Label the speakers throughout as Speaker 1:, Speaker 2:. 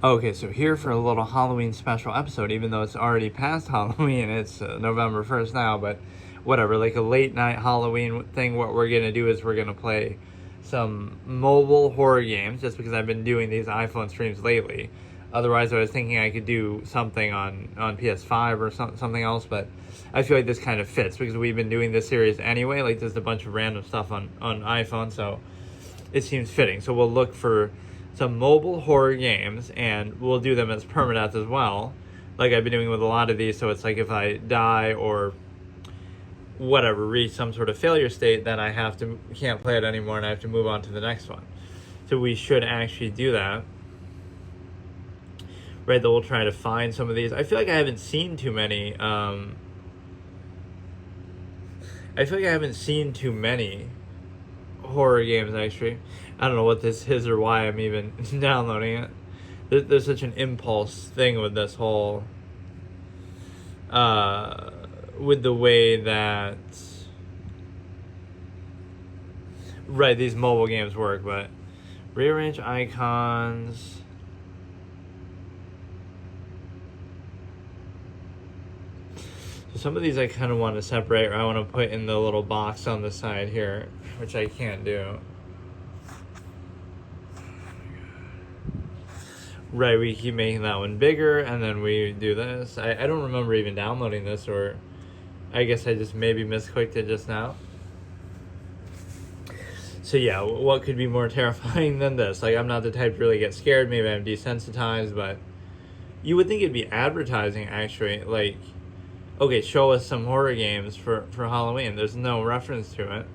Speaker 1: Okay, so here for a little Halloween special episode, even though it's already past Halloween, it's November 1st now, but whatever, like a late night Halloween thing. What we're going to do is we're going to play some mobile horror games, just because I've been doing these iPhone streams lately. Otherwise, I was thinking I could do something on PS5 or something else, but I feel like this kind of fits because we've been doing this series anyway. Like, there's a bunch of random stuff on iPhone, so it seems fitting. So we'll look for some mobile horror games, and we'll do them as permadeath as well, like I've been doing with a lot of these. So it's like if I die or whatever, reach some sort of failure state, then I can't play it anymore, and I have to move on to the next one. So we should actually do that. Right, that we'll try to find some of these. I feel like I haven't seen too many. Horror games, actually. I don't know what this is or why I'm even downloading it. There's such an impulse thing with this whole with the way that these mobile games work. But rearrange icons. So some of these I kind of want to separate, or I want to put in the little box on the side here, which I can't do. Right, we keep making that one bigger, and then we do this. I don't remember even downloading this, or I guess I just maybe misclicked it just now. So yeah, what could be more terrifying than this? Like, I'm not the type to really get scared. Maybe I'm desensitized, but you would think it'd be advertising, actually. Like, okay, show us some horror games for Halloween. There's no reference to it.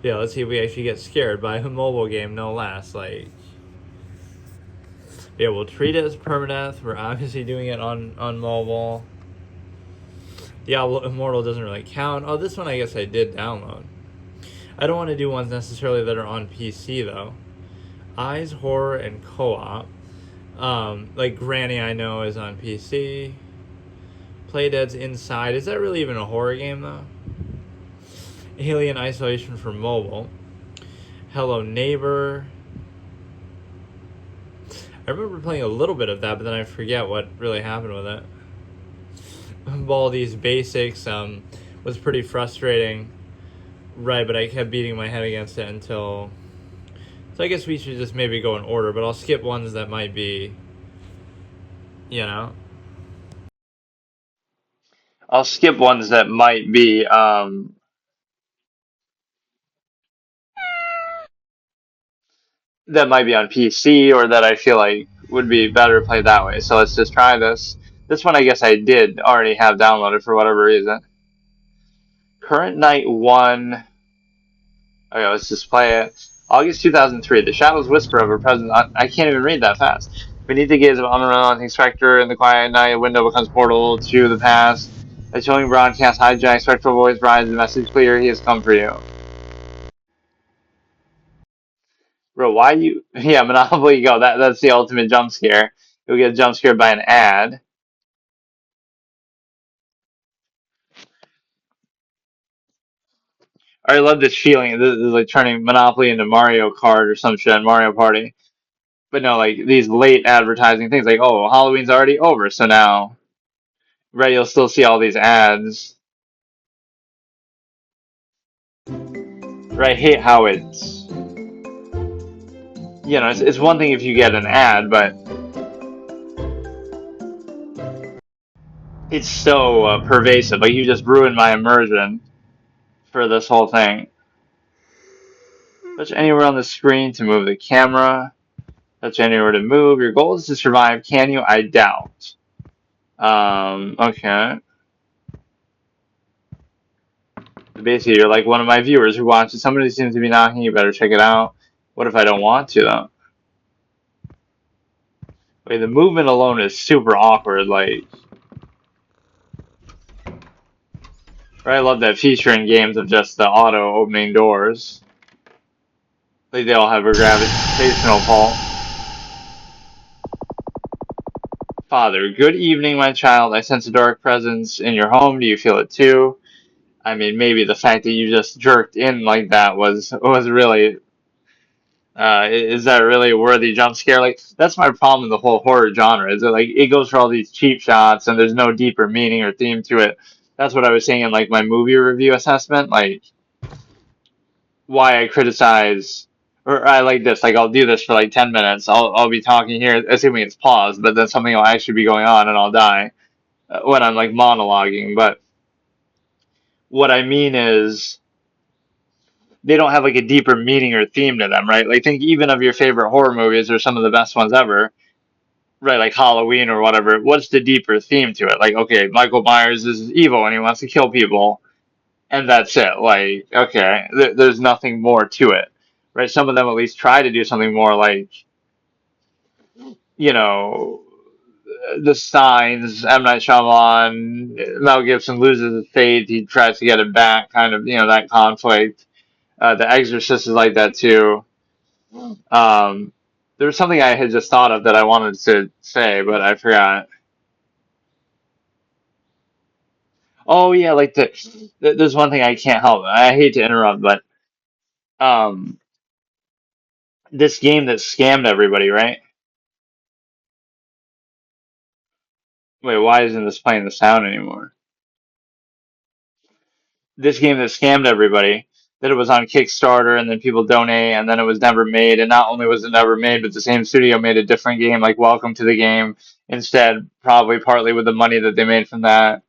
Speaker 1: Yeah, let's see if we actually get scared by a mobile game, no less. Like, yeah, we'll treat it as permadeath. We're obviously doing it on mobile. Diablo Immortal doesn't really count. Oh, this one I guess I did download. I don't want to do ones necessarily that are on PC, though. Eyes, Horror, and Co-op. Like Granny, I know, is on PC. Playdead's Inside. Is that really even a horror game, though? Alien Isolation for mobile. Hello Neighbor. I remember playing a little bit of that, but then I forget what really happened with it. Baldi's Basics was pretty frustrating. Right, but I kept beating my head against it until... So I guess we should just maybe go in order, but I'll skip ones that might be, I'll skip ones that might be, on PC, or that I feel like would be better played that way. So let's just try this. This one I guess I did already have downloaded for whatever reason. Current night 1. Okay, let's just play it. August 2003. The shadows whisper of a presence. I can't even read that fast. Beneath the gaze of unrelenting specter in the quiet night, a window becomes portal to the past. A chilling broadcast hijacks, spectral voice rises, the message clear, he has come for you. Bro, why you... Yeah, Monopoly Go. That's the ultimate jump scare. You'll get jump scared by an ad. I love this feeling. This is like turning Monopoly into Mario Kart or some shit, Mario Party. But no, like these late advertising things, like, oh, Halloween's already over, so now, right, you'll still see all these ads. Right, I hate how it's one thing if you get an ad, but it's so pervasive. Like, you just ruined my immersion for this whole thing. Touch anywhere on the screen to move the camera. Touch anywhere to move. Your goal is to survive. Can you? I doubt. Okay. Basically, you're like one of my viewers who watches. Somebody seems to be knocking. You better check it out. What if I don't want to, though? Wait, the movement alone is super awkward. Like, right? I love that feature in games of just the auto opening doors. Like, they all have a gravitational pull. Father, good evening, my child. I sense a dark presence in your home. Do you feel it too? I mean, maybe the fact that you just jerked in like that was really Is that really a worthy jump scare? Like that's my problem with the whole horror genre. Is that like it goes for all these cheap shots and there's no deeper meaning or theme to it. That's what I was saying in like my movie review assessment. Like why I criticize or I like this. Like I'll do this for like 10 minutes. I'll be talking here, assuming it's paused, but then something will actually be going on and I'll die when I'm like monologuing. But what I mean is they don't have like a deeper meaning or theme to them, right? Like think even of your favorite horror movies or some of the best ones ever, right? Like Halloween or whatever. What's the deeper theme to it? Like, okay, Michael Myers is evil and he wants to kill people, and that's it. Like, okay, there's nothing more to it, right? Some of them at least try to do something more like, you know, the Signs, M. Night Shyamalan, Mel Gibson loses his faith, he tries to get it back, kind of, that conflict. The Exorcist is like that too. Um, there was something I had just thought of that I wanted to say, but I forgot. Oh yeah, like there's one thing I can't help. I hate to interrupt, but um, this game that scammed everybody, right? Wait, why isn't this playing the sound anymore? This game that scammed everybody, that it was on Kickstarter and then people donate and then it was never made, and not only was it never made, but the same studio made a different game, like Welcome to the Game, instead, probably partly with the money that they made from that.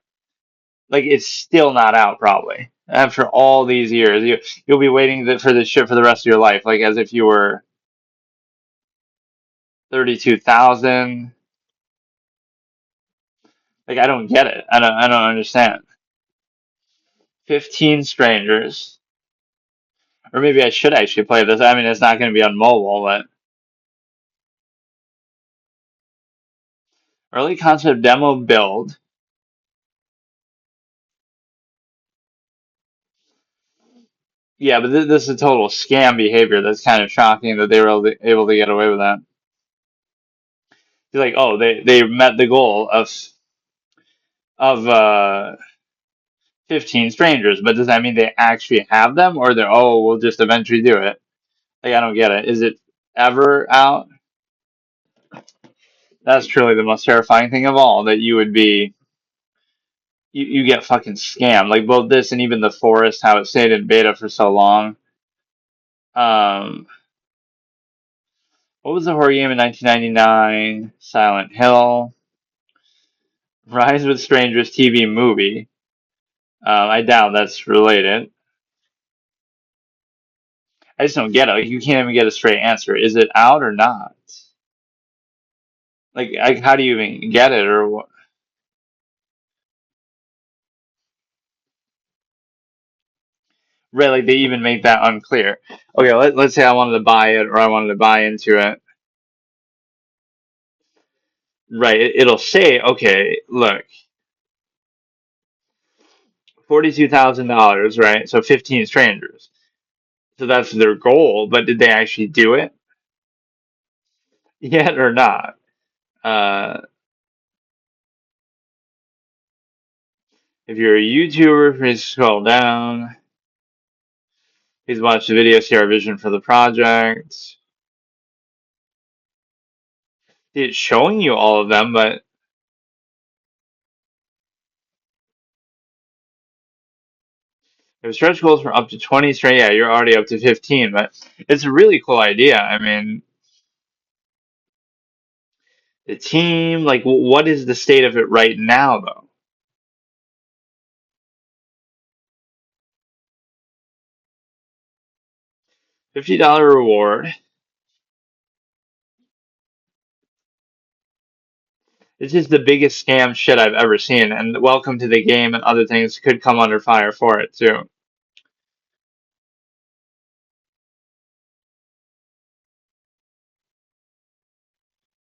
Speaker 1: Like it's still not out, probably after all these years. You'll be waiting for this shit for the rest of your life, like as if you were 32,000. Like I don't get it. I don't understand. 15 strangers. Or maybe I should actually play this. I mean, it's not going to be on mobile, but early concept demo build. Yeah, but this is total scam behavior. That's kind of shocking that they were able to get away with that. You're like, oh, they met the goal of 15 strangers, but does that mean they actually have them, or they're, oh, we'll just eventually do it? Like I don't get it. Is it ever out? That's truly the most terrifying thing of all, that you would be you get fucking scammed. Like both this and even the forest, how it stayed in beta for so long. Um, what was the horror game in 1999? Silent Hill, Rise with Strangers TV movie. I doubt that's related. I just don't get it. Like you can't even get a straight answer. Is it out or not? Like how do you even get it or what? Right, like they even make that unclear. Okay, let's say I wanted to buy it or I wanted to buy into it. Right, it'll say, okay, look, $42,000, right? So 15 strangers. So that's their goal, but did they actually do it yet or not? Uh, if you're a YouTuber, please scroll down. Please watch the video, see our vision for the project. It's showing you all of them, but if stretch goals for up to 20 straight, yeah, you're already up to 15, but it's a really cool idea. I mean, the team, like, what is the state of it right now, though? $50 reward. This is the biggest scam shit I've ever seen, and Welcome to the Game and other things could come under fire for it too.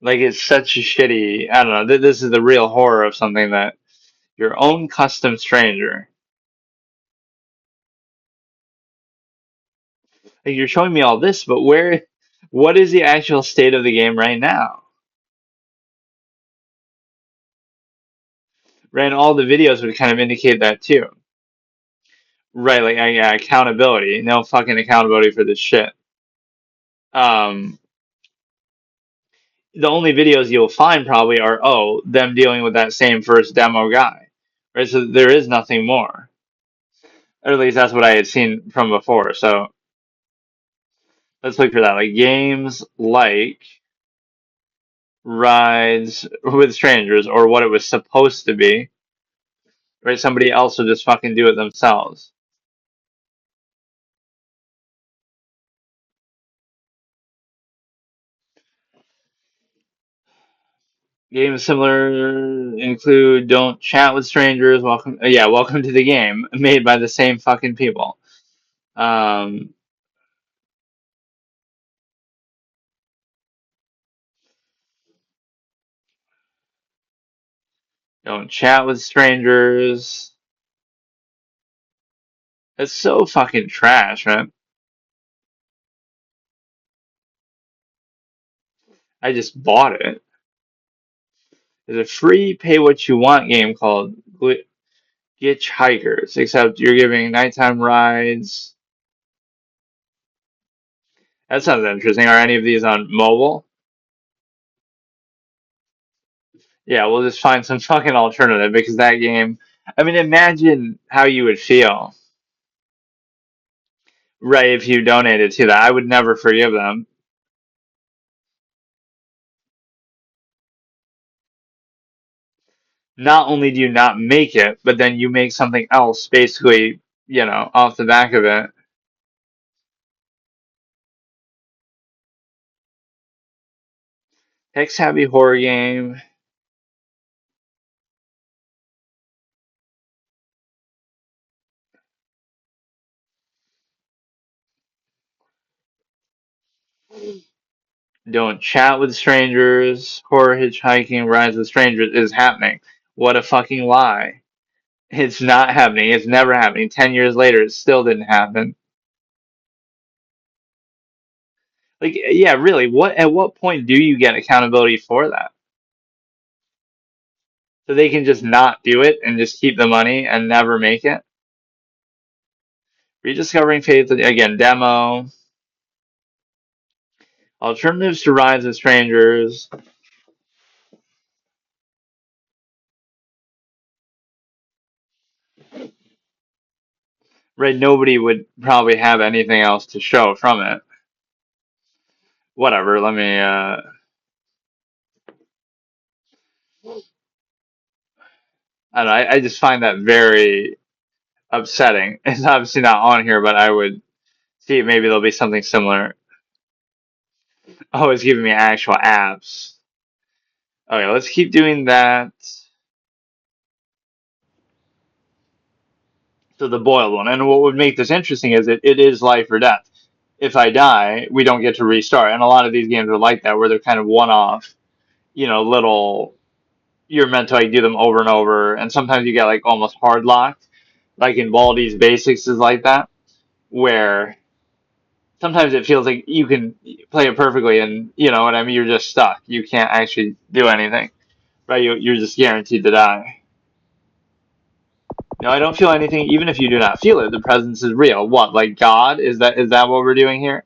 Speaker 1: Like it's such a shitty. I don't know. This is the real horror of something that your own custom stranger. Like you're showing me all this, but where? What is the actual state of the game right now? Right, and all the videos would kind of indicate that too. Right, like yeah, accountability. No fucking accountability for this shit. Um, the only videos you'll find probably are, oh, them dealing with that same first demo guy, right? So there is nothing more, or at least that's what I had seen from before. So let's look for that, like games like Rides with Strangers, or what it was supposed to be, right? Somebody else will just fucking do it themselves. Games similar include Don't Chat with Strangers, Welcome to the Game, made by the same fucking people. Um, Don't Chat with Strangers. It's so fucking trash, man. I just bought it. It's a free pay what you want game called Glitch Hikers, except you're giving nighttime rides. That sounds interesting. Are any of these on mobile? Yeah, we'll just find some fucking alternative because that game. I mean, imagine how you would feel, right, if you donated to that. I would never forgive them. Not only do you not make it, but then you make something else basically, off the back of it. Tech savvy horror game. Don't chat with strangers. Horror hitchhiking, rides with strangers is happening. What a fucking lie. It's not happening. It's never happening. 10 years later, it still didn't happen. Like, yeah, really, at what point do you get accountability for that? So they can just not do it and just keep the money and never make it? Rediscovering Faith, again, demo. Alternatives to rides with strangers. Right, nobody would probably have anything else to show from it. Whatever, let me, I don't know, I just find that very upsetting. It's obviously not on here, but I would see if maybe there'll be something similar. Oh, it's giving me actual apps. Okay, let's keep doing that. So the boiled one. And what would make this interesting is it is life or death. If I die, we don't get to restart. And a lot of these games are like that, where they're kind of one off, little, you're meant to like do them over and over. And sometimes you get like almost hard locked. Like in Baldi's Basics is like that, where sometimes it feels like you can play it perfectly and you know what I mean, you're just stuck. You can't actually do anything, right? You're just guaranteed to die. No, I don't feel anything, even if you do not feel it. The presence is real. What, like God? Is that what we're doing here?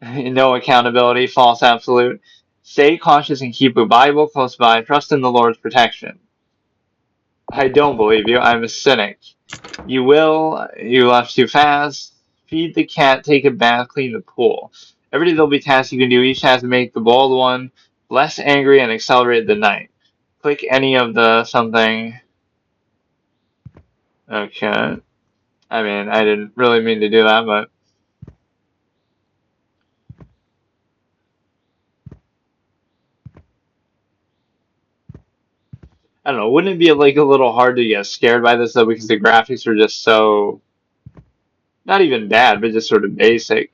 Speaker 1: No accountability, false absolute. Stay cautious and keep a Bible close by. Trust in the Lord's protection. I don't believe you. I'm a cynic. You left too fast. Feed the cat, take a bath, clean the pool. Every day there'll be tasks you can do. Each task to make the bold one less angry and accelerate the night. Click any of the something. Okay. I mean, I didn't really mean to do that, but I don't know. Wouldn't it be like a little hard to get scared by this though, because the graphics are just so not even bad, but just sort of basic.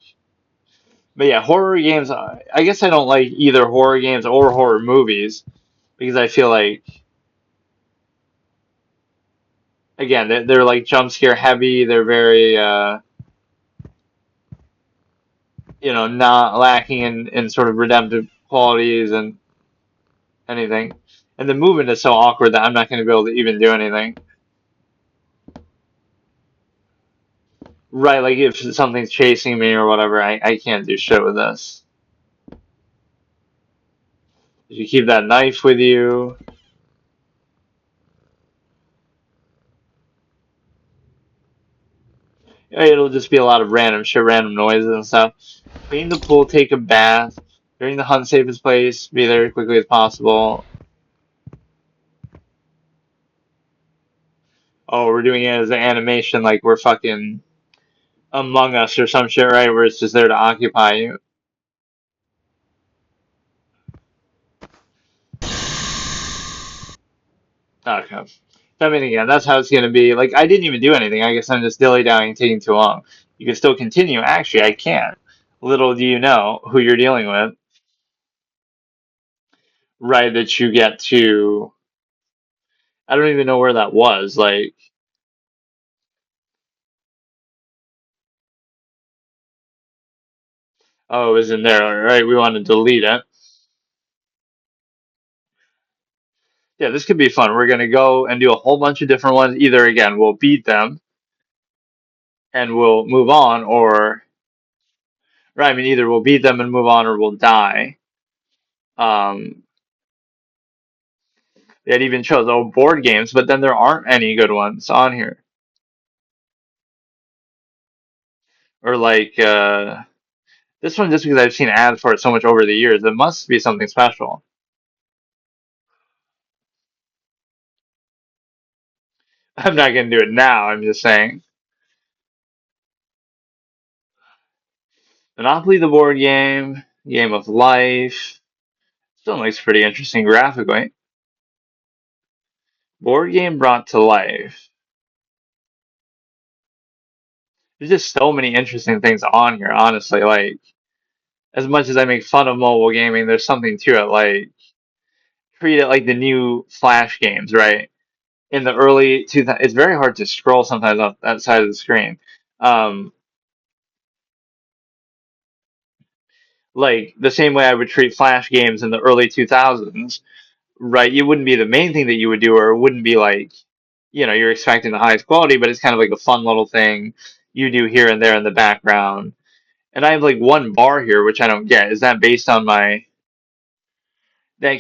Speaker 1: But yeah, horror games. I guess I don't like either horror games or horror movies because I feel like again they're like jump scare heavy. They're very not lacking in sort of redemptive qualities and anything. And the movement is so awkward that I'm not going to be able to even do anything. Right, like if something's chasing me or whatever, I can't do shit with this. You keep that knife with you. It'll just be a lot of random shit, random noises and stuff. Clean the pool, take a bath. During the hunt, safest place, be there as quickly as possible. Oh, we're doing it as an animation like we're fucking Among Us or some shit, right? Where it's just there to occupy you. Okay. I mean, again, that's how it's gonna be. Like, I didn't even do anything. I guess I'm just dilly-dallying, taking too long. You can still continue. Actually, I can't. Little do you know who you're dealing with, right? That you get to. I don't even know where that was. Like, oh, it was in there, right? We want to delete it. Yeah, this could be fun. We're gonna go and do a whole bunch of different ones. Either again, we'll beat them and we'll move on, or right, I mean, either we'll beat them and move on, or we'll die. Um, it even shows board games, but then there aren't any good ones on here. Or like this one, just because I've seen ads for it so much over the years, it must be something special. I'm not gonna do it now. I'm just saying. Monopoly, the board game, game of life. Still looks pretty interesting graphically. Board game brought to life. There's just so many interesting things on here, honestly. Like, as much as I make fun of mobile gaming, there's something to it. Like, treat it like the new Flash games, right? In the early 2000s, it's very hard to scroll sometimes off that side of the screen. Um, like, the same way I would treat Flash games in the early 2000s, right? It wouldn't be the main thing that you would do, or it wouldn't be like, you're expecting the highest quality, but it's kind of like a fun little thing you do here and there in the background. And I have like one bar here, which I don't get. Is that based on that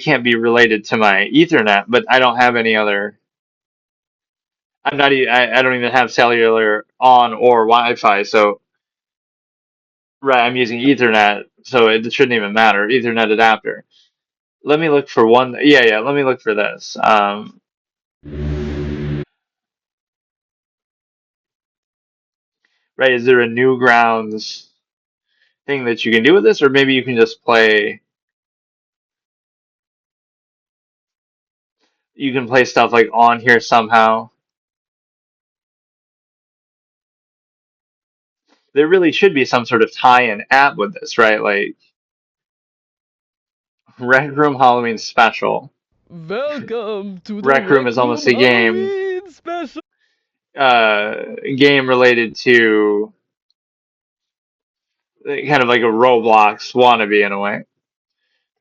Speaker 1: can't be related to my Ethernet, but I don't have any other. I'm not. I don't even have cellular on or Wi-Fi. So right, I'm using Ethernet, so it shouldn't even matter. Ethernet adapter. Let me look for one. Yeah, yeah. Let me look for this. Right. Is there a Newgrounds thing that you can do with this, or maybe you can just play? You can play stuff like on here somehow. There really should be some sort of tie-in app with this, right? Like Rec Room Halloween Special.
Speaker 2: Welcome to the
Speaker 1: Rec Room
Speaker 2: Rec
Speaker 1: is almost
Speaker 2: Room
Speaker 1: a game,
Speaker 2: Halloween special.
Speaker 1: game related to kind of like a Roblox wannabe in a way.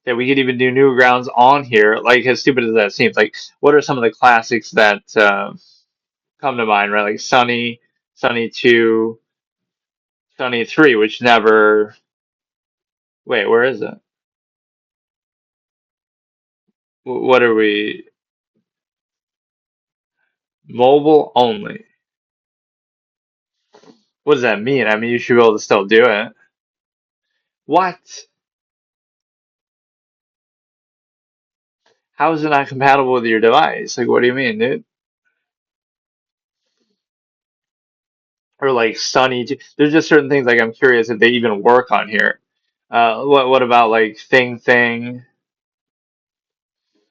Speaker 1: Yeah, we could even do Newgrounds on here. Like, as stupid as that seems, like, what are some of the classics that come to mind, right? Like Sunny, Sunny 2, Sunny 3, which never. Wait, where is it? What are we? Mobile only. What does that mean? I mean, you should be able to still do it. What? How is it not compatible with your device? Like, what do you mean, dude? Or like Sunny 2. There's just certain things like I'm curious if they even work on here. What about like Thing Thing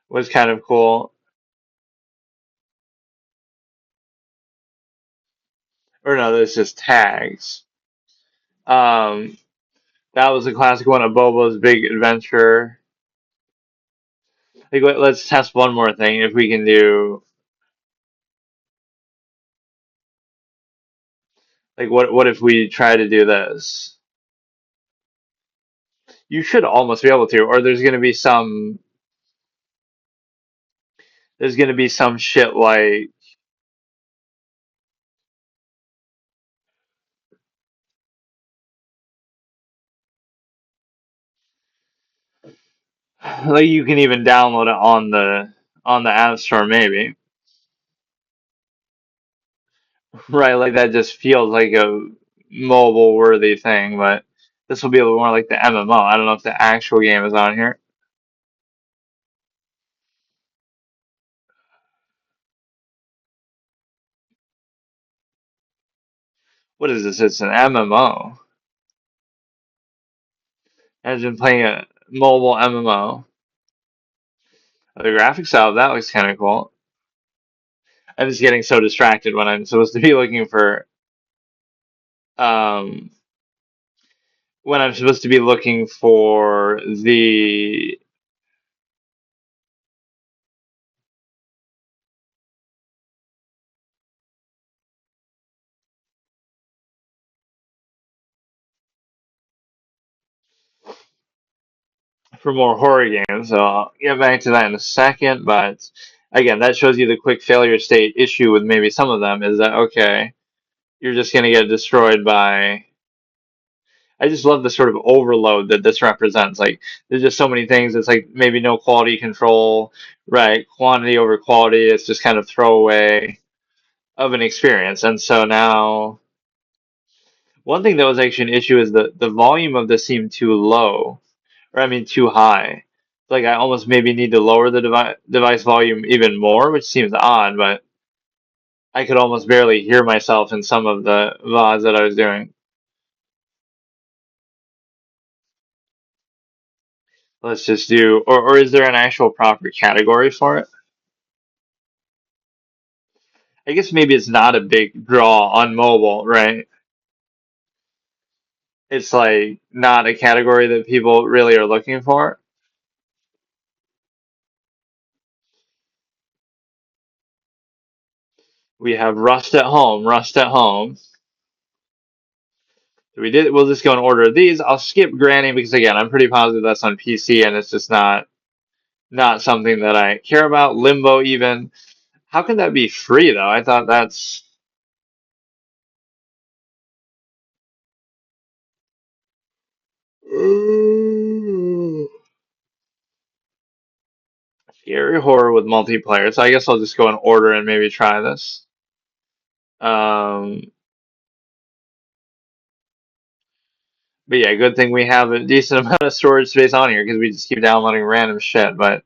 Speaker 1: was kind of cool. Or no, there's just tags. Um, that was a classic one of Bobo's Big Adventure. Like, let's test one more thing. If we can do, like, what if we try to do this? You should almost be able to, or there's gonna be some shit like, Like you can even download it on the App Store, maybe. Right, like that just feels like a mobile worthy thing, but this will be a little more like the MMO. I don't know if the actual game is on here. What is this? It's an MMO. Imagine playing a mobile MMO. The graphics out, that looks kind of cool. I'm just getting so distracted when I'm supposed to be looking um for the for more horror games. So I'll get back to that in a second, but again, that shows you the quick failure state issue with maybe some of them is that okay, you're just gonna get destroyed by. I just love the sort of overload that this represents. Like, there's just so many things. It's like maybe no quality control, right? Quantity over quality. It's just kind of throwaway of an experience. And so now, one thing that was actually an issue is the volume of this seemed too low, or I mean too high. Like I almost maybe need to lower the device volume even more, which seems odd, but I could almost barely hear myself in some of the VODs that I was doing. Let's just do, or is there an actual proper category for it? I guess maybe it's not a big draw on mobile, right? It's like not a category that people really are looking for. We have Rust at home, Rust at home. We'll just go in order of these. I'll skip Granny because again, I'm pretty positive that's on PC and it's just not something that I care about. Limbo even. How can that be free though? I thought that's scary horror with multiplayer. So I guess I'll just go in order and maybe try this. Um, but yeah, good thing we have a decent amount of storage space on here because we just keep downloading random shit. But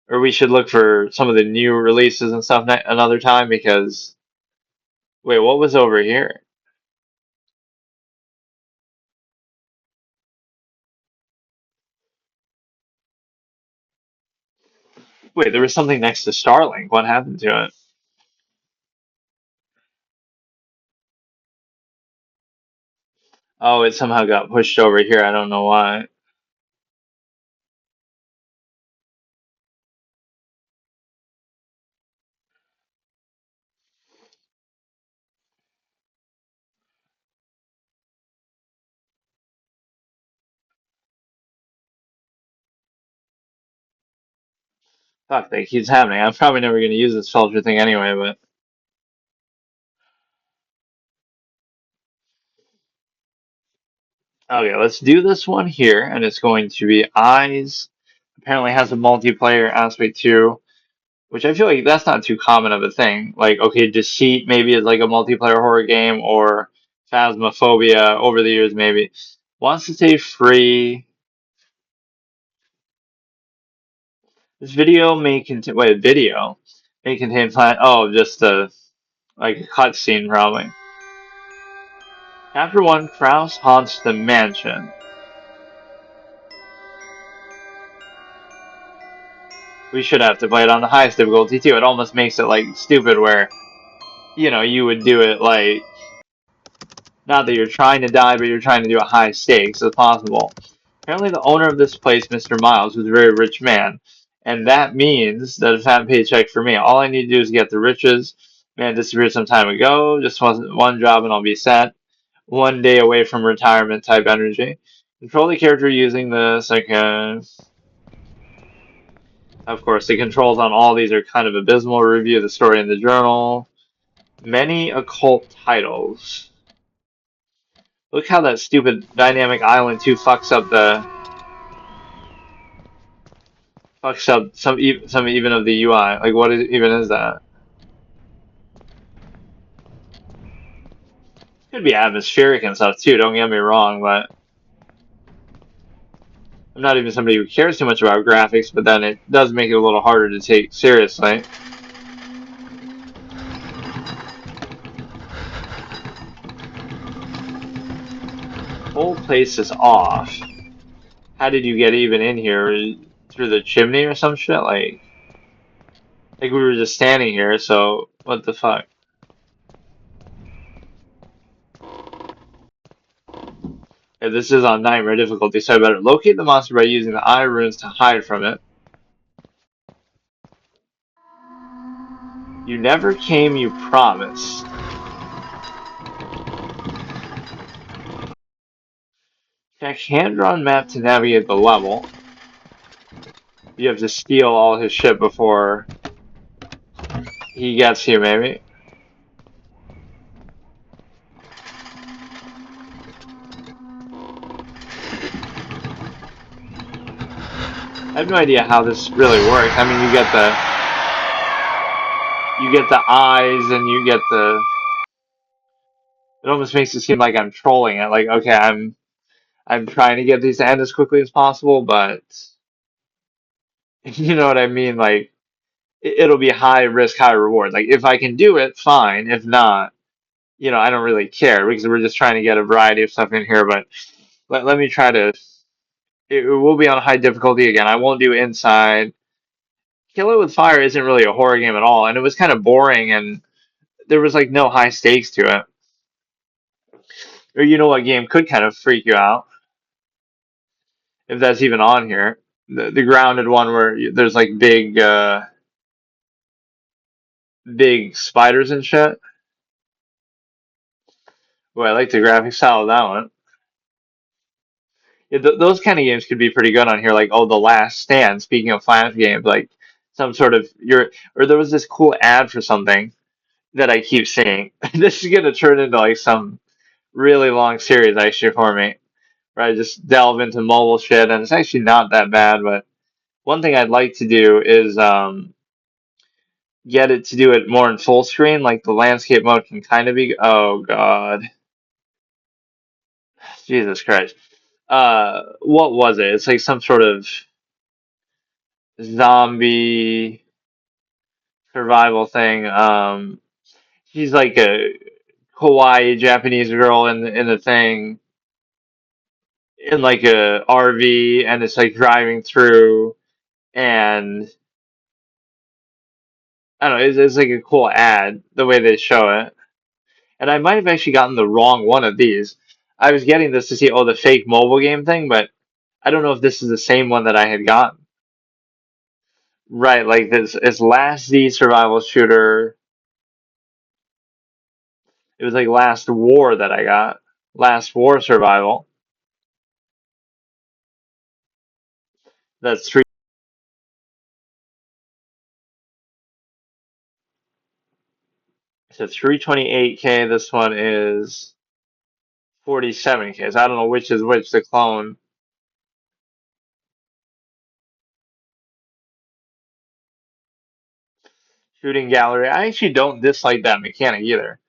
Speaker 1: or we should look for some of the new releases and stuff another time because wait, what was over here? Wait, there was something next to Starlink. What happened to it? Oh, it somehow got pushed over here. I don't know why. Fuck, that keeps happening. I'm probably never going to use this filter thing anyway, but okay, let's do this one here, and it's going to be Eyes. Apparently has a multiplayer aspect too, which I feel like that's not too common of a thing. Like, okay, Deceit maybe is like a multiplayer horror game, or Phasmophobia over the years maybe. Wants to stay free. This video may contain, wait, video may contain plan, oh, just like a cutscene probably. Chapter 1, Kraus haunts the mansion. We should have to play it on the highest difficulty too. It almost makes it like stupid where, you would do it like, not that you're trying to die, but you're trying to do a high stakes as possible. Apparently the owner of this place, Mr. Miles, was a very rich man. And that means that a fat paycheck for me. All I need to do is get the riches. Man disappeared some time ago. Just one job and I'll be set. One day away from retirement type energy. Control the character using this. Okay. Of course, the controls on all these are kind of abysmal. Review the story in the journal. Many occult titles. Look how that stupid Dynamic Island 2 fucks up the... fucks up some even of the UI. Like even is that? Could be atmospheric and stuff too. Don't get me wrong, but I'm not even somebody who cares too much about graphics. But then it does make it a little harder to take seriously. Whole place is off. How did you get even in here? Through the chimney or some shit? Like we were just standing here. So what the fuck? Yeah, this is on nightmare difficulty, so I better locate the monster by using the eye runes to hide from it. You never came, you promised. Check hand-drawn map to navigate the level. You have to steal all his shit before he gets you, maybe. I have no idea how this really works. I mean, you get the eyes and you get the. It almost makes it seem like I'm trolling it. Like, okay, I'm trying to get these to end as quickly as possible, but you know what I mean. Like, it'll be high risk, high reward. Like, if I can do it, fine. If not, I don't really care because we're just trying to get a variety of stuff in here. But let me try to. It will be on high difficulty again. I won't do inside. Kill It With Fire isn't really a horror game at all, and it was kind of boring, and there was like no high stakes to it. Or you know what game could kind of freak you out if that's even on here? The grounded one where there's like big spiders and shit. Well, I like the graphic style of that one. Yeah, those kind of games could be pretty good on here. Like, oh, The Last Stand. Speaking of Flash games, like some sort of or there was this cool ad for something that I keep seeing. This is gonna turn into like some really long series actually for me, where I just delve into mobile shit, and it's actually not that bad. But one thing I'd like to do is get it to do it more in full screen. Like the landscape mode can kind of be. Oh God, Jesus Christ. What was it? It's like some sort of zombie survival thing. She's like a Hawaii Japanese girl in the thing in like a RV, and it's like driving through, and I don't know. It's like a cool ad the way they show it, and I might have actually gotten the wrong one of these. I was getting this to see the fake mobile game thing, but I don't know if this is the same one that I had gotten. Right, like this it's Last Z survival shooter. It was like Last War that I got. Last War survival. That's three. So 328K. This one is 47K. So I don't know which is which. The clone. Shooting gallery. I actually don't dislike that mechanic either.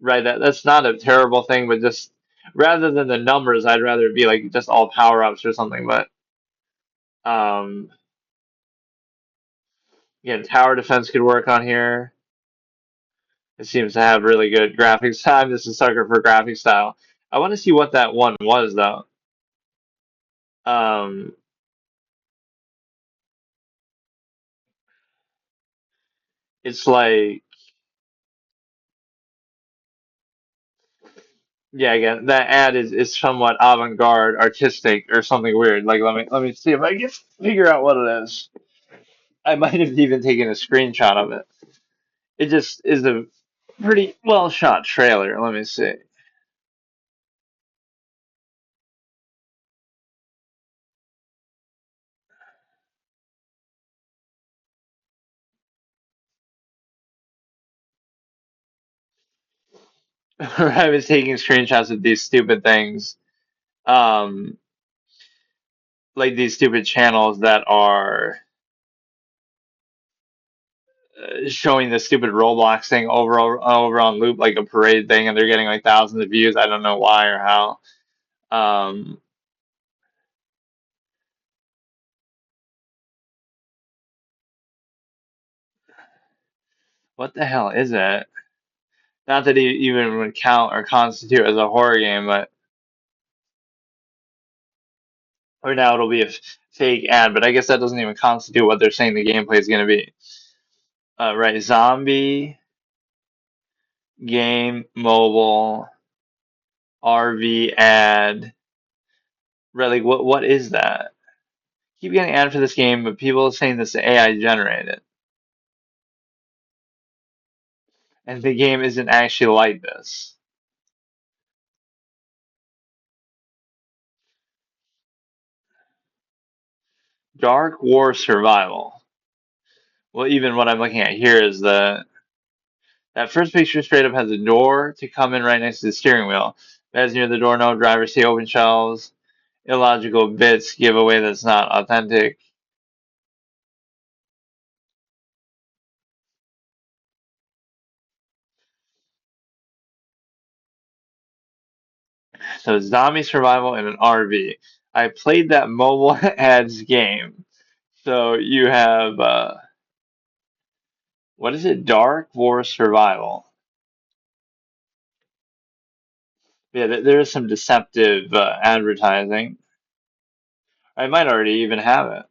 Speaker 1: Right, that's not a terrible thing, but just rather than the numbers, I'd rather it be like just all power ups or something. But um, again, tower defense could work on here. It seems to have really good graphics. I'm just a sucker for graphic style. I want to see what that one was though. Um, it's like yeah, again, that ad is somewhat avant-garde, artistic, or something weird. Like let me see if I can figure out what it is. I might have even taken a screenshot of it. It just is a pretty well shot trailer. Let me see. I was taking screenshots of these stupid things, um, like these stupid channels that are. showing the stupid Roblox thing over on loop like a parade thing, and they're getting like thousands of views. I don't know why or how. Um, what the hell is it? Not that it even would count or constitute as a horror game, but or now it'll be a fake ad, but I guess that doesn't even constitute what they're saying the gameplay is going to be. Right, zombie game mobile RV ad. Right, like what is that? Keep getting ad for this game, but people are saying this is AI generated, and the game isn't actually like this. Dark War Survival. Well, even what I'm looking at here is that first picture straight up has a door to come in right next to the steering wheel. Beds near the door, no driver seat, open shelves, illogical bits, giveaway that's not authentic. So zombie survival in an RV. I played that mobile ads game. So you have what is it? Dark War Survival. Yeah, there is some deceptive advertising. I might already even have it.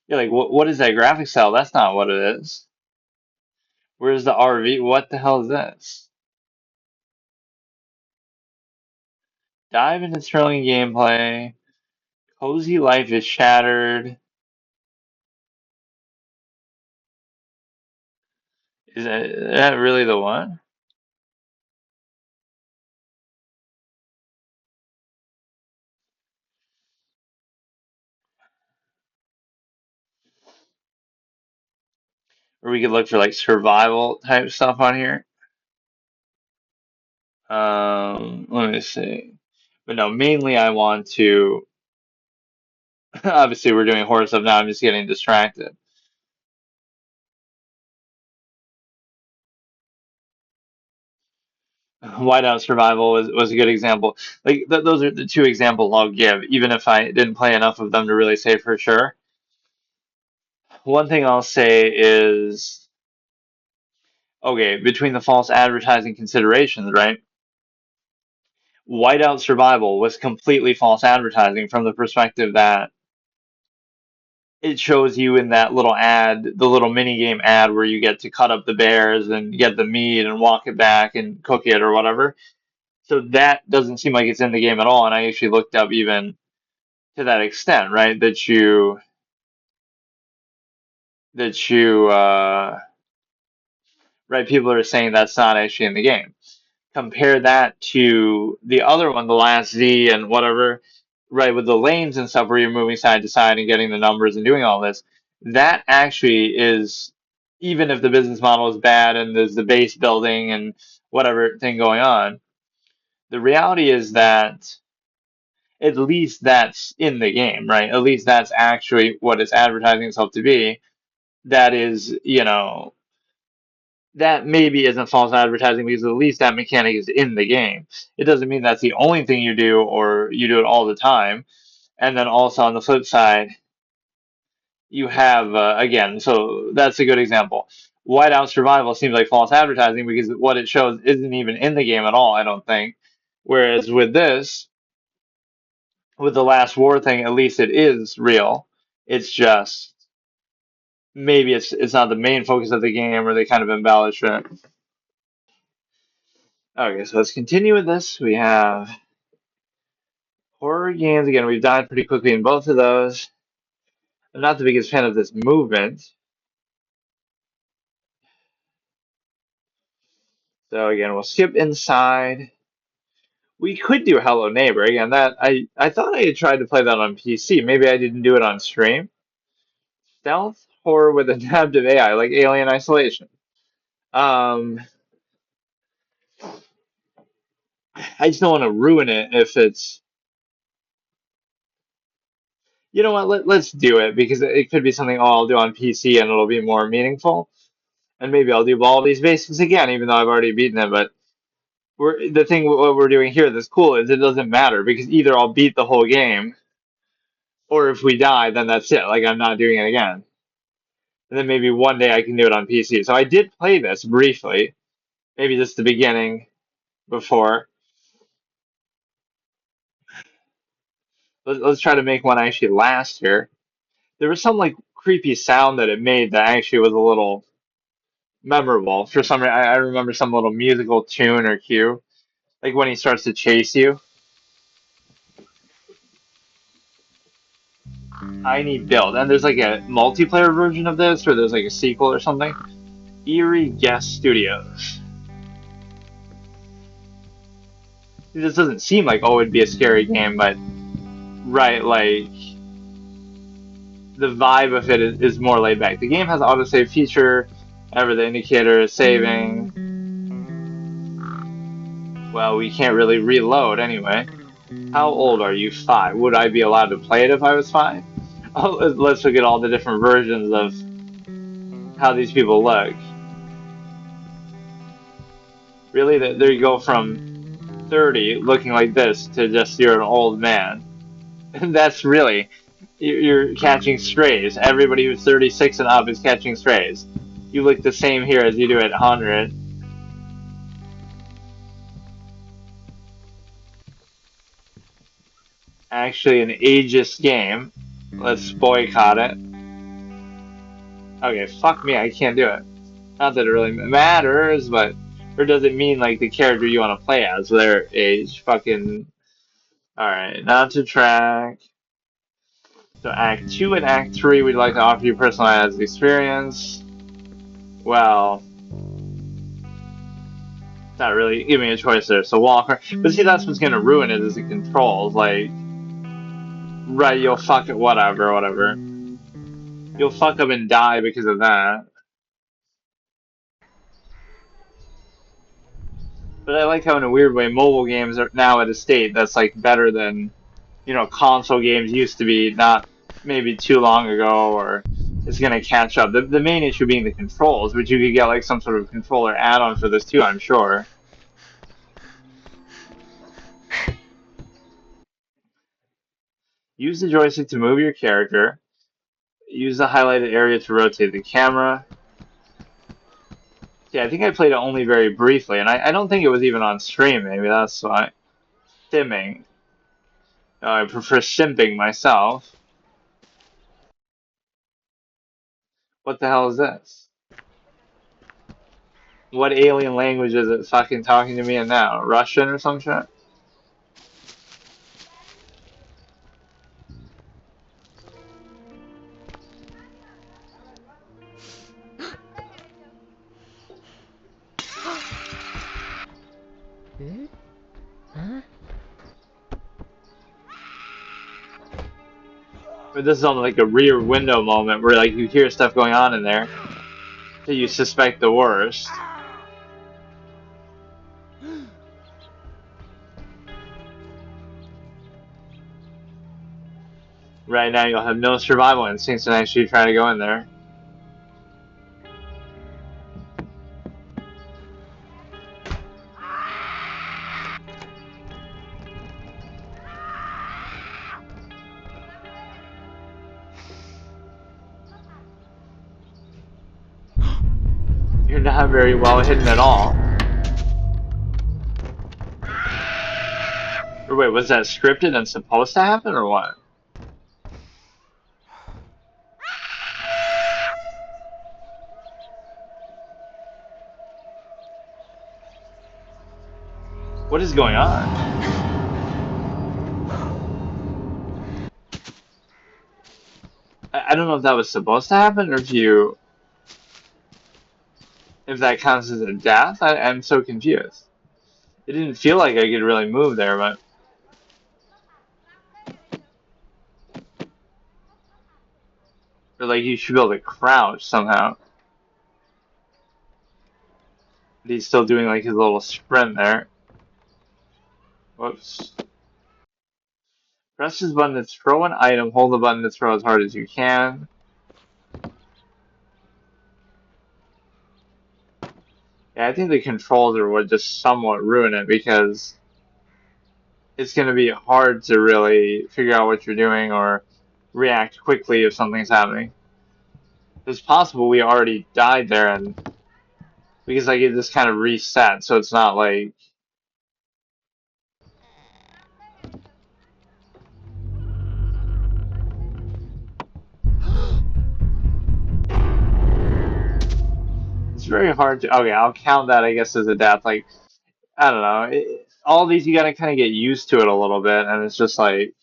Speaker 1: Yeah, like what is that graphic style? That's not what it is. Where's the RV? What the hell is this? Dive into thrilling gameplay. Cozy life is shattered. Is that really the one? Or we could look for like survival type stuff on here. Let me see. But no, mainly I want to. Obviously, we're doing horror stuff now. I'm just getting distracted. Whiteout Survival was a good example. Like those are the two examples I'll give, even if I didn't play enough of them to really say for sure. One thing I'll say is, okay, between the false advertising considerations, right? Whiteout Survival was completely false advertising from the perspective that it shows you in that little ad, the little mini game ad where you get to cut up the bears and get the meat and walk it back and cook it or whatever. So that doesn't seem like it's in the game at all. And I actually looked up even to that extent, right? That you right, people are saying that's not actually in the game. Compare that to the other one, the last Z and whatever, right, with the lanes and stuff where you're moving side to side and getting the numbers and doing all this. That actually is, even if the business model is bad and there's the base building and whatever thing going on, the reality is that at least that's in the game, right? At least that's actually what it's advertising itself to be. That is, that maybe isn't false advertising because at least that mechanic is in the game. It doesn't mean that's the only thing you do or you do it all the time. And then also on the flip side, you have, again, so that's a good example. Whiteout Survival seems like false advertising because what it shows isn't even in the game at all, I don't think. Whereas with this, with the Last War thing, at least it is real. It's just maybe it's not the main focus of the game or they kind of embellish it. Okay, so let's continue with this. We have horror games. Again, we've died pretty quickly in both of those. I'm not the biggest fan of this movement. So again, we'll skip inside. We could do Hello Neighbor. Again, that I thought I had tried to play that on PC. Maybe I didn't do it on stream. Stealth horror with adaptive AI, like Alien Isolation. Um, I just don't want to ruin it if it's. You know what? Let's do it because it could be something I'll do on PC and it'll be more meaningful. And maybe I'll do all these basics again, even though I've already beaten it. But the thing what we're doing here that's cool is it doesn't matter because either I'll beat the whole game, or if we die, then that's it. Like I'm not doing it again. And then maybe one day I can do it on PC. So I did play this briefly, maybe just the beginning before. Let's try to make one actually last here. There was some like creepy sound that it made that actually was a little memorable. For some reason, I remember some little musical tune or cue, like when he starts to chase you. Tiny build, and there's like a multiplayer version of this, or there's like a sequel or something. Eerie Guest Studios. It just doesn't seem like it'd be a scary game, but right, like the vibe of it is more laid back. The game has an autosave feature. Ever the indicator is saving. Well, we can't really reload anyway. How old are you? 5. Would I be allowed to play it if I was 5? Oh, let's look at all the different versions of how these people look. Really, there you go from 30 looking like this to just you're an old man. And that's really, you're catching strays. Everybody who's 36 and up is catching strays. You look the same here as you do at 100. Actually, an ageist game. Let's boycott it. Okay, fuck me, I can't do it. Not that it really matters, but or does it mean like the character you want to play as, their age? Fucking. Alright, not to track. So Act 2 and Act 3, we'd like to offer you personalized experience. Well, it's not really giving me a choice there. So Walker, but see, that's what's gonna ruin it is the controls. Like, right, you'll fuck it, whatever. You'll fuck up and die because of that. But I like how, in a weird way, mobile games are now at a state that's like better than, console games used to be, not maybe too long ago, or it's gonna catch up. The main issue being the controls, but you could get like some sort of controller add-on for this too, I'm sure. Use the joystick to move your character. Use the highlighted area to rotate the camera. Yeah, I think I played it only very briefly, and I don't think it was even on stream. Maybe that's why. Simming. I prefer simping myself. What the hell is this? What alien language is it fucking talking to me in now? Russian or some shit?
Speaker 2: Huh?
Speaker 1: But this is on like a rear window moment where like you hear stuff going on in there, so you suspect the worst. Right now you'll have no survival instincts and actually try to go in there. You're not very well hidden at all. Or wait, was that scripted and supposed to happen or what? What is going on? I don't know if that was supposed to happen or if that counts as a death. I'm so confused. It didn't feel like I could really move there, but or like you should be able to crouch somehow. But he's still doing like his little sprint there. Whoops. Press this button to throw an item. Hold the button to throw as hard as you can. Yeah, I think the controls are what just somewhat ruin it because it's going to be hard to really figure out what you're doing or react quickly if something's happening. It's possible we already died there and because like it just kind of reset, so it's not like it's very hard to. Okay, I'll count that I guess as a death. Like I don't know, all these you got to kind of get used to it a little bit, and it's just like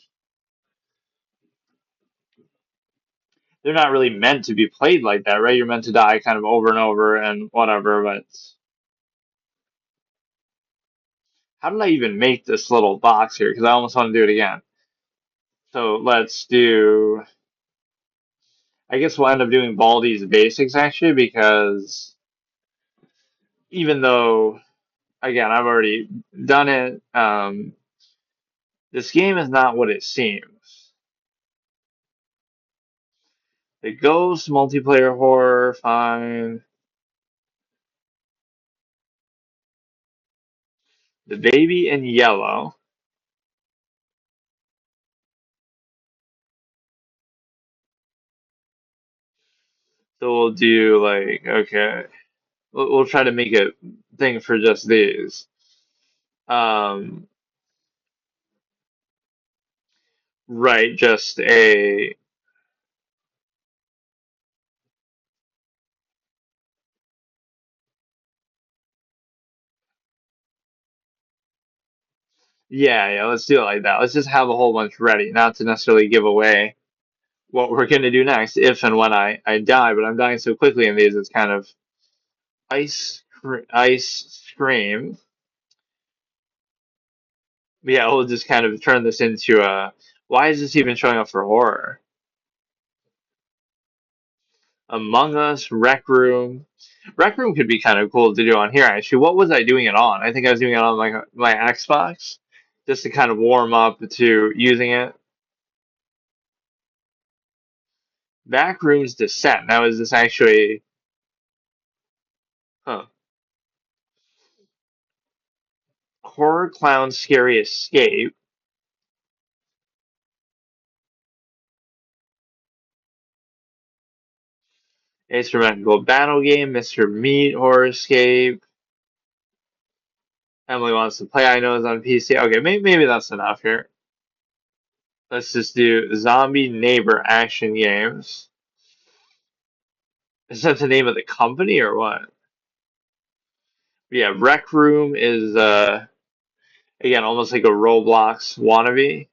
Speaker 1: they're not really meant to be played like that, right? You're meant to die kind of over and over and whatever, but how did I even make this little box here? Because I almost want to do it again. So let's do. I guess we'll end up doing Baldi's basics actually, because even though again I've already done it, this game is not what it seems. The ghost multiplayer horror, fine. The baby in yellow. So we'll do like okay, we'll try to make a thing for just these. Um, right, just a yeah. Let's do it like that. Let's just have a whole bunch ready, not to necessarily give away what we're gonna do next if and when I die. But I'm dying so quickly in these, it's kind of ice scream. Yeah, we'll just kind of turn this into a. Why is this even showing up for horror? Among Us, Rec Room. Rec Room could be kind of cool to do on here, actually. What was I doing it on? I think I was doing it on my Xbox, just to kind of warm up to using it. Backrooms Descent. Now, is this actually. Huh. Horror Clown Scary Escape. Asymmetrical Battle Game. Mr. Meat Horror Escape. Emily Wants to Play, I know, is on PC. Okay, maybe that's enough here. Let's just do Zombie Neighbor Action Games. Is that the name of the company or what? Yeah, Rec Room is again almost like a Roblox wannabe.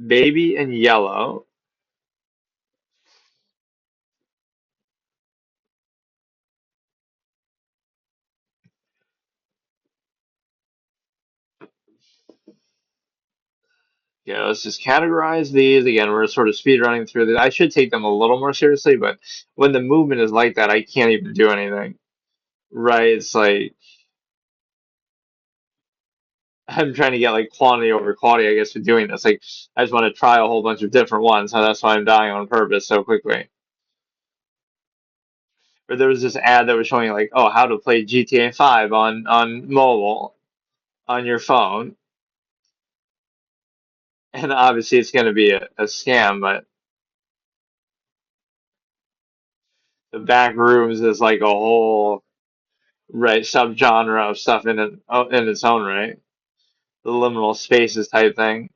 Speaker 1: Baby in Yellow. Yeah, let's just categorize these. Again, we're sort of speed running through these. I should take them a little more seriously, but when the movement is like that, I can't even do anything. Right? It's like I'm trying to get like quantity over quality, I guess, for doing this. Like I just want to try a whole bunch of different ones, so that's why I'm dying on purpose so quickly. Or there was this ad that was showing like, oh, how to play GTA 5 on mobile on your phone, and obviously it's going to be a scam, but the back rooms is like a whole right subgenre of stuff in its own right, the liminal spaces type thing.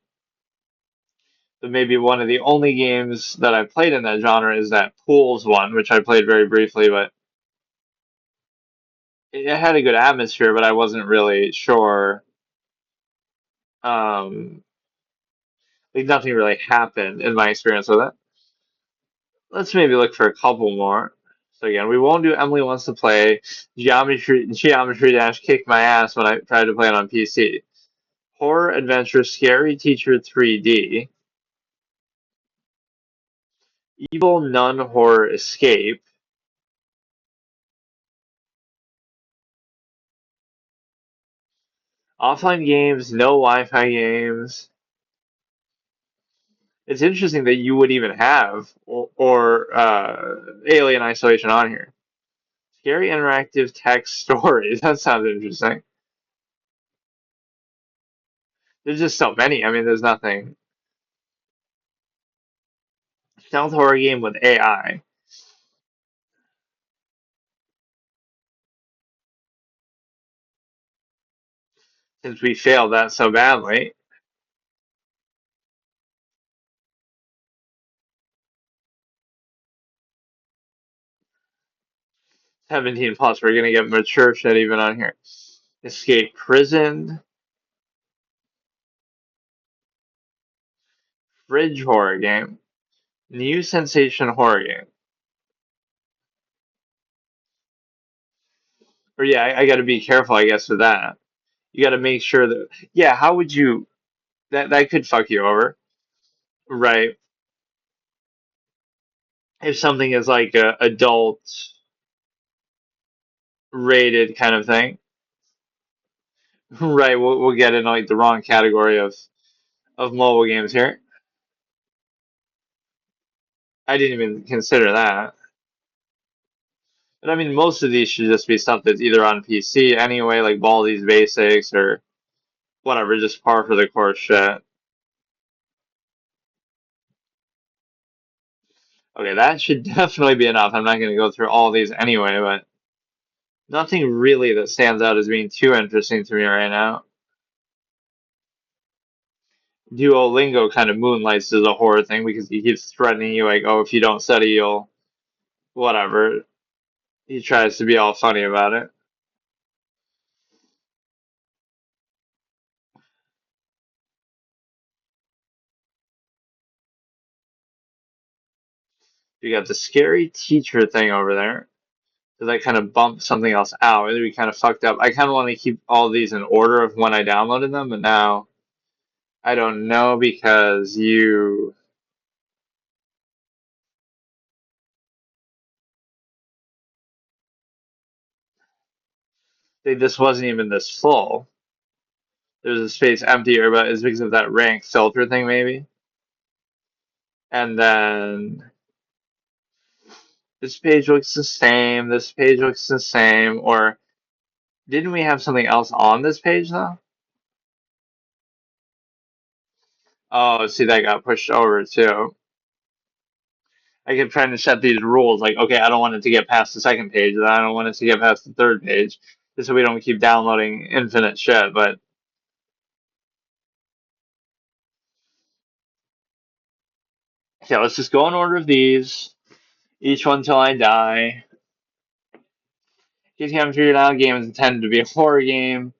Speaker 1: But maybe one of the only games that I played in that genre is that pools one, which I played very briefly, but it had a good atmosphere, but I wasn't really sure. Um, like nothing really happened in my experience with it. Let's maybe look for a couple more. So again, we won't do Emily Wants to Play. Geometry Dash kicked my ass when I tried to play it on PC. Horror Adventure Scary Teacher 3D. Evil Nun Horror Escape. Offline games, no Wi-Fi games. It's interesting that you would even have or Alien Isolation on here. Scary interactive text stories. That sounds interesting. There's just so many. I mean, there's nothing. Stealth horror game with AI. Since we failed that so badly. 17 plus. We're gonna get mature shit even on here. Escape prison. Fridge horror game. New sensation horror game. Or yeah, I got to be careful, I guess, with that. You got to make sure that yeah. How would you that could fuck you over, right? If something is like a adult rated kind of thing, right? We'll get in like the wrong category of mobile games here. I didn't even consider that. But I mean, most of these should just be stuff that's either on PC anyway, like Baldi's Basics or whatever, just par for the course shit. Okay, that should definitely be enough. I'm not going to go through all these anyway, but nothing really that stands out as being too interesting to me right now. Duolingo kind of moonlights as a horror thing because he keeps threatening you, like, oh, if you don't study, you'll whatever. He tries to be all funny about it. You got the scary teacher thing over there. Because I kind of bumped something else out. We kind of fucked up. I kind of want to keep all these in order of when I downloaded them, but now I don't know because you. This wasn't even this full. There's a space emptier, but it's because of that rank filter thing, maybe. And then this page looks the same. This page looks the same. Or didn't we have something else on this page though? Oh, see, that got pushed over too. I kept trying to set these rules, like, okay, I don't want it to get past the second page, and I don't want it to get past the third page, just so we don't keep downloading infinite shit. But yeah, let's just go in order of these, each one till I die. GTA figured out game is intended to be a horror game.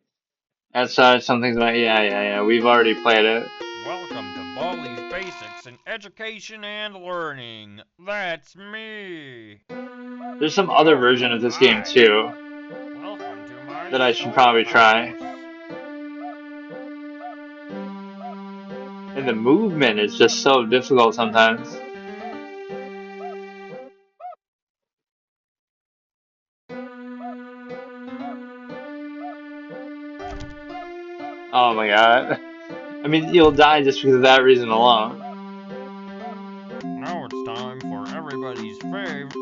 Speaker 1: As such, some things about yeah. We've already played it.
Speaker 3: Welcome to Baldi's Basics in Education and Learning. That's me.
Speaker 1: There's some other version of this game too
Speaker 3: Welcome to my
Speaker 1: that I should probably try. And the movement is just so difficult sometimes. Oh my god. I mean, you'll die just because of that reason alone.
Speaker 3: Now it's time for everybody's favorite.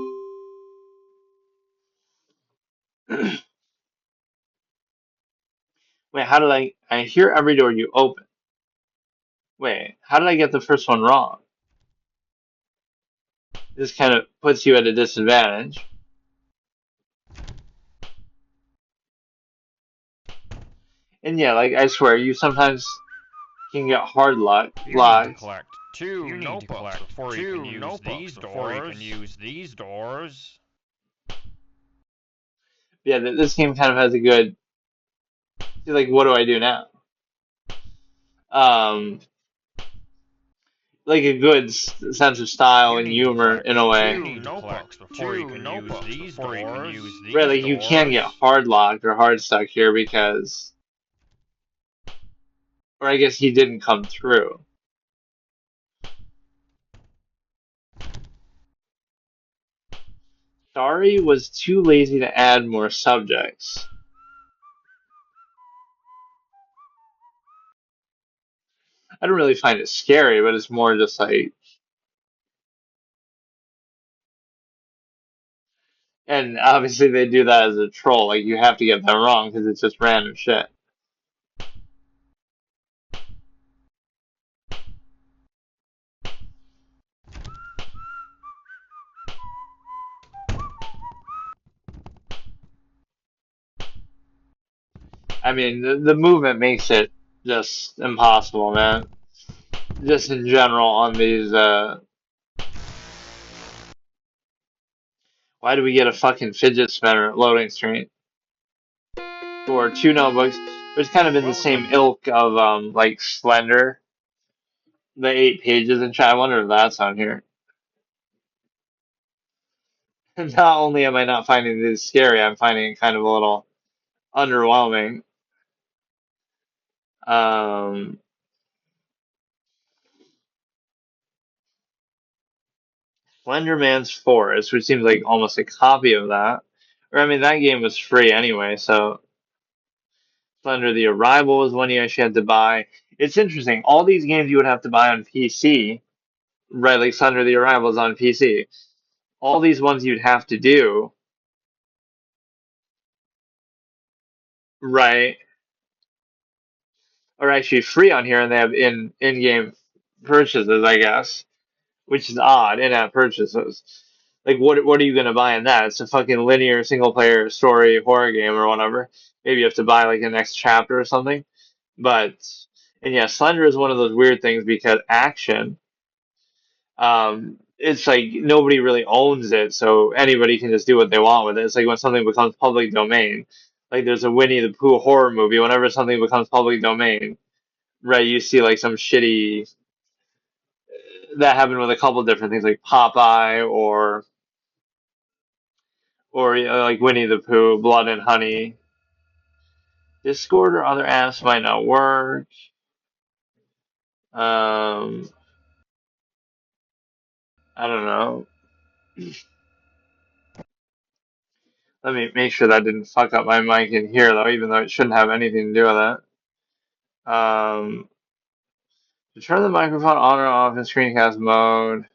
Speaker 1: Wait, how did I hear every door you open. Wait, how did I get the first one wrong? This kind of puts you at a disadvantage. And yeah, like, I swear, you sometimes can get hard locked.
Speaker 3: You need to collect two notebooks before you can use these doors.
Speaker 1: Yeah, this game kind of has a good... Like, what do I do now? Like a good sense of style and humor in a way.
Speaker 3: You need to collect before you can use these doors.
Speaker 1: Right, like you can get hard locked or hard stuck here because, or I guess he didn't come through. Sorry was too lazy to add more subjects. I don't really find it scary, but it's more just like, and obviously they do that as a troll. Like you have to get that wrong because it's just random shit. I mean, the movement makes it just impossible, man. Just in general on these, why do we get a fucking fidget spinner loading screen for two notebooks? Which kind of in the same
Speaker 3: Welcome.
Speaker 1: ilk of, like Slender, the 8 pages and shit. I wonder if that's on here. Not only am I not finding this scary, I'm finding it kind of a little underwhelming. Um, Slenderman's Forest, which seems like almost a copy of that. Or, I mean, that game was free anyway, so Slender the Arrival was one you actually had to buy. It's interesting. All these games you would have to buy on PC, right? Like Slender the Arrival is on PC. All these ones you'd have to do, right, are actually free on here, and they have in-game purchases, I guess, which is odd. In-app purchases. Like, what are you gonna buy in that? It's a fucking linear single player story horror game or whatever. Maybe you have to buy like the next chapter or something. But and yeah, Slender is one of those weird things because action, it's like nobody really owns it, so anybody can just do what they want with it. It's like when something becomes public domain. Like there's a Winnie the Pooh horror movie. Whenever something becomes public domain, right, you see like some shitty that happened with a couple different things like Popeye or like Winnie the Pooh, Blood and Honey. Discord or other apps might not work. Um, I don't know. Let me make sure that didn't fuck up my mic in here though, even though it shouldn't have anything to do with it. To turn the microphone on or off in screencast mode.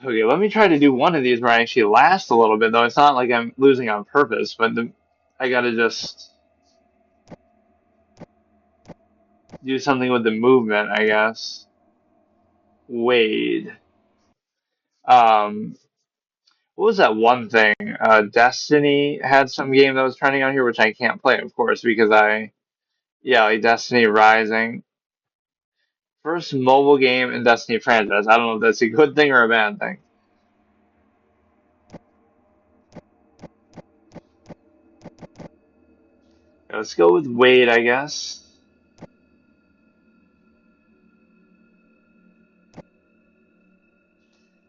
Speaker 1: Okay, let me try to do one of these where I actually last a little bit though. It's not like I'm losing on purpose, but I gotta just do something with the movement, I guess. Wade. Um, what was that one thing? Destiny had some game that was trending on here, which I can't play, of course, because yeah, like Destiny Rising. First mobile game in Destiny franchise. I don't know if that's a good thing or a bad thing. Let's go with Wade, I guess.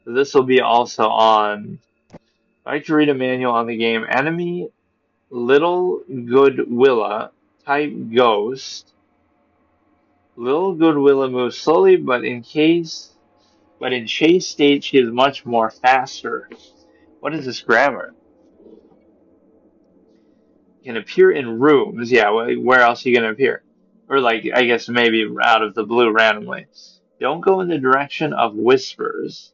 Speaker 1: This will be also on. I like to read a manual on the game. Enemy Little Goodwilla type Ghost. Little Goodwilla moves slowly, but in chase state she is much more faster. What is this grammar? Can appear in rooms. Yeah, where else are you gonna appear? Or like, I guess maybe out of the blue randomly. Don't go in the direction of whispers.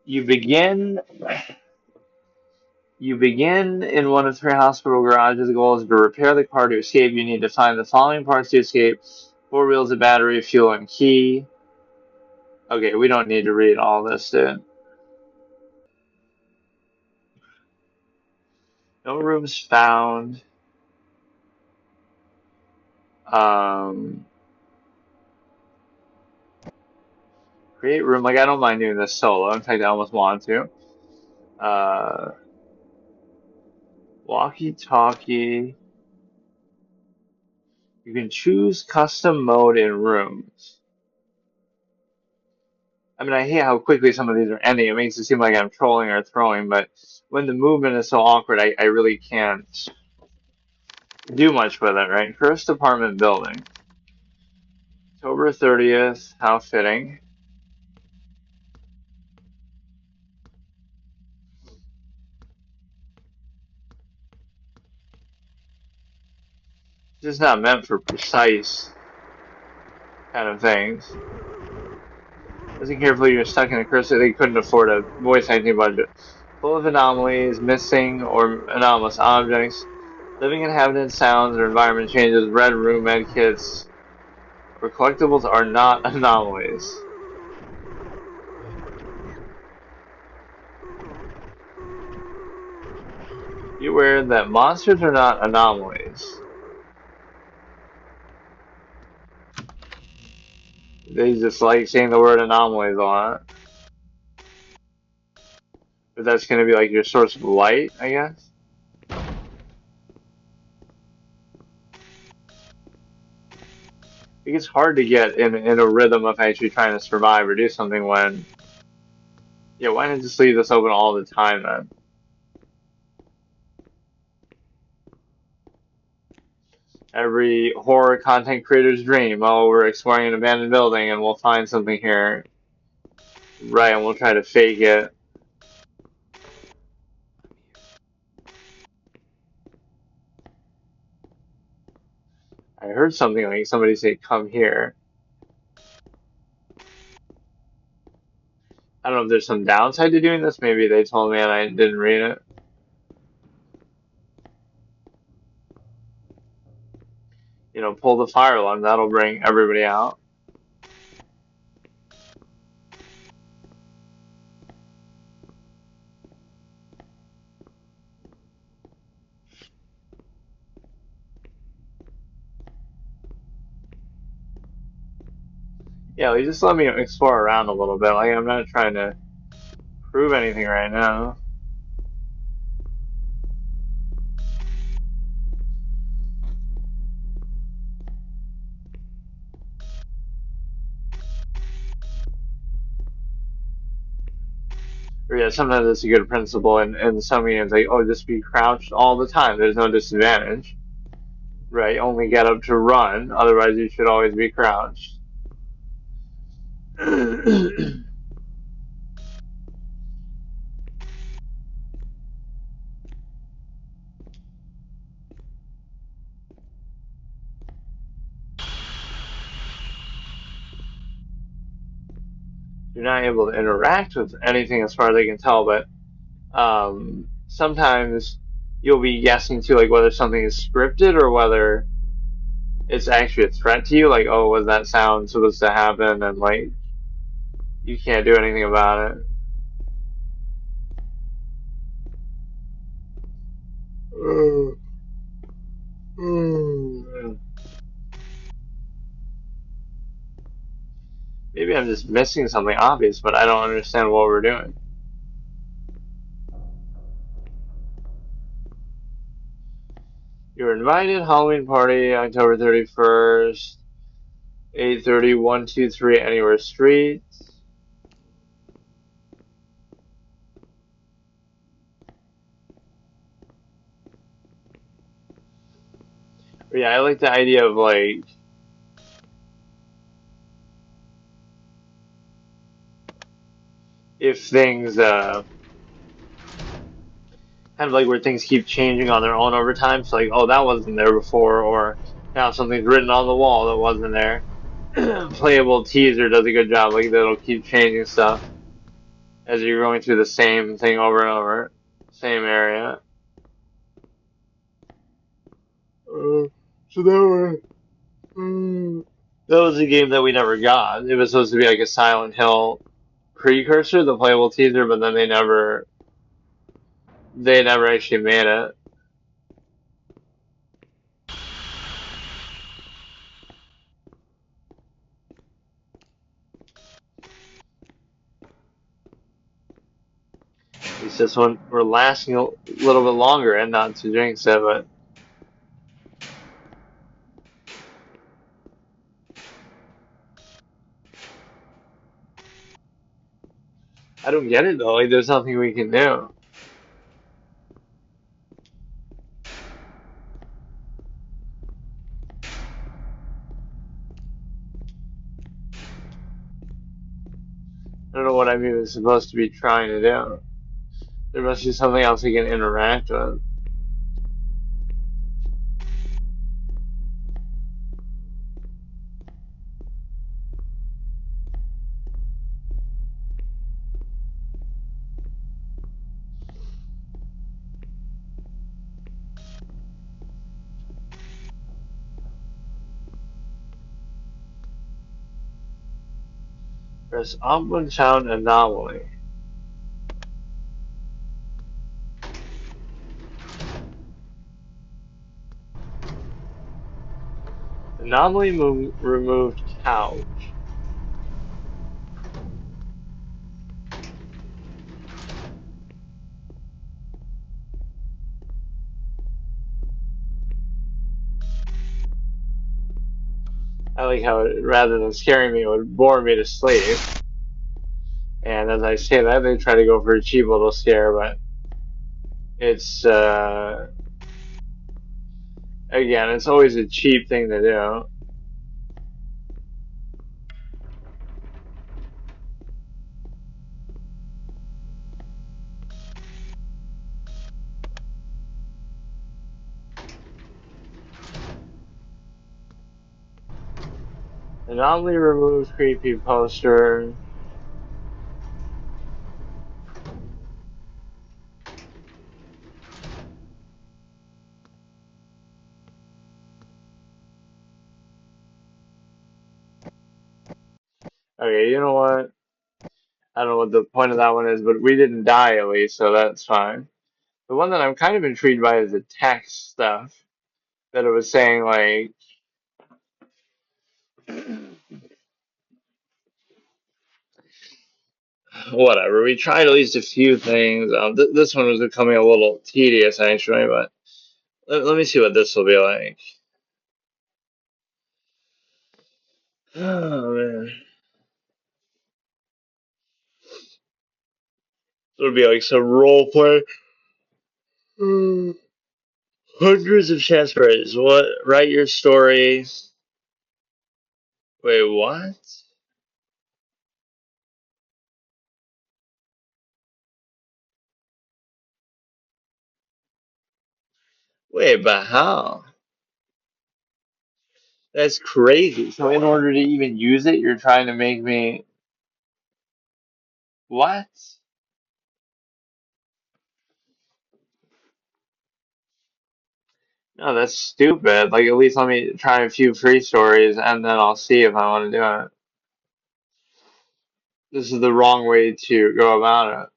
Speaker 1: You begin You begin in one of three hospital garages. The goal is to repair the car to escape. You need to find the following parts to escape: four wheels, a battery, fuel, and key. Okay, we don't need to read all this, dude. No rooms found. Um, create room. Like I don't mind doing this solo. In fact, I almost want to. Uh, walkie-talkie. You can choose custom mode in rooms. I mean, I hate how quickly some of these are ending. It makes it seem like I'm trolling or throwing, but when the movement is so awkward, I really can't do much with it, right? First apartment building. October 30th. How fitting. just not meant for precise kind of things. Listen carefully, you're stuck in a cursor. They couldn't afford a voice acting budget. Full of anomalies, missing or anomalous objects, living inhabited sounds or environment changes, red room medkits, or collectibles are not anomalies. Be aware that monsters are not anomalies. They just like saying the word anomalies a lot. But that's going to be like your source of light, I guess. It gets hard to get in a rhythm of actually trying to survive or do something when, yeah, why not just leave this open all the time then? Every horror content creator's dream. Oh, we're exploring an abandoned building and we'll find something here. Right, and we'll try to fake it. I heard something like somebody say, come here. I don't know if there's some downside to doing this. Maybe they told me and I didn't read it. You know, pull the fire alarm. That'll bring everybody out. Yeah, like, just let me explore around a little bit. Like, I'm not trying to prove anything right now. Or yeah, sometimes it's a good principle, and some games like, oh, just be crouched all the time. There's no disadvantage, right? Only get up to run. Otherwise, you should always be crouched. Do You're not able to interact with anything as far as I can tell, but sometimes you'll be guessing too, like whether something is scripted or whether it's actually a threat to you. Like, oh, was that sound supposed to happen? And like, you can't do anything about it. Maybe I'm just missing something obvious, but I don't understand what we're doing. You're invited, Halloween party, October 31st, 8:30, 123 Anywhere Street. But yeah, I like the idea of like, if things, kind of like where things keep changing on their own over time. So like, oh, that wasn't there before, or now something's written on the wall that wasn't there. Playable teaser does a good job. Like that'll keep changing stuff as you're going through the same thing over and over, same area. So that was a game that we never got. It was supposed to be like a Silent Hill precursor, the playable teaser, but then they never actually made it. At least this one we're lasting a little bit longer, and not to jinx it, but I don't get it though. Like, there's nothing we can do. I don't know what I'm even supposed to be trying to do. There must be something else we can interact with. Press up when found anomaly. Anomaly removed couch. I like how it, rather than scaring me, it would bore me to sleep. And as I say that, they try to go for a cheap little scare, but it's, again, it's always a cheap thing to do. Anomaly removed creepy poster. Okay, you know what? I don't know what the point of that one is, but we didn't die at least, so that's fine. The one that I'm kind of intrigued by is the text stuff that it was saying, like, whatever. We tried at least a few things. This one was becoming a little tedious, actually, but let me see what this will be like. Oh, man. It'll be like some role play. Hundreds of chat spreads. What? Write your story. Wait, what? Wait, but how? That's crazy. So in order to even use it, you're trying to make me what? No, that's stupid. Like at least let me try a few free stories and then I'll see if I want to do it. This is the wrong way to go about it.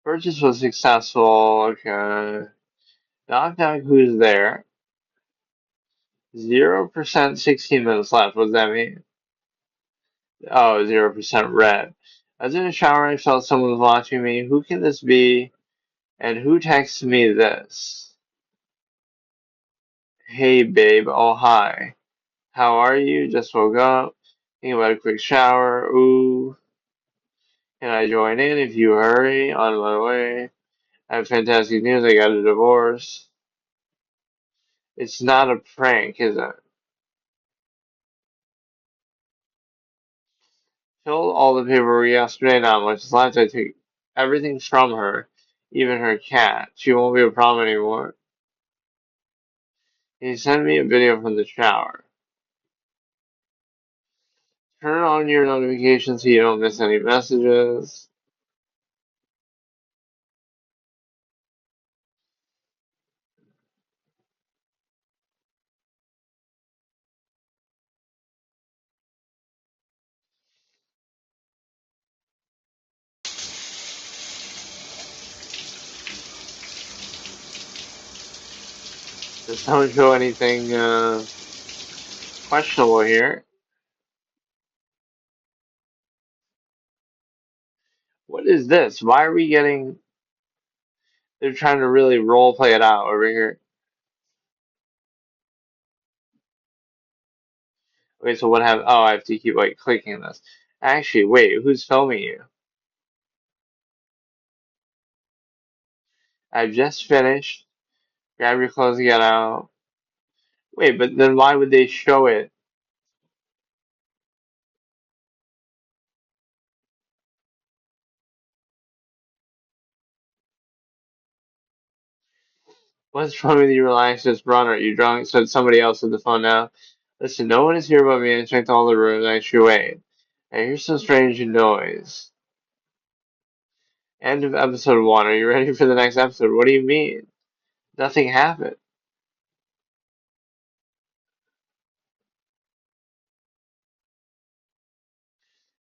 Speaker 1: Purchase was successful. Okay. Knock down who's there. 0%, 16 minutes left. What does that mean? Oh, 0% red. I was in a shower and I felt someone was watching me. Who can this be? And who texted me this? Hey, babe. Oh, hi. How are you? Just woke up. Thinking about a quick shower. Ooh. Can I join in if you hurry? On my way. I have fantastic news. I got a divorce. It's not a prank, is it? Filled all the paperwork yesterday. Not much is left. I took everything from her, even her cat. She won't be a problem anymore. He sent me a video from the shower. Turn on your notifications so you don't miss any messages. Just don't show anything questionable here. What is this? Why are we getting... They're trying to really role play it out over here. Okay, so what happened? Oh, I have to keep like clicking this. Actually, wait, who's filming you? I've just finished. Grab your clothes and get out. Wait, but then why would they show it? What's wrong with you? Relax, just run. Are you drunk? So it's somebody else on the phone now. Listen, no one is here but me. I checked all the rooms. Actually, wait. I hear some strange noise. End of episode 1. Are you ready for the next episode? What do you mean? Nothing happened.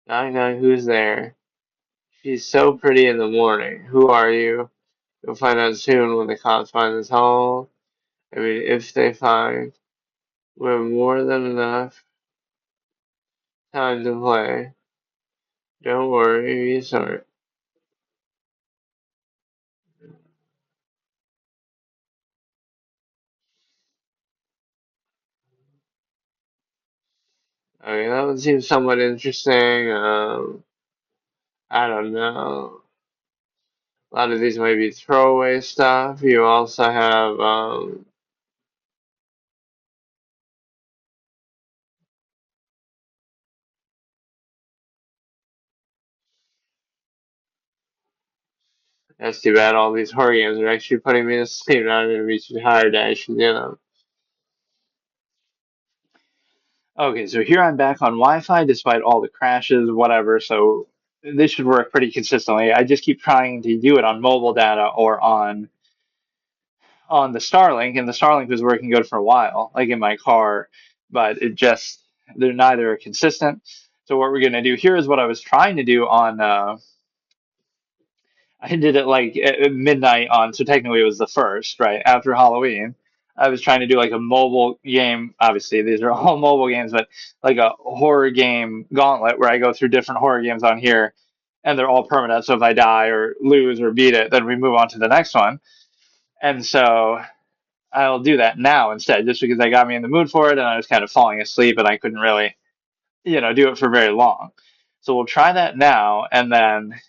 Speaker 1: Knock knock, who's there? She's so pretty in the morning. Who are you? You'll find out soon when the cops find this hole. I mean, if they find, we have more than enough time to play. Don't worry, restart. Okay, that one seems somewhat interesting. I don't know. A lot of these might be throwaway stuff. You also have, that's too bad. All these horror games are actually putting me to sleep. Now I'm going to be too tired to actually do them. Okay, so here I'm back on Wi-Fi despite all the crashes, whatever. So this should work pretty consistently. I just keep trying to do it on mobile data or on the Starlink, and the Starlink was working good for a while, like in my car, but it just they're neither consistent. So what we're gonna do here is what I was trying to do on I did it like at midnight on, so technically it was the first, right after Halloween. I was trying to do like a mobile game. Obviously, these are all mobile games, but like a horror game Gauntlet where I go through different horror games on here, and they're all permanent. So if I die or lose or beat it, then we move on to the next one. And so I'll do that now instead, just because I got me in the mood for it, and I was kind of falling asleep, and I couldn't really, do it for very long. So we'll try that now, and then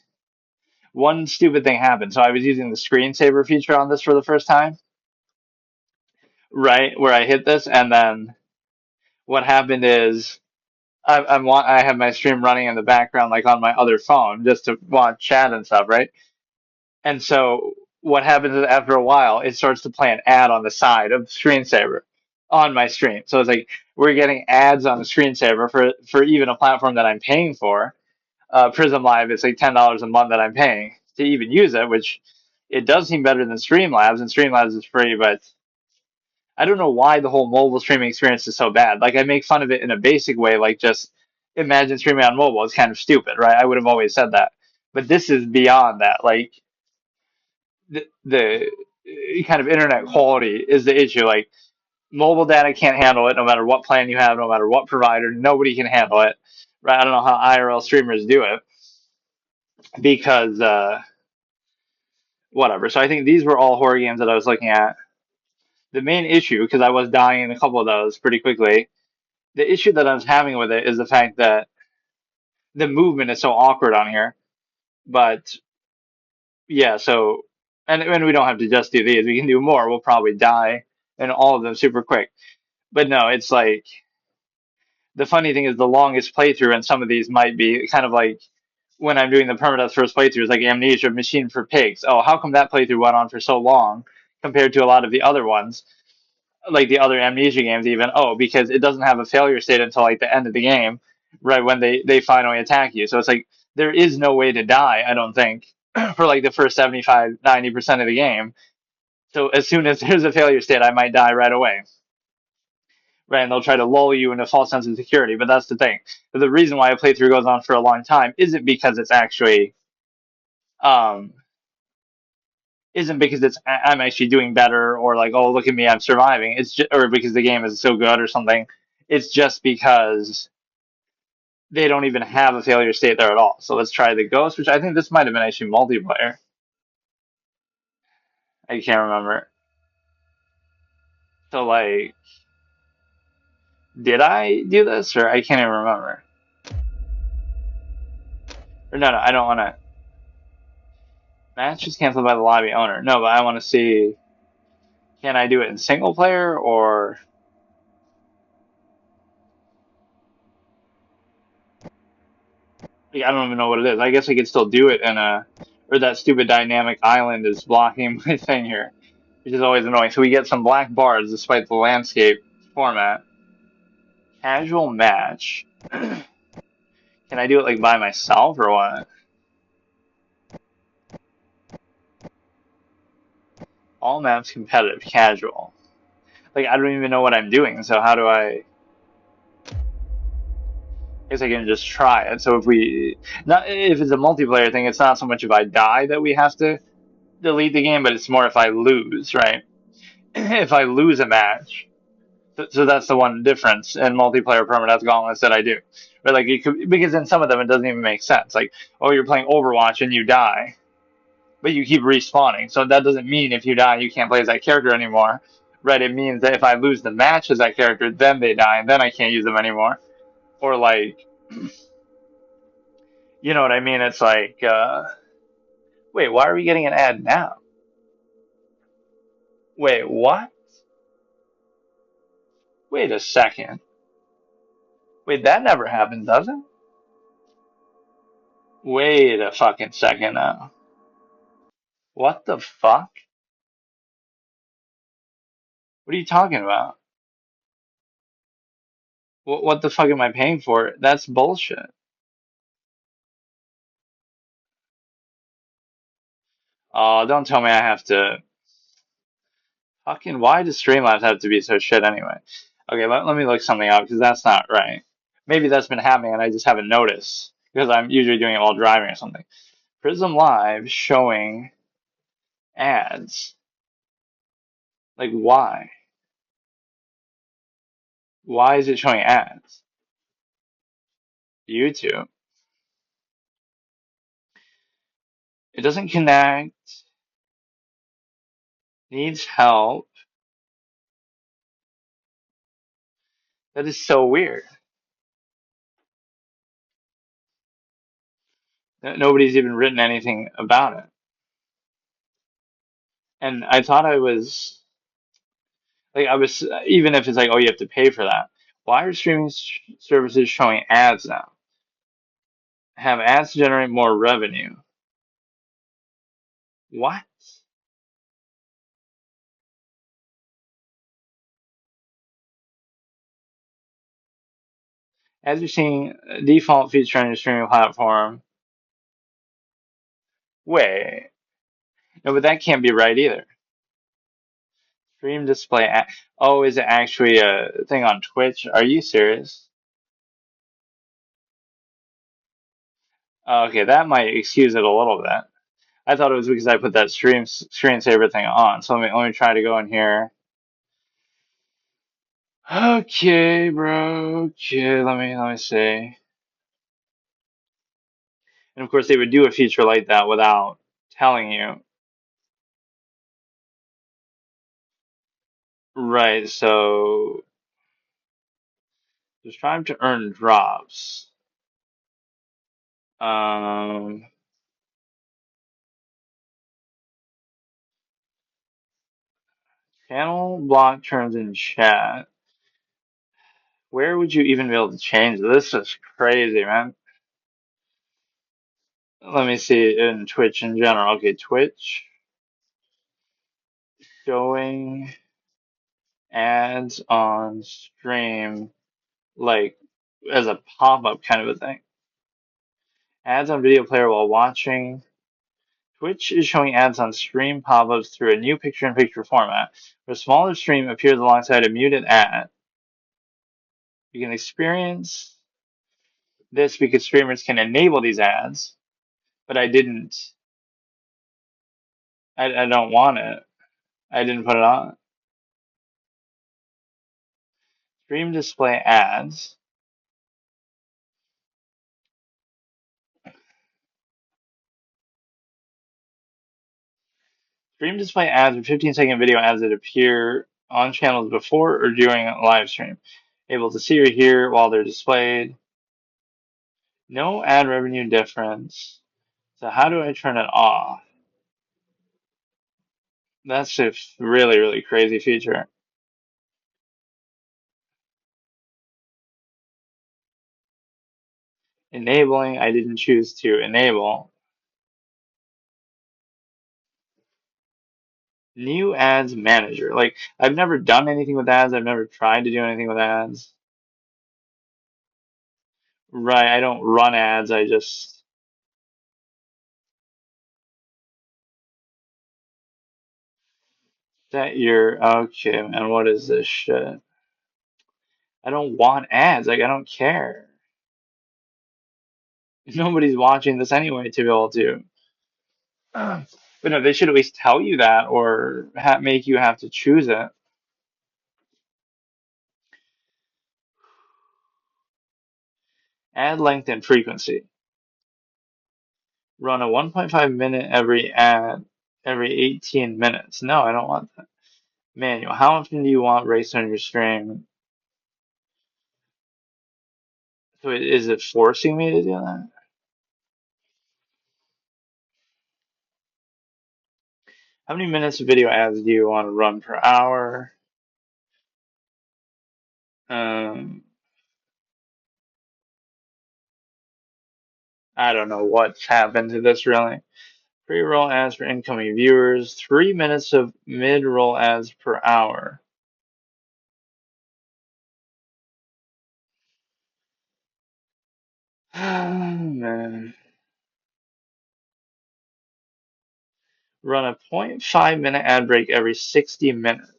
Speaker 1: one stupid thing happened. So I was using the screensaver feature on this for the first time, right, where I hit this, and then what happened is I have my stream running in the background, like on my other phone, just to watch chat and stuff, right? And so what happens is after a while, it starts to play an ad on the side of the screensaver on my stream. So it's like we're getting ads on the screensaver for even a platform that I'm paying for. Prism Live is like $10 a month that I'm paying to even use it, which it does seem better than Streamlabs, and Streamlabs is free, but I don't know why the whole mobile streaming experience is so bad. Like I make fun of it in a basic way, like just imagine streaming on mobile. It's kind of stupid, right? I would have always said that. But this is beyond that. Like the kind of internet quality is the issue. Like mobile data can't handle it, no matter what plan you have, no matter what provider. Nobody can handle it, right? I don't know how IRL streamers do it because whatever. So I think these were all horror games that I was looking at. The main issue, because I was dying in a couple of those pretty quickly, the issue that I was having with it is the fact that the movement is so awkward on here. But yeah, so and we don't have to just do these. We can do more. We'll probably die in all of them super quick. But no, it's like the funny thing is the longest playthrough in some of these might be kind of like when I'm doing the Permadeath first playthroughs, like Amnesia, Machine for Pigs. Oh, how come that playthrough went on for so long compared to a lot of the other ones, like the other Amnesia games even? Oh, because it doesn't have a failure state until like the end of the game, right when they finally attack you. So it's like there is no way to die, I don't think, for like the first 75, 90% of the game. So as soon as there's a failure state, I might die right away, right? And they'll try to lull you into a false sense of security. But that's the thing. The reason why a playthrough goes on for a long time um, isn't because I'm actually doing better or like, oh, look at me, I'm surviving. It's just, or because the game is so good or something. It's just because they don't even have a failure state there at all. So let's try the ghost, which I think this might have been actually multiplayer. I can't remember. So like, did I do this or I can't even remember? Or no, I don't want to. Match is canceled by the lobby owner. No, but I want to see. Can I do it in single player or? Like, I don't even know what it is. I guess I could still do it in a. Or that stupid dynamic island is blocking my thing here, which is always annoying. So we get some black bars despite the landscape format. Casual match. Can I do it like by myself or what? All maps competitive, casual. Like I don't even know what I'm doing. So how do I? I guess I can just try it. So if it's a multiplayer thing, it's not so much if I die that we have to delete the game, but it's more if I lose, right? If I lose a match. So that's the one difference in multiplayer permadeath gauntlets that I do. Right? Like because in some of them it doesn't even make sense. Like, oh, you're playing Overwatch and you die, but you keep respawning. So that doesn't mean if you die you can't play as that character anymore. Right? It means that if I lose the match as that character, then they die, and then I can't use them anymore. Or like, you know what I mean? It's like, wait, why are we getting an ad now? Wait, what? Wait a second. Wait, that never happened, does it? Wait a fucking second now. What the fuck? What are you talking about? What the fuck am I paying for? That's bullshit. Oh, don't tell me I have to. Fucking, why does Streamlabs have to be so shit anyway? Okay, let me look something up because that's not right. Maybe that's been happening and I just haven't noticed because I'm usually doing it while driving or something. Prism Live showing ads. Like, why? Why is it showing ads? YouTube. It doesn't connect. Needs help. That is so weird. Nobody's even written anything about it. And I thought I was like, even if it's like, oh, you have to pay for that. Why are streaming services showing ads now? Have ads to generate more revenue. What? As you're seeing, default feature on your streaming platform. Wait. No, but that can't be right either. Stream display. Oh, is it actually a thing on Twitch? Are you serious? Okay, that might excuse it a little bit. I thought it was because I put that screensaver thing on. So let me try to go in here. Okay, bro. Okay, let me see. And of course, they would do a feature like that without telling you. Right, so just trying to earn drops. Um, Channel block terms in chat. Where would you even be able to change this? This is crazy, man. Let me see in Twitch in general. Okay, Twitch showing ads on stream, like as a pop-up kind of a thing. Ads on video player while watching. Twitch is showing ads on stream pop-ups through a new picture-in-picture format, where a smaller stream appears alongside a muted ad. You can experience this because streamers can enable these ads, but I didn't. I don't want it. I didn't put it on. Stream display ads. Stream display ads are 15-second video ads that appear on channels before or during a live stream. Able to see or hear while they're displayed. No ad revenue difference. So how do I turn it off? That's a really, really crazy feature. Enabling, I didn't choose to enable. New ads manager. Like, I've never done anything with ads. I've never tried to do anything with ads. Right, I don't run ads. I just set your, okay, and what is this shit? I don't want ads. Like, I don't care. Nobody's watching this anyway to be able to. But no, they should at least tell you that or make you have to choose it. Ad length and frequency. Run a 1.5 minute every ad every 18 minutes. No, I don't want that. Manual. How often do you want race on your stream? So is it forcing me to do that? How many minutes of video ads do you want to run per hour? I don't know what's happened to this really. Pre-roll ads for incoming viewers. 3 minutes of mid-roll ads per hour. Man. Run a 0.5 minute ad break every 60 minutes.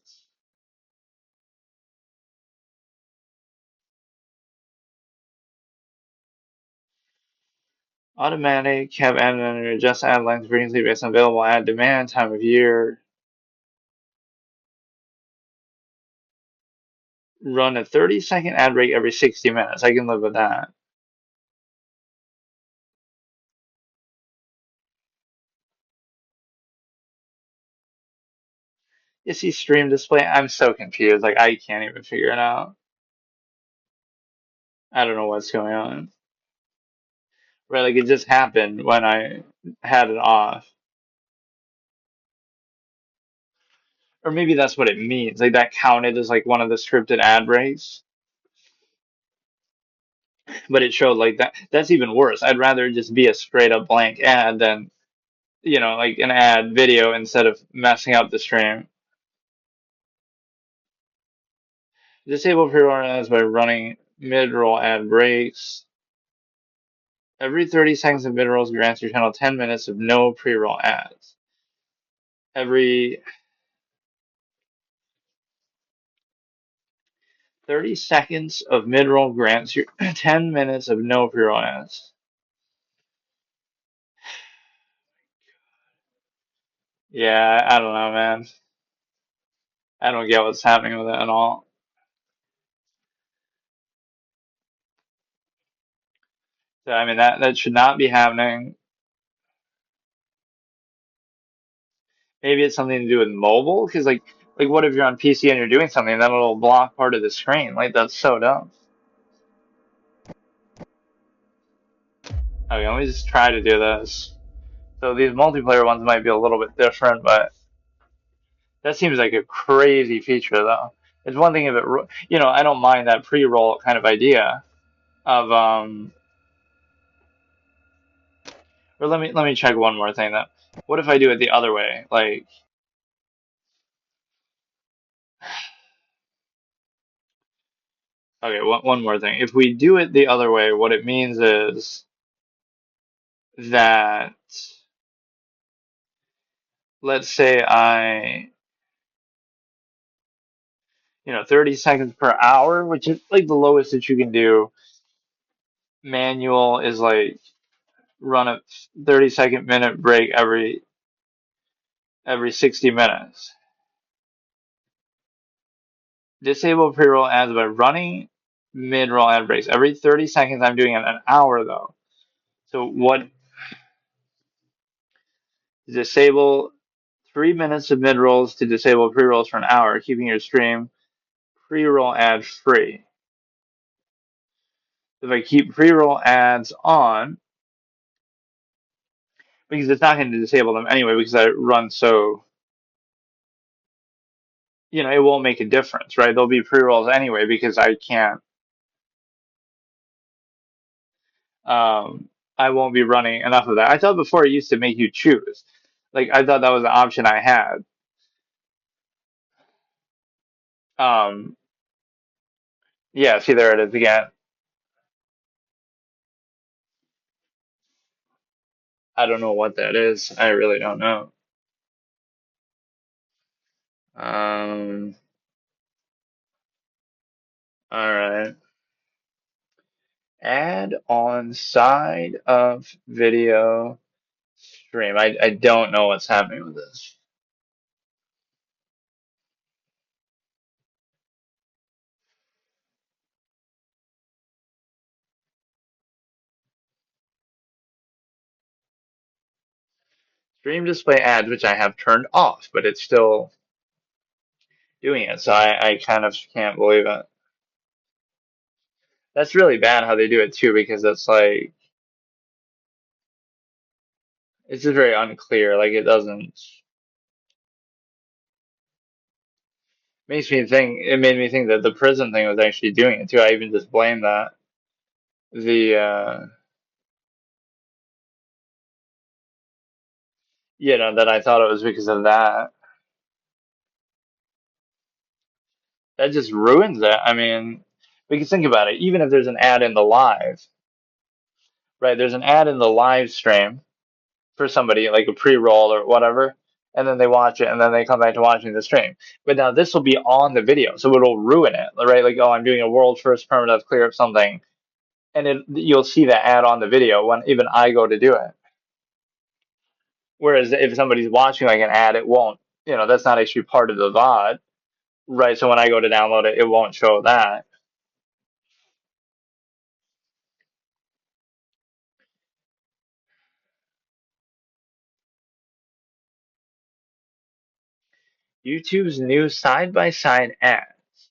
Speaker 1: Automatic, have ad manager adjust ad length frequency based on available ad demand, time of year. Run a 30-second ad break every 60 minutes. I can live with that. You see stream display? I'm so confused. Like, I can't even figure it out. I don't know what's going on. Right, like it just happened when I had it off. Or maybe that's what it means. Like that counted as like one of the scripted ad breaks. But it showed like that. That's even worse. I'd rather just be a straight up blank ad than, like an ad video instead of messing up the stream. Disable pre-roll ads by running mid-roll ad breaks. Every 30 seconds of mid-rolls grants your channel 10 minutes of no pre-roll ads. Every 30 seconds of mid-roll grants you 10 minutes of no pre-roll ads. Yeah, I don't know, man. I don't get what's happening with it at all. So, I mean, that should not be happening. Maybe it's something to do with mobile, because like what if you're on PC and you're doing something, then it'll block part of the screen? Like that's so dumb. Okay, let me just try to do this. So these multiplayer ones might be a little bit different, but that seems like a crazy feature, though. It's one thing if I don't mind that pre-roll kind of idea of Or let me check one more thing though. What if I do it the other way? Like, okay, one more thing. If we do it the other way, what it means is that let's say 30 seconds per hour, which is like the lowest that you can do. Manual is like run a 30-second minute break every 60 minutes. Disable pre-roll ads by running mid-roll ad breaks. Every 30 seconds, I'm doing it an hour though. So what? Disable 3 minutes of mid-rolls to disable pre-rolls for an hour, keeping your stream pre-roll ad free. If I keep pre-roll ads on, because it's not going to disable them anyway, because I run so, it won't make a difference, right? There'll be pre-rolls anyway because I can't, I won't be running enough of that. I thought before it used to make you choose. Like, I thought that was the option I had. Um, yeah, see, there it is again. I don't know what that is. I really don't know. Um, all right. Add ad on side of video stream. I don't know what's happening with this. Stream display ads, which I have turned off, but it's still doing it. So I kind of can't believe it. That's really bad how they do it too, because it's like it's just very unclear. Like it doesn't makes me think it made me think that the prison thing was actually doing it too. I even just blame that. The you know, that I thought it was because of that. That just ruins it. I mean, because think about it, even if there's an ad in the live, right? There's an ad in the live stream for somebody, like a pre-roll or whatever, and then they watch it and then they come back to watching the stream. But now this will be on the video, so it'll ruin it, right? Like, oh, I'm doing a world first permadeath clear of something, and you'll see that ad on the video when even I go to do it. Whereas if somebody's watching like an ad, it won't, you know, that's not actually part of the VOD, right? So when I go to download it, it won't show that. YouTube's new side-by-side ads.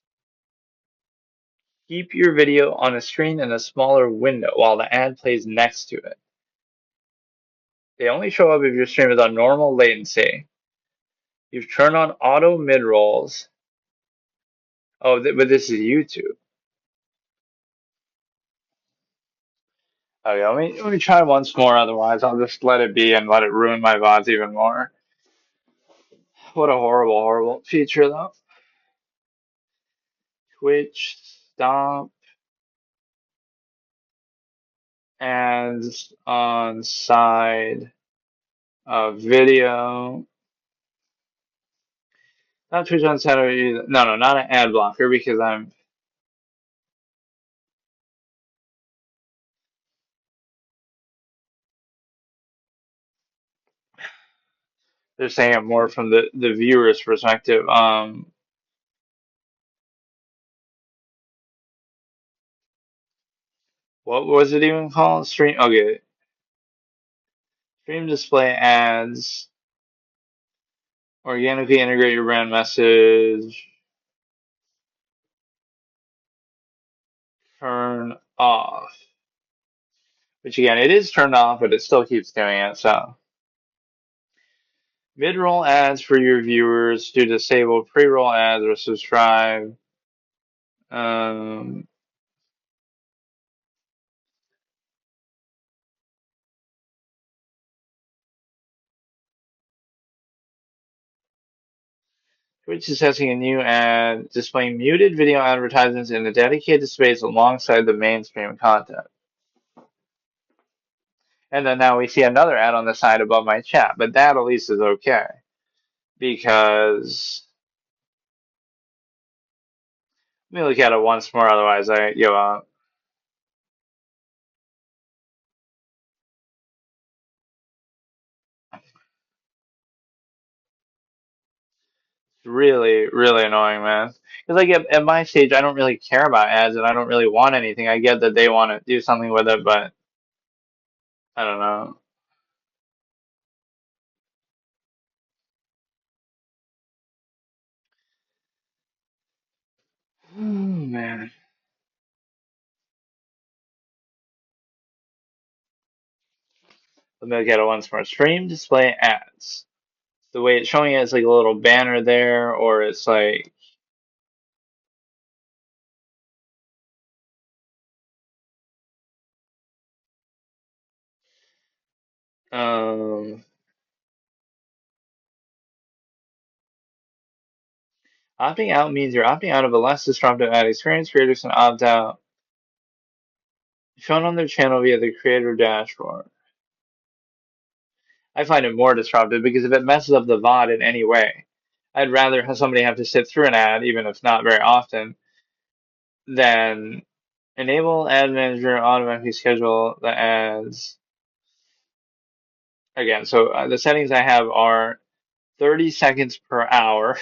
Speaker 1: Keep your video on a screen in a smaller window while the ad plays next to it. They only show up if your stream is on normal latency. You've turned on auto mid-rolls. Oh, but this is YouTube. Okay, let me try once more, otherwise I'll just let it be and let it ruin my VODs even more. What a horrible, horrible feature though. Twitch, stop, ads on side of video. Not Twitch on side of either. No, not an ad blocker because they're saying it more from the viewer's perspective. What was it even called? Stream. Okay, stream display ads. Organically integrate your brand message. Turn off. Which again, it is turned off, but it still keeps doing it. So mid-roll ads for your viewers. Do disable pre-roll ads or subscribe. Um, Twitch is testing a new ad displaying muted video advertisements in a dedicated space alongside the mainstream content. And then now we see another ad on the side above my chat, but that at least is okay. Because let me look at it once more, otherwise I give up. It's really, really annoying, man. Because like at my stage, I don't really care about ads and I don't really want anything. I get that they want to do something with it, but I don't know. Oh, man. Let me look at it once more. Stream display ads. The way it's showing it is like a little banner there, or it's like um opting out means you're opting out of a less disruptive ad experience. Creators can opt out. Shown on their channel via the creator dashboard. I find it more disruptive because if it messes up the VOD in any way, I'd rather have somebody have to sit through an ad, even if not very often, than Enable ad manager automatically schedule the ads. Again, so the settings I have are 30 seconds per hour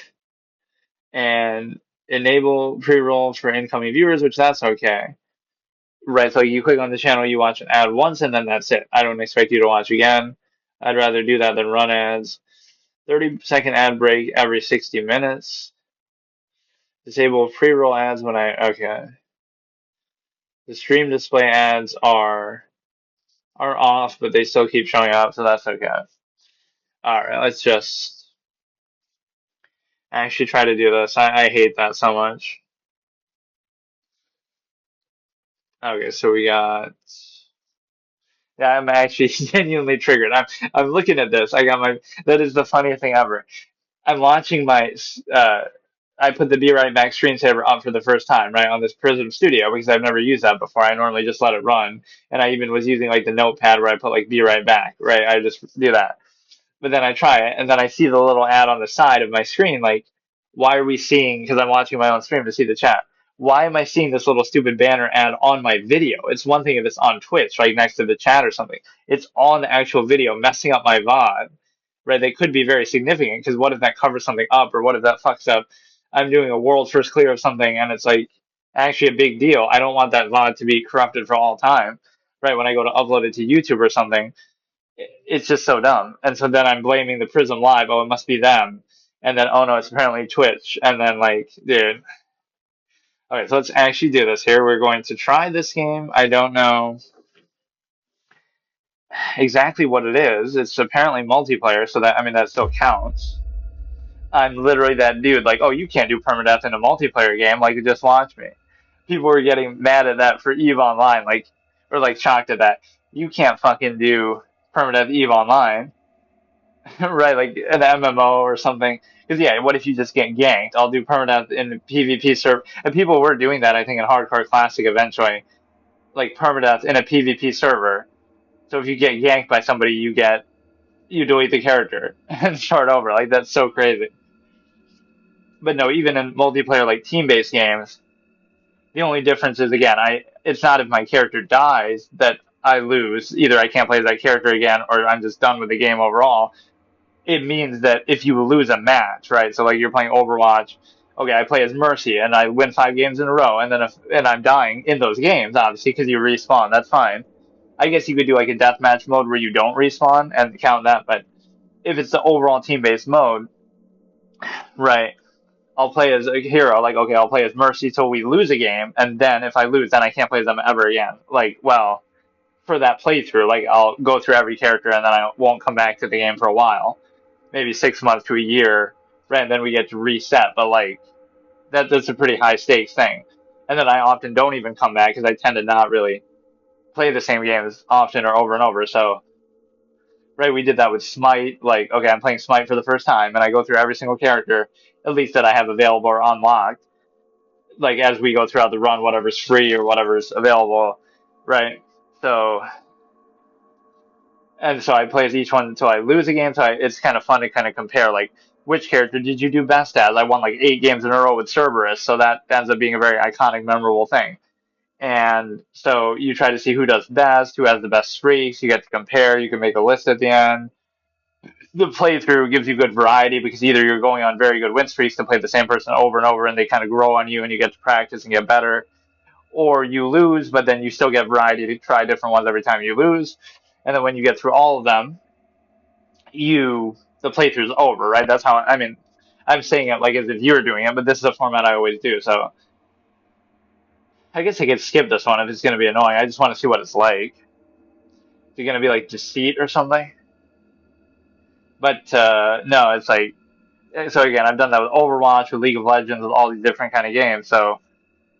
Speaker 1: and enable pre-roll for incoming viewers, which that's okay. Right, so you click on the channel, you watch an ad once, and then that's it. I don't expect you to watch again. I'd rather do that than run ads. 30-second ad break every 60 minutes. Disable pre-roll ads when okay. The stream display ads are off, but they still keep showing up, so that's okay. All right, let's just actually try to do this. I hate that so much. Okay, so we got. Yeah, I'm actually genuinely triggered. I'm looking at this. I got my. That is the funniest thing ever. I'm watching my. I put the Be Right Back screensaver up for the first time, right, on this Prism Studio because I've never used that before. I normally just let it run, and I even was using like the notepad where I put like Be Right Back, right? I just do that. But then I try it, and then I see the little ad on the side of my screen. Like, why are we seeing? Because I'm watching my own stream to see the chat. Why am I seeing this little stupid banner ad on my video? It's one thing if it's on Twitch, right next to the chat or something. It's on the actual video, messing up my VOD, right? They could be very significant because what if that covers something up, or what if that fucks up? I'm doing a world first clear of something, and it's like actually a big deal. I don't want that VOD to be corrupted for all time, right? When I go to upload it to YouTube or something, it's just so dumb. And so then I'm blaming the Prism Live. Oh, it must be them. And then, oh no, it's apparently Twitch. And then, like, dude. Okay, so let's actually do this here. We're going to try this game. I don't know exactly what it is. It's apparently multiplayer, so that, I mean, that still counts. I'm literally that dude, like, oh, you can't do permadeath in a multiplayer game. Like, just watch me. People were getting mad at that for EVE Online, like, or like shocked at that. You can't fucking do permadeath EVE Online. Right, like an MMO or something. Because yeah, what if you just get ganked? I'll do permadeath in PvP server, and people were doing that. I think in Hardcore Classic eventually, like permadeath in a PvP server. So if you get ganked by somebody, you delete the character and start over. Like that's so crazy. But no, even in multiplayer like team-based games, the only difference is again, it's not if my character dies that I lose. Either I can't play that character again, or I'm just done with the game overall. It means that if you lose a match, right? So like you're playing Overwatch, okay, I play as Mercy and I win 5 games in a row, and then and I'm dying in those games, obviously because you respawn. That's fine. I guess you could do like a deathmatch mode where you don't respawn and count that, but if it's the overall team-based mode, right? I'll play as a hero. Like okay, I'll play as Mercy till we lose a game, and then if I lose, then I can't play as them ever again. Like well, for that playthrough, like I'll go through every character and then I won't come back to the game for a while, maybe 6 months to a year, right? And then we get to reset. But like that's a pretty high stakes thing. And then I often don't even come back because I tend to not really play the same games often or over and over. So right, we did that with Smite. Like okay, I'm playing Smite for the first time, and I go through every single character, at least that I have available or unlocked. Like as we go throughout the run, whatever's free or whatever's available, right? So and so I play as each one until I lose a game. So it's kind of fun to kind of compare, like, which character did you do best as? I won like 8 games in a row with Cerberus, so that ends up being a very iconic, memorable thing. And so you try to see who does best, who has the best streaks. You get to compare. You can make a list at the end. The playthrough gives you good variety because either you're going on very good win streaks to play the same person over and over, and they kind of grow on you, and you get to practice and get better, or you lose, but then you still get variety to try different ones every time you lose. And then when you get through all of them, the playthrough's over, right? That's how I mean. I'm saying it like as if you were doing it, but this is a format I always do. So I guess I could skip this one if it's going to be annoying. I just want to see what it's like. Is it going to be like Deceit or something? But no, it's like so again. I've done that with Overwatch, with League of Legends, with all these different kind of games. So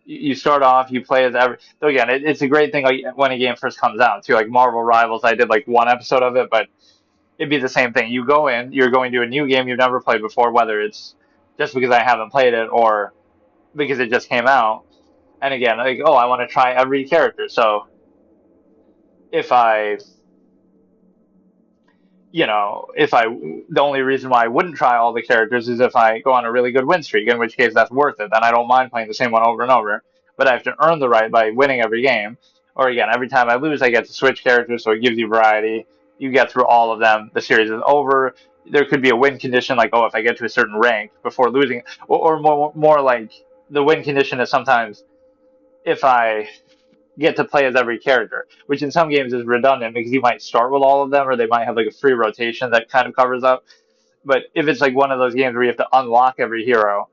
Speaker 1: you start off, you play as every. So again, it's a great thing like when a game first comes out too. Like Marvel Rivals, I did like one episode of it, but it'd be the same thing. You go in, you're going to a new game you've never played before, whether it's just because I haven't played it or because it just came out. And again, like, oh, I want to try every character. So if I, the only reason why I wouldn't try all the characters is if I go on a really good win streak, in which case that's worth it. Then I don't mind playing the same one over and over. but I have to earn the right by winning every game. Or again, every time I lose, I get to switch characters, so it gives you variety. You get through all of them, the series is over. There could be a win condition, like, oh, if I get to a certain rank before losing, or more like the win condition is sometimes if I get to play as every character, which in some games is redundant because you might start with all of them, or they might have like a free rotation that kind of covers up. But if it's like one of those games where you have to unlock every hero,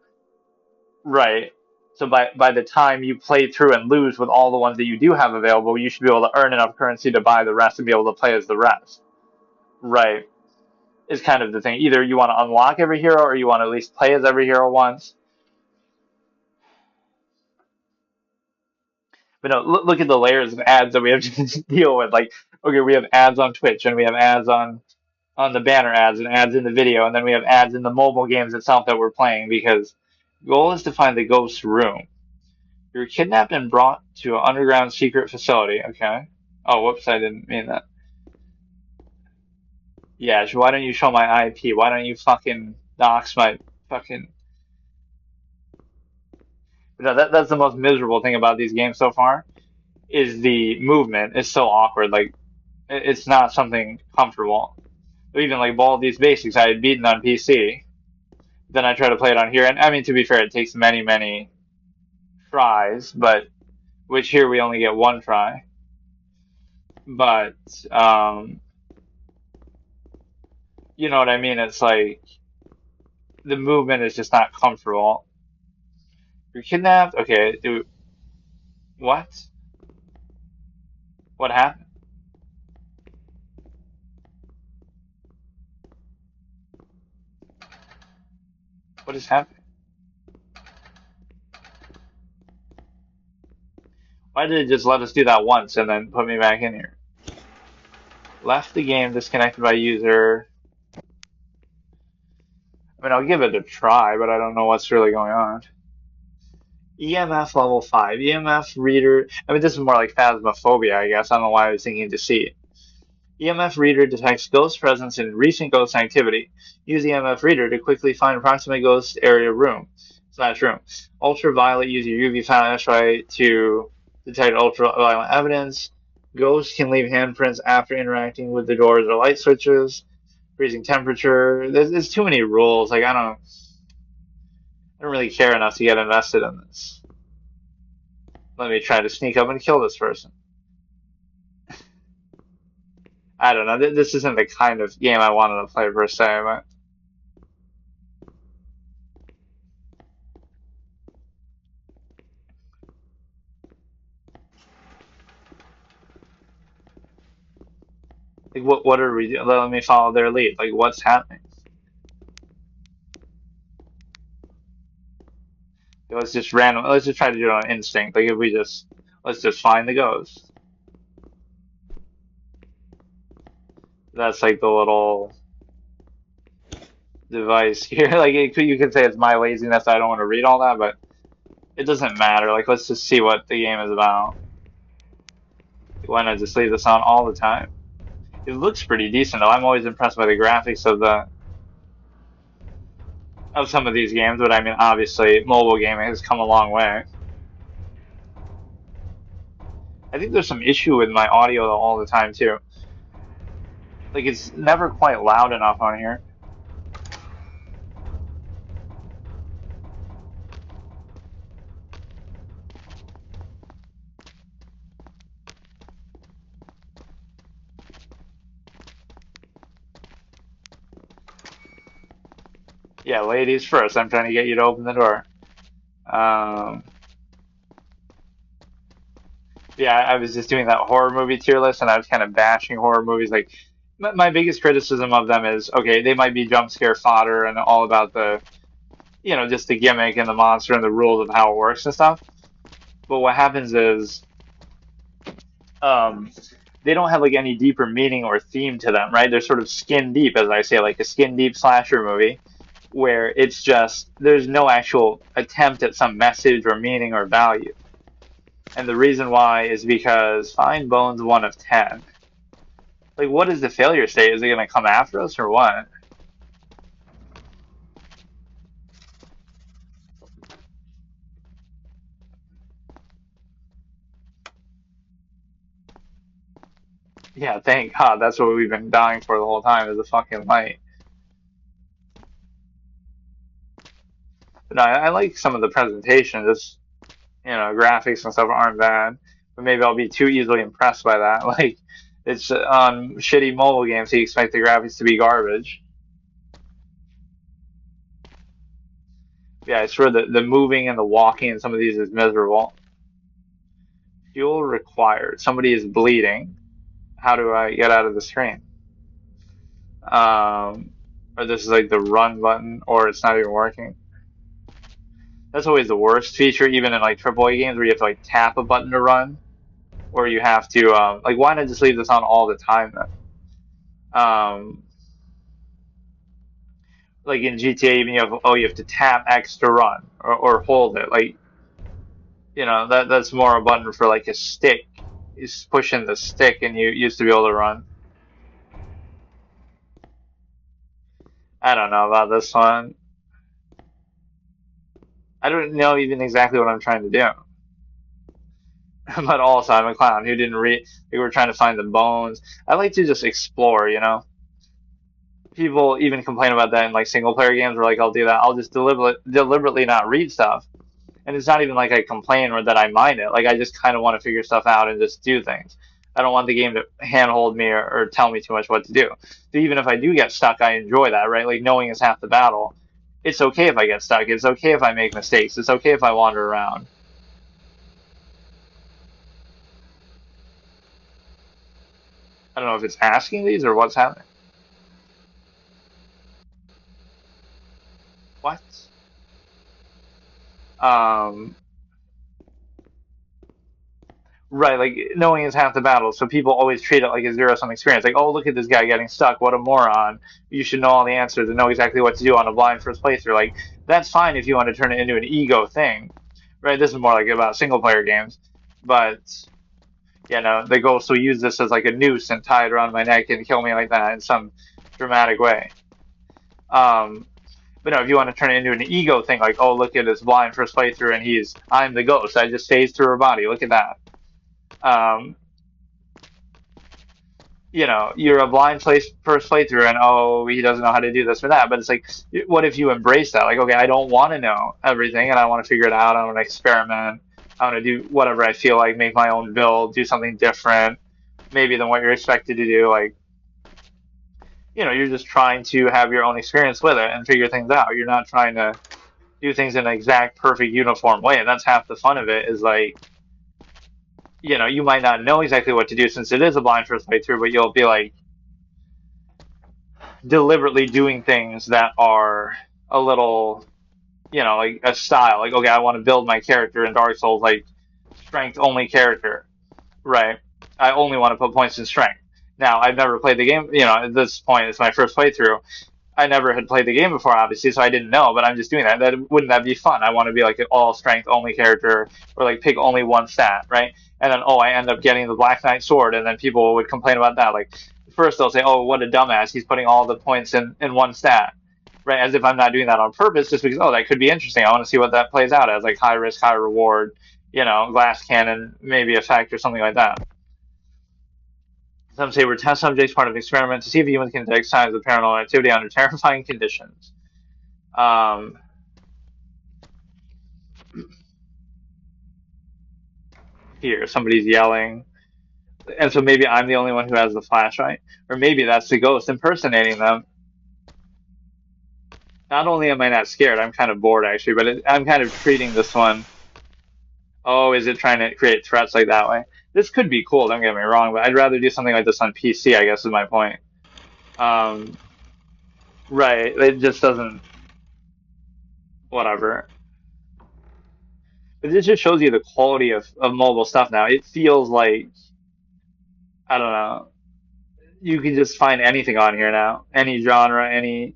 Speaker 1: right? So by the time you play through and lose with all the ones that you do have available, you should be able to earn enough currency to buy the rest and be able to play as the rest. Right. Is kind of the thing. Either you want to unlock every hero or you want to at least play as every hero once. But no, look at the layers of ads that we have to deal with. Like, okay, we have ads on Twitch and we have ads on the banner ads and ads in the video, and then we have ads in the mobile games itself that we're playing because goal is to find the ghost room. You're kidnapped and brought to an underground secret facility. Okay. Oh, whoops, I didn't mean that. Yeah, so why don't you show my IP? Why don't you fucking dox my fucking... No, that's the most miserable thing about these games so far, is the movement is so awkward. Like, it's not something comfortable. Even like Baldi's Basics, I had beaten on PC. Then I try to play it on here, and I mean, to be fair, it takes many, many tries, but which here we only get one try. But you know what I mean? It's like the movement is just not comfortable. You're kidnapped? Okay, dude. What? What happened? What is happening? Why did it just let us do that once and then put me back in here? Left the game, disconnected by user. I mean, I'll give it a try, but I don't know what's really going on. EMF level 5. EMF reader. I mean, this is more like phasmophobia, I guess. I don't know why I was thinking deceit. EMF reader detects ghost presence in recent ghost activity. Use EMF reader to quickly find approximate ghost area room. Ultraviolet, use your UV flashlight to detect ultraviolet evidence. Ghosts can leave handprints after interacting with the doors or light switches. Freezing temperature. There's too many rules. Like, I don't really care enough to get invested in this. Let me try to sneak up and kill this person. I don't know. This isn't the kind of game I wanted to play per se, but like, what are we doing? Let me follow their lead. Like, what's happening? Let's just Let's just try to do it on instinct. Like, if we just let's just find the ghost. That's like the little device here. Like, you could say it's my laziness. I don't want to read all that, but it doesn't matter. Like, let's just see what the game is about. Why not just leave this on all the time? It looks pretty decent, though. I'm always impressed by the graphics of some of these games, but I mean, obviously, mobile gaming has come a long way. I think there's some issue with my audio though, all the time too. Like, it's never quite loud enough on here. Yeah, ladies first. I'm trying to get you to open the door. Um, yeah, I was just doing that horror movie tier list, and I was kind of bashing horror movies. Like, my biggest criticism of them is, okay, they might be jump scare fodder and all about the, just the gimmick and the monster and the rules of how it works and stuff. But what happens is, um, they don't have like any deeper meaning or theme to them, right? They're sort of skin deep, as I say, like a skin deep slasher movie, where it's just there's no actual attempt at some message or meaning or value. And the reason why is because find bones 1 of 10. Like, what is the failure state? Is it going to come after us or what? Yeah, thank God. That's what we've been dying for the whole time is a fucking light. But no, I like some of the presentation. Just, graphics and stuff aren't bad. But maybe I'll be too easily impressed by that. Like, it's on shitty mobile games, you expect the graphics to be garbage. Yeah, I swear the moving and the walking in some of these is miserable. Fuel required. Somebody is bleeding. How do I get out of the screen? Um, or this is like the run button, or it's not even working. That's always the worst feature, even in like AAA games where you have to like tap a button to run, or you have to like why not just leave this on all the time then? Um, like in GTA, even you have to tap X to run or hold it. Like that's more a button for like a stick. You just push in the stick, and you used to be able to run. I don't know about this one. I don't know even exactly what I'm trying to do. But also, I'm a clown who didn't read. We were trying to find the bones. I like to just explore. People even complain about that in like single player games where like I'll do that. I'll just deliberately not read stuff. And it's not even like I complain or that I mind it. Like I just kind of want to figure stuff out and just do things. I don't want the game to handhold me or tell me too much what to do. So even if I do get stuck, I enjoy that, right? Like knowing is half the battle. It's okay if I get stuck. It's okay if I make mistakes. It's okay if I wander around. I don't know if it's asking these or what's happening. What? Um, Right, like knowing is half the battle. So people always treat it like a zero-sum experience. Like, oh, look at this guy getting stuck. What a moron. You should know all the answers and know exactly what to do on a blind first playthrough. Like, that's fine if you want to turn it into an ego thing, right? This is more like about single-player games. But, they go, so use this as like a noose and tie it around my neck and kill me like that in some dramatic way. Um, but no, if you want to turn it into an ego thing, like, oh, look at this blind first playthrough and I'm the ghost. I just phased through her body. Look at that. Um, you're a blind first playthrough, and oh, he doesn't know how to do this or that. But it's like, what if you embrace that? Like, okay, I don't want to know everything, and I want to figure it out. I want to experiment. I want to do whatever I feel like, make my own build, do something different, maybe than what you're expected to do. Like, you're just trying to have your own experience with it and figure things out. You're not trying to do things in an exact, perfect, uniform way. And that's half the fun of it. Is like, you might not know exactly what to do since it is a blind first playthrough, but you'll be like deliberately doing things that are a little, like a style. Like, okay, I want to build my character in Dark Souls, like strength only character, right? I only want to put points in strength. Now, I've never played the game, at this point, it's my first playthrough. I never had played the game before, obviously, so I didn't know, but I'm just doing that. Wouldn't that be fun? I want to be like an all strength only character or like pick only one stat, right? And then, oh, I end up getting the Black Knight sword, and then people would complain about that. Like, first they'll say, oh, what a dumbass, he's putting all the points in one stat, right? As if I'm not doing that on purpose, just because, oh, that could be interesting. I want to see what that plays out as, like high risk, high reward, glass cannon, maybe effect or something like that. Some say we're test subjects, part of an experiment to see if humans can detect signs of paranormal activity under terrifying conditions. Um, Here, somebody's yelling, and so maybe I'm the only one who has the flashlight, or maybe that's the ghost impersonating them. Not only am I not scared, I'm kind of bored actually, but I'm kind of treating this one. Oh, is it trying to create threats like that way? This could be cool, don't get me wrong, but I'd rather do something like this on PC, I guess is my point. Um, right, it just doesn't, whatever. But this just shows you the quality of mobile stuff now. It feels like, I don't know, you can just find anything on here now. Any genre,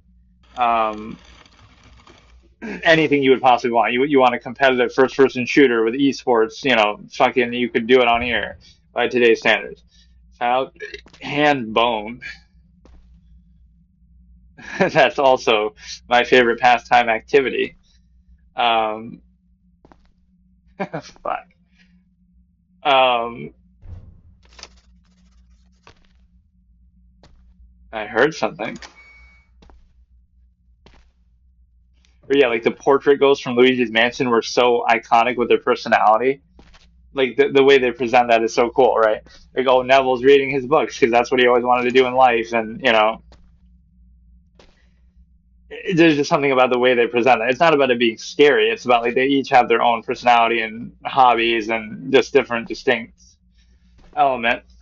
Speaker 1: um, anything you would possibly want. You want a competitive first person shooter with esports, fucking you could do it on here by today's standards. Foul hand bone. That's also my favorite pastime activity. Um, fuck. Um, I heard something. Or yeah, like the portrait ghosts from Luigi's Mansion were so iconic with their personality. Like the way they present that is so cool, right? Like, oh, Neville's reading his books because that's what he always wanted to do in life, and there's just something about the way they present it. It's not about it being scary. It's about like they each have their own personality and hobbies and just different distinct elements.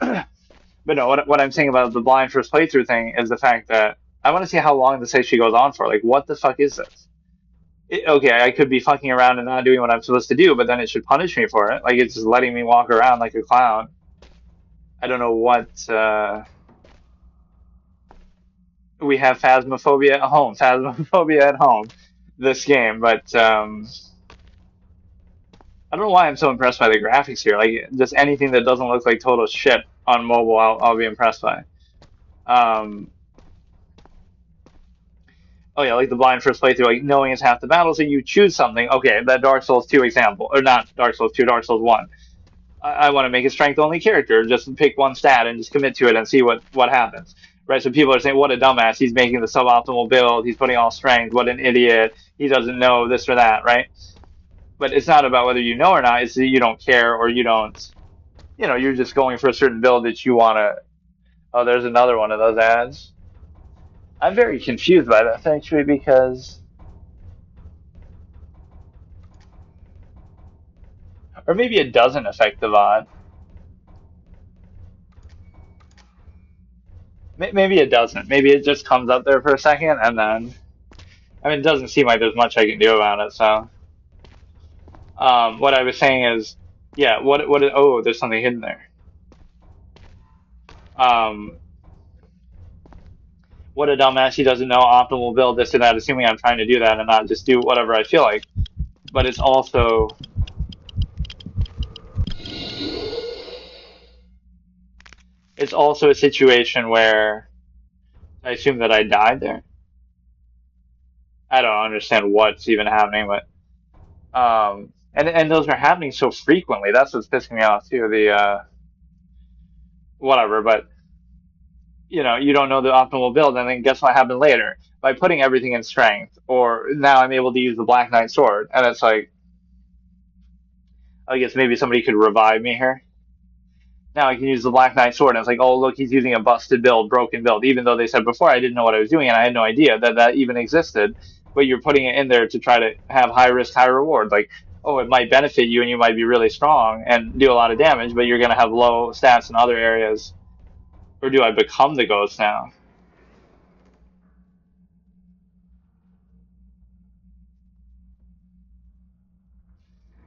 Speaker 1: But no, what I'm saying about the blind first playthrough thing is the fact that I want to see how long this actually goes on for. Like, what the fuck is this? Okay, I could be fucking around and not doing what I'm supposed to do, but then it should punish me for it. Like, it's just letting me walk around like a clown. I don't know what. We have phasmophobia at home. Phasmophobia at home. This game, but I don't know why I'm so impressed by the graphics here. Like, just anything that doesn't look like total shit on mobile, I'll be impressed by. Um, oh yeah, like the blind first playthrough, like knowing is half the battle, so you choose something. Okay, that Dark Souls 2 example, or not Dark Souls 2, Dark Souls 1. I want to make a strength only character. Just pick one stat and just commit to it and see what happens. Right? So people are saying, "What a dumbass! He's making the suboptimal build. He's putting all strength. What an idiot! He doesn't know this or that." Right? But it's not about whether you know or not. It's that you don't care or you don't. You're just going for a certain build that you want to. Oh, there's another one of those ads. I'm very confused by that actually because, or maybe it doesn't affect the VOD. Maybe it doesn't. Maybe it just comes up there for a second and then. I mean, it doesn't seem like there's much I can do about it. So, what I was saying is, yeah. Oh, there's something hidden there. Um, what a dumbass! He doesn't know optimal build this or that, assuming I'm trying to do that and not just do whatever I feel like. But it's also a situation where I assume that I died there. I don't understand what's even happening, but and those are happening so frequently. That's what's pissing me off too. The whatever, but you don't know the optimal build, and then guess what happened later? By putting everything in strength, or now I'm able to use the Black Knight sword, and it's like, I guess maybe somebody could revive me here. Now I can use the Black Knight sword, and it's like, oh look, he's using a busted build, broken build, even though they said before I didn't know what I was doing, and I had no idea that that even existed. But you're putting it in there to try to have high risk, high reward. Like, oh, it might benefit you, and you might be really strong and do a lot of damage, but you're gonna have low stats in other areas. Or do I become the ghost now?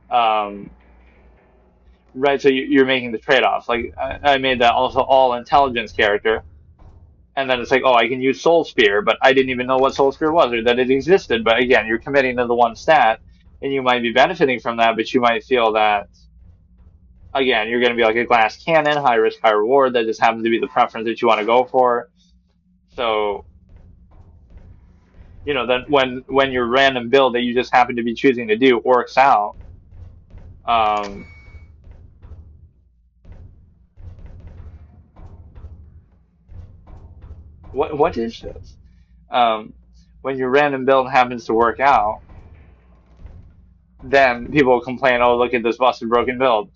Speaker 1: Um, right, so you're making the trade-offs. Like I made that also all intelligence character, and then it's like, oh, I can use Soul Spear, but I didn't even know what Soul Spear was or that it existed. But again, you're committing to the one stat, and you might be benefiting from that, but you might feel that again, you're going to be like a glass cannon, high risk, high reward. That just happens to be the preference that you want to go for. So then when your random build that you just happen to be choosing to do works out, um, what is this? Um, when your random build happens to work out, then people will complain, oh, look at this busted broken build.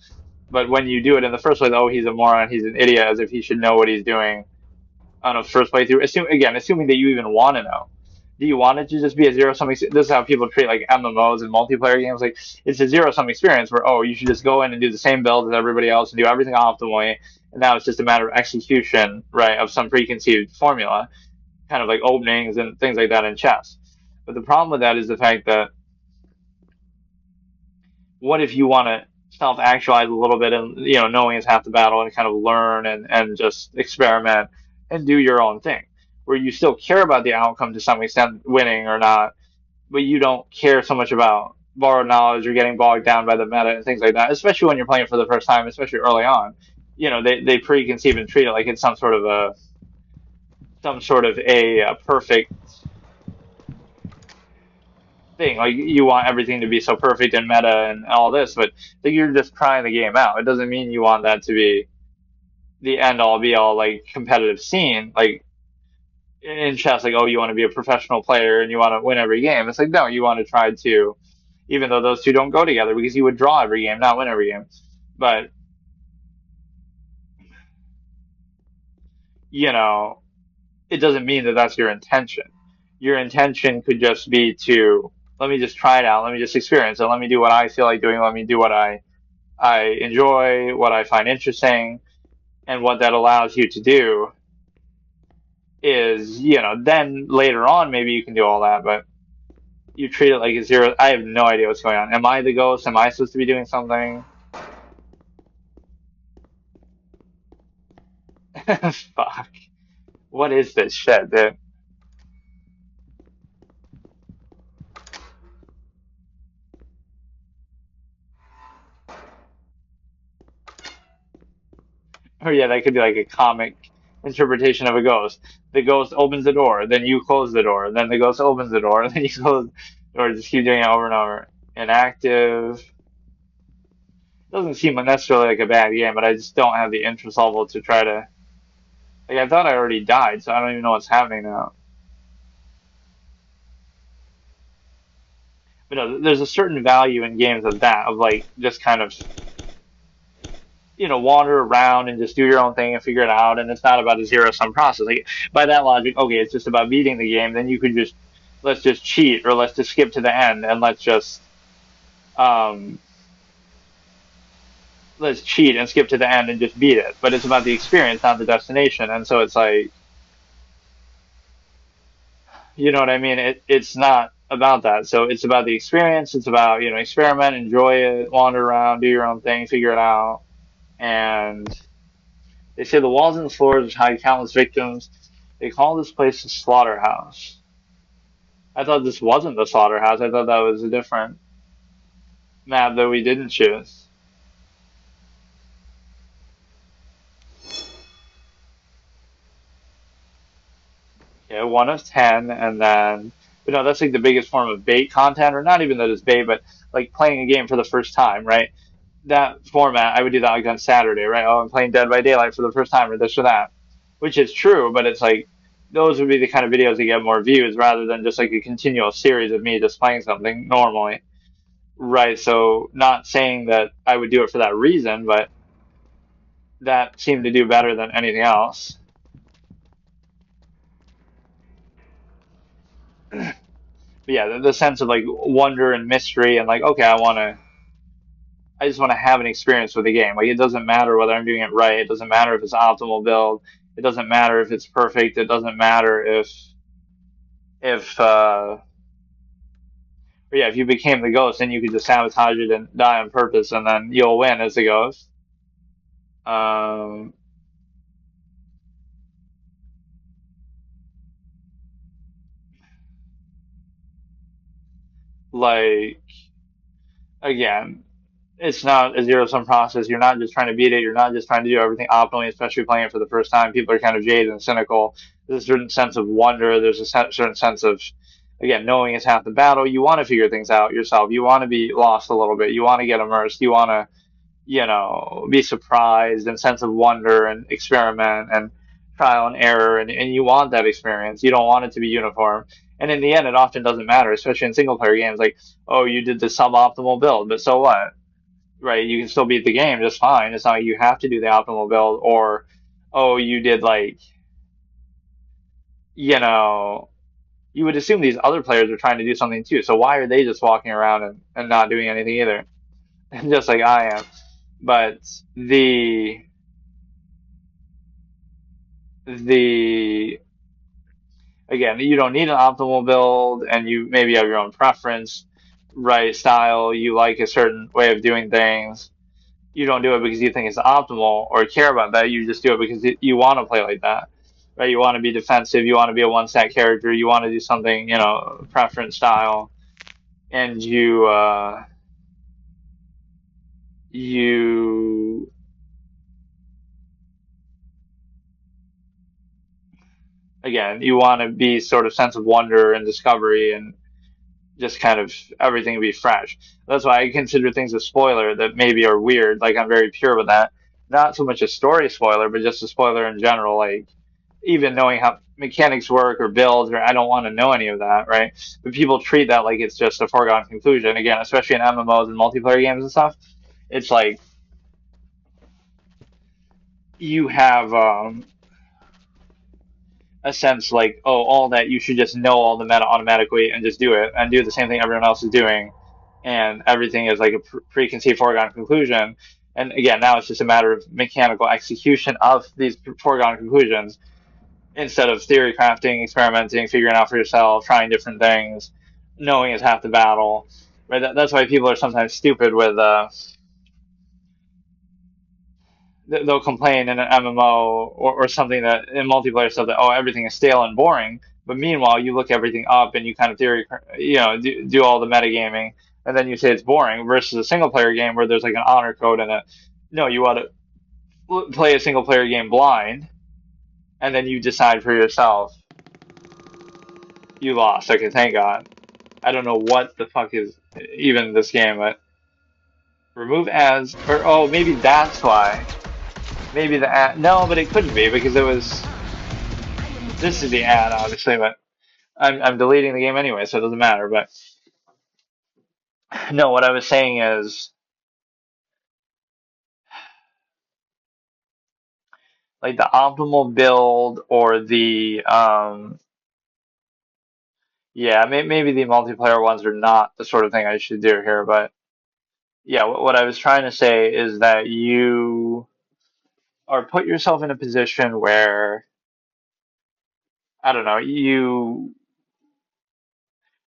Speaker 1: But when you do it in the first place, oh, he's a moron, he's an idiot, as if he should know what he's doing on a first playthrough. Assuming that you even want to know. Do you want it to just be a zero sum experience? This is how people treat like MMOs and multiplayer games. Like, it's a zero sum experience where, oh, you should just go in and do the same build as everybody else and do everything optimally. And now it's just a matter of execution, right, of some preconceived formula, kind of like openings and things like that in chess. But the problem with that is the fact that what if you want to self-actualize a little bit and knowing is half the battle and kind of learn and just experiment and do your own thing where you still care about the outcome to some extent, winning or not, but you don't care so much about borrowed knowledge or getting bogged down by the meta and things like that, especially when you're playing for the first time, especially early on. They preconceive and treat it like it's some sort of a perfect thing. Like, you want everything to be so perfect and meta and all this, but you're just trying the game out. It doesn't mean you want that to be the end all be all like competitive scene. Like, in chess, like, oh, you want to be a professional player and you want to win every game. It's like, no, you want to try to, even though those two don't go together, because you would draw every game, not win every game. But, you know, it doesn't mean that that's your intention. Your intention could just be to, let me just try it out, let me just experience it, let me do what I feel like doing, let me do what I enjoy, what I find interesting, and what that allows you to do is, then later on maybe you can do all that, but you treat it like a zero. I have no idea what's going on. Am I the ghost? Am I supposed to be doing something? Fuck. What is this shit, dude? Oh yeah, that could be like a comic interpretation of a ghost. The ghost opens the door, then you close the door, then the ghost opens the door, then you close the door. Just keep doing it over and over. Inactive. Doesn't seem necessarily like a bad game, but I just don't have the interest level to try to. Like, I thought I already died, so I don't even know what's happening now. But no, there's a certain value in games of that, of like just kind of, wander around and just do your own thing and figure it out. And it's not about a zero sum process. Like, by that logic, okay, it's just about beating the game. Then you could just, let's just cheat, or let's just skip to the end and um, let's cheat and skip to the end and just beat it. But it's about the experience, not the destination. And so it's like, you know what I mean? It's not about that. So it's about the experience. It's about, experiment, enjoy it, wander around, do your own thing, figure it out. And they say the walls and the floors which hide countless victims. They call this place the slaughterhouse. I thought this wasn't the slaughterhouse. I thought that was a different map that we didn't choose. Yeah, 1 of 10, and then, but no, that's like the biggest form of bait content, or not even that it's bait, but like playing a game for the first time, right? That format, I would do that like on Saturday, right? Oh, I'm playing Dead by Daylight for the first time, or this or that, which is true, but it's like those would be the kind of videos that get more views rather than just like a continual series of me just playing something normally, right? So, not saying that I would do it for that reason, but that seemed to do better than anything else. But yeah, the sense of like wonder and mystery and like, okay, I just want to have an experience with the game. Like, it doesn't matter whether I'm doing it right. It doesn't matter if it's optimal build. It doesn't matter if it's perfect. It doesn't matter if or yeah, if you became the ghost, then you could just sabotage it and die on purpose, and then you'll win as the ghost. Um, like, again, it's not a zero sum process. You're not just trying to beat it. You're not just trying to do everything optimally, especially playing it for the first time. People are kind of jaded and cynical. There's a certain sense of wonder. There's a certain sense of, again, knowing is half the battle. You want to figure things out yourself. You want to be lost a little bit. You want to get immersed. You want to, be surprised and sense of wonder and experiment and trial and error. And you want that experience. You don't want it to be uniform. And in the end, it often doesn't matter, especially in single player games. Like, oh, you did the suboptimal build, but so what? Right? You can still beat the game just fine. It's not like you have to do the optimal build, or, oh, you did like, you know, you would assume these other players are trying to do something too. So why are they just walking around and not doing anything either? Just like I am. But the again, you don't need an optimal build, and you maybe have your own preference, right? Style. You like a certain way of doing things. You don't do it because you think it's optimal or care about that. You just do it because you want to play like that, right? You want to be defensive. You want to be a one-stat character. You want to do something, preference style, and you again, you want to be sort of sense of wonder and discovery and just kind of everything be fresh. That's why I consider things a spoiler that maybe are weird. Like, I'm very pure with that. Not so much a story spoiler, but just a spoiler in general. Like, even knowing how mechanics work or builds, or I don't want to know any of that, right? But people treat that like it's just a foregone conclusion. Again, especially in MMOs and multiplayer games and stuff, it's like you have a sense like, oh, all that you should just know all the meta automatically and just do it and do the same thing everyone else is doing, and everything is like a preconceived foregone conclusion. And again, now it's just a matter of mechanical execution of these foregone conclusions instead of theory crafting, experimenting, figuring out for yourself, trying different things. Knowing is half the battle, right? That's why people are sometimes stupid with they'll complain in an MMO or something that in multiplayer stuff that, oh, everything is stale and boring. But meanwhile, you look everything up and you kind of do all the metagaming, and then you say it's boring versus a single player game where there's like an honor code in it. No, you ought to play a single player game blind, and then you decide for yourself. You lost. Okay, thank God. I don't know what the fuck is even this game, but remove ads, or oh, maybe that's why. Maybe the ad. No, but it couldn't be because it was. This is the ad, obviously, but I'm deleting the game anyway, so it doesn't matter. But no, what I was saying is like the optimal build or the yeah, maybe the multiplayer ones are not the sort of thing I should do here, but yeah, what I was trying to say is that you are put yourself in a position where I don't know, you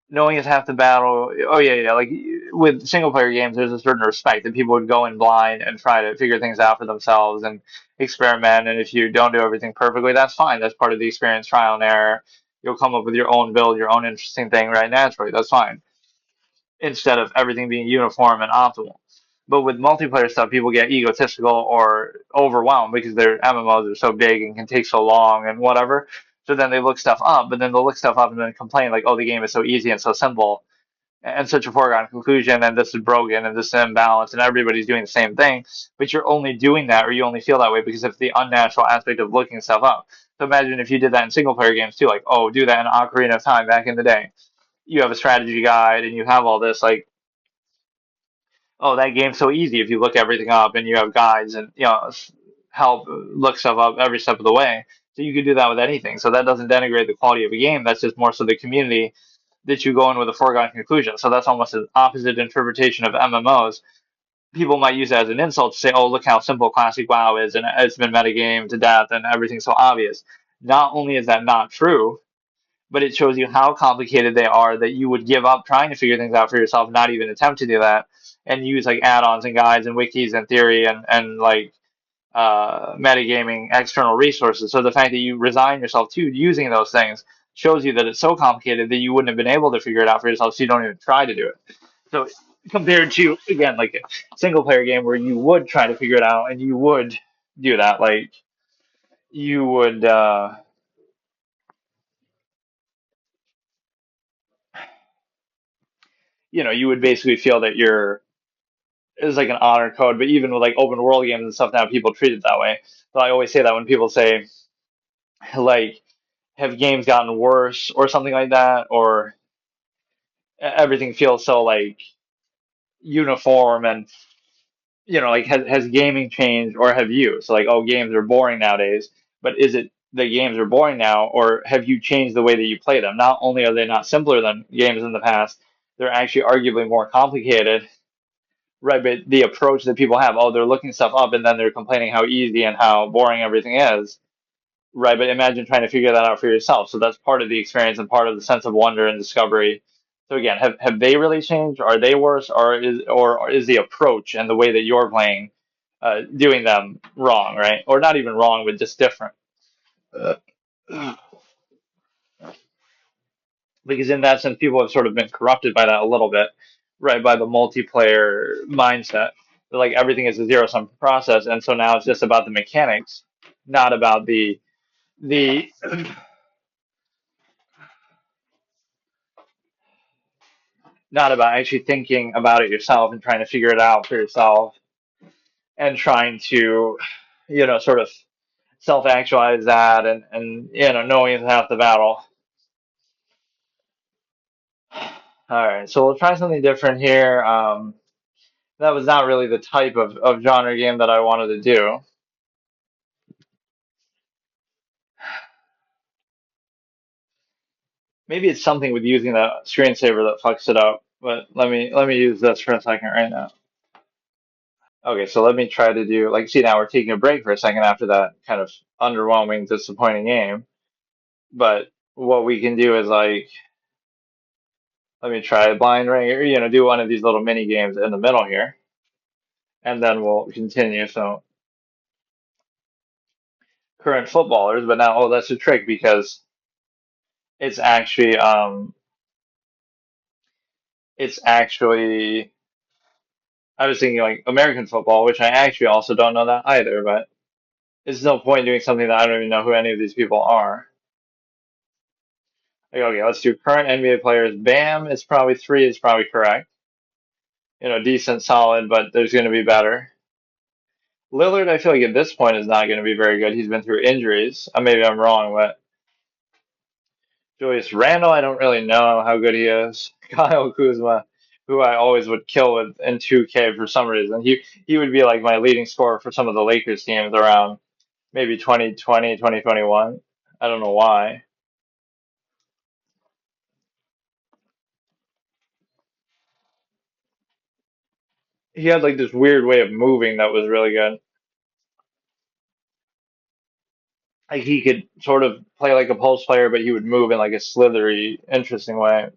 Speaker 1: knowing is half the battle. Oh yeah, yeah. Like with single player games, there's a certain respect that people would go in blind and try to figure things out for themselves and experiment. And if you don't do everything perfectly, that's fine. That's part of the experience, trial and error. You'll come up with your own build, your own interesting thing, right? Naturally, that's fine. Instead of everything being uniform and optimal. But with multiplayer stuff, people get egotistical or overwhelmed because their MMOs are so big and can take so long and whatever. So then they look stuff up, but then they'll look stuff up and then complain like, "Oh, the game is so easy and so simple," and such a foregone conclusion, and this is broken, and this is imbalanced, and everybody's doing the same thing. But you're only doing that, or you only feel that way because of the unnatural aspect of looking stuff up. So imagine if you did that in single player games too, like, oh, do that in Ocarina of Time back in the day. You have a strategy guide, and you have all this, like, oh, that game's so easy if you look everything up, and you have guides, and help look stuff up every step of the way. So you could do that with anything. So that doesn't denigrate the quality of a game. That's just more so the community that you go in with a foregone conclusion. So that's almost an opposite interpretation of MMOs. People might use that as an insult to say, "Oh, look how simple classic WoW is, and it's been metagamed to death, and everything's so obvious." Not only is that not true, but it shows you how complicated they are that you would give up trying to figure things out for yourself, not even attempt to do that, and use like add-ons and guides and wikis and theory and like metagaming external resources. So the fact that you resign yourself to using those things shows you that it's so complicated that you wouldn't have been able to figure it out for yourself, so you don't even try to do it. So compared to again like a single player game where you would try to figure it out and you would do that, like you would you would basically feel that you're is like an honor code, but even with like open world games and stuff now, people treat it that way. So I always say that when people say like, have games gotten worse or something like that, or everything feels so like uniform and like has gaming changed or have you? So like, oh, games are boring nowadays, but is it the games are boring now, or have you changed the way that you play them? Not only are they not simpler than games in the past, they're actually arguably more complicated. Right, but the approach that people have, oh, they're looking stuff up and then they're complaining how easy and how boring everything is. Right, but imagine trying to figure that out for yourself. So that's part of the experience and part of the sense of wonder and discovery. So again, have they really changed? Are they worse, or is the approach and the way that you're playing doing them wrong, right? Or not even wrong, but just different. Uh, because in that sense, people have sort of been corrupted by that a little bit, right? By the multiplayer mindset. Like everything is a zero sum process, and so now it's just about the mechanics, not about the not about actually thinking about it yourself and trying to figure it out for yourself and trying to, sort of self-actualize that, and knowing is half the battle. All right, so we'll try something different here. That was not really the type of genre game that I wanted to do. Maybe it's something with using the screensaver that fucks it up. But let me use this for a second right now. Okay, so let me try to do like see now we're taking a break for a second after that kind of underwhelming, disappointing game. But what we can do is like let me try a blind ring or do one of these little mini games in the middle here, and then we'll continue. So current footballers, but now that's a trick because it's actually it's actually I was thinking like American football, which I actually also don't know that either, but there's no point doing something that I don't even know who any of these people are. Like, okay, let's do current NBA players. Bam is probably three is probably correct. Decent, solid, but there's going to be better. Lillard, I feel like at this point is not going to be very good. He's been through injuries. Maybe I'm wrong, but Julius Randle, I don't really know how good he is. Kyle Kuzma, who I always would kill with in 2K for some reason. He would be like my leading scorer for some of the Lakers teams around maybe 2020, 2021. I don't know why. He had like this weird way of moving that was really good. Like he could sort of play like a post player, but he would move in like a slithery, interesting way.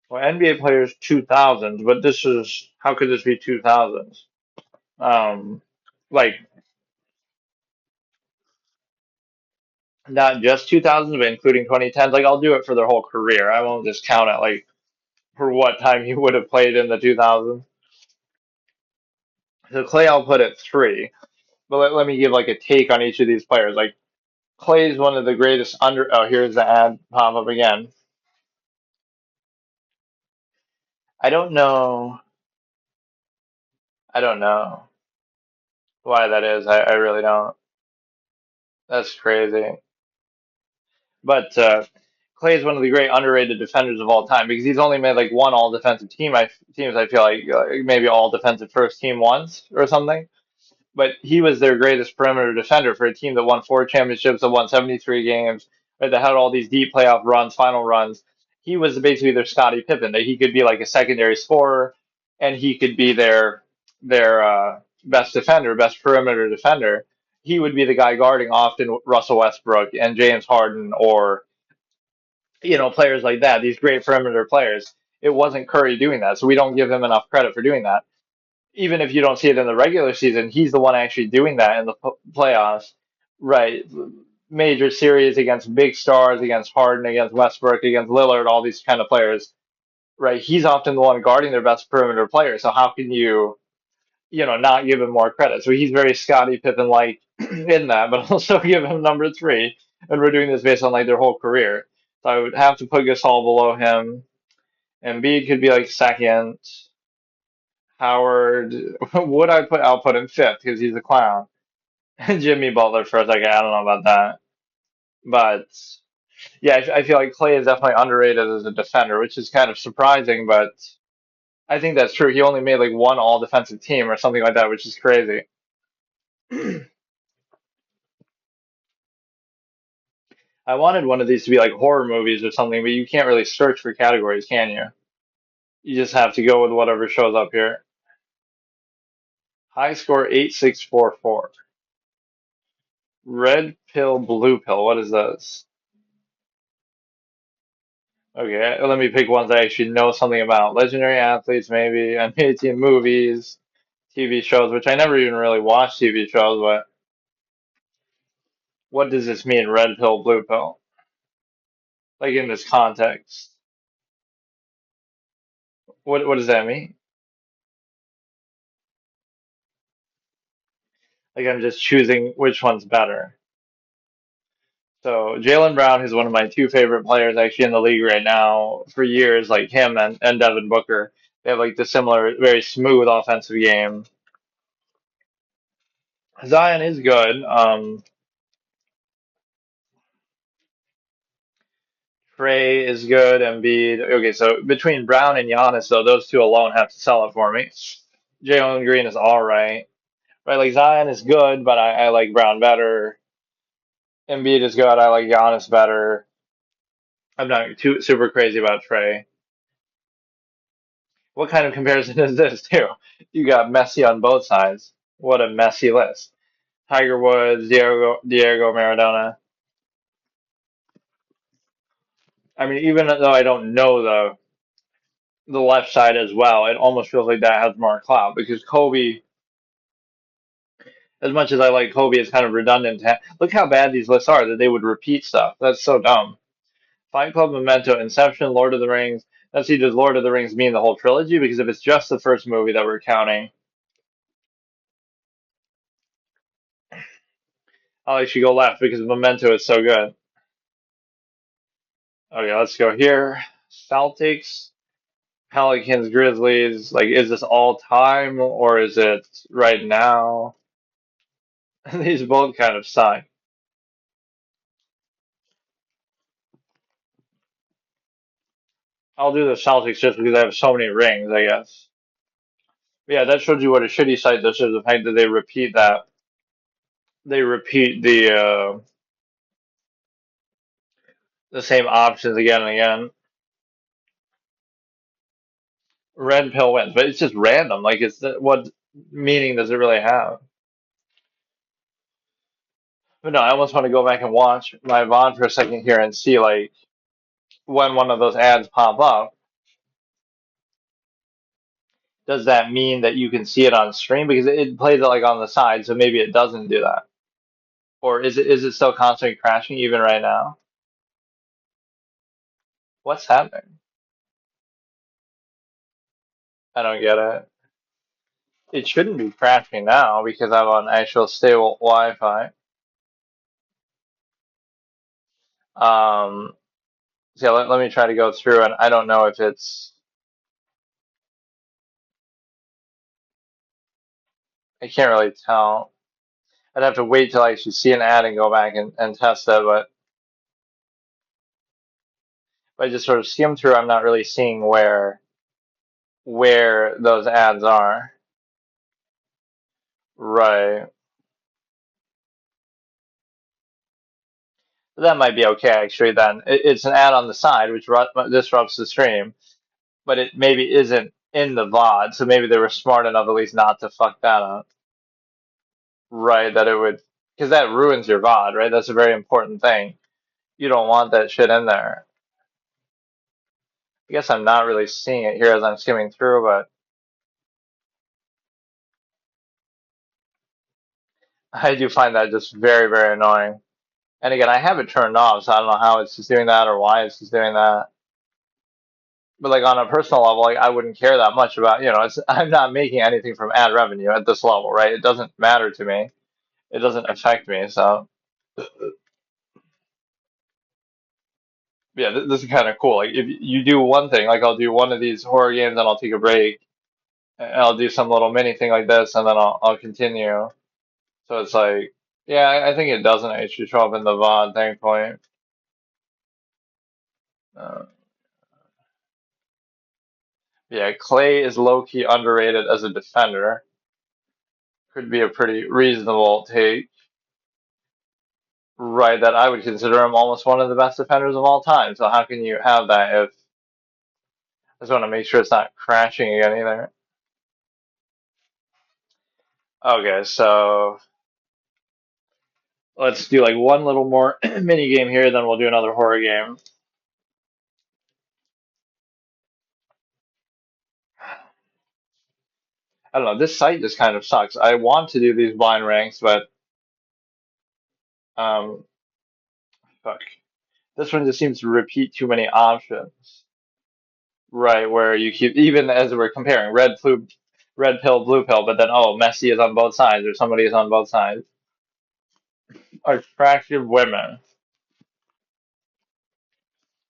Speaker 1: Well, NBA players 2000s, but this is how could this be 2000s? Like not just 2000s, but including 2010s. Like I'll do it for their whole career. I won't just count it like for what time he would have played in the 2000s. So Clay, I'll put at three. But let me give like a take on each of these players. Like Clay's one of the greatest under. Oh, here's the ad pop up again. I don't know. I don't know why that is. I really don't. That's crazy. But Clay is one of the great underrated defenders of all time because he's only made like one all defensive teams. I feel like maybe all defensive first team once or something. But he was their greatest perimeter defender for a team that won four championships, that won 73 games, right, that had all these deep playoff runs, final runs. He was basically their Scottie Pippen. That he could be like a secondary scorer, and he could be their best defender, best perimeter defender. He would be the guy guarding often Russell Westbrook and James Harden or players like that. These great perimeter players. It wasn't Curry doing that, so we don't give him enough credit for doing that even if you don't see it in the regular season, he's the one actually doing that in the playoffs, right? Major series against big stars, against Harden, against Westbrook, against Lillard, all these kind of players, right? He's often the one guarding their best perimeter players. So how can not give him more credit? So he's very Scottie Pippen like in that, but also give him number three. And we're doing this based on like their whole career. So I would have to put Gasol below him. Embiid could be like second. Howard, would I put? I'll put him fifth because he's a clown. Jimmy Butler first. Like I don't know about that, but yeah, I feel like Clay is definitely underrated as a defender, which is kind of surprising, but I think that's true. He only made like one all defensive team or something like that, which is crazy. I wanted one of these to be like horror movies or something, but you can't really search for categories, can you? You just have to go with whatever shows up here. High score 8644. Red pill, blue pill. What is this? Okay, let me pick ones I actually know something about. Legendary athletes, maybe. NBA team movies, TV shows, which I never even really watched TV shows, but what does this mean, red pill, blue pill? Like in this context. What does that mean? Like I'm just choosing which one's better. So Jalen Brown is one of my two favorite players actually in the league right now for years, like him and Devin Booker. They have like the similar, very smooth offensive game. Zion is good. Trey is good. Embiid. Okay, so between Brown and Giannis, though, those two alone have to sell it for me. Jalen Green is all right. Right, like Zion is good, but I like Brown better. Embiid is good. I like Giannis better. I'm not too super crazy about Trey. What kind of comparison is this, too? You got Messi on both sides. What a messy list. Tiger Woods, Diego Maradona. I mean, even though I don't know the left side as well, it almost feels like that has more clout because Kobe, as much as I like Kobe, it's kind of redundant. Look how bad these lists are that they would repeat stuff. That's so dumb. Fight Club, Memento, Inception, Lord of the Rings. Let's see, does Lord of the Rings mean the whole trilogy? Because if it's just the first movie that we're counting, I'll actually go left because Memento is so good. Okay, let's go here. Celtics, Pelicans, Grizzlies. Like, is this all time or is it right now? These both kind of suck. I'll do the Celtics just because I have so many rings, I guess. Yeah, that shows you what a shitty site this is. The fact that they repeat that. They repeat the same options again and again. Red pill wins, but it's just random. Like, what meaning does it really have? But no, I almost want to go back and watch my VOD for a second here and see like when one of those ads pop up. Does that mean that you can see it on stream? Because it plays it like on the side, so maybe it doesn't do that. Or is it still constantly crashing even right now? What's happening? I don't get it. It shouldn't be crashing now because I'm on actual stable Wi-Fi. Um, so yeah, let me try to go through, and I don't know if it's. I can't really tell. I'd have to wait till I actually see an ad and go back and test it, but if I just sort of skim through, I'm not really seeing where those ads are. Right. That might be okay actually then. It's an ad on the side which disrupts the stream, but it maybe isn't in the VOD, so maybe they were smart enough at least not to fuck that up. Right, that it would, because that ruins your VOD, right? That's a very important thing. You don't want that shit in there. I guess I'm not really seeing it here as I'm skimming through, but I do find that just very, very annoying. And again, I have it turned off, so I don't know how it's just doing that or why it's just doing that. But like on a personal level, like I wouldn't care that much about, I'm not making anything from ad revenue at this level, right? It doesn't matter to me. It doesn't affect me. So yeah, this is kind of cool. Like if you do one thing, like I'll do one of these horror games and I'll take a break and I'll do some little mini thing like this and then I'll continue. So it's like, yeah, I think it doesn't actually show up in the VOD, thankfully. Uh, yeah, Clay is low-key underrated as a defender. Could be a pretty reasonable take. Right, that I would consider him almost one of the best defenders of all time. So how can you have that if I just want to make sure it's not crashing again either? Okay, so let's do like one little more mini game here, then we'll do another horror game. I don't know, this site just kind of sucks. I want to do these blind ranks, but um fuck. This one just seems to repeat too many options. Right, where you keep even as we're comparing red pill, blue pill, but then oh, Messi is on both sides or somebody is on both sides. Attractive women.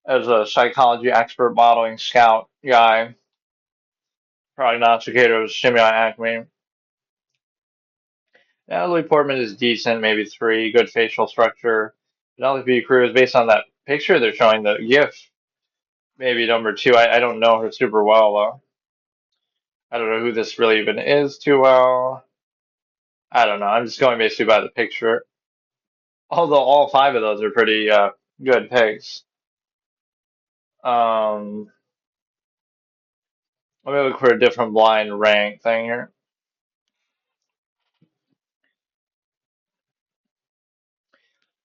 Speaker 1: as a psychology expert, modeling scout guy, prognosticator of Shimei Acme. Natalie Portman is decent, maybe three. Good facial structure. Penelope Cruz, based on that picture they're showing, the GIF, maybe number two. I don't know her super well though. I don't know who this really even is too well. I don't know. I'm just going basically by the picture. Although all five of those are pretty good picks. Um, Let me look for a different blind rank thing here.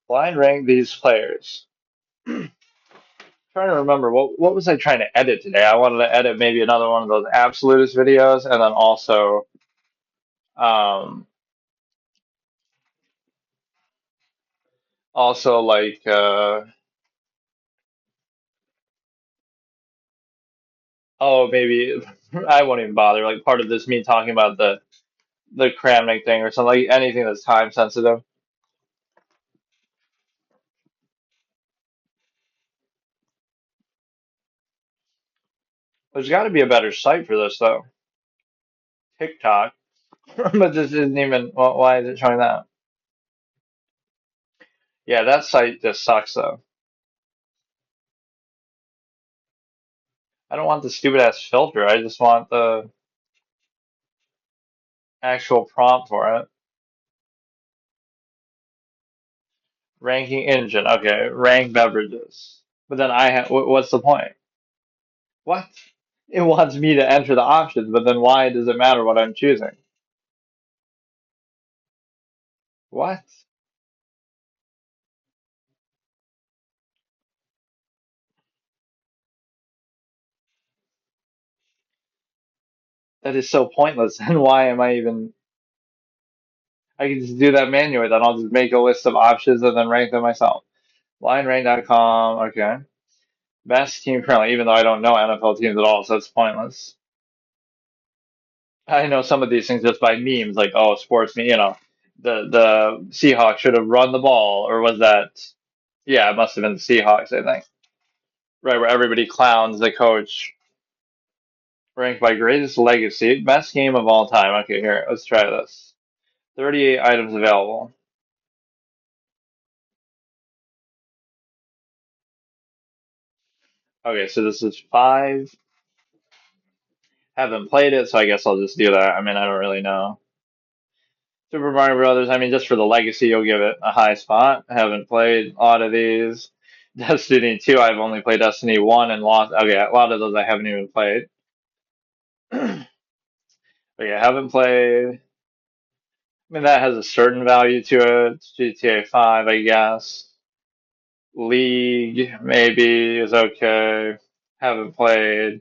Speaker 1: Blind rank these players. Trying to remember what was I trying to edit today? I wanted to edit maybe another one of those absolutist videos, and then um, also like oh maybe I won't even bother. Like part of this me talking about the Kramnik thing or something, like anything that's time sensitive. There's got to be a better site for this though. TikTok, but this isn't even. Well, why is it showing that? Yeah, that site just sucks though. I don't want the stupid ass filter. I just want the actual prompt for it. Ranking engine. Okay, rank beverages. But then I have. What's the point? What? It wants me to enter the options, but then why does it matter what I'm choosing? What? That is so pointless. And why am I even? I can just do that manually. Then I'll just make a list of options and then rank them myself. BlindRank.com. Okay. Best team currently, even though I don't know NFL teams at all, so it's pointless. I know some of these things just by memes, like oh, sports me, the Seahawks should have run the ball, or was that? Yeah, it must have been the Seahawks, I think. Right, where everybody clowns the coach. Ranked by greatest legacy, best game of all time. Okay, here, let's try this. 38 items available. Okay, so this is five. Haven't played it, so I guess I'll just do that. I mean, I don't really know. Super Mario Brothers, I mean, just for the legacy, you'll give it a high spot. I haven't played a lot of these. Destiny 2, I've only played Destiny 1 and lost. Okay, a lot of those I haven't even played. But yeah, I haven't played. I mean, that has a certain value to it. GTA 5, I guess. League, maybe, is okay. Haven't played.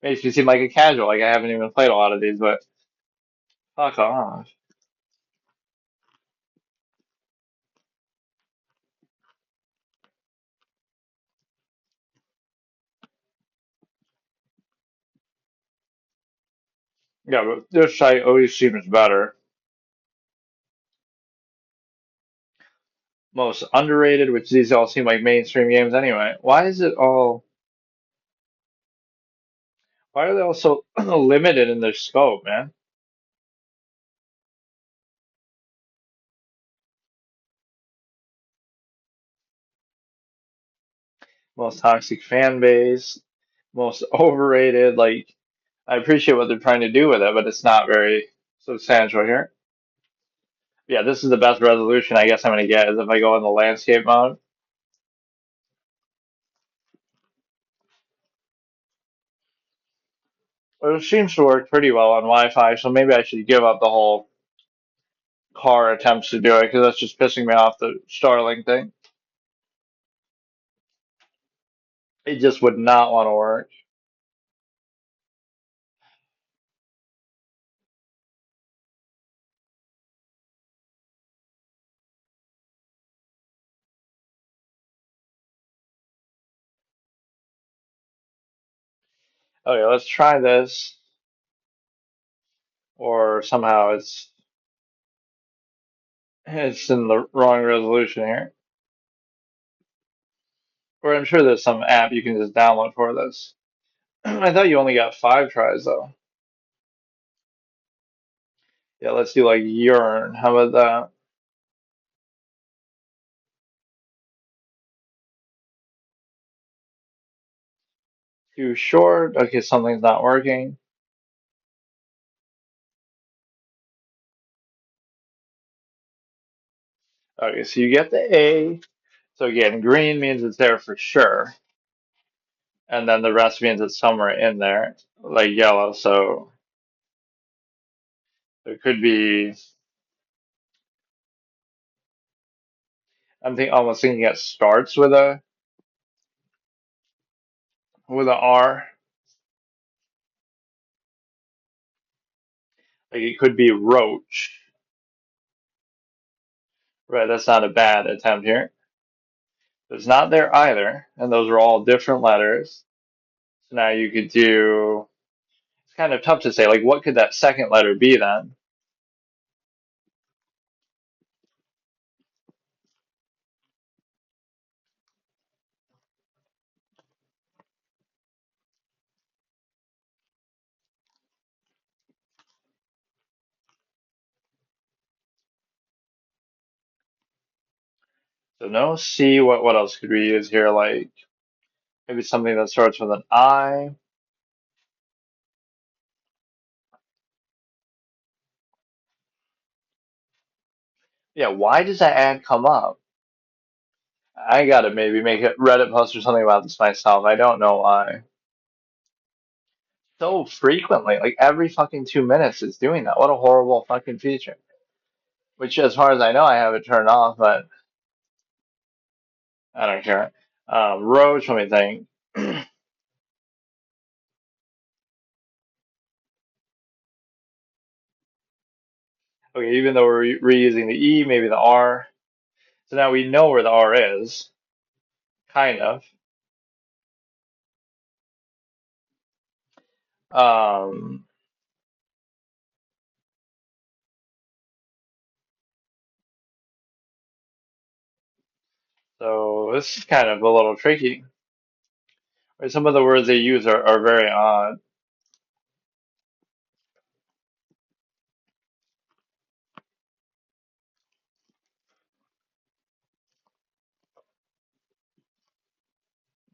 Speaker 1: Makes me seem like a casual, like I haven't even played a lot of these, but fuck off. Yeah, but this site always seems better. Most underrated, which these all seem like mainstream games anyway. Why is it all? Why are they all so limited in their scope, man? Most toxic fan base, most overrated. Like, I appreciate what they're trying to do with it, but it's not very substantial here. Yeah, this is the best resolution I guess I'm gonna get is if I go in the landscape mode. It seems to work pretty well on Wi-Fi, so maybe I should give up the whole car attempts to do it because that's just pissing me off the Starlink thing. It just would not want to work. Okay, let's try this. Or somehow it's in the wrong resolution here. Or I'm sure there's some app you can just download for this. I thought you only got 5 tries though. Yeah, let's do like urine. How about that? Too short. Okay, something's not working. Okay, so you get the A. So again, green means it's there for sure. And then the rest means it's somewhere in there, like yellow. So it could be, almost thinking it starts with a R. Like it could be roach. Right, that's not a bad attempt here. It's not there either, and those are all different letters. So now you could do, it's kind of tough to say, like what could that second letter be then? So no C, what else could we use here? Like maybe something that starts with an I. Yeah, why does that ad come up? I gotta maybe make a Reddit post or something about this myself. I don't know why. So frequently, like every fucking 2 minutes it's doing that. What a horrible fucking feature. Which as far as I know I have it turned off, but I don't care. Roach, let me think. Okay, even though we're reusing the E, maybe the R. So now we know where the R is, kind of. Um, so this is kind of a little tricky. Some of the words they use are very odd.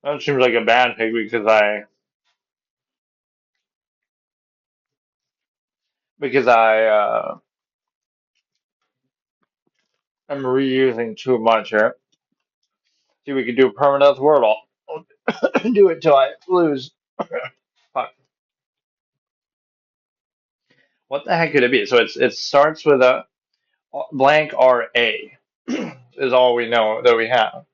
Speaker 1: That seems like a bad pick because I am reusing too much here. See, we could do a Permadeath word. I'll do it till I lose. Fuck. What the heck could it be? So it starts with a blank R A is all we know that we have.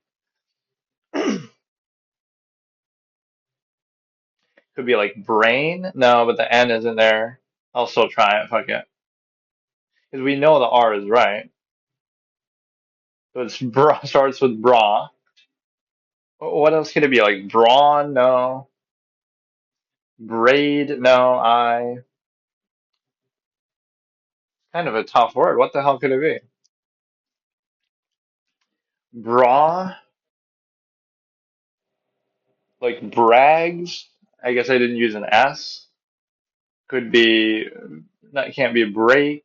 Speaker 1: Could be like brain. No, but the N isn't there. I'll still try it. Fuck it. Because we know the R is right. So it's bra starts with bra. What else could it be? Like brawn? No. Braid? No. I. Kind of a tough word. What the hell could it be? Bra? Like brags? I guess I didn't use an S. Could be. That can't be break.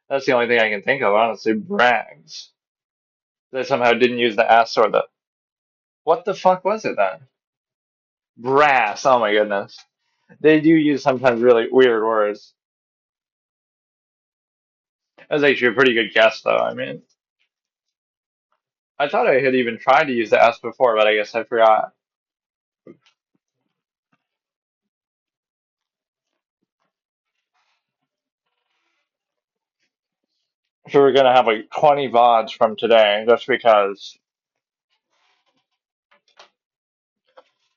Speaker 1: That's the only thing I can think of, honestly. Brags. They somehow didn't use the S or the. What the fuck was it then? Brass. Oh my goodness. They do use sometimes really weird words. That was actually a pretty good guess, though. I mean, I thought I had even tried to use the S before, but I guess I forgot. So we're gonna have like 20 VODs from today, just because.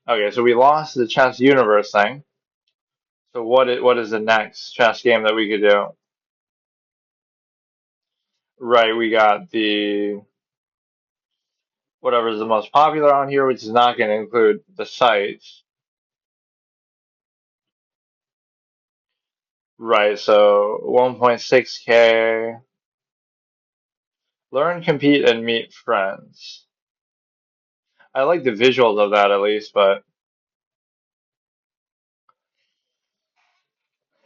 Speaker 1: Okay, so we lost the chess universe thing. So what is the next chess game that we could do? Right, we got the whatever is the most popular on here, which is not going to include the sites. Right, so 1.6K. Learn, compete, and meet friends. I like the visuals of that at least, but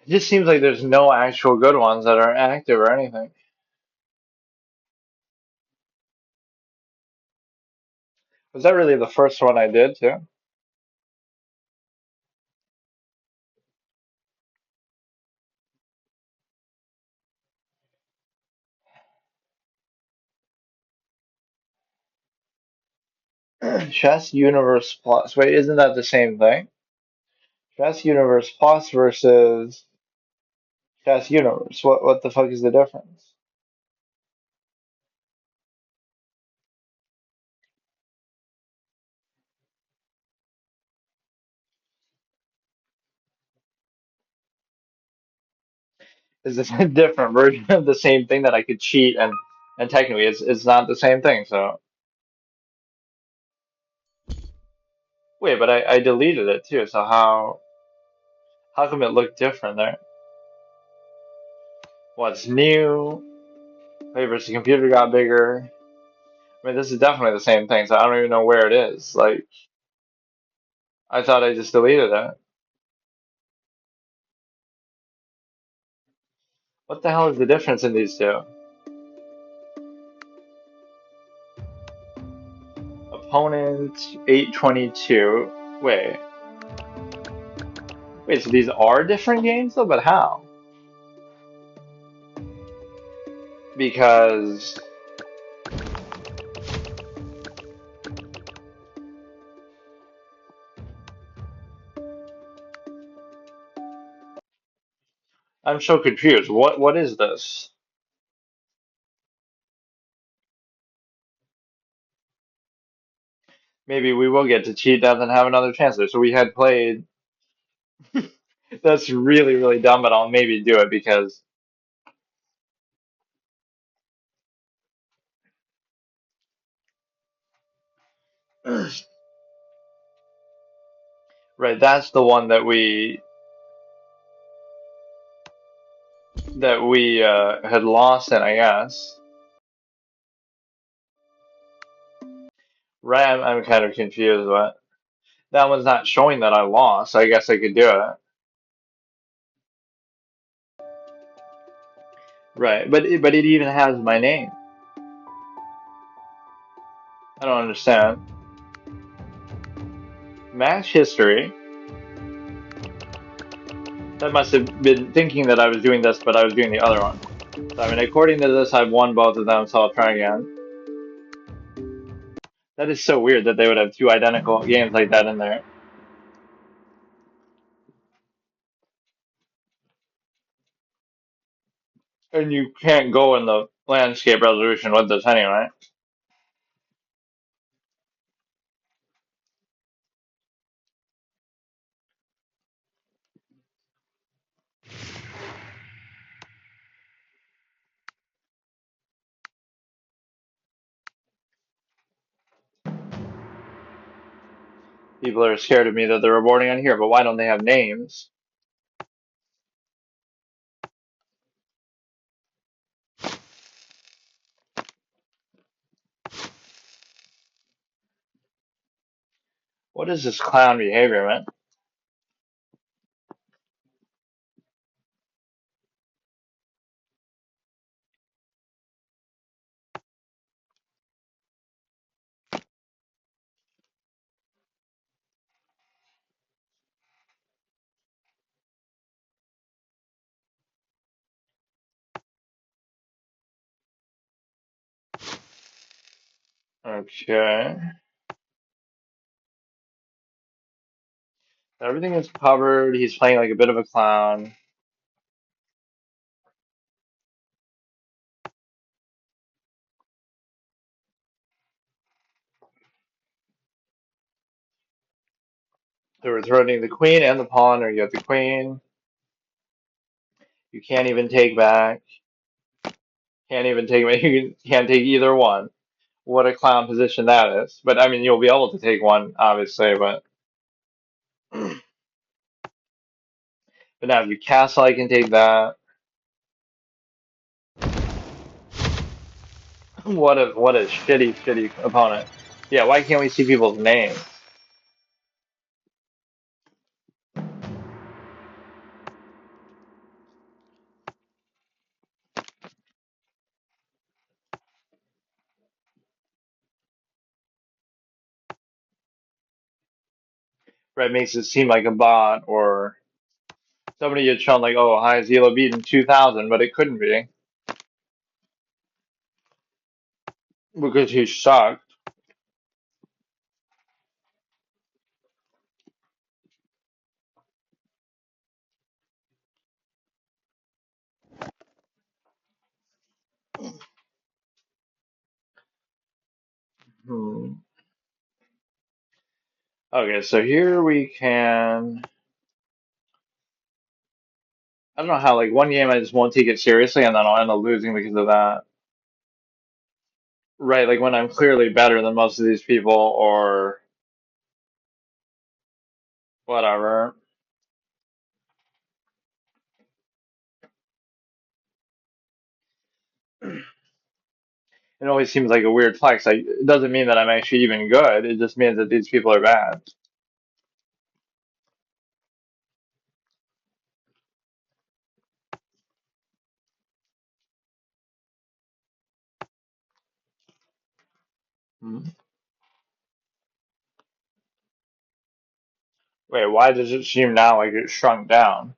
Speaker 1: it just seems like there's no actual good ones that are active or anything. Was that really the first one I did too? Chess Universe Plus. Wait, isn't that the same thing? Chess Universe Plus versus Chess Universe. What the fuck is the difference? Is this a different version of the same thing that I could cheat and technically it's not the same thing, so wait, but I deleted it too, so how come it looked different there? What's new? Play versus computer got bigger. I mean, this is definitely the same thing, so I don't even know where it is. Like, I thought I just deleted it. What the hell is the difference in these two? Opponent 822. Wait, so these are different games though, but how? Because I'm so confused. What is this? Maybe we will get to cheat death and have another chance there. So we had played. That's really, really dumb, but I'll maybe do it because right, that's the one that we had lost in, I guess. Right, I'm kind of confused, but that one's not showing that I lost. So I guess I could do it. Right, but it even has my name. I don't understand. Match history. That must have been thinking that I was doing this, but I was doing the other one. So, I mean, according to this, I've won both of them, so I'll try again. That is so weird that they would have two identical games like that in there. And you can't go in the landscape resolution with this anyway. People are scared of me that they're reporting on here, but why don't they have names? What is this clown behavior, man? Okay. Everything is covered. He's playing like a bit of a clown. They're returning the queen and the pawn, or you have the queen. You can't even take back. Can't even take you can't take either one. What a clown position that is. But I mean, you'll be able to take one, obviously. But now if you castle, I can take that. What a shitty opponent. Yeah, why can't we see people's names? Right, makes it seem like a bot or somebody had shown like, oh, hi, Zelo beaten 2000, but it couldn't be because he sucked. Hmm. Okay, so here we can. I don't know how, like, one game I just won't take it seriously and then I'll end up losing because of that. Right, like when I'm clearly better than most of these people or whatever. It always seems like a weird flex. Like, it doesn't mean that I'm actually even good. It just means that these people are bad. Hmm. Wait, why does it seem now like it shrunk down?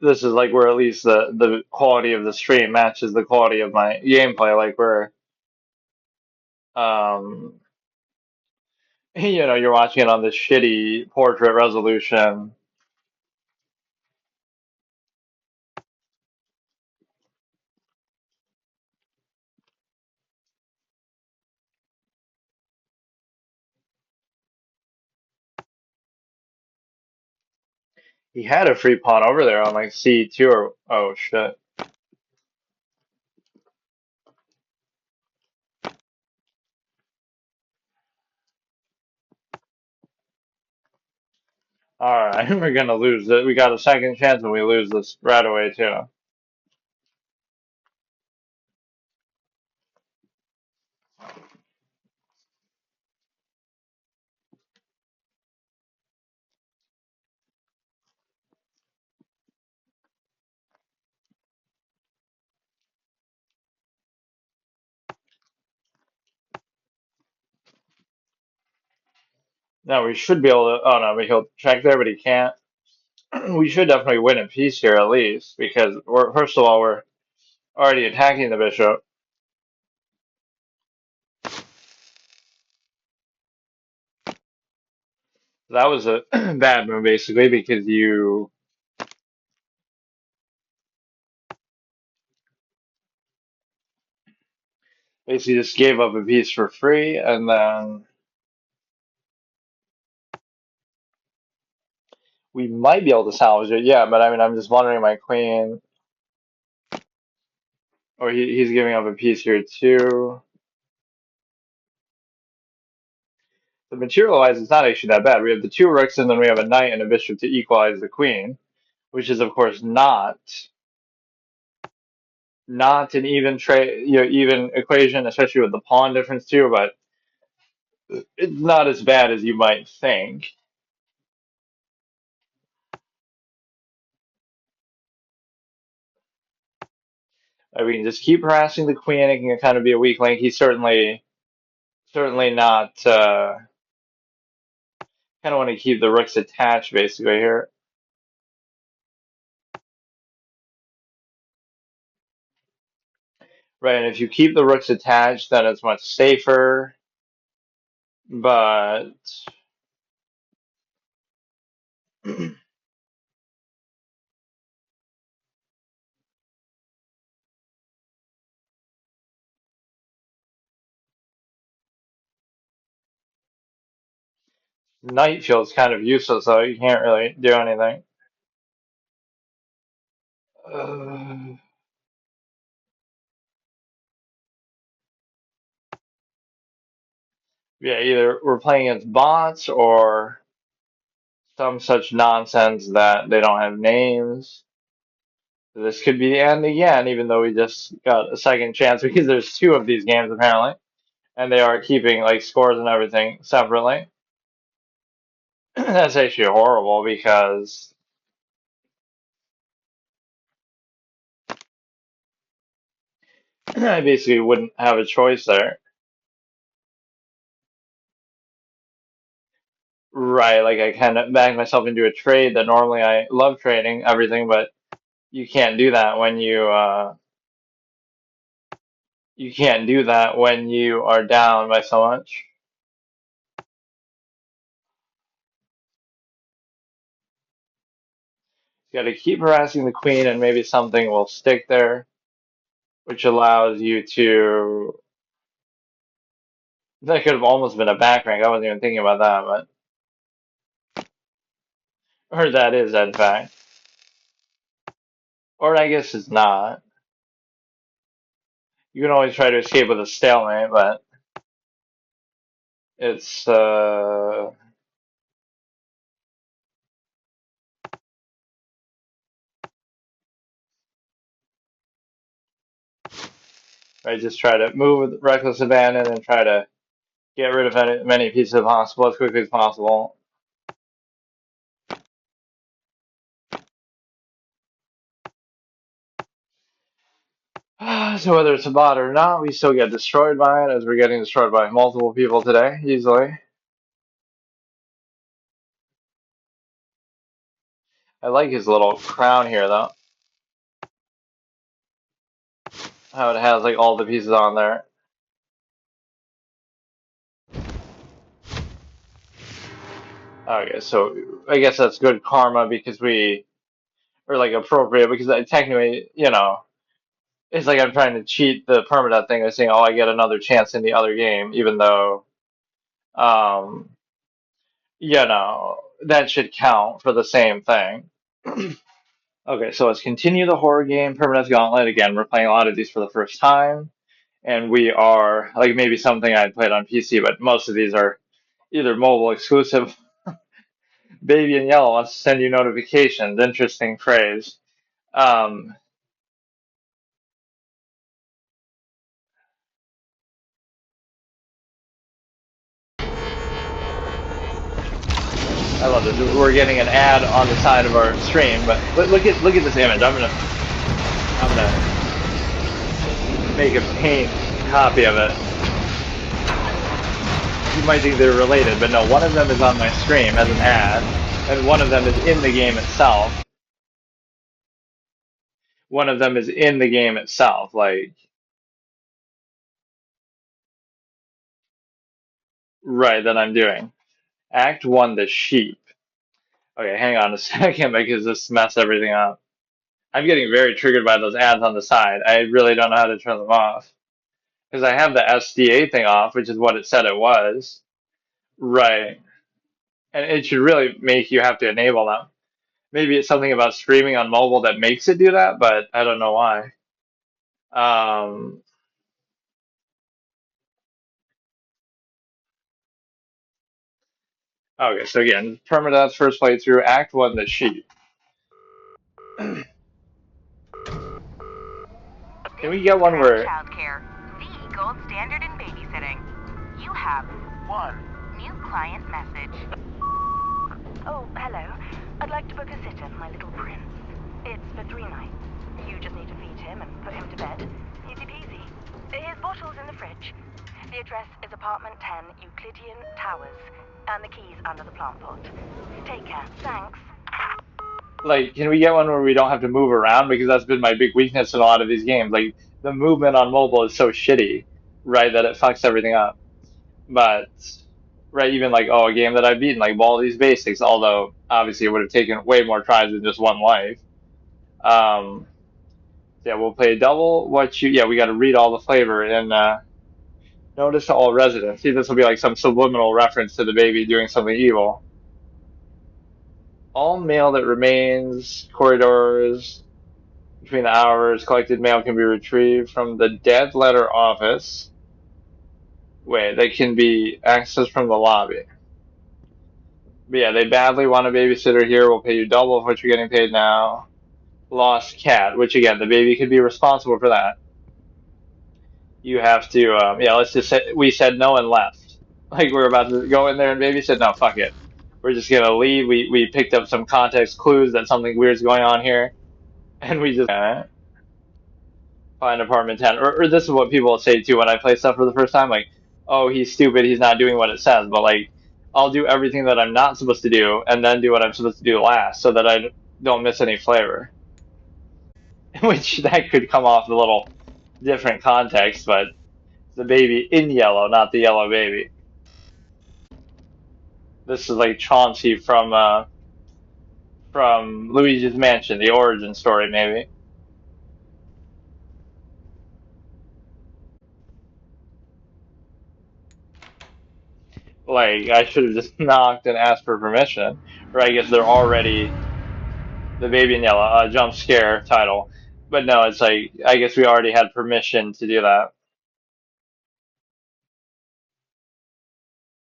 Speaker 1: This is like where at least the quality of the stream matches the quality of my gameplay. Like where um you're watching it on this shitty portrait resolution. He had a free pawn over there on like C2 or oh shit. All right, we're gonna lose it. We got a second chance and we lose this right away too. Now we should be able to. Oh no, but he'll check there, but he can't. We should definitely win a piece here at least because we're first of all we're already attacking the bishop. That was a bad move basically because you basically just gave up a piece for free and then we might be able to salvage it. Yeah, but I mean I'm just wondering my queen or he's giving up a piece here too. The material wise it's not actually that bad. We have the two rooks and then we have a knight and a bishop to equalize the queen, which is of course not an even trade, even equation, especially with the pawn difference too. But it's not as bad as you might think. We can just keep harassing the queen. It can kind of be a weak link. He's certainly not. Kind of want to keep the rooks attached, basically here. Right, and if you keep the rooks attached, then it's much safer. But knight feels kind of useless, though. You can't really do anything. Uh, yeah, either we're playing against bots or some such nonsense that they don't have names. This could be the end again, even though we just got a second chance because there's two of these games apparently, and they are keeping like scores and everything separately. That's actually horrible because I basically wouldn't have a choice there. Right, like I kind of backed myself into a trade that normally I love trading everything, but you can't do that when you can't do that when you are down by so much. You got to keep harassing the queen, and maybe something will stick there, which allows you to. That could have almost been a back rank. I wasn't even thinking about that, but or that is in fact, or I guess it's not. You can always try to escape with a stalemate, but it's I just try to move with reckless abandon and try to get rid of as many pieces as possible as quickly as possible. So whether it's a bot or not, we still get destroyed by it, as we're getting destroyed by multiple people today, easily. I like his little crown here, though. How it has like all the pieces on there. Okay, so I guess that's good karma because or like appropriate because technically, it's like I'm trying to cheat the permadeath thing by saying, oh, I get another chance in the other game, even though, um, that should count for the same thing. Okay, so let's continue the horror game, Permadeath Gauntlet. Again, we're playing a lot of these for the first time, and we are, like maybe something I played on PC, but most of these are either mobile exclusive. Baby in yellow wants to send you notifications. Interesting phrase. Um, I love this. We're getting an ad on the side of our stream, but look at this image. I'm gonna make a paint copy of it. You might think they're related, but no. One of them is on my stream as an ad, and one of them is in the game itself. One of them is in the game itself, like right that I'm doing. Act 1, the sheep. Okay, hang on a second because this messed everything up. I'm getting very triggered by those ads on the side. I really don't know how to turn them off. Because I have the SDA thing off, which is what it said it was. Right. And it should really make you have to enable them. Maybe it's something about streaming on mobile that makes it do that, but I don't know why. Um, okay, so again, Permadeath first playthrough, Act 1, the sheep. Can we get one where...
Speaker 4: Childcare, the gold standard in babysitting. You have one new client message. Oh, hello. I'd like to book a sitter for my little prince. It's for 3 nights. You just need to feed him and put him to bed. Easy peasy. His bottle's in the fridge. The address is apartment 10, Euclidean Towers, and the key's under the plant pot. Take care. Thanks.
Speaker 1: Like, can we get one where we don't have to move around? Because that's been my big weakness in a lot of these games. Like, the movement on mobile is so shitty, right, that it fucks everything up. But, right, even like, oh, a game that I've beaten, like Baldi's Basics, although obviously it would have taken way more tries than just one life. Yeah, we'll play double. Yeah, we got to read all the flavor in Notice to all residents. See, this will be like some subliminal reference to the baby doing something evil. All mail that remains, corridors, between the hours, collected mail can be retrieved from the dead letter office. Wait, they can be accessed from the lobby. But yeah, they badly want a babysitter here. We'll pay you double of what you're getting paid now. Lost cat, which again, the baby could be responsible for that. You have to, yeah, let's just say we said no and left. Like we're about to go in there and baby said, no, fuck it. We're just gonna leave. We picked up some context clues that something weird's going on here, and we just find apartment 10. Or this is what people say too when I play stuff for the first time, like, oh, he's stupid, he's not doing what it says, but like, I'll do everything that I'm not supposed to do, and then do what I'm supposed to do last, so that I don't miss any flavor. Which that could come off a little different context, but the baby in yellow, not the yellow baby. This is like Chauncey from Luigi's Mansion, the origin story, maybe. Like, I should have just knocked and asked for permission. Or I guess they're already the baby in yellow, jump scare title. But no, it's like, I guess we already had permission to do that.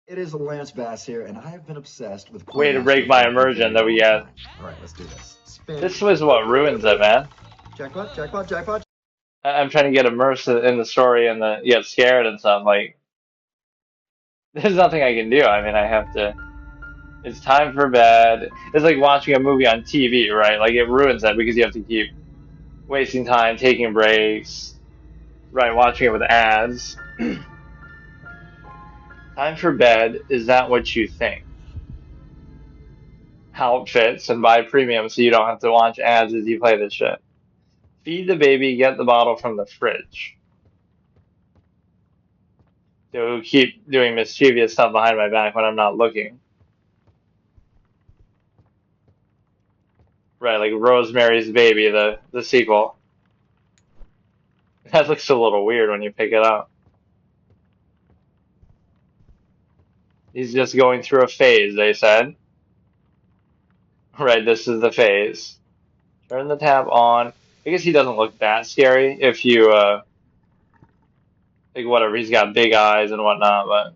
Speaker 5: It is Lance Bass here, and I have been obsessed with
Speaker 1: Way to break my immersion that we got.
Speaker 5: All right, let's do this. Spin.
Speaker 1: This was what ruins it, man.
Speaker 5: Jackpot, jackpot, jackpot.
Speaker 1: I'm trying to get immersed in the story and get scared and stuff. Like, there's nothing I can do. I mean, I have to. It's time for bed. It's like watching a movie on TV, right? Like, it ruins that because you have to keep wasting time, taking breaks, right? Watching it with ads. Time for bed. Is that what you think? Outfits and buy premium so you don't have to watch ads as you play this shit. Feed the baby, get the bottle from the fridge. So keep doing mischievous stuff behind my back when I'm not looking. Right, like Rosemary's Baby, the sequel. That looks a little weird when you pick it up. He's just going through a phase, they said. Right, this is the phase. Turn the tap on. I guess he doesn't look that scary if you, like, whatever, he's got big eyes and whatnot, but.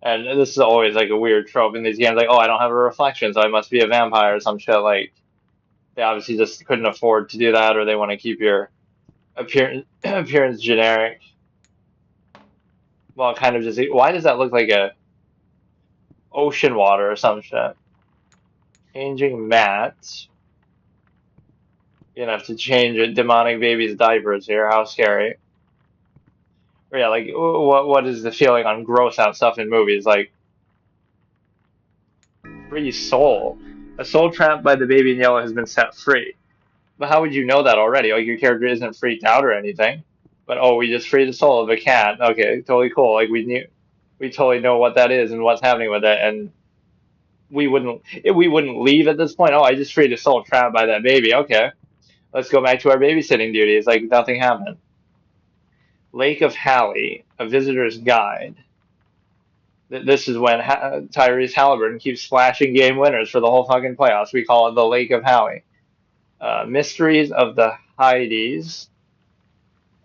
Speaker 1: And this is always, like, a weird trope in these games, like, oh, I don't have a reflection, so I must be a vampire or some shit, like. They obviously just couldn't afford to do that, or they want to keep your appearance generic. Well, kind of just. Why does that look like a ocean water or some shit? Changing mat. You're gonna have to change a demonic baby's diapers here. How scary. Or yeah, like what is the feeling on gross out stuff in movies? Like free soul. A soul trapped by the baby in yellow has been set free. But how would you know that already? Like your character isn't freaked out or anything. But oh, we just freed the soul of a cat. Okay, totally cool. Like we totally know what that is and what's happening with it, and we wouldn't leave at this point. Oh, I just freed a soul trapped by that baby. Okay, let's go back to our babysitting duties. Like nothing happened. Lake of Halley, a visitor's guide. This is when Tyrese Halliburton keeps splashing game winners for the whole fucking playoffs. We call it the Lake of Halley. Mysteries of the Heidies.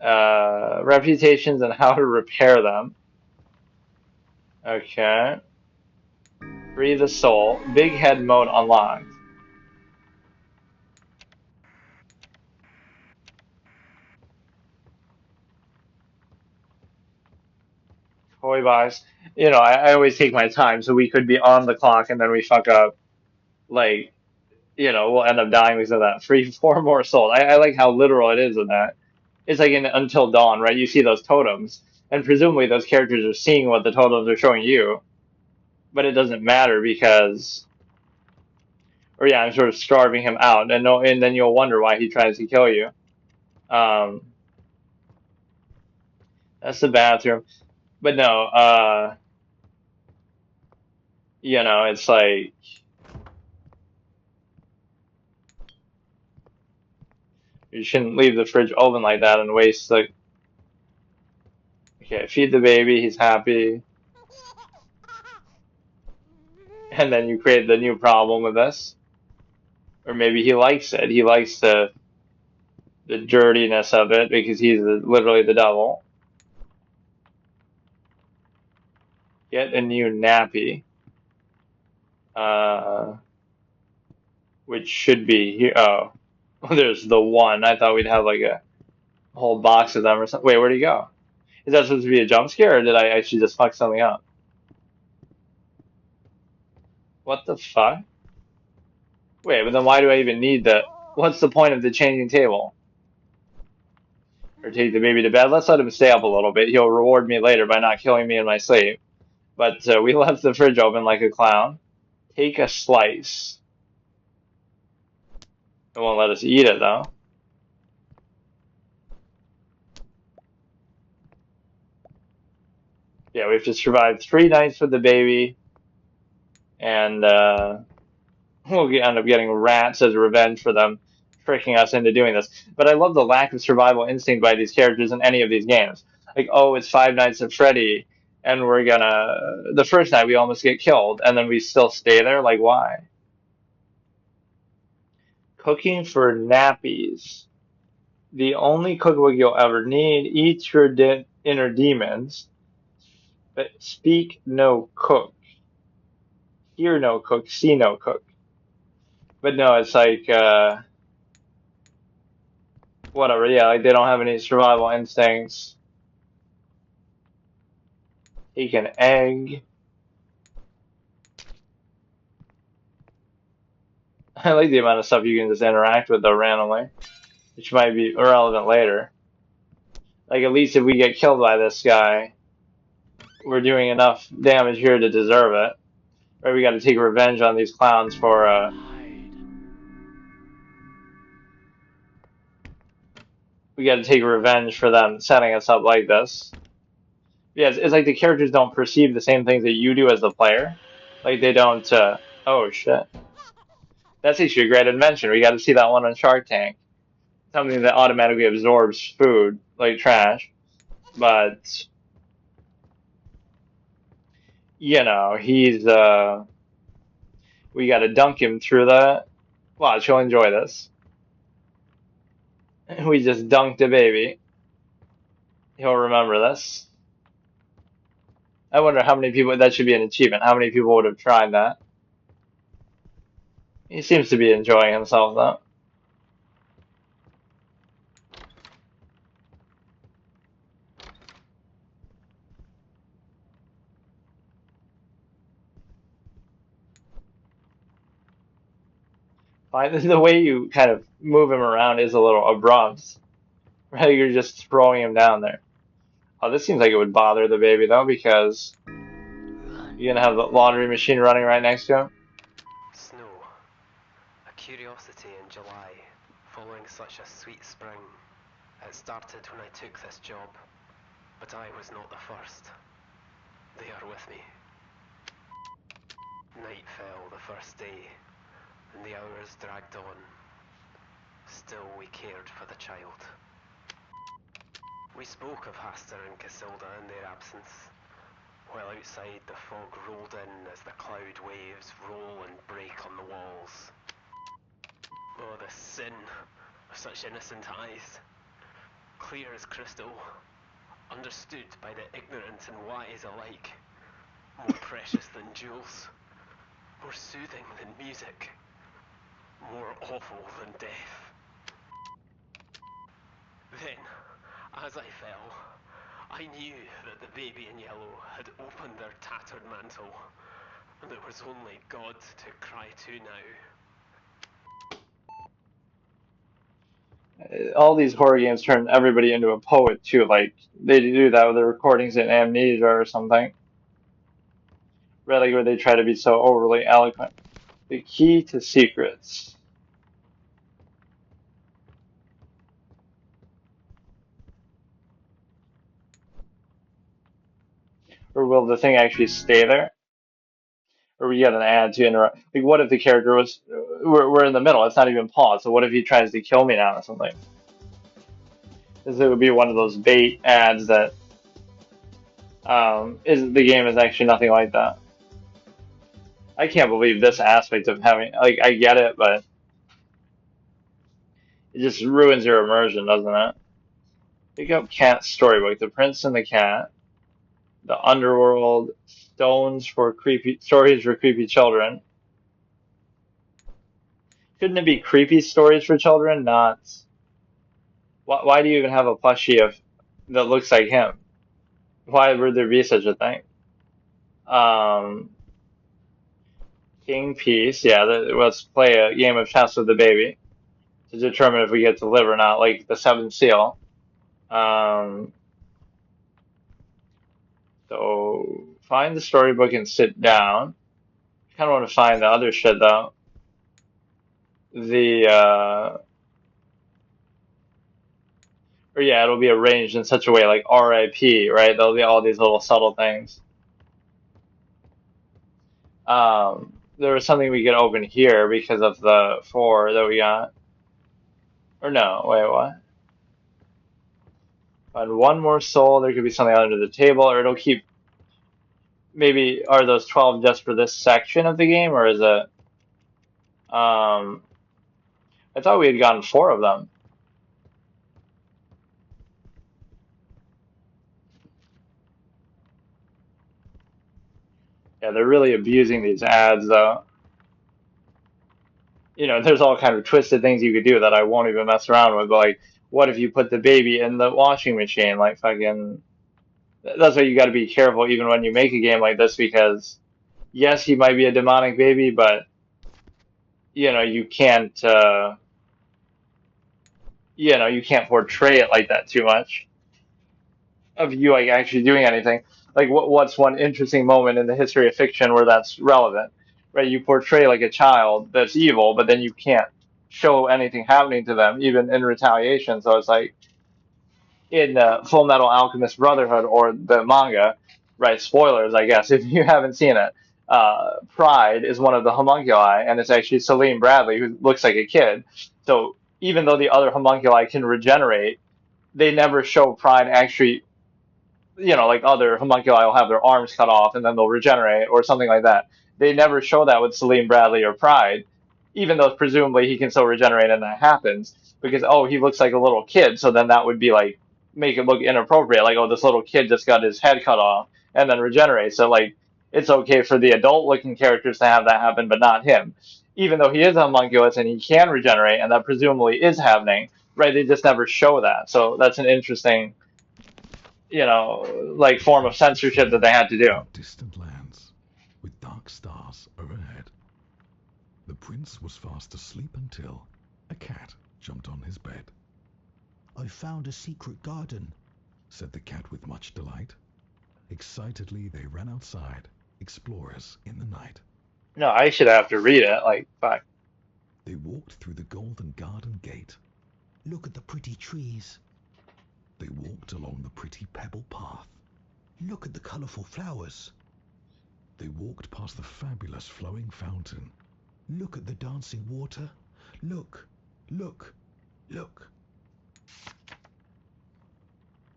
Speaker 1: Reputations and how to repair them. Okay. Free the soul. Big head mode unlocked. Toy buys. You know, I always take my time, so we could be on the clock and then we fuck up. Like, you know, we'll end up dying because of that. Free four more souls. I like how literal it is in that. It's like in Until Dawn, right? You see those totems, and presumably those characters are seeing what the totems are showing you, but it doesn't matter because, or yeah, I'm sort of starving him out, and no, and then you'll wonder why he tries to kill you. Um, that's the bathroom, but no, you know, it's like. You shouldn't leave the fridge open like that and waste the. Okay, feed the baby, he's happy. And then you create the new problem with this. Or maybe he likes it. He likes the dirtiness of it because he's literally the devil. Get a new nappy. which should be here. Oh, there's the one. I thought we'd have like a whole box of them or something. Wait, where'd he go? Is that supposed to be a jump scare, or did I actually just fuck something up? What the fuck? Wait, but then why do I even need that? What's the point of the changing table? Or take the baby to bed? Let's let him stay up a little bit. He'll reward me later by not killing me in my sleep. But we left the fridge open like a clown. Take a slice. It won't let us eat it, though. Yeah, we have to survive 3 nights with the baby. And we'll end up getting rats as revenge for them tricking us into doing this. But I love the lack of survival instinct by these characters in any of these games. Like, oh, it's Five Nights at Freddy, and we're gonna. The first night we almost get killed, and then we still stay there? Like, why? Cooking for nappies. The only cookbook you'll ever need. Eat your inner demons, but speak no cook. Hear no cook, see no cook. But no, it's like, whatever, yeah, like they don't have any survival instincts. Take an egg. I like the amount of stuff you can just interact with though randomly, which might be irrelevant later. Like at least if we get killed by this guy, we're doing enough damage here to deserve it. Or we gotta take revenge on these clowns for, we gotta take revenge for them setting us up like this. Yeah, it's like the characters don't perceive the same things that you do as the player. Like they don't, oh shit. That's actually a great invention. We gotta see that one on Shark Tank. Something that automatically absorbs food, like trash. But, you know, he's, we gotta dunk him through the, watch, he'll enjoy this. We just dunked a baby. He'll remember this. I wonder how many people, that should be an achievement. How many people would have tried that? He seems to be enjoying himself though. The way you kind of move him around is a little abrupt. Right? You're just throwing him down there. Oh, this seems like it would bother the baby though, because you're gonna have the laundry machine running right next to him.
Speaker 6: Snow. A curiosity in July, following such a sweet spring. It started when I took this job, but I was not the first. They are with me. Night fell the first day, and the hours dragged on. Still we cared for the child. We spoke of Hastur and Casilda in their absence, while outside the fog rolled in as the cloud waves roll and break on the walls. Oh, the sin of such innocent eyes, clear as crystal, understood by the ignorant and wise alike, more precious than jewels, more soothing than music, more awful than death. Then, as I fell, I knew that the baby in yellow had opened their tattered mantle, and there was only God to cry to now.
Speaker 1: All these horror games turn everybody into a poet too. Like they do that with the recordings in Amnesia or something. Really, where they try to be so overly eloquent. The key to secrets. Or will the thing actually stay there? Or we get an ad to interrupt? Like, what if the character was? We're in the middle. It's not even paused. So what if he tries to kill me now or something? Because it would be one of those bait ads that is the game is actually nothing like that. I can't believe this aspect of having like I get it, but it just ruins your immersion, doesn't it? Pick up Cat Storybook, The Prince and the Cat, The Underworld, Stories for Creepy Children, Shouldn't it be creepy stories for children? Not. Why do you even have a plushie that looks like him? Why would there be such a thing? Um, King Peace. Yeah, let's play a game of chess with the baby to determine if we get to live or not, like the seventh seal. Um, so find the storybook and sit down. Kind of want to find the other shit though. Or yeah, it'll be arranged in such a way like RIP, right? There'll be all these little subtle things. There was something we could open here because of the 4 that we got. Or no, wait, what? Find one more soul. There could be something under the table, or it'll keep. Maybe are those 12 just for this section of the game, or is it? I thought we had gotten 4 of them. Yeah, they're really abusing these ads, though. You know, there's all kind of twisted things you could do that I won't even mess around with. But like, what if you put the baby in the washing machine? Like, fucking. That's why you got to be careful even when you make a game like this because, yes, he might be a demonic baby, but you know, you can't. You can't portray it like that too much of you like actually doing anything. Like what's one interesting moment in the history of fiction where that's relevant, right? You portray like a child that's evil, but then you can't show anything happening to them, even in retaliation. So it's like in Full Metal Alchemist Brotherhood or the manga, right? Spoilers, I guess, if you haven't seen it. Pride is one of the homunculi, and it's actually Salim Bradley, who looks like a kid. So even though the other homunculi can regenerate, they never show Pride actually, like other homunculi will have their arms cut off and then they'll regenerate or something like that. They never show that with Salim Bradley or Pride, even though presumably he can still regenerate and that happens because, oh, he looks like a little kid. So then that would be like, make it look inappropriate. Like, oh, this little kid just got his head cut off and then regenerates. So like, it's okay for the adult looking characters to have that happen, but not him. Even though he is homunculus and he can regenerate and that presumably is happening, right? They just never show that. So that's an interesting like form of censorship that they had to do.
Speaker 7: Distant lands, with dark stars overhead. The prince was fast asleep until a cat jumped on his bed.
Speaker 8: I found a secret garden,
Speaker 7: said the cat with much delight. Excitedly they ran outside, explorers in the night.
Speaker 1: No, I should have to read it, like, fuck.
Speaker 7: They walked through the golden garden gate.
Speaker 8: Look at the pretty trees.
Speaker 7: They walked along the pretty pebble path.
Speaker 8: Look at the colourful flowers.
Speaker 7: They walked past the fabulous flowing fountain.
Speaker 8: Look at the dancing water. Look, look, look.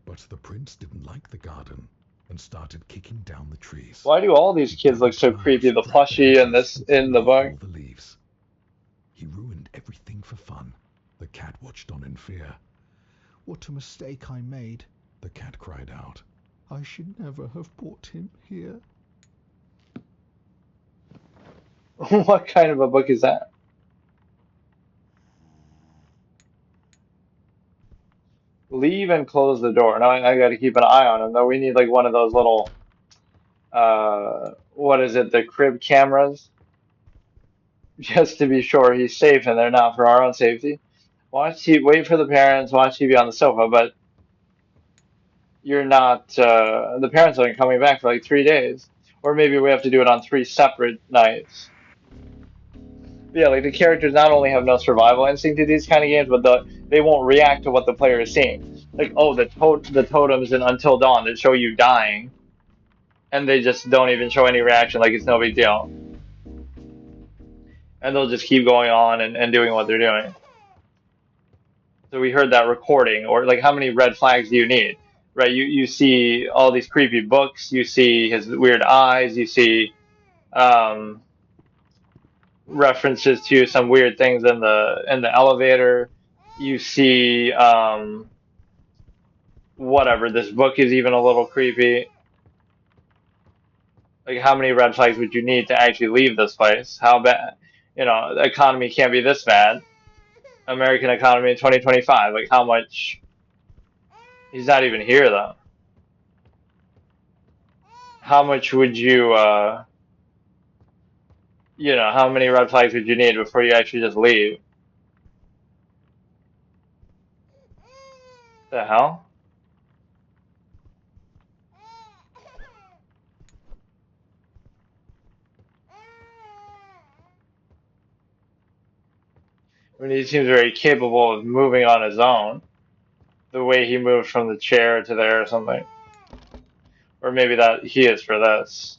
Speaker 7: But the prince didn't like the garden and started kicking down the trees.
Speaker 1: Why do all these kids look so creepy? The plushie and this in the book.
Speaker 7: All the leaves. He ruined everything for fun. The cat watched on in fear.
Speaker 8: What a mistake I made,
Speaker 7: the cat cried out.
Speaker 8: I should never have brought him here.
Speaker 1: What kind of a book is that? Leave and close the door. Now I got to keep an eye on him, though. We need like one of those little, what is it, the crib cameras? Just to be sure he's safe and they're not for our own safety. Wait for the parents, watch TV on the sofa, but you're not, the parents aren't coming back for like 3 days. Or maybe we have to do it on 3 separate nights. But yeah, like the characters not only have no survival instinct to these kind of games, but they won't react to what the player is seeing. Like, oh, the totems in Until Dawn that show you dying, and they just don't even show any reaction, like it's no big deal. And they'll just keep going on and doing what they're doing. So we heard that recording, or like how many red flags do you need? Right, you see all these creepy books, you see his weird eyes, you see references to some weird things in the elevator, you see whatever, this book is even a little creepy. Like how many red flags would you need to actually leave this place? How bad? you know, the economy can't be this bad. American economy in 2025. Like, how much? He's not even here, though. How much would you, you know, how many red flags would you need before you actually just leave? The hell? I mean, he seems very capable of moving on his own. The way he moved from the chair to there or something. Or maybe that he is for this.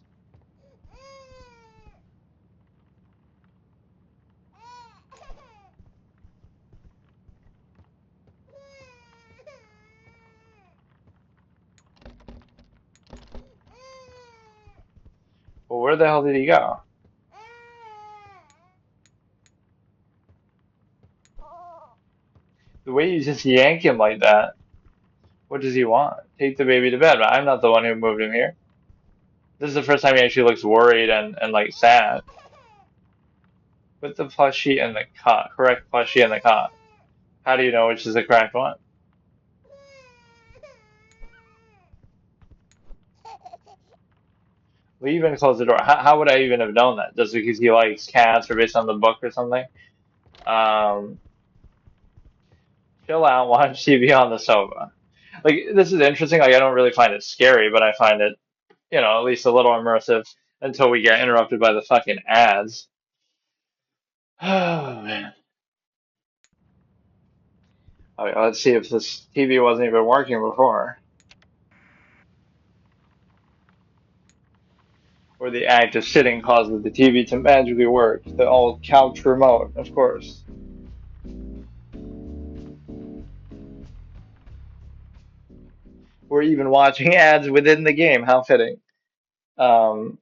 Speaker 1: Well, where the hell did he go? The way you just yank him like that, what does he want? Take the baby to bed, but I'm not the one who moved him here. This is the first time he actually looks worried and like sad. Put the plushie in the cot. Correct plushie in the cot. How do you know which is the correct one? Leave and close the door. How would I even have known that? Just because he likes cats or based on the book or something? Um, Chill out, watch TV on the sofa. Like, this is interesting. Like, I don't really find it scary, but I find it, you know, at least a little immersive until we get interrupted by the fucking ads. Oh, man. Okay, let's see if this TV wasn't even working before. Or the act of sitting causes the TV to magically work. The old couch remote, of course. We're even watching ads within the game. How fitting. Um,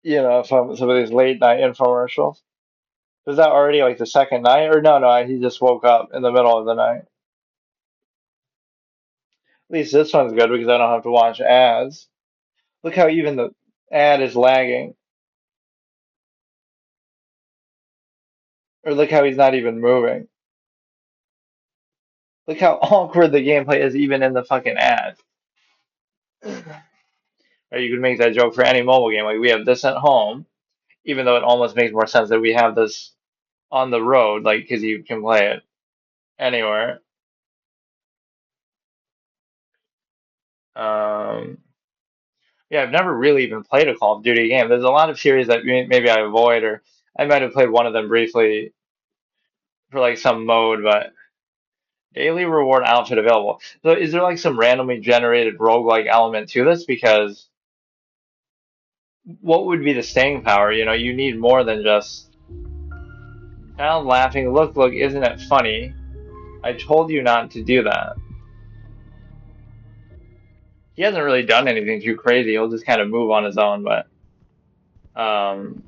Speaker 1: you know, some of these late night infomercials. Was that already like the second night? Or no, he just woke up in the middle of the night. At least this one's good because I don't have to watch ads. Look how even the ad is lagging. Or look how he's not even moving. Look how awkward the gameplay is even in the fucking ad. Or you could make that joke for any mobile game. Like we have this at home, even though it almost makes more sense that we have this on the road, like because you can play it anywhere. Um, yeah, I've never really even played a Call of Duty game. There's a lot of series that maybe I avoid, or I might have played one of them briefly for like some mode, but daily reward outfit available. So is there like some randomly generated roguelike element to this? Because what would be the staying power? You know, you need more than just child laughing. Look, isn't it funny? I told you not to do that. He hasn't really done anything too crazy. He'll just kind of move on his own, but um,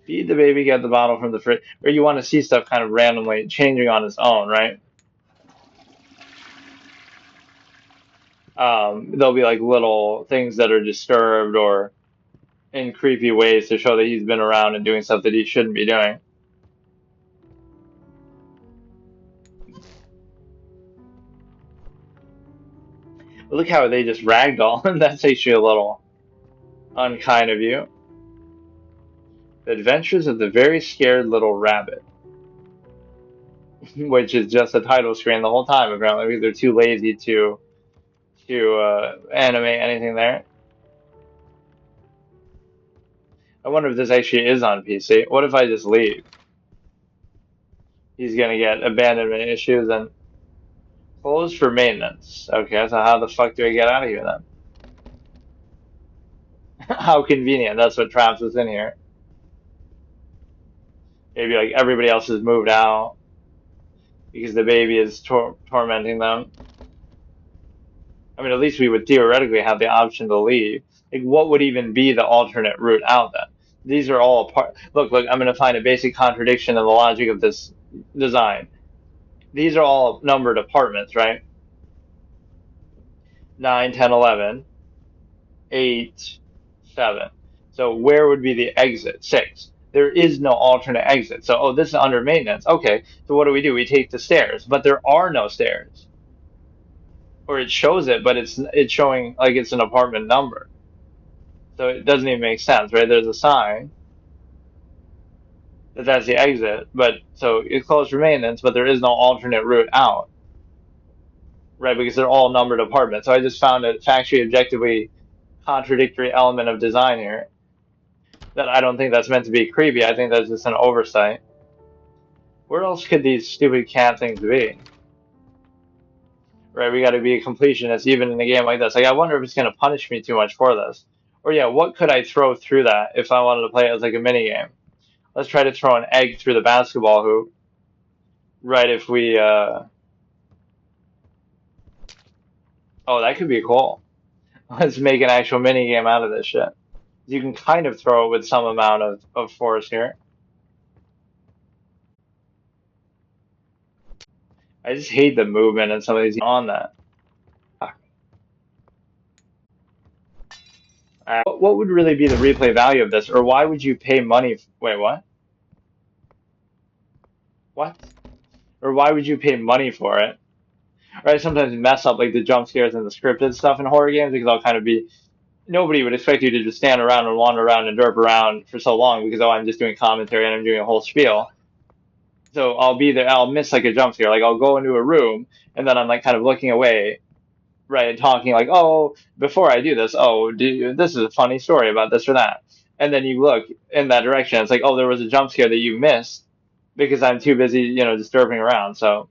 Speaker 1: feed the baby, get the bottle from the fridge, or you want to see stuff kind of randomly changing on its own, right? There'll be like little things that are disturbed or in creepy ways to show that he's been around and doing stuff that he shouldn't be doing. Look how they just ragdoll, and that's actually a little unkind of you. The Adventures of the Very Scared Little Rabbit, which is just a title screen the whole time, apparently, because they're too lazy to animate anything there. I wonder if this actually is on PC. What if I just leave? He's gonna get abandonment issues and closed for maintenance. Okay, so how the fuck do I get out of here then? How convenient. That's what traps us in here. Maybe like everybody else has moved out because the baby is tormenting them. I mean, at least we would theoretically have the option to leave. Like, what would even be the alternate route out then? These are all part. Look, I'm going to find a basic contradiction in the logic of this design. These are all numbered apartments, right? 9, 10, 11, 8, 7. So where would be the exit? 6. There is no alternate exit. So, oh, this is under maintenance. Okay, so what do? We take the stairs, but there are no stairs. Or it shows it, but it's showing like it's an apartment number. So it doesn't even make sense, right? There's a sign that that's the exit, but so it's closed for maintenance, but there is no alternate route out, right? Because they're all numbered apartments. So I just found a factually, objectively contradictory element of design here that I don't think that's meant to be creepy. I think that's just an oversight. Where else could these stupid cat things be? Right, we got to be a completionist even in a game like this. Like, I wonder if it's going to punish me too much for this. Or yeah, what could I throw through that if I wanted to play it as like a mini game? Let's try to throw an egg through the basketball hoop. Right, if we oh, that could be cool. Let's make an actual mini game out of this shit. You can kind of throw it with some amount of force here. I just hate the movement and some of these on that. What would really be the replay value of this? Or why would you pay money? Wait, what? What? Or why would you pay money for it? Right? Sometimes mess up like the jump scares and the scripted stuff in horror games because I'll kind of be nobody would expect you to just stand around and wander around and derp around for so long because oh I'm just doing commentary and I'm doing a whole spiel. So I'll be there, I'll miss like a jump scare. Like I'll go into a room and then I'm like kind of looking away, right, and talking like, oh, before I do this, oh, this is a funny story about this or that. And then you look in that direction. It's like, oh, there was a jump scare that you missed because I'm too busy, just derping around. So,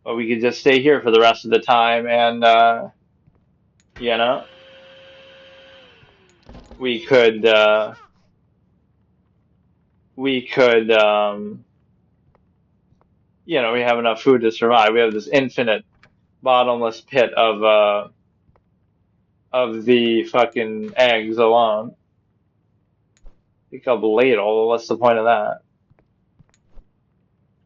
Speaker 1: but we could just stay here for the rest of the time and, you know, we could, we have enough food to survive. We have this infinite bottomless pit of the fucking eggs alone. Pick up ladle. What's the point of that?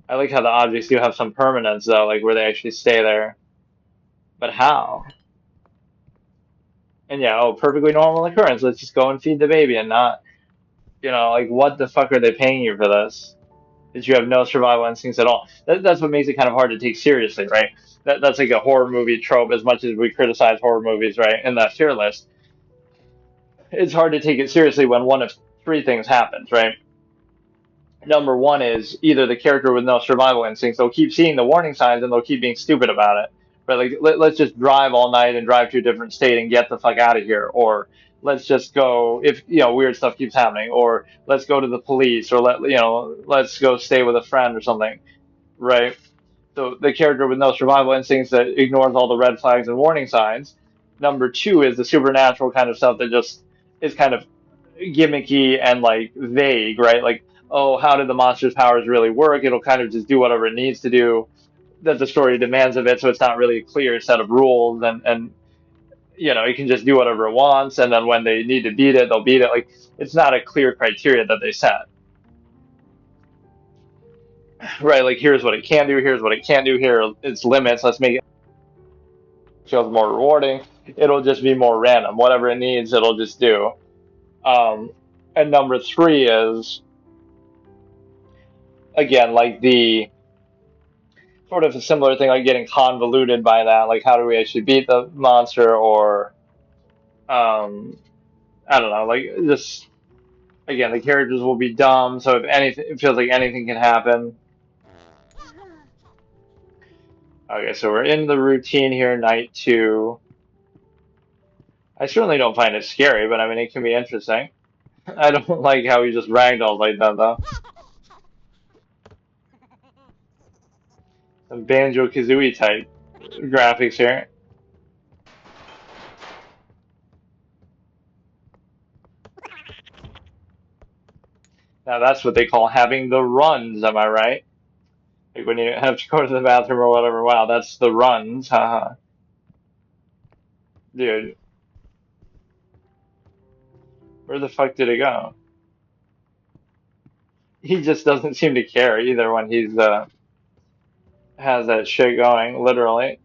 Speaker 1: I like how the objects do have some permanence though, like where they actually stay there. But how? And yeah, oh, perfectly normal occurrence. Let's just go and feed the baby and not, like what the fuck are they paying you for this? That you have no survival instincts at all. That's what makes it kind of hard to take seriously, right? That's like a horror movie trope as much as we criticize horror movies, right? In that fear list. It's hard to take it seriously when one of three things happens, right? Number one is either the character with no survival instincts, they'll keep seeing the warning signs and they'll keep being stupid about it. But like, let's just drive all night and drive to a different state and get the fuck out of here. Or let's just go if weird stuff keeps happening. Or let's go to the police. Or let's go stay with a friend or something, right? So the character with no survival instincts that ignores all the red flags and warning signs. Number two is the supernatural kind of stuff that just is kind of gimmicky and like vague, right? Like, oh, how did the monster's powers really work? It'll kind of just do whatever it needs to do that the story demands of it, so it's not really a clear set of rules and it can just do whatever it wants, and then when they need to beat it, they'll beat it. Like it's not a clear criteria that they set. Right, like here's what it can do, here's what it can't do, here its limits, let's make it feels more rewarding. It'll just be more random. Whatever it needs, it'll just do. And number three is again like the sort of a similar thing, like getting convoluted by that. Like, how do we actually beat the monster? Or, I don't know. Like, just again, the characters will be dumb. So if anything, it feels like anything can happen. Okay, so we're in the routine here, night 2. I certainly don't find it scary, but I mean, it can be interesting. I don't like how he just ragdolls like that, though. Some Banjo-Kazooie type graphics here. Now that's what they call having the runs, am I right? Like when you have to go to the bathroom or whatever. Wow, that's the runs, haha. Dude. Where the fuck did it go? He just doesn't seem to care either when he's has that shit going, literally.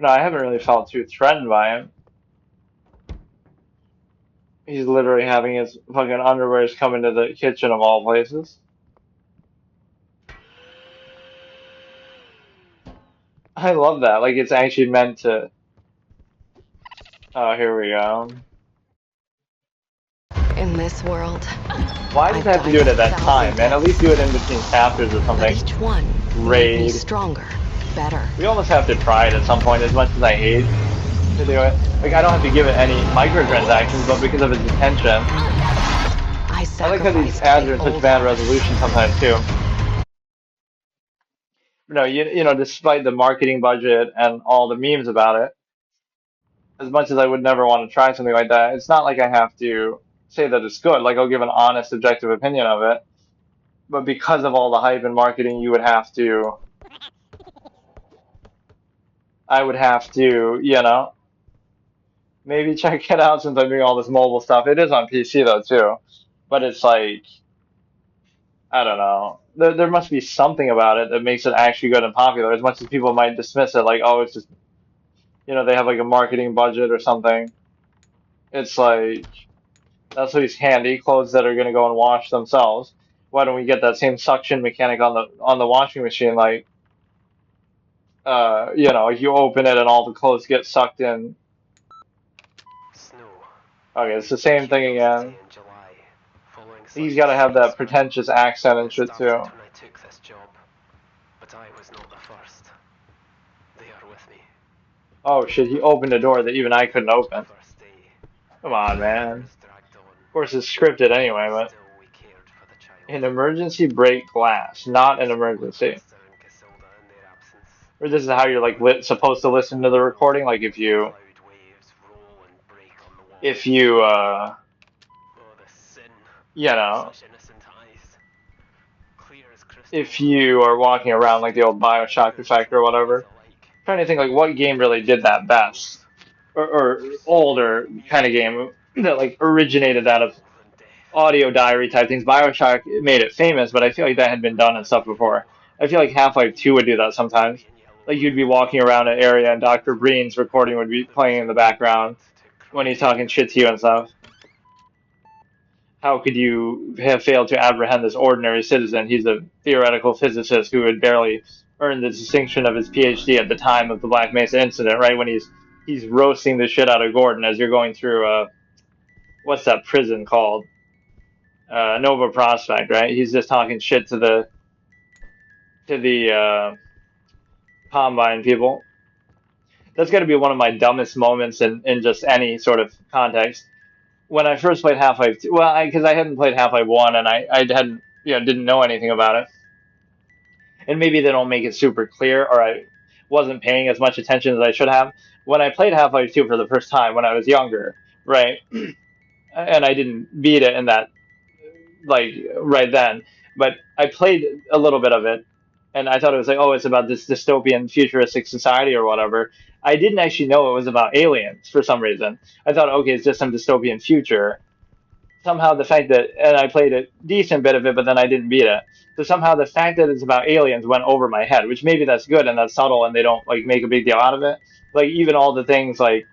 Speaker 1: No, I haven't really felt too threatened by him. He's literally having his fucking underwears come into the kitchen of all places. I love that. Like, it's actually meant to. Oh, here we go.
Speaker 9: In this world,
Speaker 1: Why does it have to do it at that time, man? At least do it in between chapters or something.
Speaker 9: Each one made me
Speaker 1: Raid.
Speaker 9: stronger, better.
Speaker 1: We almost have to try it at some point, as much as I hate to do it. Like, I don't have to give it any microtransactions, but because of its attention. I like how these ads are in such bad resolution sometimes, too. No, you know, despite the marketing budget and all the memes about it, as much as I would never want to try something like that, it's not like I have to say that it's good. Like, I'll give an honest, objective opinion of it. But because of all the hype and marketing, I would have to, you know, maybe check it out since I'm doing all this mobile stuff. It is on PC though, too. But it's like, I don't know. There must be something about it that makes it actually good and popular, as much as people might dismiss it, like, oh, it's just, you know, they have like a marketing budget or something. It's like, that's what these handy clothes that are gonna go and wash themselves. Why don't we get that same suction mechanic on the washing machine? Like, you know, you open it and all the clothes get sucked in. Okay, it's the same thing again. He's got to have that pretentious accent and shit too. Oh shit, he opened a door that even I couldn't open. Come on, man. Of course it's scripted anyway, but... An emergency break glass, not an emergency. Or this is how you're like supposed to listen to the recording, like if you you know, if you are walking around like the old BioShock effect or whatever. I'm trying to think like what game really did that best, or older kind of game that like originated out of audio diary type things. BioShock made it famous, but I feel like that had been done and stuff before. I feel like Half-Life 2 would do that sometimes. Like you'd be walking around an area and Dr. Breen's recording would be playing in the background when he's talking shit to you and stuff. How could you have failed to apprehend this ordinary citizen? He's a theoretical physicist who had barely earned the distinction of his PhD at the time of the Black Mesa incident, right? When he's roasting the shit out of Gordon as you're going through what's that prison called? Nova Prospect, right? He's just talking shit to the Combine people. That's got to be one of my dumbest moments in just any sort of context. When I first played Half-Life 2, well, because I hadn't played Half-Life 1 and I hadn't, you know, didn't know anything about it. And maybe they don't make it super clear, or I wasn't paying as much attention as I should have. When I played Half-Life 2 for the first time when I was younger, right? And I didn't beat it in that, like, right then, but I played a little bit of it, and I thought it was like, oh, it's about this dystopian futuristic society or whatever. I didn't actually know it was about aliens for some reason. I thought, okay, it's just some dystopian future. Somehow the fact that, and I played a decent bit of it, but then I didn't beat it. So somehow the fact that it's about aliens went over my head, which maybe that's good and that's subtle and they don't like make a big deal out of it. Like even all the things like,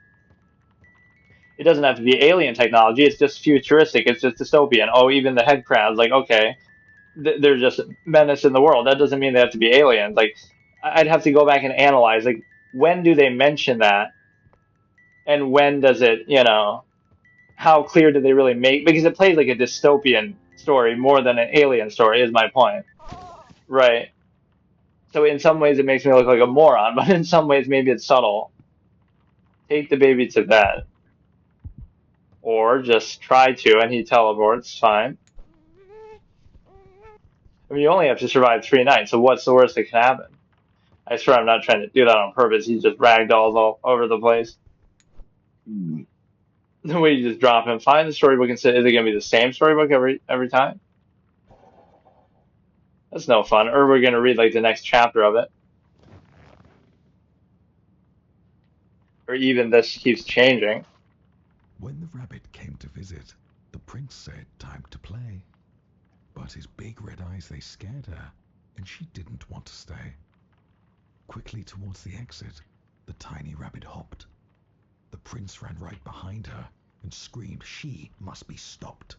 Speaker 1: it doesn't have to be alien technology, it's just futuristic, it's just dystopian. Oh, even the head crabs, like, okay, they're just menace in the world. That doesn't mean they have to be aliens. Like, I'd have to go back and analyze, like, when do they mention that? And when does it, you know, how clear do they really make? Because it plays like a dystopian story more than an alien story, is my point. Right. So in some ways it makes me look like a moron, but in some ways maybe it's subtle. Take the baby to bed. Or just try to, and he teleports, fine. I mean, you only have to survive 3 nights, so what's the worst that can happen? I swear I'm not trying to do that on purpose. He just ragdolls all over the place. The way you just drop him. Find the storybook and say, is it going to be the same storybook every time? That's no fun. Or we're going to read like the next chapter of it. Or even this keeps changing.
Speaker 7: When the rabbit came to visit, the prince said time to play. But his big red eyes, they scared her, and she didn't want to stay. Quickly towards the exit, the tiny rabbit hopped. The prince ran right behind her and screamed she must be stopped.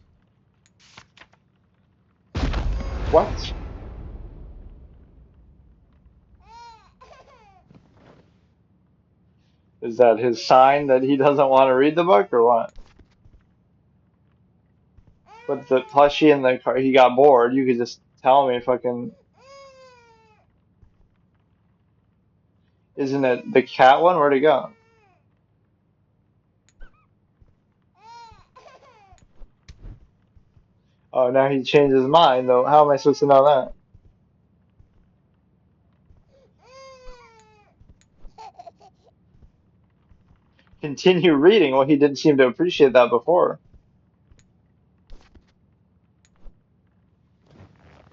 Speaker 1: What? Is that his sign that he doesn't want to read the book or what? But the plushie in the car, he got bored. You could just tell me fucking. Isn't it the cat one? Where'd it go? Oh, now he changed his mind though. How am I supposed to know that? Continue reading. Well, he didn't seem to appreciate that before.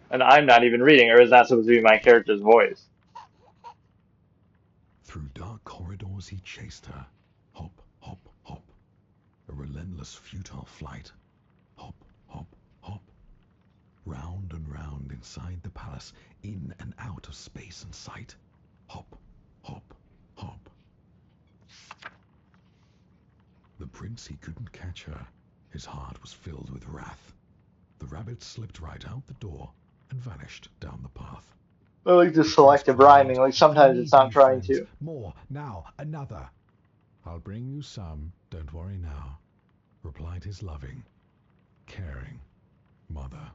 Speaker 1: And I'm not even reading, or is that supposed to be my character's voice?
Speaker 7: Through dark corridors he chased her. Hop, hop, hop. A relentless, futile flight. Hop, hop, hop. Round and round inside the palace, in and out of space and sight. Hop, hop, hop. The prince, he couldn't catch her. His heart was filled with wrath. The rabbit slipped right out the door and vanished down the path.
Speaker 1: I like the selective rhyming, like sometimes it's not trying to.
Speaker 7: More, now, another. I'll bring you some, don't worry now, replied his loving, caring mother.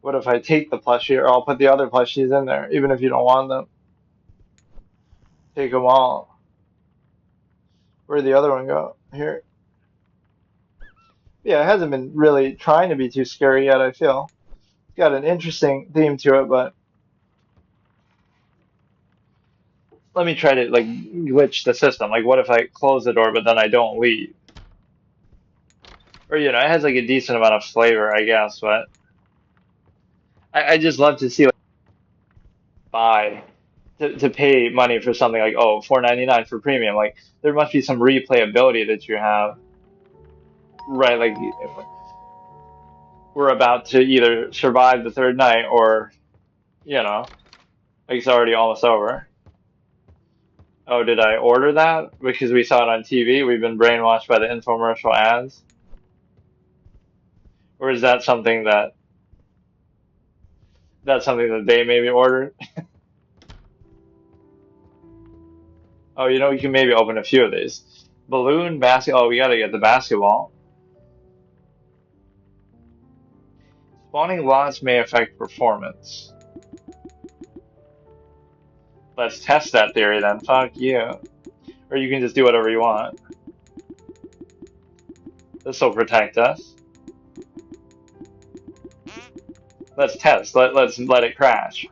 Speaker 1: What if I take the plushie, or I'll put the other plushies in there, even if you don't want them? Take them all. Where'd the other one go? Here. Yeah, it hasn't been really trying to be too scary yet, I feel. It's got an interesting theme to it, but let me try to like glitch the system. Like, what if I close the door, but then I don't leave? Or, you know, it has like a decent amount of flavor, I guess, but I just love to see like buy to pay money for something like, oh, $4.99 for premium. Like, there must be some replayability that you have, right? Like, we're about to either survive the third night or, you know, like it's already almost over. Oh, did I order that? Because we saw it on TV. We've been brainwashed by the infomercial ads. Or is that something that they maybe ordered? Oh, you know, we can maybe open a few of these. Balloon basket. Oh, we gotta get the basketball. Spawning lots may affect performance. Let's test that theory then. Fuck you. Or you can just do whatever you want. This will protect us. Let's test. Let's let it crash.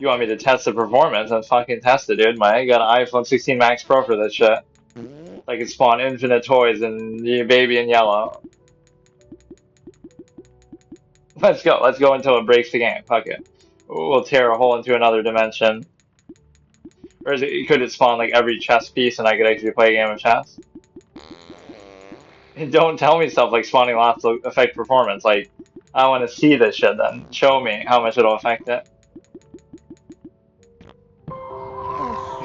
Speaker 1: You want me to test the performance? Then fucking test it, dude. I got an iPhone 16 Max Pro for this shit. I can spawn infinite toys and the baby in yellow. Let's go. Let's go until it breaks the game. Fuck it. We'll tear a hole into another dimension. Or could it spawn like every chess piece and I could actually play a game of chess? And don't tell me stuff like spawning lots will affect performance. Like, I want to see this shit then. Show me how much it'll affect it.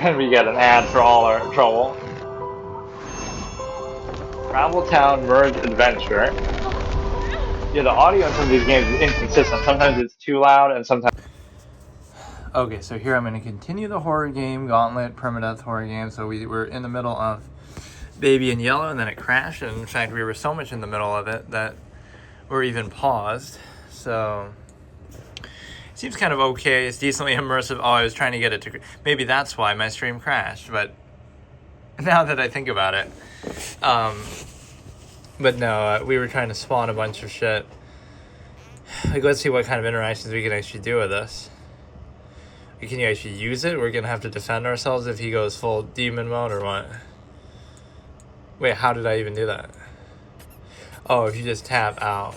Speaker 1: And we get an ad for all our trouble. Travel Town Merge Adventure. Yeah, the audio in some of these games is inconsistent. Sometimes it's too loud and sometimes... Okay, so here I'm going to continue the horror game, Gauntlet, Permadeath horror game. So we were in the middle of Baby in Yellow and then it crashed. And in fact, we were so much in the middle of it that we're even paused. So... seems kind of okay. It's decently immersive. Oh, I was trying to get it to... maybe that's why my stream crashed, but now that I think about it. But no, we were trying to spawn a bunch of shit. Like, let's see what kind of interactions we can actually do with this. Can you actually use it? We're going to have to defend ourselves if he goes full demon mode or what? Wait, how did I even do that? Oh, if you just tap out.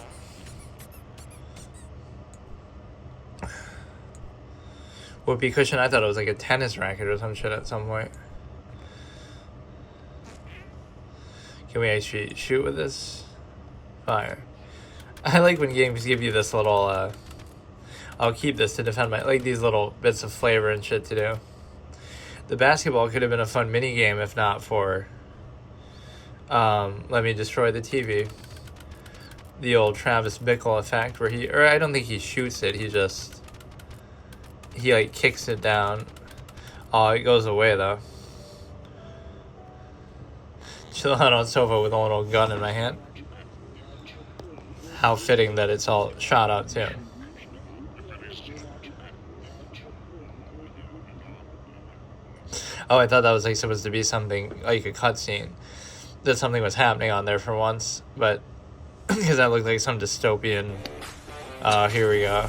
Speaker 1: Whoopee cushion? I thought it was like a tennis racket or some shit at some point. Can we actually shoot with this? Fire. I like when games give you this little, I'll keep this to defend my, like these little bits of flavor and shit to do. The basketball could have been a fun mini game if not for, let me destroy the TV. The old Travis Bickle effect where or I don't think he shoots it, he like kicks it down. Oh, it goes away though. Chill out on sofa with a little gun in my hand. How fitting that it's all shot out too. Oh, I thought that was like supposed to be something like a cutscene. That something was happening on there for once, but because that looked like some dystopian. Here we go.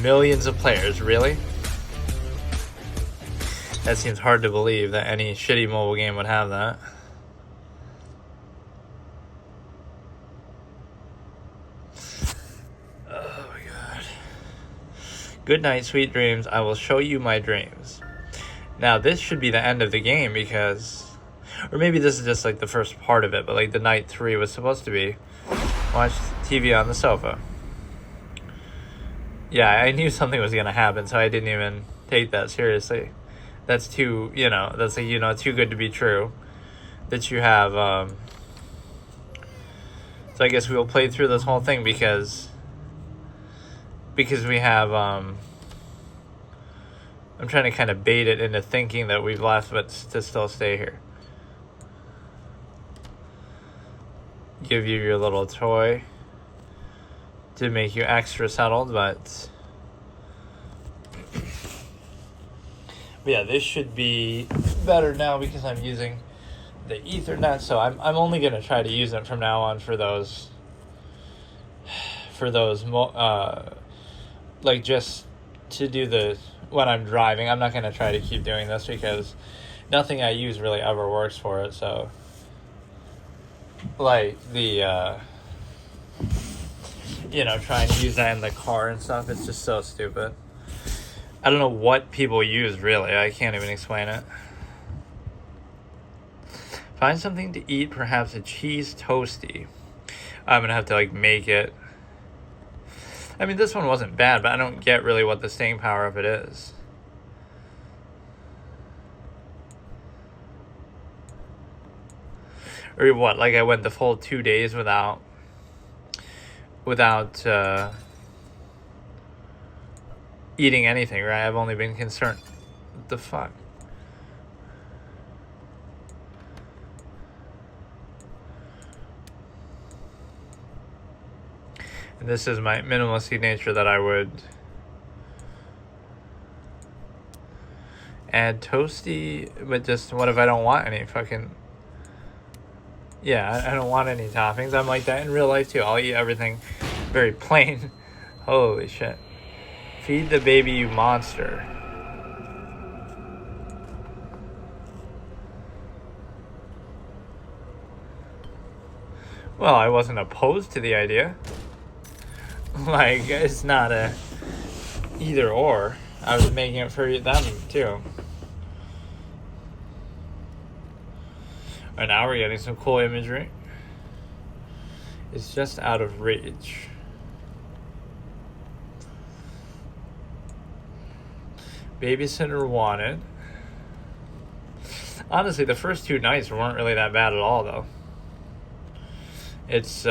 Speaker 1: Millions of players, really? That seems hard to believe that any shitty mobile game would have that. Oh my god. Good night, sweet dreams. I will show you my dreams. Now, this should be the end of the game because... Or maybe this is just like the first part of it, but like the night 3 was supposed to be watch TV on the sofa. Yeah, I knew something was going to happen, so I didn't even take that seriously. That's too, that's like, too good to be true. That you have, So I guess we'll play through this whole thing because we have, I'm trying to kind of bait it into thinking that we've left, but to still stay here. Give you your little toy to make you extra settled, but yeah, this should be better now because I'm using the Ethernet, so I'm only gonna try to use it from now on for those like just to do the when I'm driving. I'm not gonna try to keep doing this because nothing I use really ever works for it, so like the trying to use that in the car and stuff, it's just so stupid. I don't know what people use, really. I can't even explain it. Find something to eat, perhaps a cheese toasty. I'm gonna have to like make it. I mean, this one wasn't bad, but I don't get really what the staying power of it is. Or what, like I went the full 2 days without eating anything, right? I've only been concerned. What the fuck? And this is my minimalistic nature that I would add toasty, but just what if I don't want any fucking... Yeah, I don't want any toppings. I'm like that in real life too. I'll eat everything very plain. Holy shit. Feed the baby, you monster. Well, I wasn't opposed to the idea. Like, it's not a either or. I was making it for them too. Alright, now we're getting some cool imagery. It's just out of reach. Babysitter wanted. Honestly, the first 2 nights weren't really that bad at all, though. It's,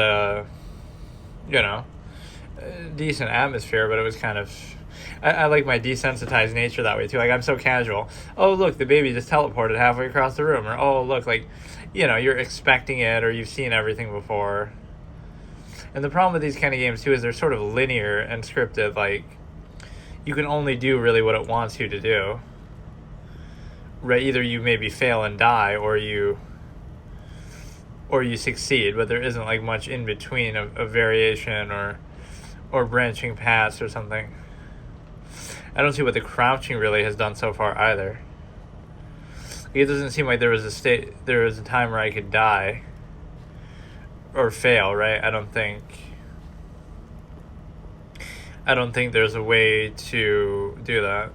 Speaker 1: decent atmosphere, but it was kind of... I like my desensitized nature that way, too. Like, I'm so casual. Oh, look, the baby just teleported halfway across the room. Or, oh, look, like, you're expecting it, or you've seen everything before. And the problem with these kind of games, too, is they're sort of linear and scripted. Like, you can only do really what it wants you to do. Right? Either you maybe fail and die, or you succeed, but there isn't, like, much in between of variation or branching paths or something. I don't see what the crouching really has done so far either. It doesn't seem like there was a time where I could die or fail, right? I don't think there's a way to do that.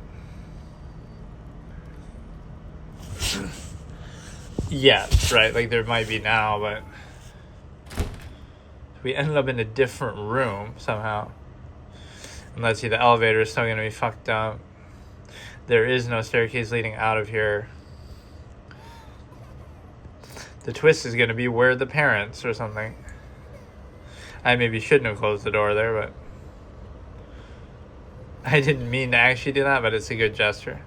Speaker 1: Yes, right, like there might be now, but we ended up in a different room somehow. And let's see, the elevator is still going to be fucked up. There is no staircase leading out of here. The twist is going to be where the parents or something. I maybe shouldn't have closed the door there, but I didn't mean to actually do that, but it's a good gesture.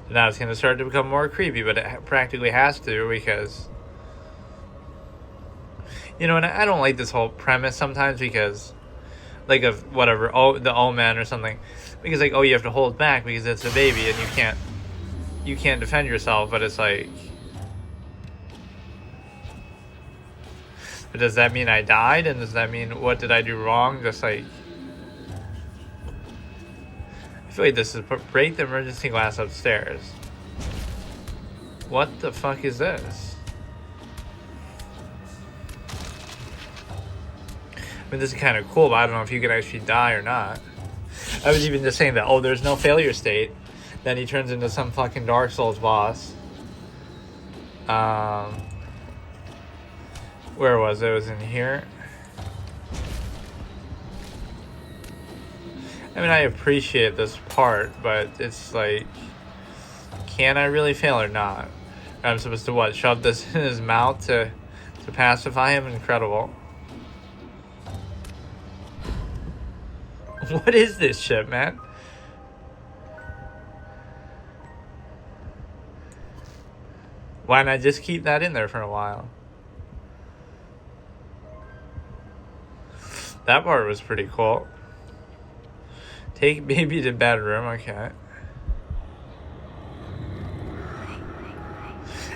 Speaker 1: Now it's going to start to become more creepy, but it practically has to, because, you know, and I don't like this whole premise sometimes, because, like, of whatever, the Omen or something, because, like, oh, you have to hold back because it's a baby and you can't defend yourself, but it's like, but does that mean I died? And does that mean, what did I do wrong? Just like, I feel like this is break the emergency glass upstairs. What the fuck is this? I mean, this is kind of cool, but I don't know if you can actually die or not. I was even just saying that, oh, there's no failure state. Then he turns into some fucking Dark Souls boss. Where was it? It was in here. I mean, I appreciate this part, but it's like, can I really fail or not? I'm supposed to what? Shove this in his mouth to pacify him? Incredible. What is this shit, man? Why not just keep that in there for a while? That part was pretty cool. Take baby to bedroom, okay.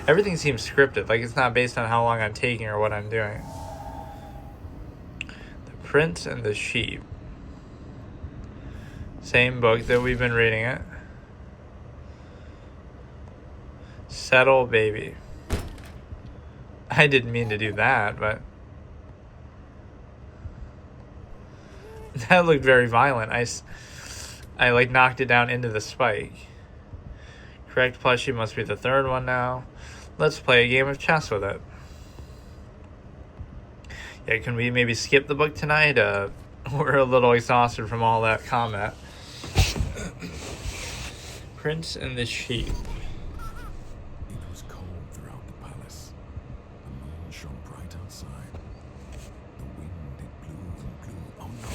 Speaker 1: Everything seems scripted, like it's not based on how long I'm taking or what I'm doing. The Prince and the Sheep. Same book that we've been reading it. Settle baby. I didn't mean to do that, but that looked very violent. I like knocked it down into the spike. Correct plushie must be the third one now. Let's play a game of chess with it. Yeah, can we maybe skip the book tonight? We're a little exhausted from all that combat. Prince and the Sheep.
Speaker 7: It was cold throughout the palace. The moon shone bright outside. The wind, it blew and blew. Oh no!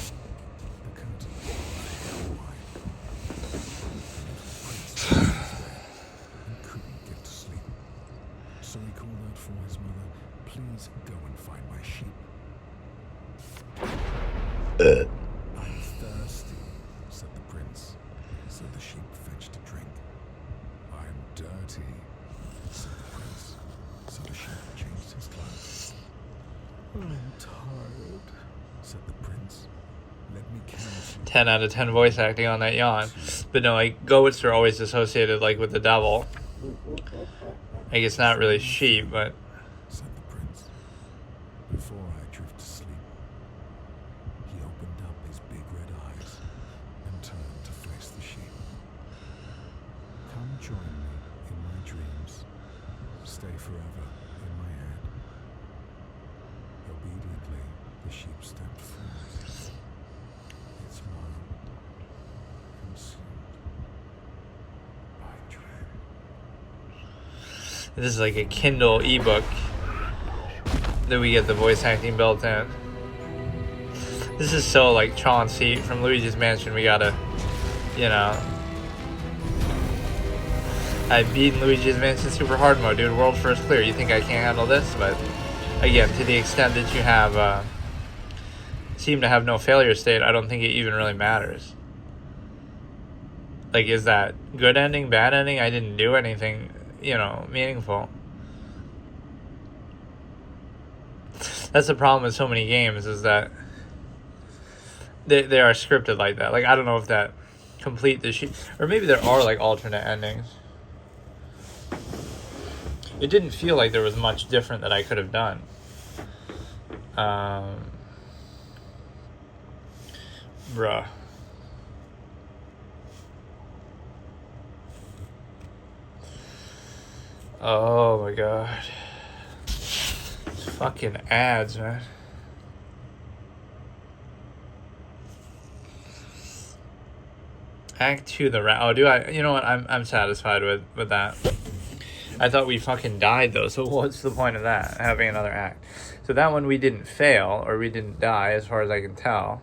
Speaker 7: The curtain was wide. The little prince was there and couldn't get to sleep. So he called out for his mother, "Please go and find my sheep." "I'm thirsty," said the prince. So the sheep fetched a drink. "I'm dirty," said the prince. So the sheep changed his clothes. "I'm tired," said the prince. "Let me carry you."
Speaker 1: 10 out of 10 voice acting on that yawn. But no, like, goats are always associated, like, with the devil. Like, it's not really sheep, but
Speaker 7: said the prince. Before I drift to sleep, he opened up his big red eyes and turned to face the sheep. "Come join me in my dreams. Stay forever in my head." Obediently, the sheep stepped forward. Its mind consumed by dread.
Speaker 1: this is like a Kindle ebook that we get the voice acting built in. This is so like Chauncey from Luigi's Mansion. We gotta, you know. I've beaten Luigi's Mansion super hard mode, dude. World first clear. You think I can't handle this? But again, to the extent that you have seem to have no failure state, I don't think it even really matters. Like, is that good ending, bad ending? I didn't do anything, you know, meaningful. That's the problem with so many games, is that they are scripted like that. Like, I don't know if that complete the sheet, or maybe there are like alternate endings. It didn't feel like there was much different that I could have done. Bruh. Oh my god. It's fucking ads, man. Act 2, the rat. Oh, do I? You know what? I'm satisfied with that. I thought we fucking died though, so what's the point of that? Having another act. So that one we didn't fail, or we didn't die as far as I can tell.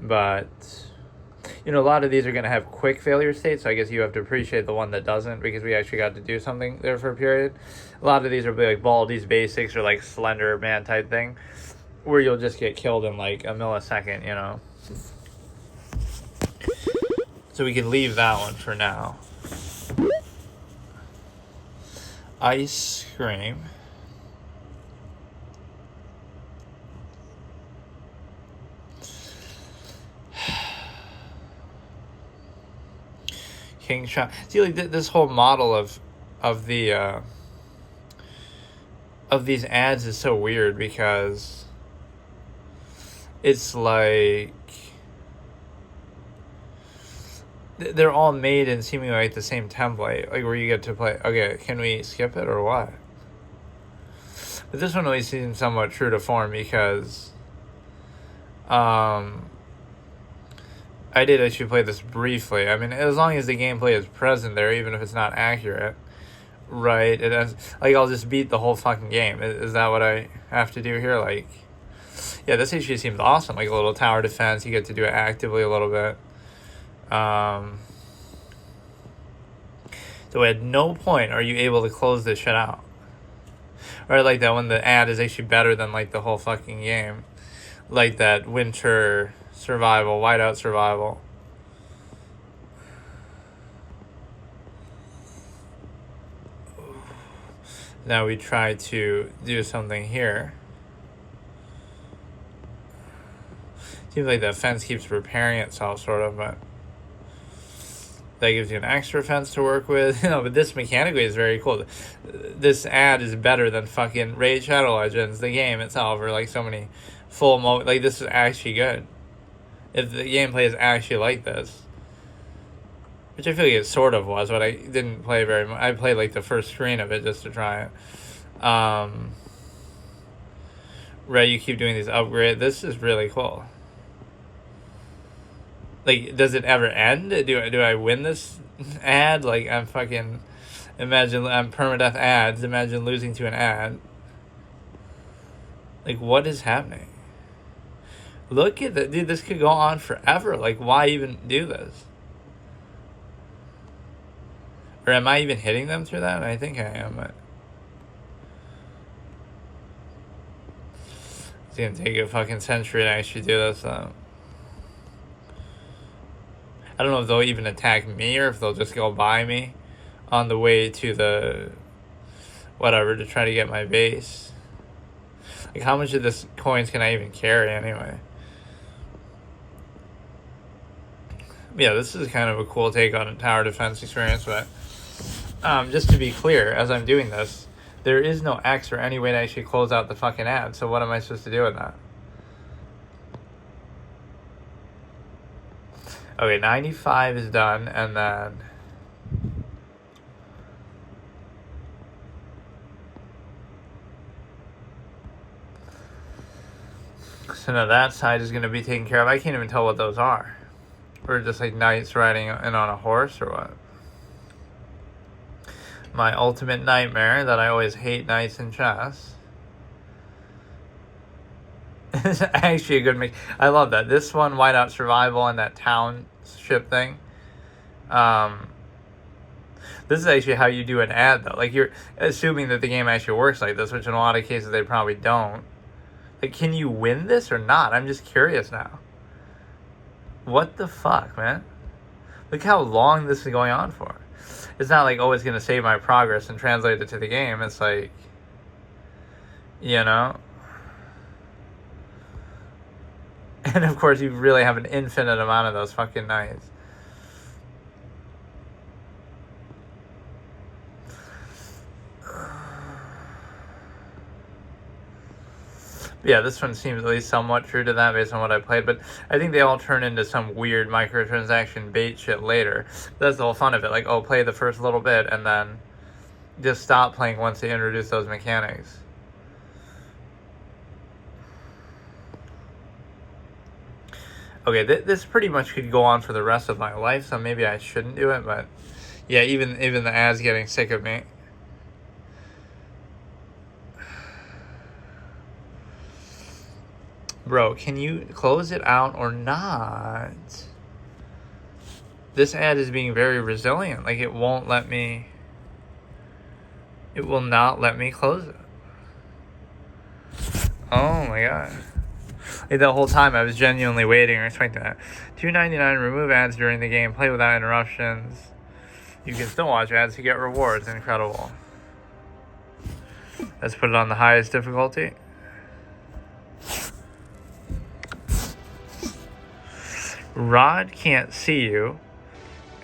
Speaker 1: But, you know, a lot of these are going to have quick failure states, so I guess you have to appreciate the one that doesn't, because we actually got to do something there for a period. A lot of these are like Baldi's Basics or like Slender Man type thing, where you'll just get killed in like a millisecond, you know. So we can leave that one for now. Ice Cream. King Shot. See, like this whole model of the of these ads is so weird, because it's like they're all made in seemingly like the same template, like where you get to play. Okay, can we skip it or what? But this one always seems somewhat true to form, because I did actually play this briefly. I mean, as long as the gameplay is present there, even if it's not accurate, right? It has, like, I'll just beat the whole fucking game. Is that what I have to do here? Like, yeah, this actually seems awesome. Like a little tower defense, you get to do it actively a little bit. So at no point are you able to close this shit out. Or I like that when the ad is actually better than like the whole fucking game. Like that winter survival, whiteout survival. Now we try to do something here. Seems like the fence keeps repairing itself, sort of, but that gives you an extra fence to work with. You know, but this mechanically is very cool. This ad is better than fucking Raid Shadow Legends, the game itself, or like so many full like this is actually good. If the gameplay is actually like this, which I feel like it sort of was, but I didn't play very much. I played like the first screen of it just to try it. Right, you keep doing these upgrades. This is really cool. Like, does it ever end? Do I win this ad? Like, I'm fucking... Imagine, I'm Permadeath ads. Imagine losing to an ad. Like, what is happening? Look at that. Dude, this could go on forever. Like, why even do this? Or am I even hitting them through that? I think I am, but... It's gonna take a fucking century to actually do this, though. I don't know if they'll even attack me or if they'll just go by me on the way to the whatever to try to get my base. Like, how much of this coins can I even carry anyway? Yeah, this is kind of a cool take on a tower defense experience, but just to be clear, as I'm doing this, there is no X or any way to actually close out the fucking ad, so what am I supposed to do with that? Okay, 95 is done, and then... So now that side is going to be taken care of. I can't even tell what those are. Or just like knights riding in on a horse, or what? My ultimate nightmare, that I always hate knights in chess. It's actually a good mix. I love that. This one, Whiteout Survival, and that township thing. This is actually how you do an ad, though. Like, you're assuming that the game actually works like this, which in a lot of cases they probably don't. Like, can you win this or not? I'm just curious now. What the fuck, man? Look how long this is going on for. It's not like, oh, it's going to save my progress and translate it to the game. It's like, you know... And of course, you really have an infinite amount of those fucking knights. Yeah, this one seems at least somewhat true to that based on what I played, but I think they all turn into some weird microtransaction bait shit later. That's the whole fun of it. Like, oh, play the first little bit, and then just stop playing once they introduce those mechanics. Okay, this pretty much could go on for the rest of my life, so maybe I shouldn't do it, but yeah, even the ads getting sick of me. Bro, can you close it out or not? This ad is being very resilient. Like, it won't let me... It will not let me close it. Oh my god. Like, the whole time I was genuinely waiting or expecting that. $2.99, remove ads during the game. Play without interruptions. You can still watch ads to get rewards. Incredible. Let's put it on the highest difficulty. Rod can't see you.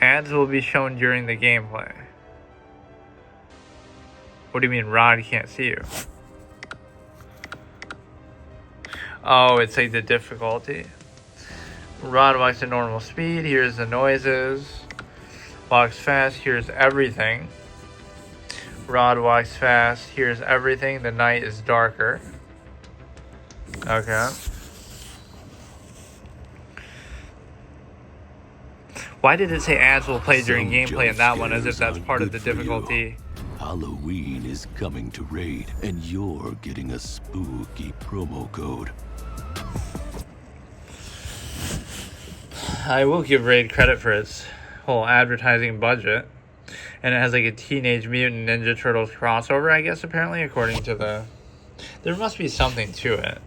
Speaker 1: Ads will be shown during the gameplay. What do you mean Rod can't see you? Oh, it's like the difficulty. Rod walks at normal speed, hears the noises. Walks fast, hears everything. Rod walks fast, hears everything. The night is darker. Okay. Why did it say ads will play during gameplay in that one as if that's part of the difficulty?
Speaker 10: Halloween is coming to Raid, and you're getting a spooky promo code.
Speaker 1: I will give Raid credit for its whole advertising budget. And it has like a Teenage Mutant Ninja Turtles crossover, I guess, apparently, according to the... There must be something to it.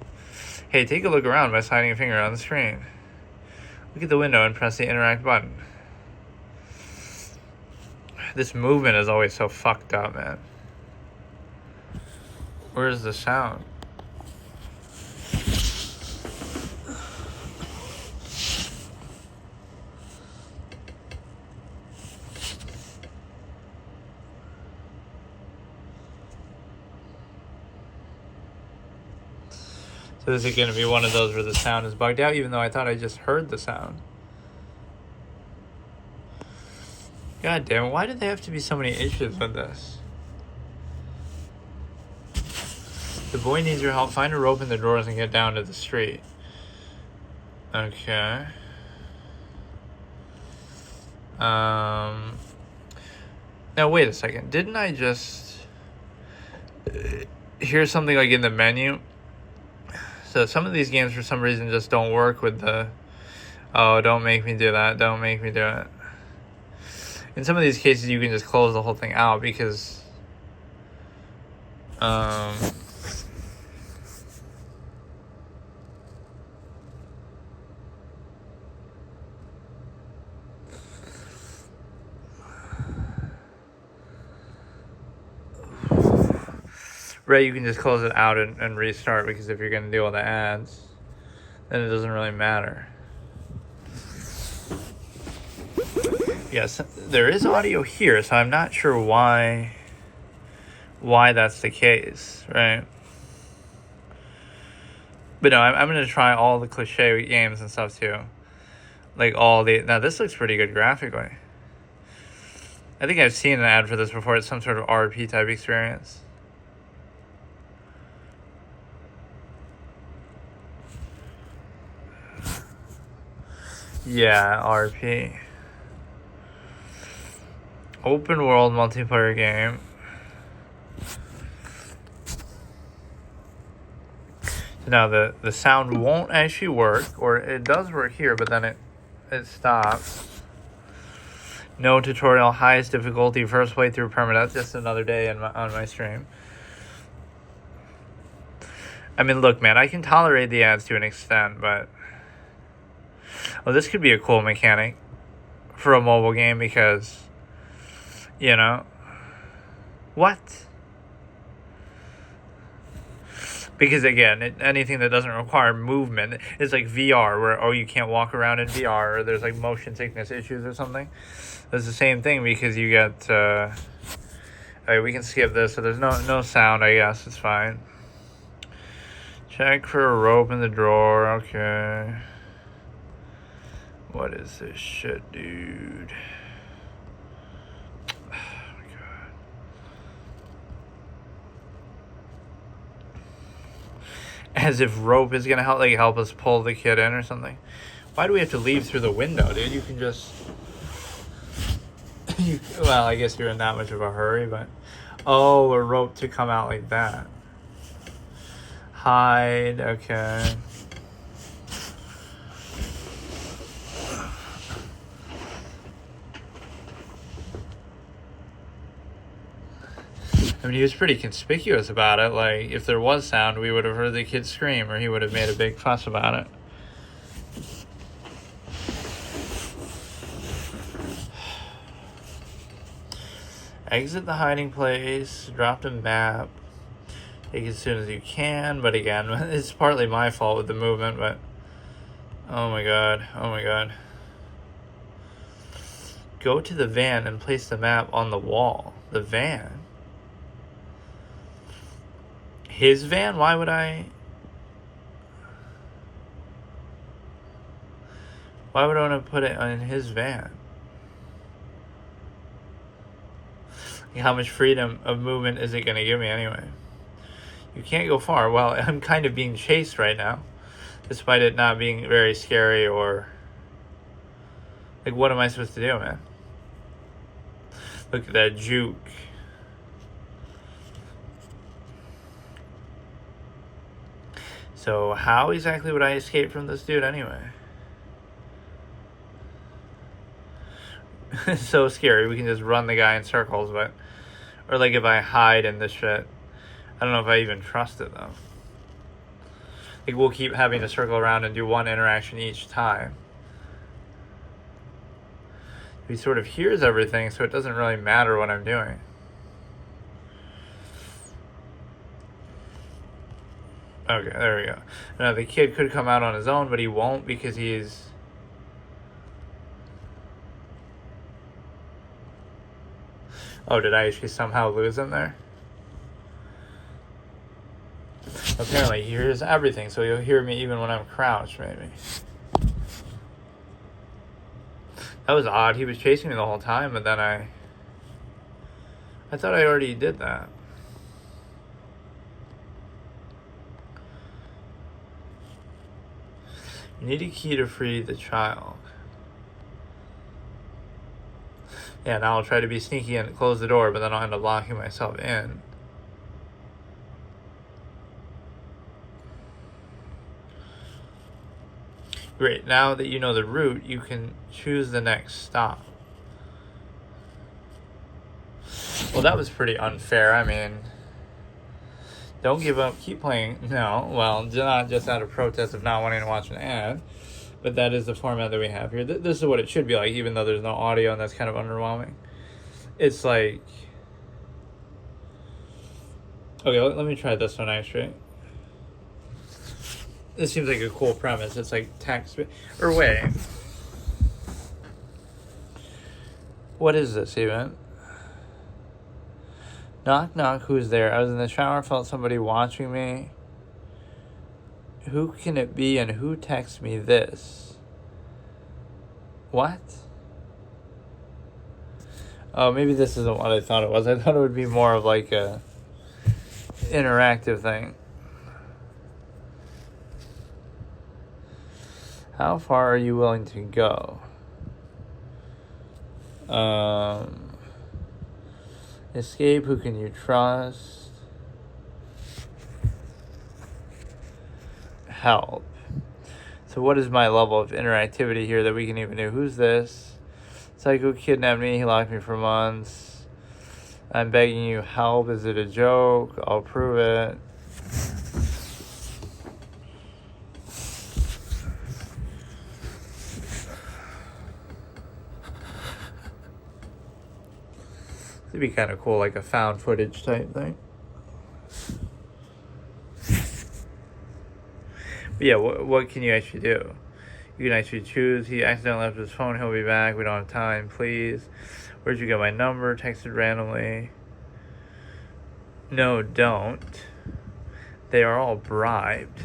Speaker 1: Hey, take a look around by sliding a finger on the screen. Look at the window and press the interact button. This movement is always so fucked up, man. Where's the sound? So is it going to be one of those where the sound is bugged out, even though I thought I just heard the sound? God damn it, why did there have to be so many issues with this? The boy needs your help. Find a rope in the drawers and get down to the street. Okay. Now wait a second. Didn't I just hear something like in the menu? So some of these games for some reason just don't work with the... Oh, don't make me do that. Don't make me do it. In some of these cases, you can just close the whole thing out because... Right, you can just close it out and restart, because if you're going to deal with the ads, then it doesn't really matter. Yes, there is audio here, so I'm not sure why that's the case, right? But no, I'm going to try all the cliche games and stuff too. Like all the... Now, this looks pretty good graphically. I think I've seen an ad for this before. It's some sort of RP type experience. Yeah, RP. Open world multiplayer game. Now the sound won't actually work, or it does work here, but then it stops. No tutorial, highest difficulty, first playthrough permadeath. Just another day on my stream. I mean, look, man, I can tolerate the ads to an extent, but... Well, this could be a cool mechanic for a mobile game because, you know... What? Because, again, anything that doesn't require movement is like VR, where, oh, you can't walk around in VR, or there's, like, motion sickness issues or something. It's the same thing because you get... Alright, we can skip this, so there's no sound, I guess. It's fine. Check for a rope in the drawer. Okay. What is this shit, dude? Oh, my God. As if rope is gonna help us pull the kid in or something. Why do we have to leave through the window, dude? You can just... well, I guess you're in that much of a hurry, but... oh, a rope to come out like that. Hide, okay. I mean, he was pretty conspicuous about it. Like, if there was sound, we would have heard the kid scream, or he would have made a big fuss about it. Exit the hiding place, drop the map, take it as soon as you can, but again, it's partly my fault with the movement, but oh my god. Go to the van and place the map on the wall. The van? His van? Why would I want to put it in his van? How much freedom of movement is it going to give me anyway? You can't go far. Well, I'm kind of being chased right now, despite it not being very scary or... like, what am I supposed to do, man? Look at that juke. So how exactly would I escape from this dude anyway? It's so scary. We can just run the guy in circles, but... or like if I hide in this shit. I don't know if I even trust it though. Like we'll keep having to circle around and do one interaction each time. He sort of hears everything, so it doesn't really matter what I'm doing. Okay, there we go. Now the kid could come out on his own, but he won't because he's... oh, did I actually somehow lose him there? Apparently he hears everything, so he'll hear me even when I'm crouched, maybe. That was odd. He was chasing me the whole time, but then I thought I already did that. You need a key to free the child. Yeah, now I'll try to be sneaky and close the door, but then I'll end up locking myself in. Great, now that you know the route, you can choose the next stop. Well, that was pretty unfair. I mean, don't give up, keep playing. No, well, not just out of protest of not wanting to watch an ad, but that is the format that we have here. This is what it should be like, even though there's no audio, and that's kind of underwhelming. It's like... okay, let me try this one actually. This seems like a cool premise. It's like text... or wait. What is this even? Knock, knock, who's there? I was in the shower, felt somebody watching me. Who can it be and who texts me this? What? Oh, maybe this isn't what I thought it was. I thought it would be more of like a interactive thing. How far are you willing to go? Escape, who can you trust? Help. So what is my level of interactivity here that we can even do? Who's this? Psycho kidnapped me, he locked me for months. I'm begging you help, is it a joke? I'll prove it. It'd be kind of cool, like a found footage type thing. But yeah, what can you actually do? You can actually choose. He accidentally left his phone. He'll be back. We don't have time. Please. Where'd you get my number? Texted randomly. No, don't. They are all bribed.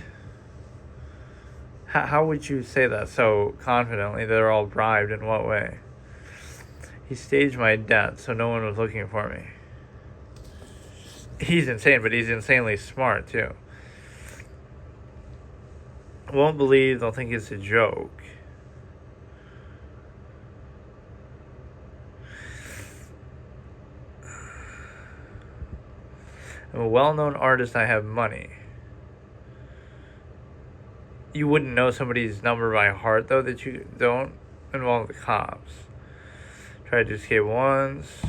Speaker 1: How would you say that so confidently? They're all bribed in what way? He staged my death, so no one was looking for me. He's insane, but he's insanely smart, too. Won't believe, they'll think it's a joke. I'm a well-known artist, I have money. You wouldn't know somebody's number by heart, though, that you don't involve the cops. Tried to escape once.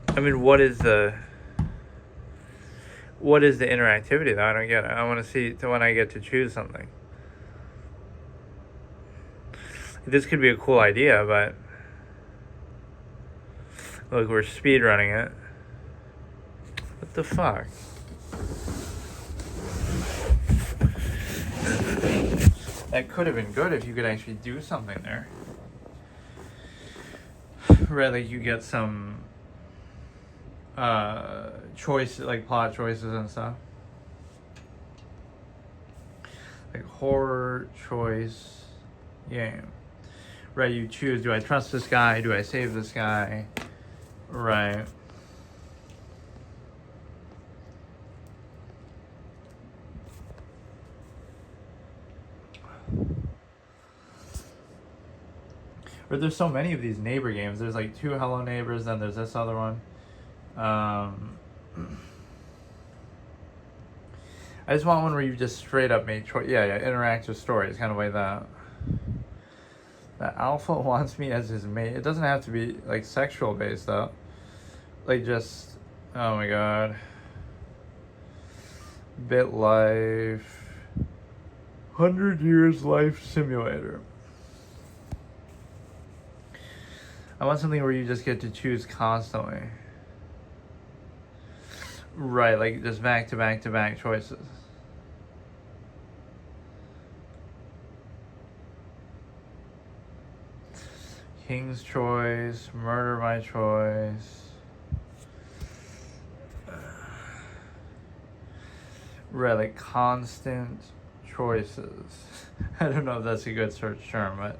Speaker 1: I mean, what is the interactivity, though? I don't get it. I want to see when I get to choose something. This could be a cool idea, but look, we're speedrunning it. What the fuck? That could have been good if you could actually do something there. Right, like you get some choice, like plot choices and stuff. Like horror choice game. Right, you choose, do I trust this guy? Do I save this guy? Right. Or there's so many of these neighbor games. There's like 2 Hello Neighbors, then there's this other one. I just want one where you just straight up make choice. Yeah, interactive stories, kind of like that. The alpha wants me as his mate. It doesn't have to be like sexual based though. Like just, oh my god. Bit Life. 100 Years Life Simulator. I want something where you just get to choose constantly. Right, like just back to back to back choices. King's Choice, Murder by Choice. Right, like constant choices. I don't know if that's a good search term, but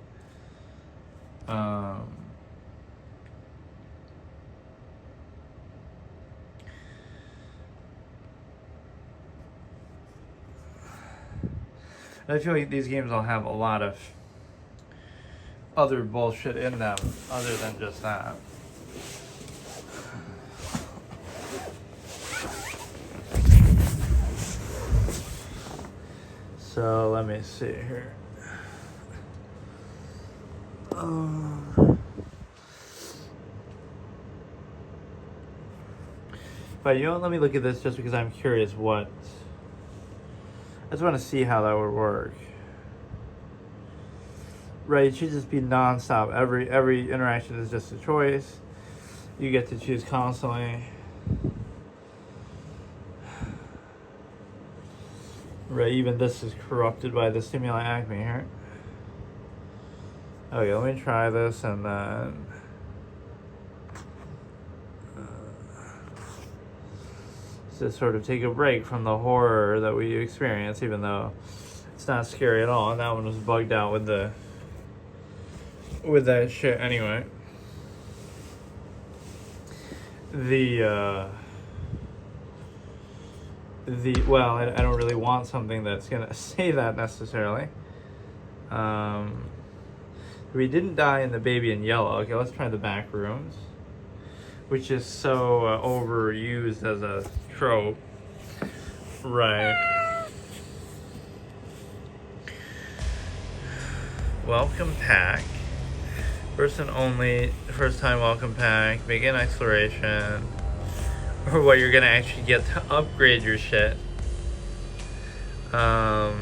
Speaker 1: I feel like these games will have a lot of other bullshit in them other than just that. So let me see here. But you know what, let me look at this just because I'm curious what. I just want to see how that would work. Right, it should just be non-stop. Every interaction is just a choice. You get to choose constantly. Right, even this is corrupted by the stimuli acme here. Okay, let me try this and then to sort of take a break from the horror that we experience, even though it's not scary at all. And that one was bugged out with that shit anyway. Well, I don't really want something that's gonna say that necessarily. We didn't die in the Baby in Yellow. Okay, let's try the back rooms, which is so overused as a trope. Right. Welcome pack. Person only, first time welcome pack, begin exploration. Or what you're gonna actually get to upgrade your shit. I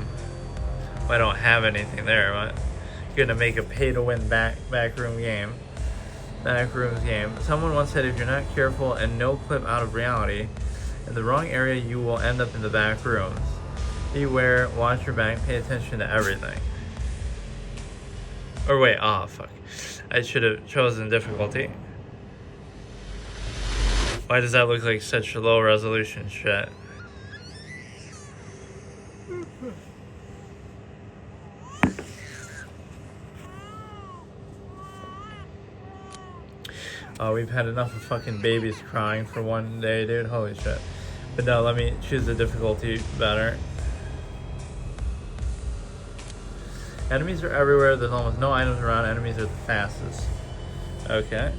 Speaker 1: don't have anything there, but you're gonna make a pay to win backrooms game. Someone once said if you're not careful and no clip out of reality, in the wrong area you will end up in the back rooms. Beware, watch your back, pay attention to everything. Or wait, fuck. I should have chosen difficulty. Why does that look like such low resolution shit? Oh, we've had enough of fucking babies crying for one day, dude. Holy shit. But no, let me choose the difficulty better. Enemies are everywhere. There's almost no items around. Enemies are the fastest. Okay.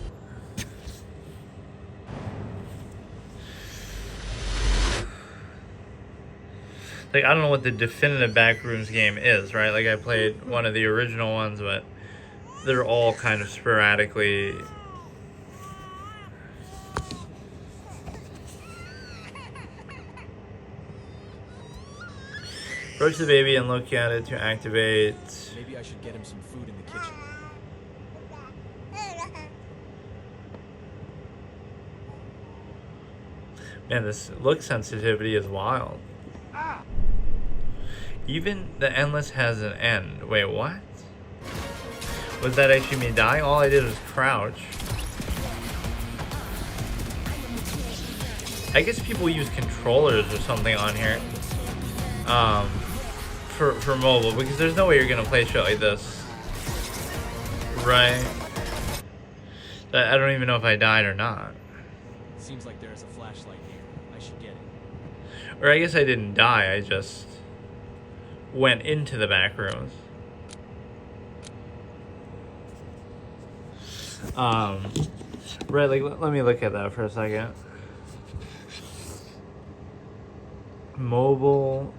Speaker 1: Like, I don't know what the definitive Backrooms game is, right? Like, I played one of the original ones, but they're all kind of sporadically... Approach the baby and look at it to activate...
Speaker 11: Maybe I should get him some food in the kitchen.
Speaker 1: Man, this look sensitivity is wild. Even the endless has an end. Wait, what? Was that actually me dying? All I did was crouch. I guess people use controllers or something on here. For mobile, because there's no way you're gonna play shit like this. Right? I don't even know if I died or not.
Speaker 11: Seems like there's a flashlight here. I should get it.
Speaker 1: Or I guess I didn't die, I just went into the back rooms. Right, like, let me look at that for a second. Mobile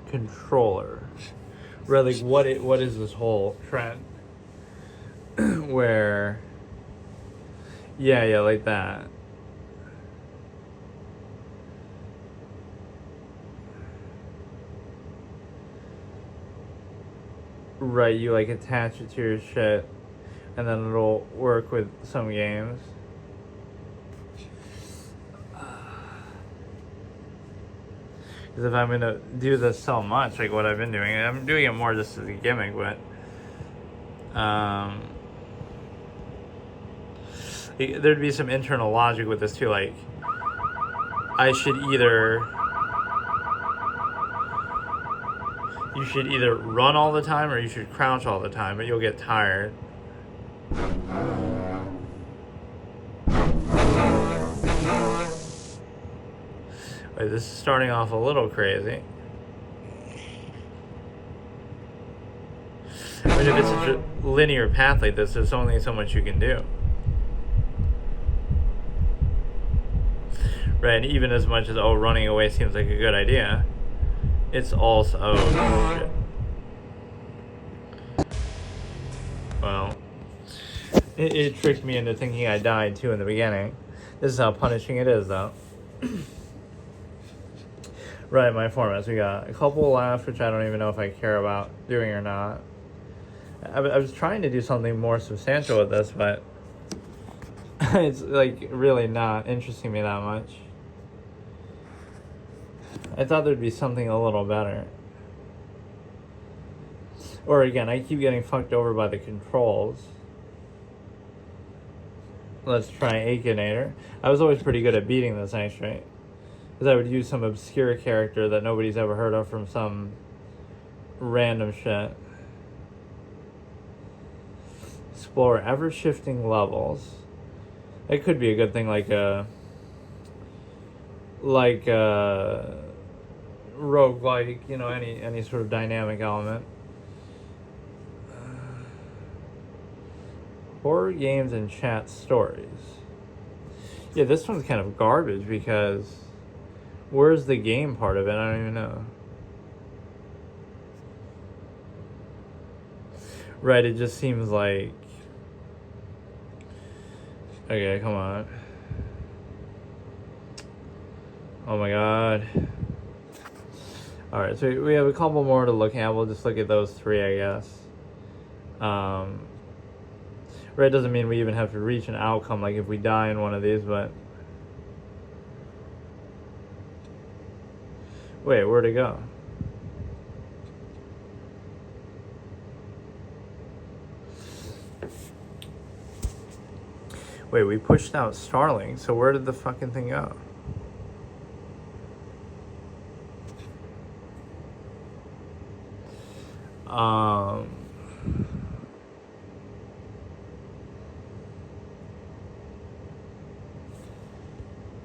Speaker 1: controller. Right, like, what is this whole trend where yeah, like that. Right, you like attach it to your shit and then it'll work with some games. Because if I'm gonna do this so much, like what I've been doing, I'm doing it more just as a gimmick, but there'd be some internal logic with this too, like you should either run all the time or you should crouch all the time, but you'll get tired. Wait, this is starting off a little crazy. I mean, if it's such a linear path like this, there's only so much you can do. Right, and even as much as, running away seems like a good idea, it's also, shit. Well, it tricked me into thinking I died too in the beginning. This is how punishing it is, though. Right, my formats. We got a couple left, which I don't even know if I care about doing or not. I was trying to do something more substantial with this, but it's like really not interesting me that much. I thought there'd be something a little better. Or again, I keep getting fucked over by the controls. Let's try Akinator. I was always pretty good at beating this, actually. Because I would use some obscure character that nobody's ever heard of from some random shit. Explore ever-shifting levels. It could be a good thing, like a roguelike, you know, any sort of dynamic element. Horror games and chat stories. Yeah, this one's kind of garbage because where's the game part of it? I don't even know. Right, it just seems like... Okay, come on. Oh my god. Alright, so we have a couple more to look at. We'll just look at those three, I guess. Right, doesn't mean we even have to reach an outcome, like if we die in one of these, but... Wait, where'd it go? Wait, we pushed out Starling, so where did the fucking thing go?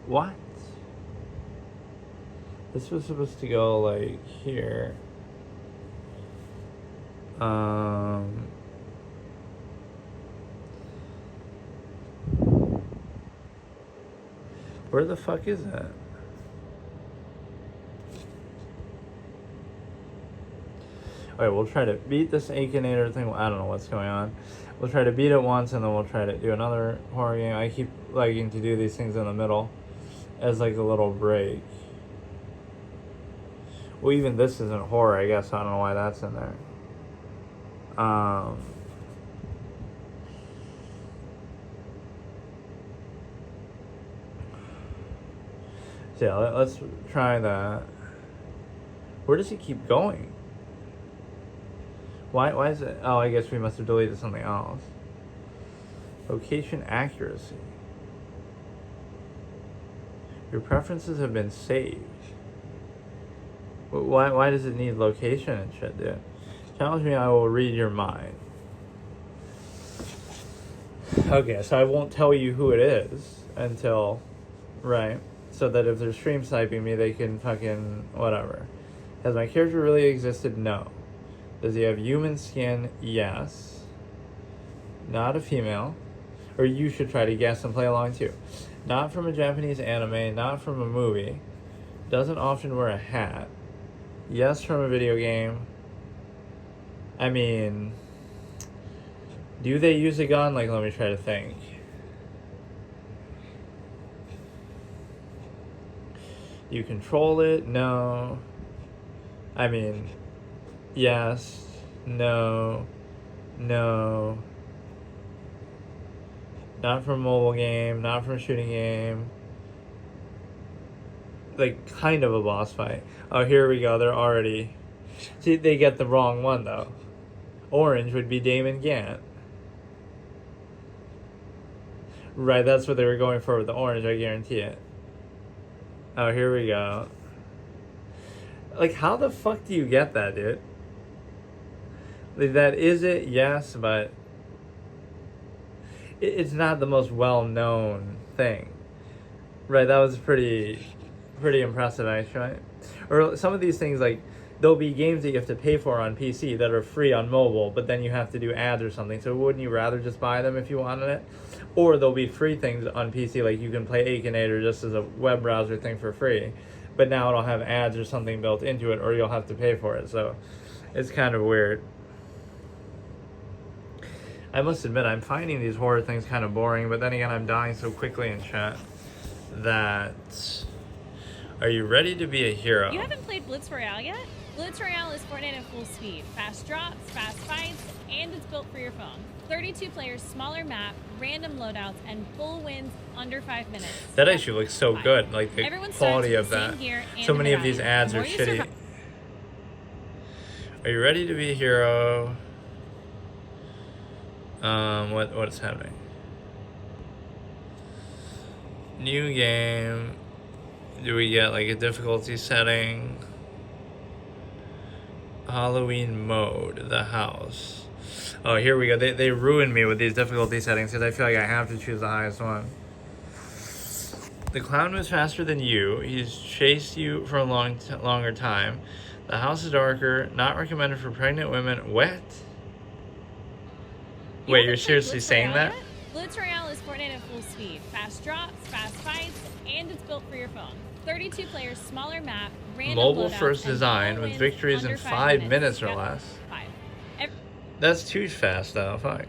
Speaker 1: What? This was supposed to go like here. Where the fuck is that? Alright, we'll try to beat this Akinator thing. I don't know what's going on. We'll try to beat it once, and then we'll try to do another horror game. I keep liking to do these things in the middle as like a little break. Well, even this isn't horror, I guess. I don't know why that's in there. So yeah, let's try that. Where does he keep going? Why is it? Oh, I guess we must have deleted something else. Location accuracy. Your preferences have been saved. Why does it need location and shit, dude? Challenge me, I will read your mind. Okay, so I won't tell you who it is until, right? So that if they're stream sniping me, they can fucking whatever. Has my character really existed? No. Does he have human skin? Yes. Not a female. Or you should try to guess and play along too. Not from a Japanese anime, not from a movie. Doesn't often wear a hat. Yes, from a video game. I mean, do they use a gun? Like, let me try to think. You control it? No. I mean, yes, no, no. Not from a mobile game, not from a shooting game. Like, kind of a boss fight. Oh, here we go, they're already... See, they get the wrong one, though. Orange would be Damon Gant. Right, that's what they were going for with the orange, I guarantee it. Oh, here we go. Like, how the fuck do you get that, dude? Like, that is it, yes, but it's not the most well-known thing. Right, that was pretty impressive, actually. Or some of these things, like, there'll be games that you have to pay for on PC that are free on mobile, but then you have to do ads or something. So wouldn't you rather just buy them if you wanted it? Or there'll be free things on PC, like you can play Akinator just as a web browser thing for free, but now it'll have ads or something built into it, or you'll have to pay for it. So it's kind of weird. I must admit, I'm finding these horror things kind of boring, but then again, I'm dying so quickly in chat that... Are you ready to be a hero?
Speaker 12: You haven't played Blitz Royale yet? Blitz Royale is Fortnite at full speed. Fast drops, fast fights, and it's built for your phone. 32 players, smaller map, random loadouts, and full wins under 5 minutes.
Speaker 1: That actually looks so good, like the quality of that. So many of these ads are shitty. Are you ready to be a hero? What's happening? New game. Do we get like a difficulty setting? Halloween mode, the house. Oh, here we go. They ruined me with these difficulty settings because I feel like I have to choose the highest one. The clown moves faster than you. He's chased you for a longer time. The house is darker. Not recommended for pregnant women. Wet? Wait, you're seriously saying that?
Speaker 12: Blitz Royale is Fortnite at full speed. Fast drops, fast fights, and it's built for your phone. 32 players, smaller map, random
Speaker 1: mobile
Speaker 12: loadouts,
Speaker 1: first design with victories in 5 minutes or less. That's too fast though, fuck.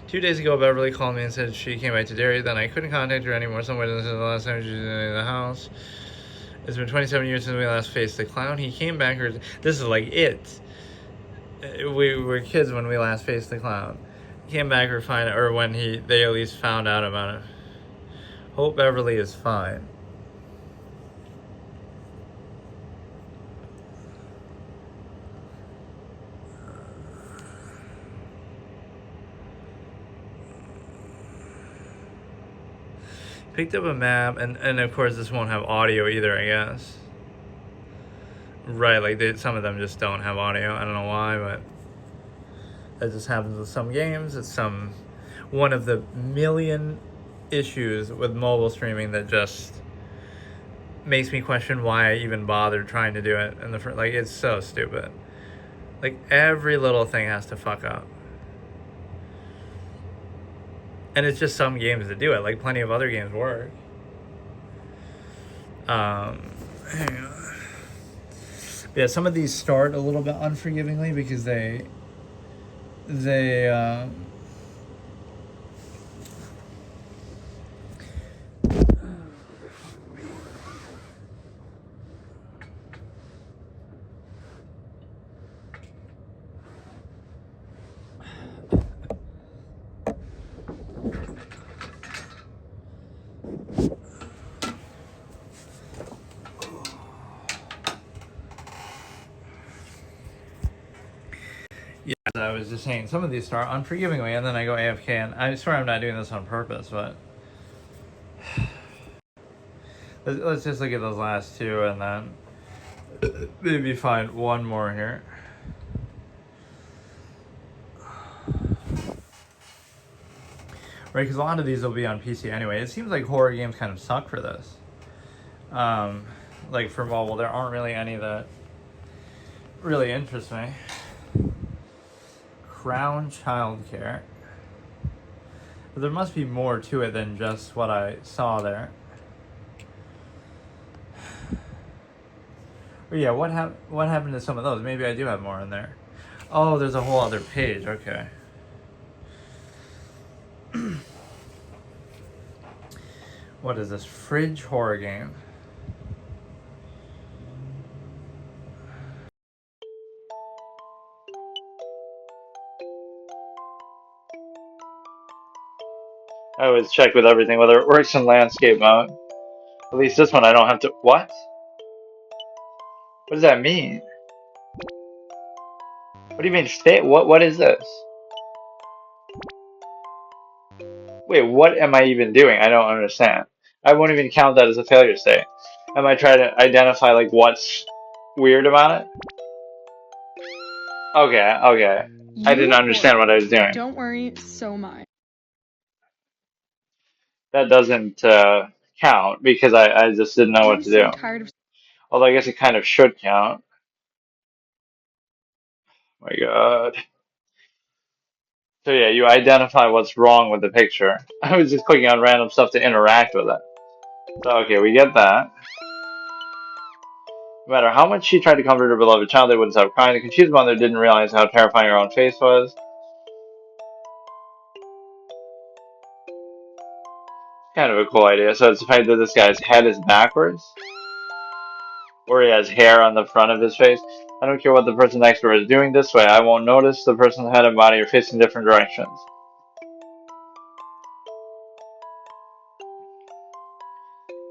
Speaker 1: 2 days ago, Beverly called me and said she came back to Derry. Then I couldn't contact her anymore. Somewhere this is the last time she was in the house. It's been 27 years since we last faced the clown. He came back. This is like it. We were kids when we last faced the clown. He came back or when they at least found out about it. Hope Beverly is fine. Picked up a map, and of course this won't have audio either, I guess. Right, like some of them just don't have audio. I don't know why, but that just happens with some games. It's one of the million issues with mobile streaming that just makes me question why I even bothered trying to do it. And like, it's so stupid. Like, every little thing has to fuck up. And it's just some games that do it. Like, plenty of other games work. Hang on. Yeah, some of these start a little bit unforgivingly because they yeah, as I was just saying, some of these start unforgivingly, and then I go AFK, and I swear I'm not doing this on purpose, but let's just look at those last two, and then maybe find one more here. Right, because a lot of these will be on PC anyway. It seems like horror games kind of suck for this. Like for mobile, there aren't really any that really interest me. Crown Childcare. But there must be more to it than just what I saw there. Oh yeah, what happened to some of those? Maybe I do have more in there. Oh, there's a whole other page. Okay. What is this? Fridge horror game. I always check with everything, whether it works in landscape mode. At least this one I don't have to... What? What does that mean? What do you mean fit? What is this? Wait, what am I even doing? I don't understand. I won't even count that as a failure state. Am I trying to identify like what's weird about it? Okay. I didn't understand what I was doing.
Speaker 13: Don't worry so much.
Speaker 1: That doesn't count because I just didn't know what to do. Although I guess it kind of should count. Oh my god. So yeah, you identify what's wrong with the picture. I was just clicking on random stuff to interact with it. So okay, we get that. No matter how much she tried to comfort her beloved child, they wouldn't stop crying. The confused mother didn't realize how terrifying her own face was. Kind of a cool idea. So it's the fact that this guy's head is backwards. Or he has hair on the front of his face. I don't care what the person next door is doing this way. I won't notice the person's head and body are facing different directions.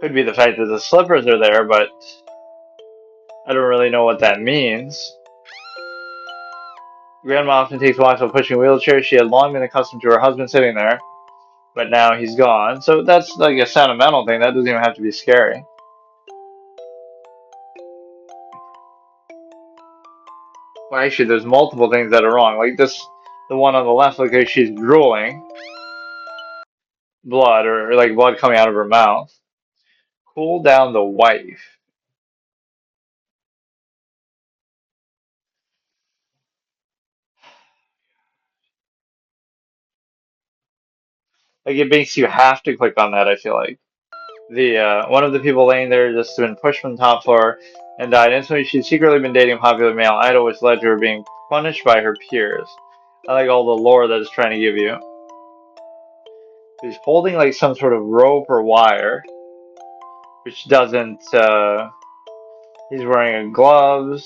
Speaker 1: Could be the fact that the slippers are there, but I don't really know what that means. Grandma often takes walks while pushing a wheelchair. She had long been accustomed to her husband sitting there, but now he's gone. So that's like a sentimental thing. That doesn't even have to be scary. Well, actually, there's multiple things that are wrong. Like this, the one on the left looks like she's drooling blood, or like blood coming out of her mouth. Cool down the wife. Like it makes you have to click on that, I feel like. The one of the people laying there just been pushed from the top floor and died instantly. She'd secretly been dating a popular male idol, which led to her being punished by her peers. I like all the lore that it's trying to give you. He's holding like some sort of rope or wire, which doesn't, he's wearing gloves.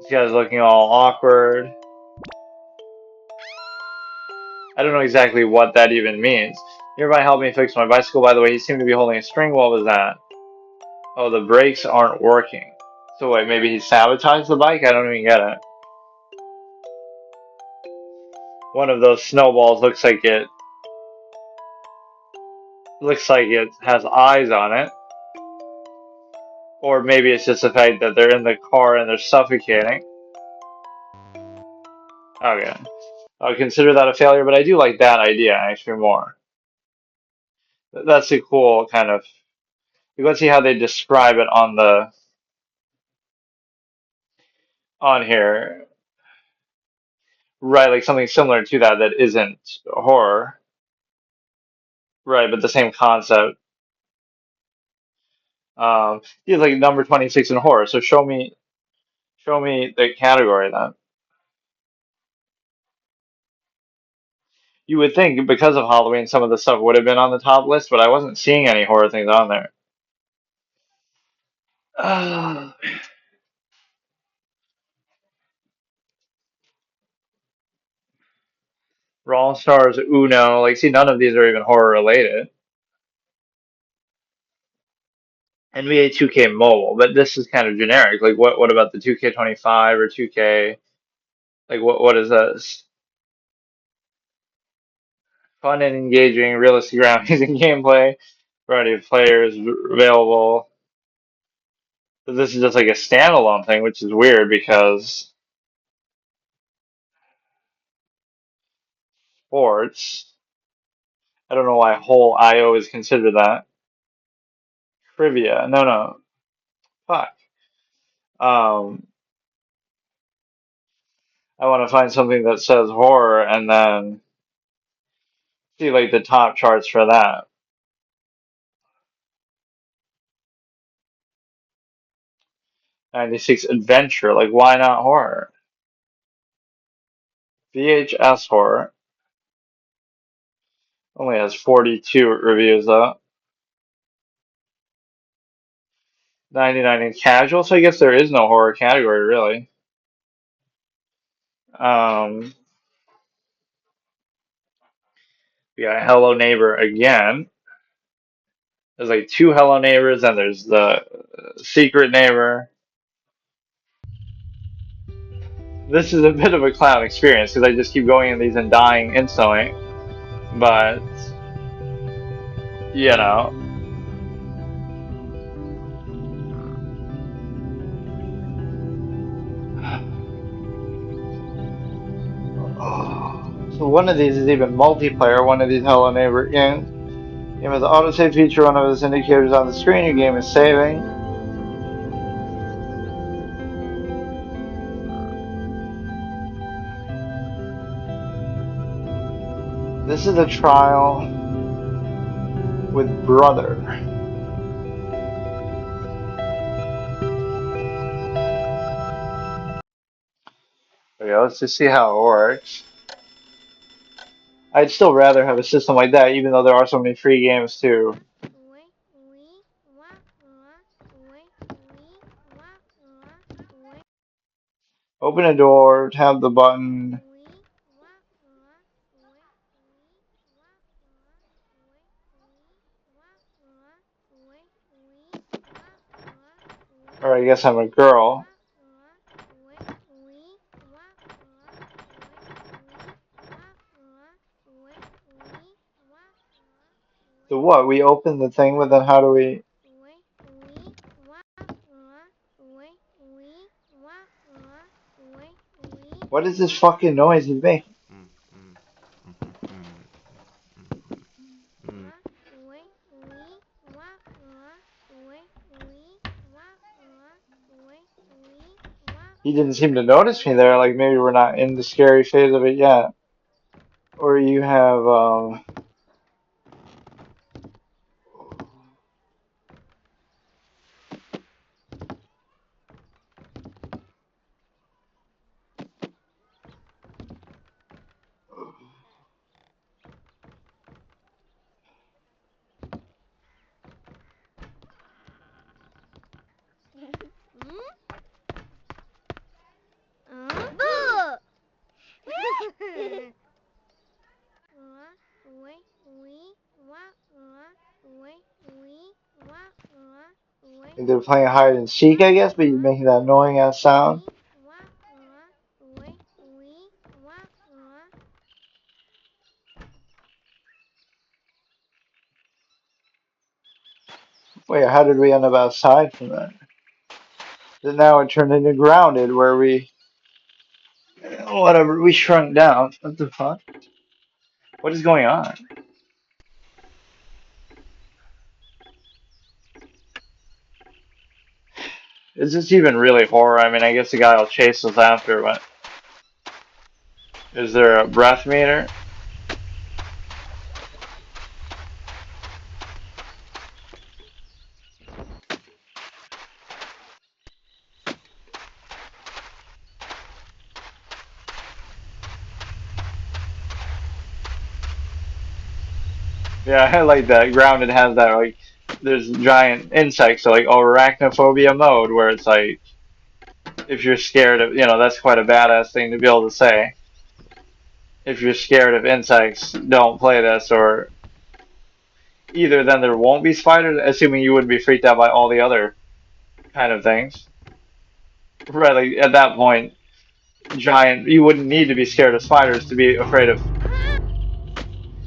Speaker 1: This guy's looking all awkward. I don't know exactly what that even means. Nearby helped me fix my bicycle, by the way. He seemed to be holding a string. What was that? Oh, the brakes aren't working. So wait, maybe he sabotaged the bike? I don't even get it. One of those snowballs looks like it has eyes on it. Or maybe it's just the fact that they're in the car and they're suffocating. Okay. I would consider that a failure, but I do like that idea actually more. That's a cool kind of... Let's see how they describe it on here. Right, like something similar to that that isn't horror. Right, but the same concept. Yeah, like number 26 in horror. So show me the category then. You would think because of Halloween, some of the stuff would have been on the top list, but I wasn't seeing any horror things on there. Raw Stars, Uno, like see, none of these are even horror related. NBA 2K Mobile, but this is kind of generic. Like what about the 2K25 or 2K? Like what is this? Fun and engaging, realistic graphics and gameplay, variety of players available. But this is just like a standalone thing, which is weird because sports. I don't know why whole IO is considered that. Trivia. No. Fuck. Um, I want to find something that says horror and then see like the top charts for that. 96 adventure. Like why not horror? VHS horror only has 42 reviews though. 99 in casual, so I guess there is no horror category really. Um, we got Hello Neighbor again. There's like two Hello Neighbors, and there's the Secret Neighbor. This is a bit of a clown experience because I just keep going in these and dying instantly. But, you know. So one of these is even multiplayer, one of these Hello Neighbor games. Game has the autosave feature, one of its indicators on the screen, your game is saving. This is a trial with Brother. Okay, let's just see how it works. I'd still rather have a system like that, even though there are so many free games too. Open a door, tap the button. Or I guess I'm a girl. So what? We open the thing, but then how do we... What is this fucking noise he's making? He didn't seem to notice me there, like maybe we're not in the scary phase of it yet. Or you have, they're playing hide and seek, I guess, but you're making that annoying ass sound. Wait, how did we end up outside from that? Then now it turned into grounded, where we, whatever, we shrunk down. What the fuck? What is going on? Is this even really horror? I mean, I guess the guy will chase us after, but Is there a breath meter? Yeah, I like that. Grounded has that, like, there's giant insects, so like arachnophobia mode, where it's like, if you're scared of, that's quite a badass thing to be able to say. If you're scared of insects, don't play this, or either then there won't be spiders, assuming you wouldn't be freaked out by all the other kind of things. Right, like at that point, you wouldn't need to be scared of spiders to be afraid of.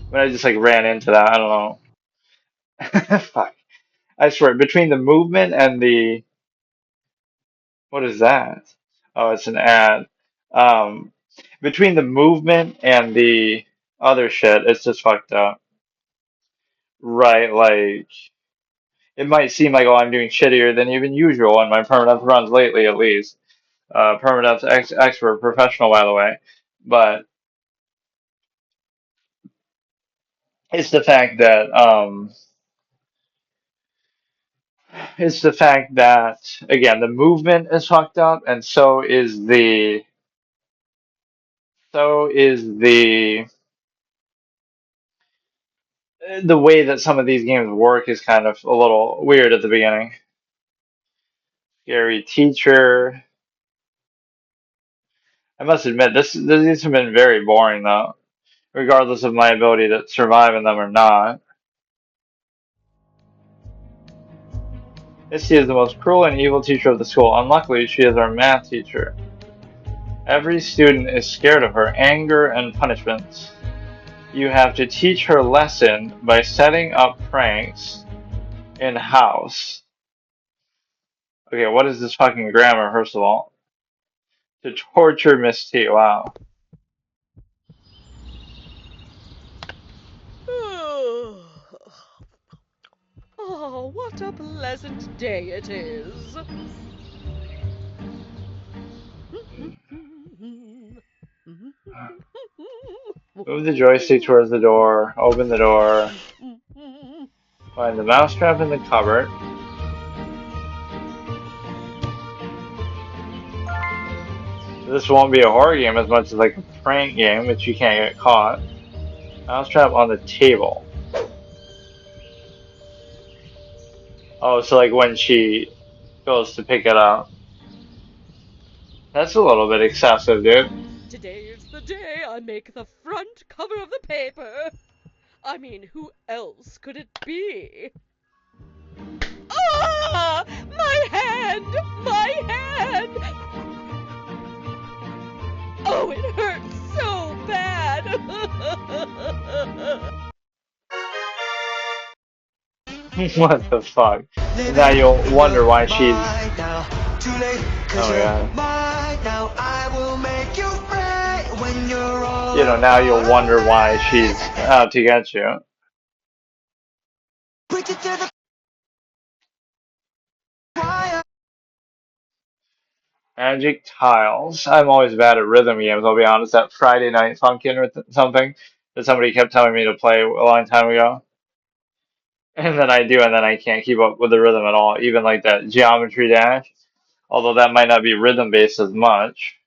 Speaker 1: But I just like ran into that. I don't know. Fuck. I swear, between the movement and the what is that? Oh, it's an ad. Um, between the movement and the other shit, it's just fucked up. Right, like it might seem like, oh, I'm doing shittier than even usual on my permanent runs lately, at least. Permanent expert professional, by the way. But it's the fact that it's the fact that again the movement is fucked up, and so is the way that some of these games work is kind of a little weird at the beginning. Scary teacher. I must admit, these have been very boring though, regardless of my ability to survive in them or not. Misty is the most cruel and evil teacher of the school. Unluckily, she is our math teacher. Every student is scared of her anger and punishments. You have to teach her lesson by setting up pranks in house. Okay, what is this fucking grammar, first of all? To torture Miss T. Wow.
Speaker 2: Oh, what a pleasant day it is.
Speaker 1: Move the joystick towards the door. Open the door. Find the mousetrap in the cupboard. This won't be a horror game as much as like a prank game, which you can't get caught. Mousetrap on the table. Oh, so like when she goes to pick it up. That's a little bit excessive, dude.
Speaker 2: Today's the day I make the front cover of the paper. I mean, who else could it be? Ah! My hand! My hand! Oh, it hurts so bad!
Speaker 1: What the fuck? Now you'll wonder why she's. Oh yeah. Now you'll wonder why she's out to get you. Magic tiles. I'm always bad at rhythm games, I'll be honest. That Friday Night Funkin' or something that somebody kept telling me to play a long time ago. And then I do, and then I can't keep up with the rhythm at all. Even like that Geometry Dash. Although that might not be rhythm based as much.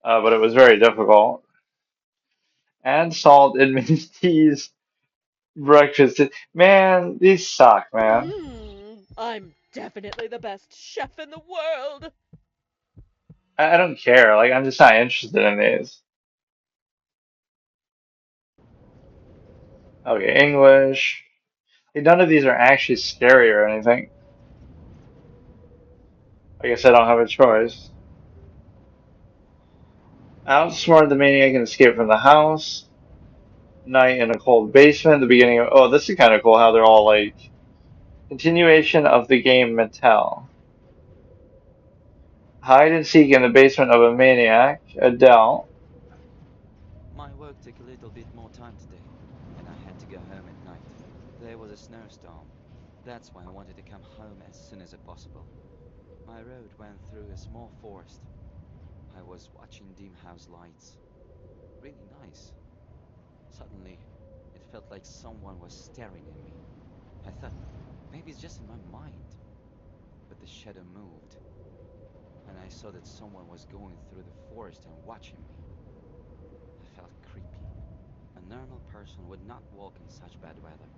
Speaker 1: But it was very difficult. Add salt in Miss T's breakfast. Man, these suck, man.
Speaker 2: I'm definitely the best chef in the world.
Speaker 1: I don't care. Like, I'm just not interested in these. Okay, English. Like, none of these are actually scary or anything. I guess I don't have a choice. Outsmart the maniac and escape from the house. Night in a cold basement. The beginning of. Oh, this is kind of cool how they're all like. Continuation of the game Mattel. Hide and seek in the basement of a maniac. Adele.
Speaker 13: My work took a little bit more time today, and I had to go home at night. There was a snowstorm. That's why I wanted to come home as soon as possible. My road went through a small forest. I was watching dim house lights. Really nice. Suddenly, it felt like someone was staring at me. I thought, maybe it's just in my mind. But the shadow moved, and I saw that someone was going through the forest and watching me. I felt creepy. A normal person would not walk in such bad weather.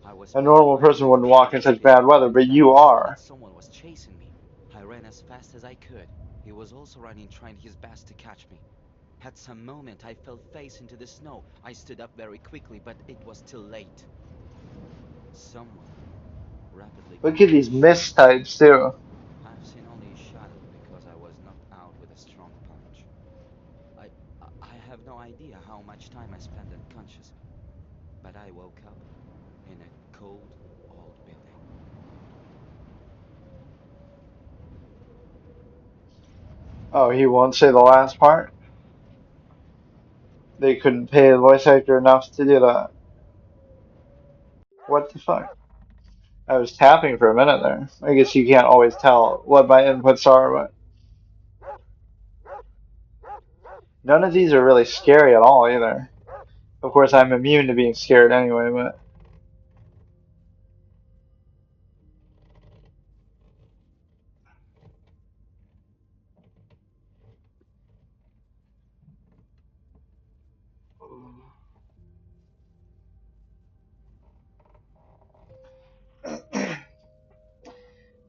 Speaker 13: I was
Speaker 1: A normal person wouldn't walk in such bad weather, but you
Speaker 13: I saw that
Speaker 1: are.
Speaker 13: someone was chasing me. I ran as fast as I could. He was also running, trying his best to catch me. At some moment, I fell face into the snow. I stood up very quickly, but it was too late. Someone rapidly
Speaker 1: Look at
Speaker 13: coming
Speaker 1: these
Speaker 13: to shoot
Speaker 1: mist
Speaker 13: me.
Speaker 1: types too.
Speaker 13: I've seen only a shadow because I was knocked out with a strong punch. I have no idea how much time I spent unconscious, but I woke up in a cold, old building.
Speaker 1: Oh, he won't say the last part? They couldn't pay the voice actor enough to do that. What the fuck? I was tapping for a minute there. I guess you can't always tell what my inputs are, but none of these are really scary at all either. Of course, I'm immune to being scared anyway, but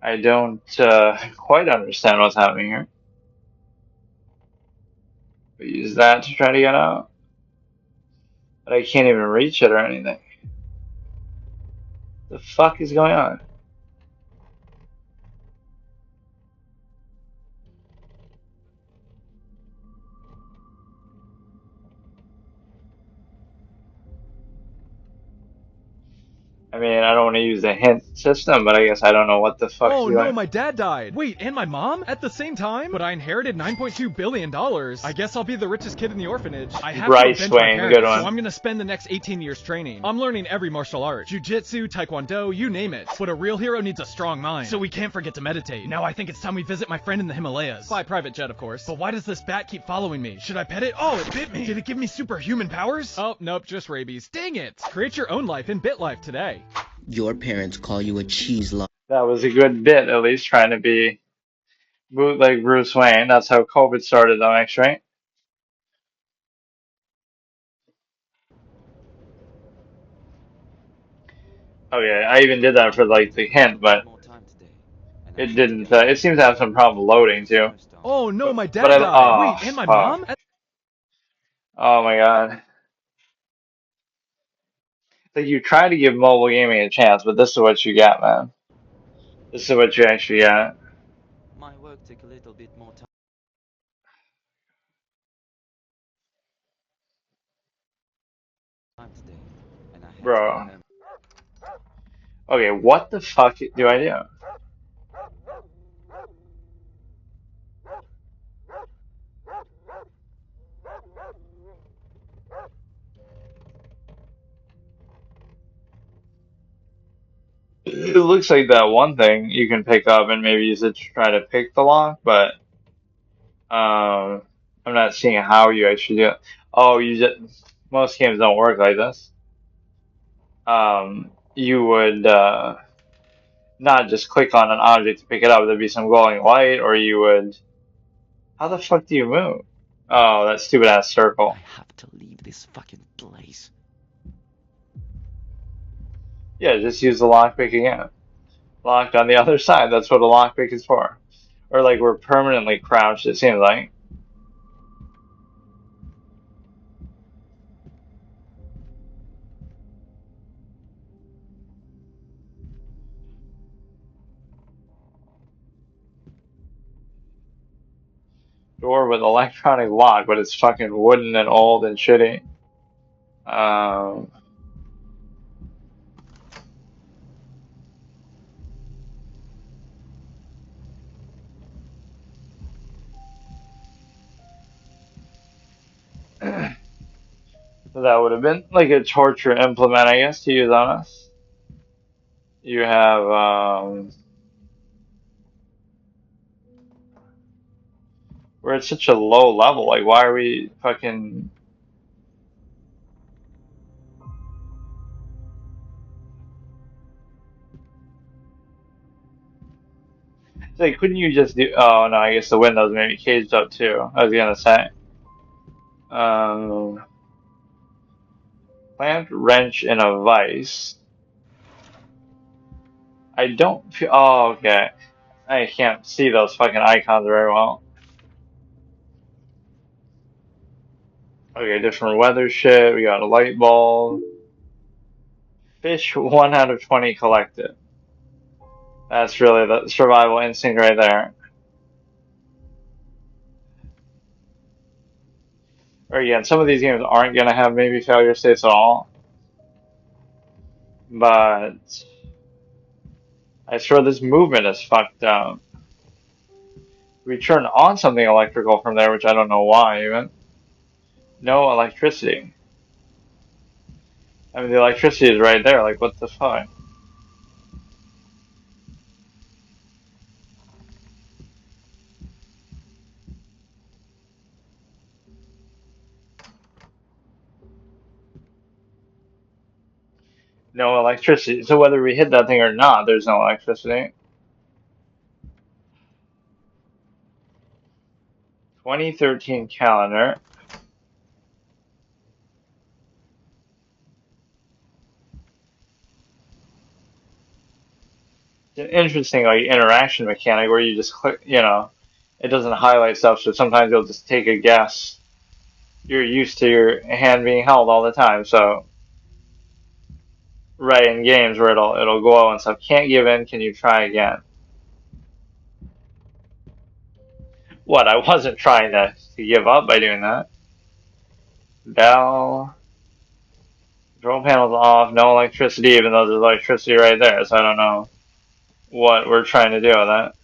Speaker 1: I don't quite understand what's happening here. We use that to try to get out, but I can't even reach it or anything. The fuck is going on? I mean, I don't want to use the hint system, but I guess I don't know what the fuck's
Speaker 11: Oh
Speaker 1: going
Speaker 11: no,
Speaker 1: on.
Speaker 11: my dad died. Wait, and my mom? At the same time? But I inherited $9.2 billion. I guess I'll be the richest kid in the orphanage. I have to
Speaker 1: Bryce
Speaker 11: avenge my
Speaker 1: Wayne,
Speaker 11: parents,
Speaker 1: good one.
Speaker 11: so I'm gonna spend the next 18 years training. I'm learning every martial art. Jiu-jitsu, taekwondo, you name it. But a real hero needs a strong mind, so we can't forget to meditate. Now I think it's time we visit my friend in the Himalayas. By private jet, of course. But why does this bat keep following me? Should I pet it? Oh, it bit me. Did it give me superhuman powers? Oh, nope, just rabies. Dang it! Create your own life in BitLife today.
Speaker 14: Your parents call you a cheese log.
Speaker 1: That was a good bit, at least, trying to be bootleg Bruce Wayne. That's how COVID started, though, next, right? Okay, I even did that for, like, the hint, but it didn't, it seems to have some problem loading, too.
Speaker 11: Oh no, my
Speaker 1: But
Speaker 11: dad died.
Speaker 1: oh,
Speaker 11: Wait, and my
Speaker 1: fuck.
Speaker 11: mom?
Speaker 1: Oh my god. Like, you try to give mobile gaming a chance, but this is what you got, man. This is what you actually got.
Speaker 13: My work took a little bit more time today, and I had to go
Speaker 1: Bro.
Speaker 13: home.
Speaker 1: Okay, what the fuck do I do? It looks like that one thing you can pick up and maybe use it to try to pick the lock, but I'm not seeing how you actually do it. Oh, you just most games don't work like this. You would not just click on an object to pick it up. There'd be some glowing light, or you would. How the fuck do you move? Oh, that stupid ass circle.
Speaker 13: I have to leave this fucking place.
Speaker 1: Yeah, just use the lockpick again. Locked on the other side. That's what a lockpick is for. Or like we're permanently crouched. It seems like. Door with electronic lock, but it's fucking wooden and old and shitty. That would have been like a torture implement, I guess, to use on us. You have We're at such a low level. Like, why are we fucking... It's like, couldn't you just do... Oh, no, I guess the windows may be caged up, too. I was gonna say. Clamp, wrench, and a vise. I don't feel... Oh, okay. I can't see those fucking icons very well. Okay, different weather shit. We got a light bulb. Fish 1 out of 20 collected. That's really the survival instinct right there. Or again, some of these games aren't gonna have maybe failure states at all. But I swear this movement is fucked up. We turn on something electrical from there, which I don't know why even. No electricity. I mean, the electricity is right there. Like, what the fuck? No electricity. So whether we hit that thing or not, there's no electricity. 2013 calendar. It's an interesting like interaction mechanic where you just click, you know, it doesn't highlight stuff, so sometimes you'll just take a guess. You're used to your hand being held all the time, so right in games where it'll glow and stuff. Can't give in, can you try again? What, I wasn't trying to give up by doing that. Bell. Control panel's off, no electricity, even though there's electricity right there, so I don't know what we're trying to do with that.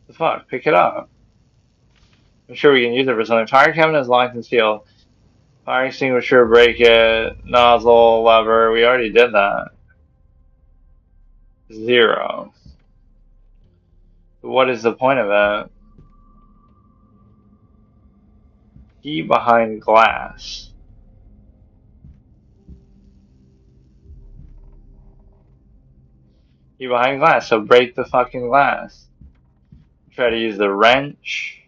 Speaker 1: The fuck? Pick it up. I'm sure we can use it for something. Fire cabinet is locked and sealed. Fire extinguisher, break it. Nozzle, lever. We already did that. 0. What is the point of that? Key behind glass. Key behind glass, so break the fucking glass. Try to use the wrench.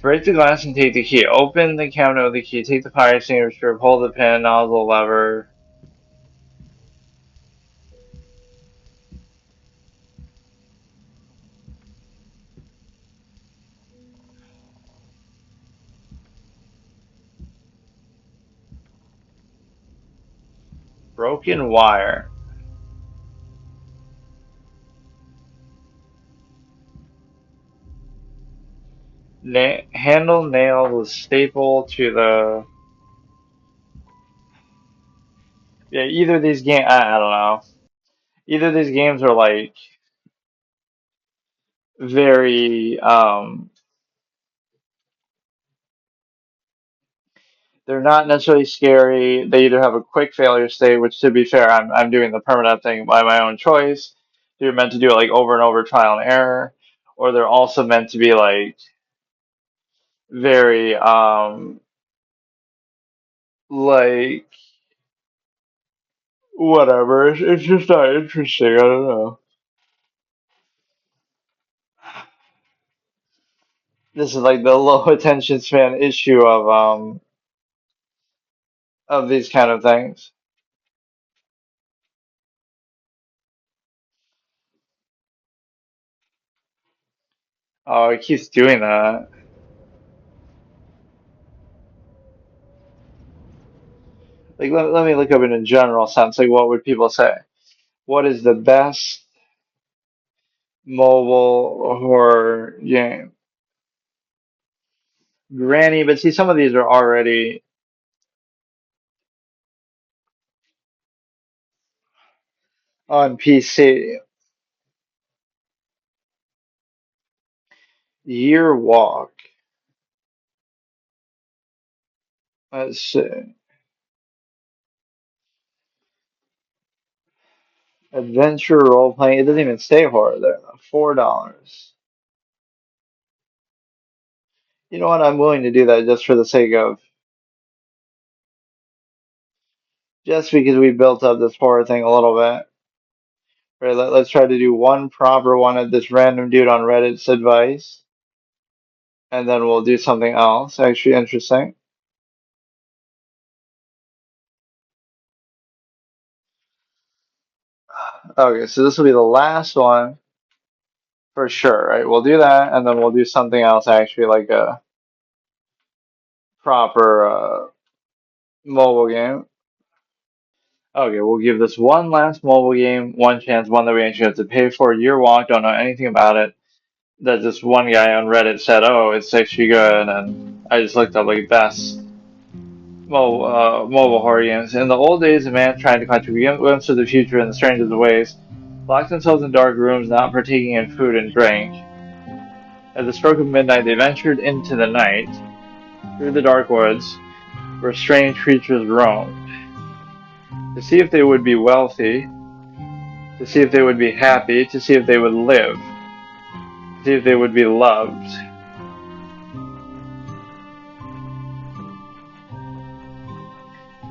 Speaker 1: Break the glass and take the key. Open the cabinet with the key. Take the fire extinguisher. Pull the pin, nozzle, lever. Broken wire. Handle nailed with staple to the... Yeah, either of these games... I don't know. Either of these games are like... very... they're not necessarily scary. They either have a quick failure state, which to be fair, I'm doing the permanent thing by my own choice. They're meant to do it like over and over, trial and error. Or they're also meant to be like... very... like... whatever. It's just not interesting. I don't know. This is like the low attention span issue of these kind of things. Oh, it keeps doing that. Like, let me look up in a general sense. Like, what would people say? What is the best mobile horror game? Granny, but see, some of these are already on PC. Year Walk. Let's see. Adventure role playing. It doesn't even say horror there. $4. You know what? I'm willing to do that just for the sake of, just because we built up this horror thing a little bit. Right, let's try to do one proper one at this random dude on Reddit's advice, and then we'll do something else actually interesting. Okay, so this will be the last one for sure, right? We'll do that, and then we'll do something else actually, like a proper mobile game. Okay, we'll give this one last mobile game one chance, one that we actually have to pay for. Year Walk, don't know anything about it. That this one guy on Reddit said, oh, it's actually good, and I just looked up like best mobile horror games. In the old days, a man trying to catch a glimpse of the future in the strangest of ways locked themselves in dark rooms, not partaking in food and drink. At the stroke of midnight, they ventured into the night, through the dark woods, where strange creatures roamed, to see if they would be wealthy, to see if they would be happy, to see if they would live, to see if they would be loved.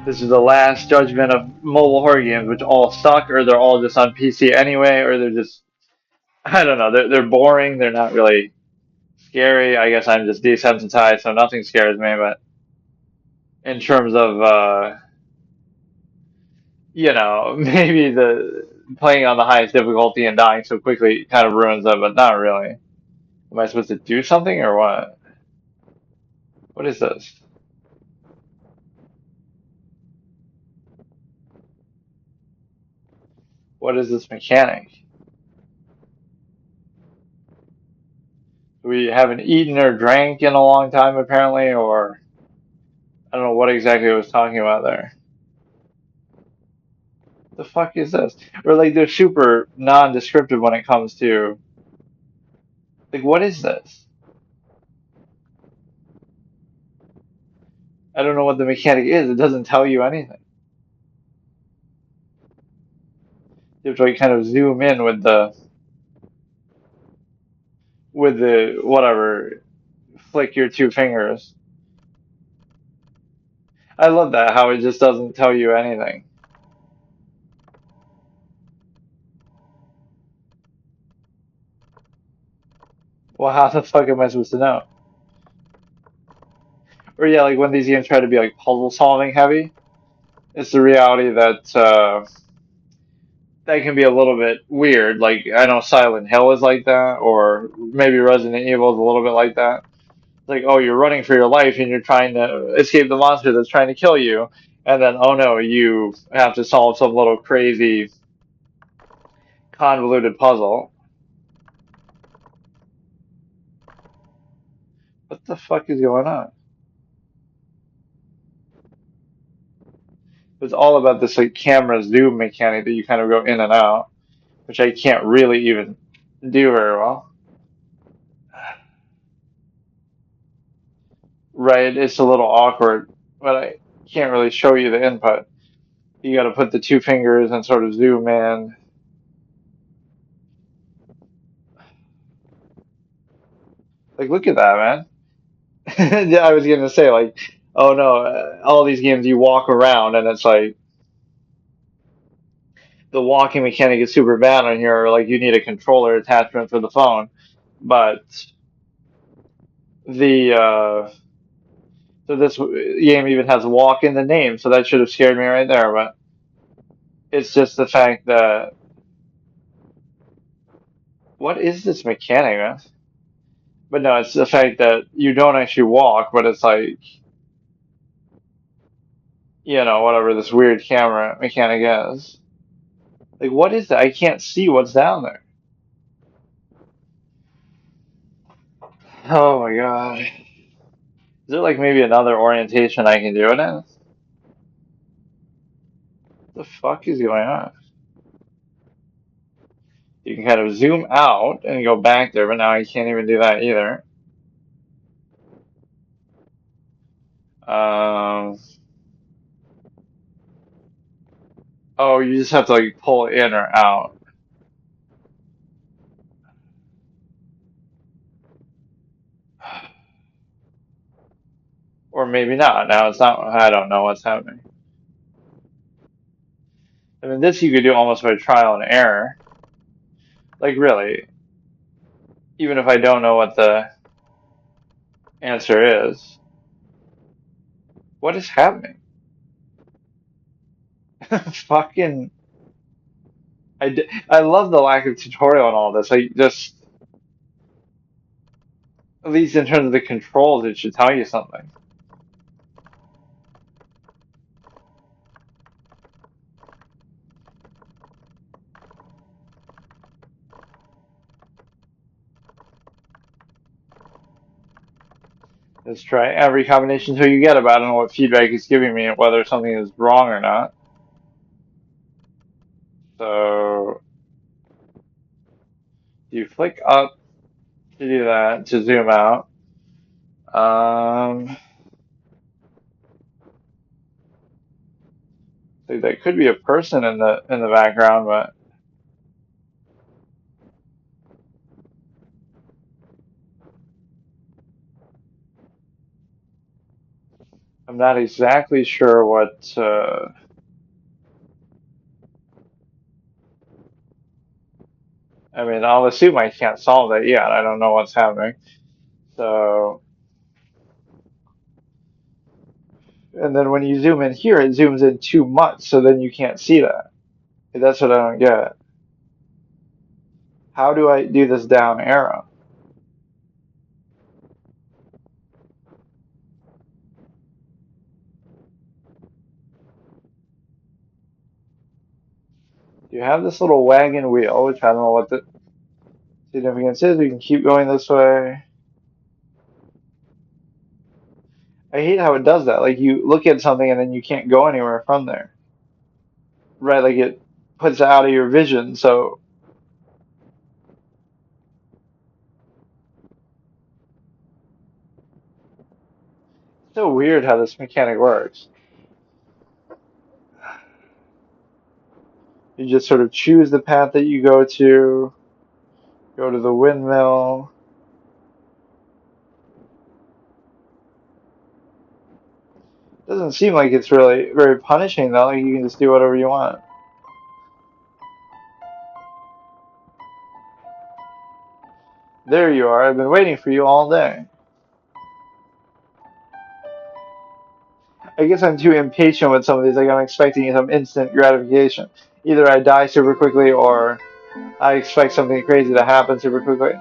Speaker 1: This is the last judgment of mobile horror games, which all suck, or they're all just on PC anyway, or they're just, I don't know, they're boring, they're not really scary. I guess I'm just desensitized, so nothing scares me, but in terms of, maybe the playing on the highest difficulty and dying so quickly kind of ruins it, but not really. Am I supposed to do something or what? What is this? What is this mechanic? We haven't eaten or drank in a long time, apparently, or I don't know what exactly I was talking about there. The fuck is this? Or like they're super non-descriptive when it comes to like what is this? I don't know what the mechanic is. It doesn't tell you anything. You have to like kind of zoom in with the whatever, flick your two fingers. I love that how it just doesn't tell you anything. Well, how the fuck am I supposed to know? Or yeah, like when these games try to be like puzzle solving heavy, it's the reality that that can be a little bit weird. Like I know Silent Hill is like that, or maybe Resident Evil is a little bit like that. Like, oh, you're running for your life and you're trying to escape the monster that's trying to kill you, and then oh no, you have to solve some little crazy convoluted puzzle. What the fuck is going on? It's all about this like camera zoom mechanic that you kind of go in and out, which I can't really even do very well. Right, it's a little awkward, but I can't really show you the input. You got to put the two fingers and sort of zoom in. Like, look at that, man. Yeah, I was gonna say like, oh no, all these games you walk around and it's like the walking mechanic is super bad on here. Or like you need a controller attachment for the phone, but the so this game even has walk in the name, so that should have scared me right there. But it's just the fact that what is this mechanic, man? But no, it's the fact that you don't actually walk, but it's like whatever this weird camera mechanic is. Like, what is that? I can't see what's down there. Oh my god. Is there like maybe another orientation I can do it in? What the fuck is going on? You can kind of zoom out and go back there, but now I can't even do that either. Oh, you just have to like pull in or out. Or maybe not. Now it's not, I don't know what's happening. I mean, this you could do almost by trial and error. Like, really, even if I don't know what the answer is. What is happening? Fucking, I love the lack of tutorial and all this. I just, at least in terms of the controls, it should tell you something. Let's try every combination until you get it, but I don't know what feedback it's giving me and whether something is wrong or not. So you flick up to do that, to zoom out. So that could be a person in the background, but I'm not exactly sure what. I mean, I'll assume I can't solve it yet. I don't know what's happening. So, and then when you zoom in here, it zooms in too much, so then you can't see that. That's what I don't get. How do I do this down arrow? You have this little wagon wheel, which I don't know what the significance is. We can keep going this way. I hate how it does that. Like you look at something and then you can't go anywhere from there. Right, like it puts it out of your vision, so it's so weird how this mechanic works. You just sort of choose the path that you go to the windmill. Doesn't seem like it's really very punishing though, like you can just do whatever you want. There you are, I've been waiting for you all day. I guess I'm too impatient with some of these, like I'm expecting some instant gratification. Either I die super quickly or I expect something crazy to happen super quickly.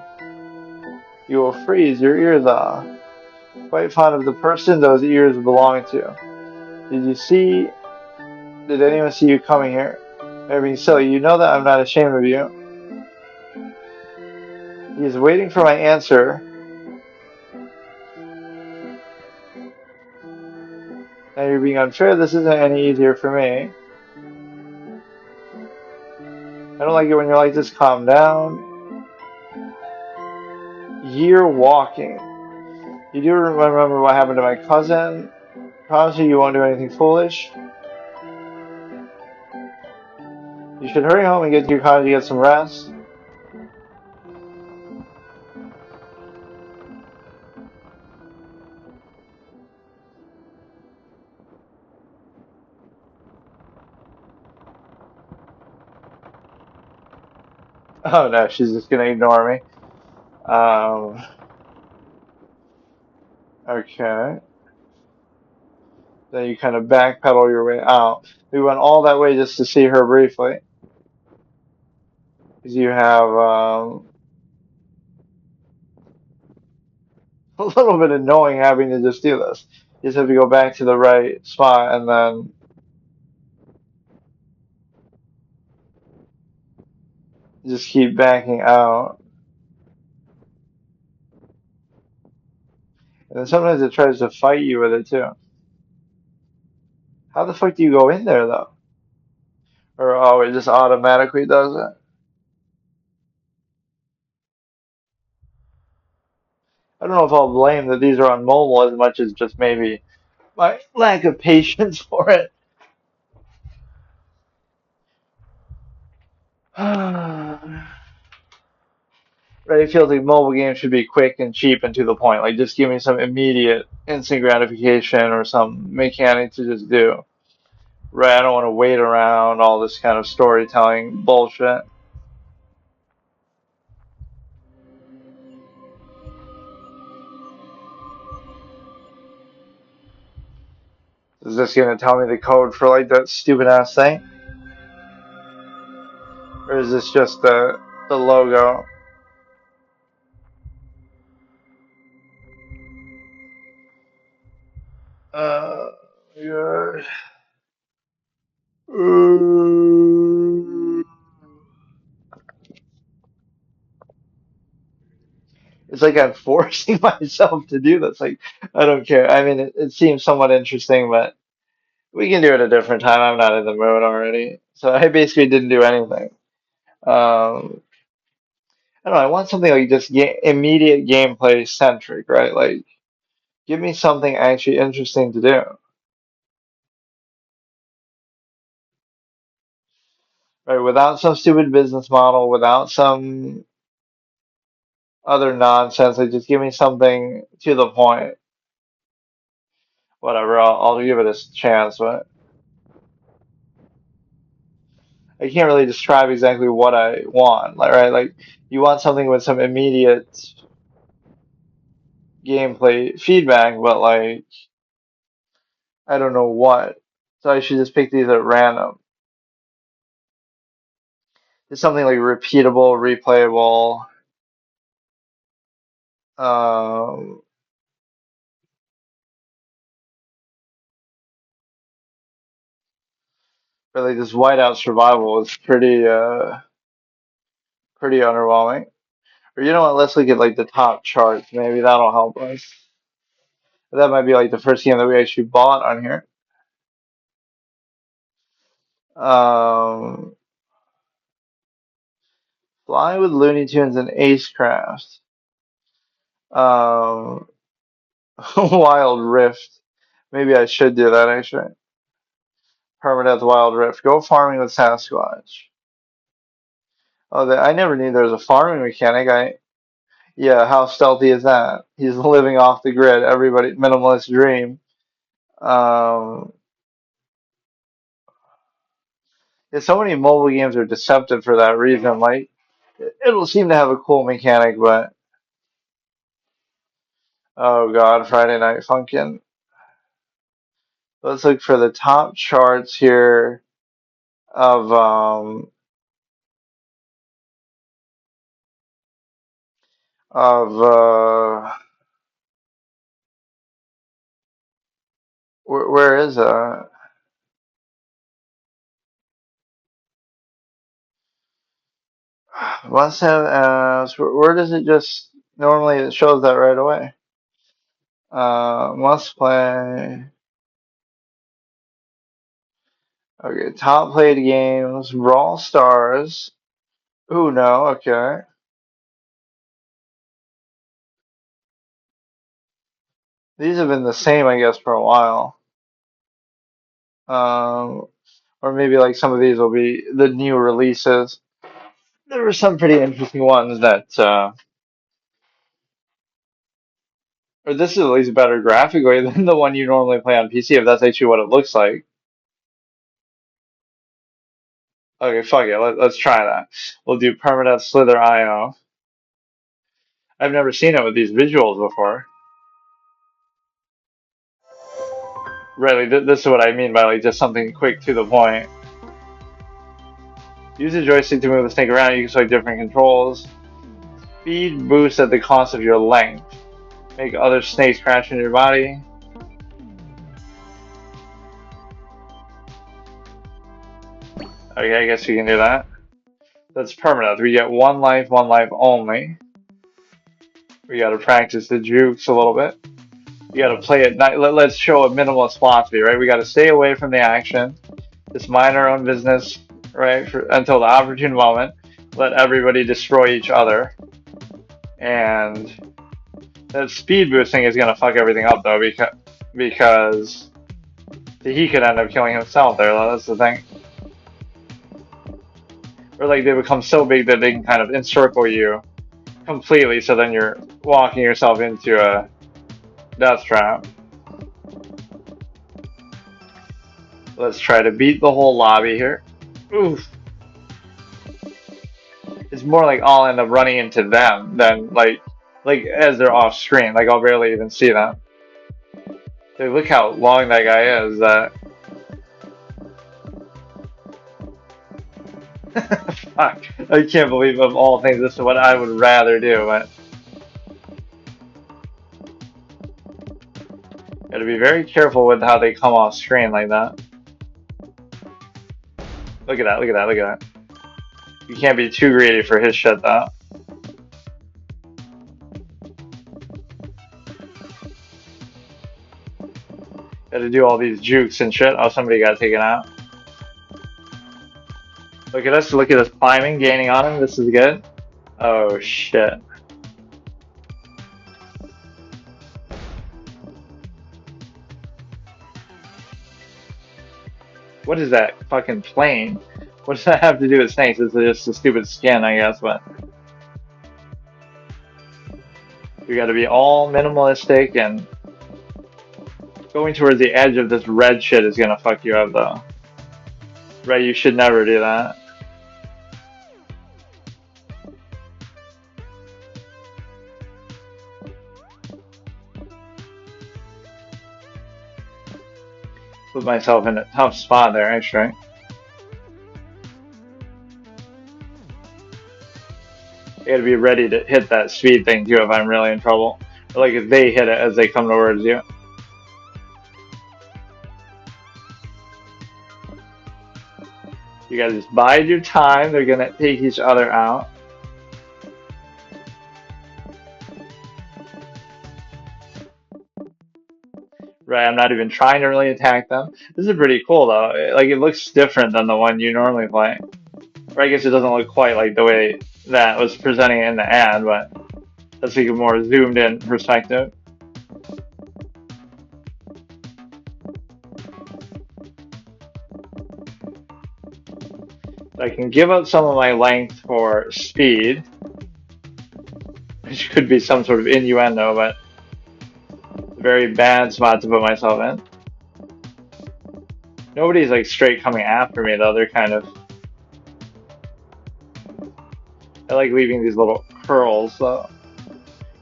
Speaker 1: You will freeze your ears off. Quite fond of the person those ears belong to. Did anyone see you coming here? I mean, silly, you know that I'm not ashamed of you. He's waiting for my answer. Now you're being unfair, this isn't any easier for me. I don't like it when you're like this, calm down. Year walking. You do remember what happened to my cousin? Promise you won't do anything foolish. You should hurry home and get to your cottage to get some rest. Oh no, she's just gonna ignore me. Okay. Then you kind of backpedal your way out. We went all that way just to see her briefly. Because you have a little bit annoying having to just do this. You just have to go back to the right spot and then just keep backing out. And then sometimes it tries to fight you with it too. How the fuck do you go in there though? Or oh, it just automatically does it? I don't know if I'll blame that these are on mobile as much as just maybe my lack of patience for it. Right, it feels like mobile games should be quick and cheap and to the point. Like, just give me some immediate instant gratification or some mechanic to just do. Right, I don't want to wait around all this kind of storytelling bullshit. Is this going to tell me the code for, like, that stupid ass thing? Or is this just the logo? God. It's like I'm forcing myself to do this. Like, I don't care. I mean, it seems somewhat interesting, but we can do it a different time. I'm not in the mood already. So I basically didn't do anything. I don't know. I want something like just immediate gameplay centric, right? Like, give me something actually interesting to do. Right? Without some stupid business model, without some other nonsense. Like, just give me something to the point. Whatever. I'll give it a chance, but I can't really describe exactly what I want. Like, right? Like, you want something with some immediate gameplay feedback, but like, I don't know what. So I should just pick these at random. It's something like repeatable, replayable. Um, but like this whiteout survival is pretty underwhelming. Or you know what? Let's look at like the top charts. Maybe that'll help us. That might be like the first game that we actually bought on here. Um, Fly with Looney Tunes and Acecraft. Um, Wild Rift. Maybe I should do that actually. Permadeath Wild Rift. Go farming with Sasquatch. Oh, I never knew there was a farming mechanic. Yeah, how stealthy is that? He's living off the grid. Everybody, minimalist dream. Um, yeah, so many mobile games are deceptive for that reason. Like, it'll seem to have a cool mechanic, but oh god, Friday Night Funkin'. Let's look for the top charts here of of where is must have where does it just normally it shows that right away. Must play. Okay, top played games, Brawl Stars. Ooh, no, okay. These have been the same, I guess, for a while. Or maybe like some of these will be the new releases. There were some pretty interesting ones that, or this is at least better graphically than the one you normally play on PC, if that's actually what it looks like. Okay, fuck it, let's try that. We'll do Permadeath Slither IO. I've never seen it with these visuals before. Really, this is what I mean by like just something quick to the point. Use the joystick to move the snake around. You can select different controls. Speed boost at the cost of your length. Make other snakes crash into your body. Okay, I guess you can do that. That's permanent. We get one life only. We gotta practice the jukes a little bit. You gotta play it. Let's show a minimalist philosophy, right? We gotta stay away from the action. Just mind our own business, right? Until the opportune moment. Let everybody destroy each other. And That speed boosting is gonna fuck everything up though, because he could end up killing himself there. That's the thing. Or like they become so big that they can kind of encircle you completely, so then you're walking yourself into a death trap. Let's try to beat the whole lobby here. Oof. It's more like I'll end up running into them than like as they're off screen. Like I'll barely even see them. Like, look how long that guy is. Fuck. I can't believe of all things this is what I would rather do, but gotta be very careful with how they come off screen like that. Look at that, look at that, look at that. You can't be too greedy for his shit though. Gotta do all these jukes and shit. Oh, somebody got taken out. Look at us climbing, gaining on him. This is good. Oh shit. What is that fucking plane? What does that have to do with snakes? It's just a stupid skin, I guess, but you gotta be all minimalistic, and going towards the edge of this red shit is gonna fuck you up though. Right, you should never do that. Put myself in a tough spot there, actually. I gotta be ready to hit that speed thing too if I'm really in trouble. Or like if they hit it as they come towards you. You gotta just bide your time. They're gonna take each other out. Right, I'm not even trying to really attack them. This is pretty cool though. Like it looks different than the one you normally play. Or I guess it doesn't look quite like the way that was presenting it in the ad, but that's like a more zoomed in perspective. I can give up some of my length for speed, which could be some sort of innuendo, but a very bad spot to put myself in. Nobody's like straight coming after me though, they're kind of... I like leaving these little curls, so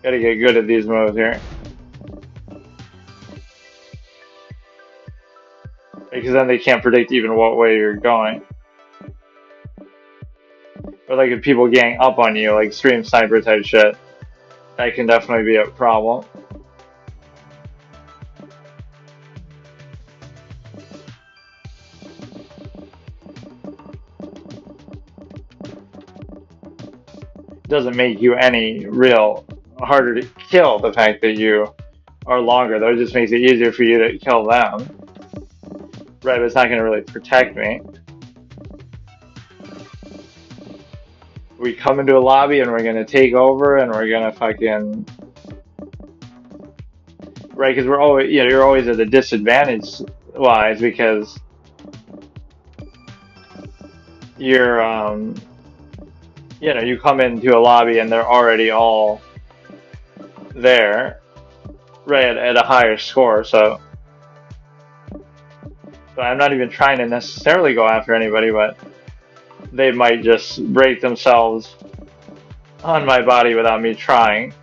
Speaker 1: gotta get good at these moves here. Because then they can't predict even what way you're going. Or like if people gang up on you, like stream sniper type shit, that can definitely be a problem. Doesn't make you any real harder to kill, the fact that you are longer, though. It just makes it easier for you to kill them. Right, but it's not going to really protect me. We come into a lobby and we're going to take over and we're going to fucking... Right, because we're always, you know, you're always at a disadvantage wise because you're, you know, you come into a lobby and they're already all there, right, at a higher score, so I'm not even trying to necessarily go after anybody, but they might just break themselves on my body without me trying.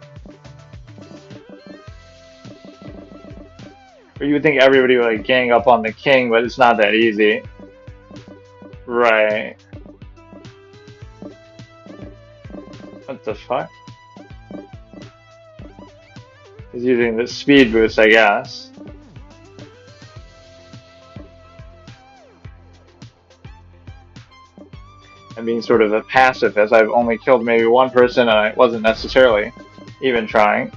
Speaker 1: Or you would think everybody would like gang up on the king, but it's not that easy. Right. What the fuck? He's using the speed boost, I guess. I'm being sort of a pacifist. I've only killed maybe one person and I wasn't necessarily even trying.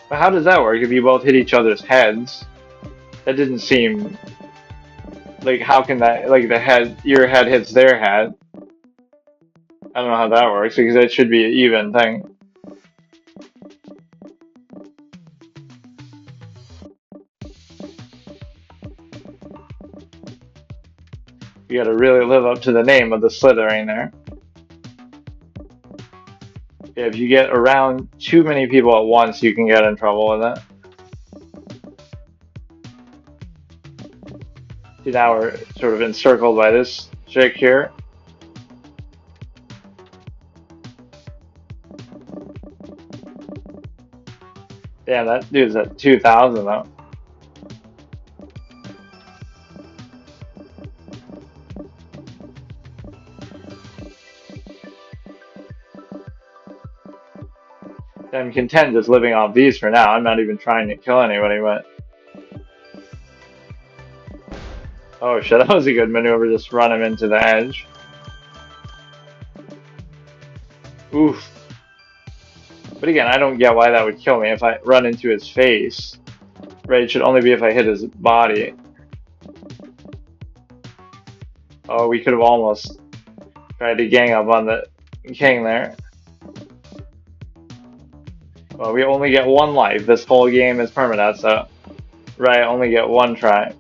Speaker 1: But how does that work if you both hit each other's heads? That didn't seem... Like, how can that... Like, your head hits their head. I don't know how that works, because it should be an even thing. You gotta really live up to the name of the slithering there. Yeah, if you get around too many people at once, you can get in trouble with it. See, now we're sort of encircled by this chick here. Damn, that dude's at 2,000 though. I'm content just living off these for now. I'm not even trying to kill anybody, but... Oh shit, that was a good maneuver, just run him into the edge. Oof. But again, I don't get why that would kill me if I run into his face. Right, it should only be if I hit his body. Oh, we could have almost tried to gang up on the king there. Well, we only get one life. This whole game is permadeath, so... Right, only get one try.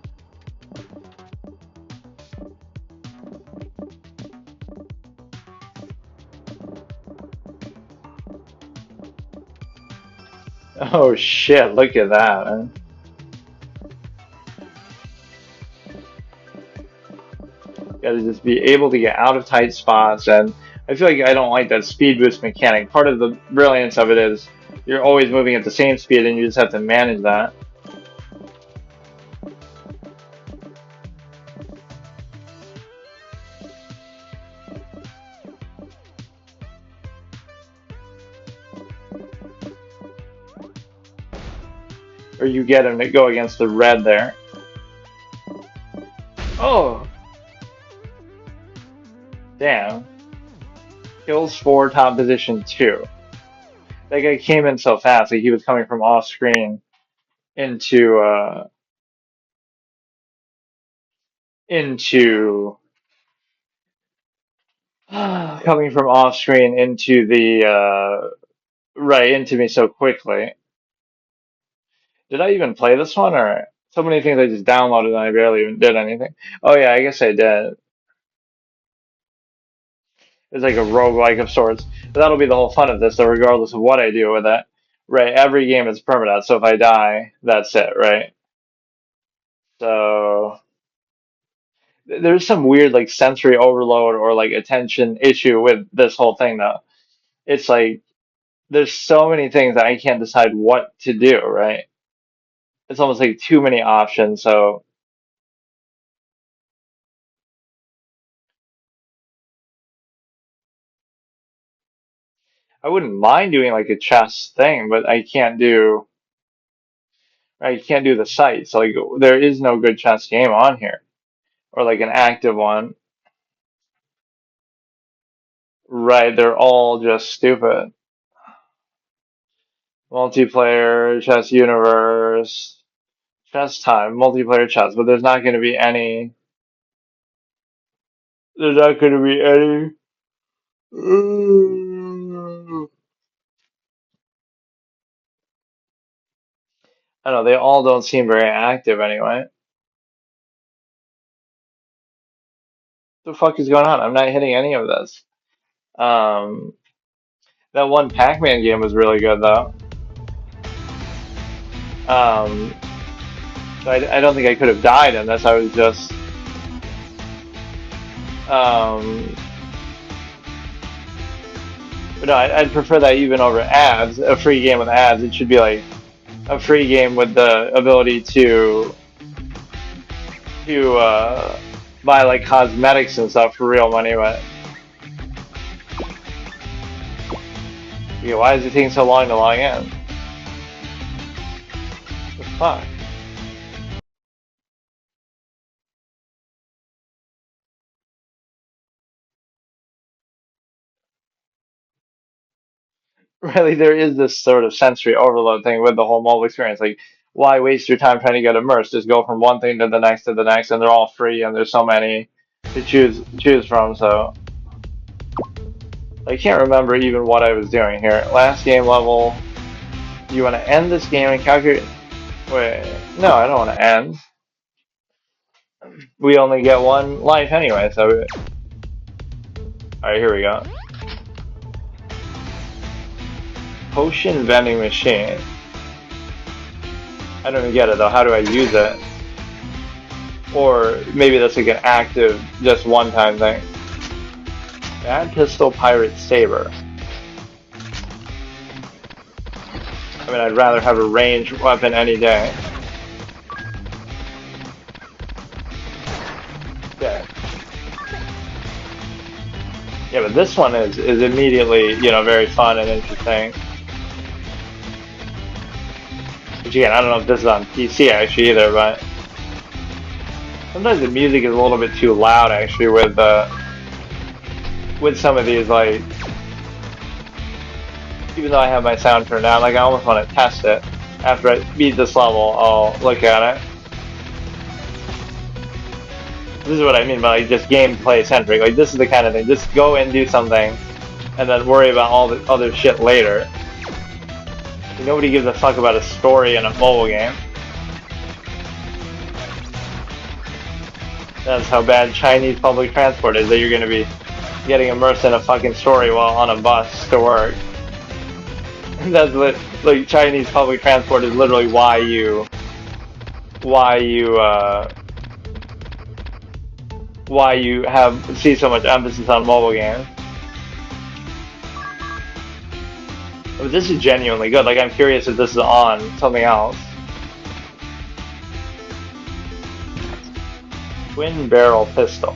Speaker 1: Oh shit, look at that, man. Gotta just be able to get out of tight spots, and I feel like I don't like that speed boost mechanic. Part of the brilliance of it is you're always moving at the same speed and you just have to manage that. Or you get him to go against the red there. Oh! Damn. Kills 4, top position 2. That guy came in so fast, like he was coming from off screen into coming from off screen into the right into me so quickly. Did I even play this one, or so many things I just downloaded and I barely even did anything? Oh yeah, I guess I did. It's like a roguelike of sorts. But that'll be the whole fun of this, though, regardless of what I do with it. Right, every game is permadeath, so if I die, that's it, right? So there's some weird like sensory overload or like attention issue with this whole thing though. It's like there's so many things that I can't decide what to do, right? It's almost like too many options, so I wouldn't mind doing like a chess thing, but I can't do the site. So like there is no good chess game on here. Or like an active one. Right, they're all just stupid. Multiplayer, chess universe, chess time, multiplayer chess, but there's not going to be any. There's not going to be any. I don't know, they all don't seem very active anyway. What the fuck is going on? I'm not hitting any of this. That one Pac-Man game was really good though. I don't think I could have died unless I was just but no, I'd prefer that even over ads. A free game with ads. It should be like a free game with the ability to buy like cosmetics and stuff for real money. But yeah, why is it taking so long to log in? What the fuck? Really, there is this sort of sensory overload thing with the whole mobile experience. Like, why waste your time trying to get immersed? Just go from one thing to the next, and they're all free, and there's so many to choose from. So I can't remember even what I was doing here. Last game level. You want to end this game and calculate? Wait, no, I don't want to end. we only get one life anyway, so... Alright, here we go. Potion vending machine. I don't even get it though. How do I use it? Or maybe that's like an active, just one-time thing. Bad pistol, pirate saber. I mean, I'd rather have a ranged weapon any day. Yeah. Yeah, but this one is immediately, you know, very fun and interesting. Which again, I don't know if this is on PC actually either, but sometimes the music is a little bit too loud actually with some of these, like, even though I have my sound turned down, like I almost want to test it. After I beat this level, I'll look at it. This is what I mean by like just gameplay centric. Like this is the kind of thing. Just go and do something, and then worry about all the other shit later. Nobody gives a fuck about a story in a mobile game. That's how bad Chinese public transport is. That you're gonna be getting immersed in a fucking story while on a bus to work. That's like Chinese public transport is literally why you see so much emphasis on mobile games. But this is genuinely good. Like I'm curious if this is on something else. Twin barrel pistol.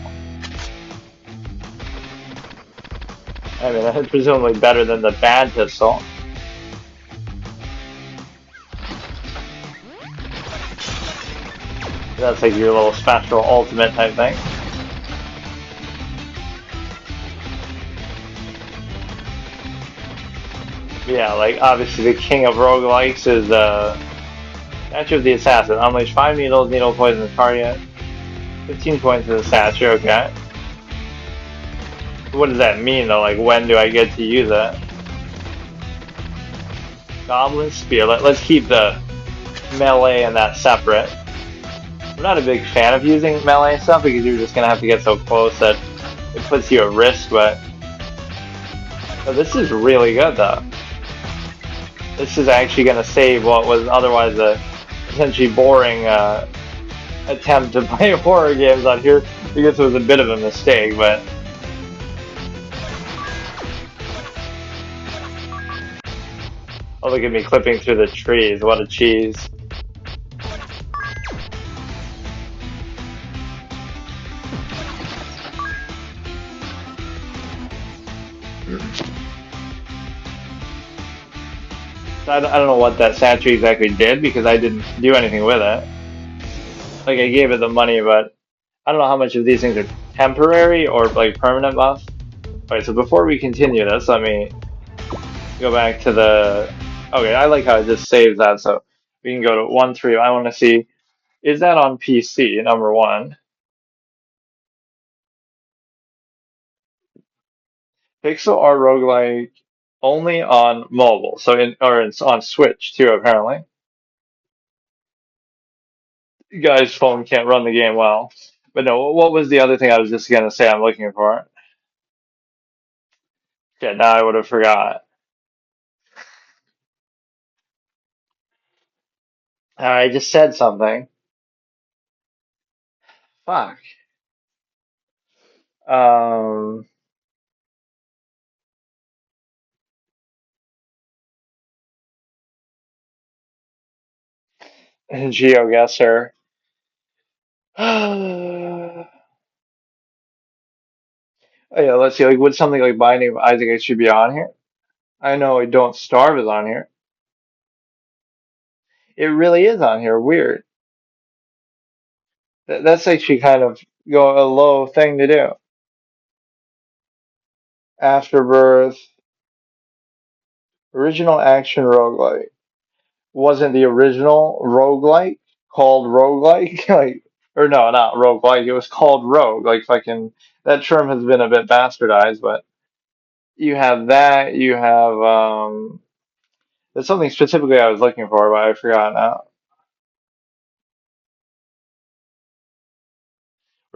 Speaker 1: I mean, that's presumably better than the bad pistol. That's like your little special ultimate type thing. Yeah, like obviously the king of roguelikes is Statue of the Assassin. Unleash 5 needles, needle poison the target. 15 points to the statue, okay. What does that mean though? Like when do I get to use it? Goblin Spear. Let's keep the melee and that separate. I'm not a big fan of using melee stuff because you're just gonna have to get so close that it puts you at risk, but this is really good though. This is actually gonna save what was otherwise a potentially boring attempt to play horror games on here. I guess it was a bit of a mistake, but oh, look at me clipping through the trees. What a cheese. I don't know what that statue exactly did because I didn't do anything with it. Like I gave it the money, but I don't know how much of these things are temporary or like permanent buff. Alright, so before we continue this, let me go back to the... Okay, I like how it just saves that, so we can go to 1-3. I want to see, is that on PC, number one? Pixel art roguelike only on mobile, so it's on Switch too, apparently. Guy's phone can't run the game well. But no, what was the other thing I was just gonna say I'm looking for? Yeah, now I would have forgot. I just said something. Fuck. Um, GeoGuessr. Oh yeah, let's see. Like, would something like Binding of Isaac it should be on here? I know Don't Starve is on here. It really is on here. Weird. That's actually kind of a low thing to do. Afterbirth, original action roguelike. Wasn't the original roguelike called roguelike? Like, or no, not roguelike. It was called rogue. Like fucking that term has been a bit bastardized, but you have that. You have there's something specifically I was looking for, but I forgot now.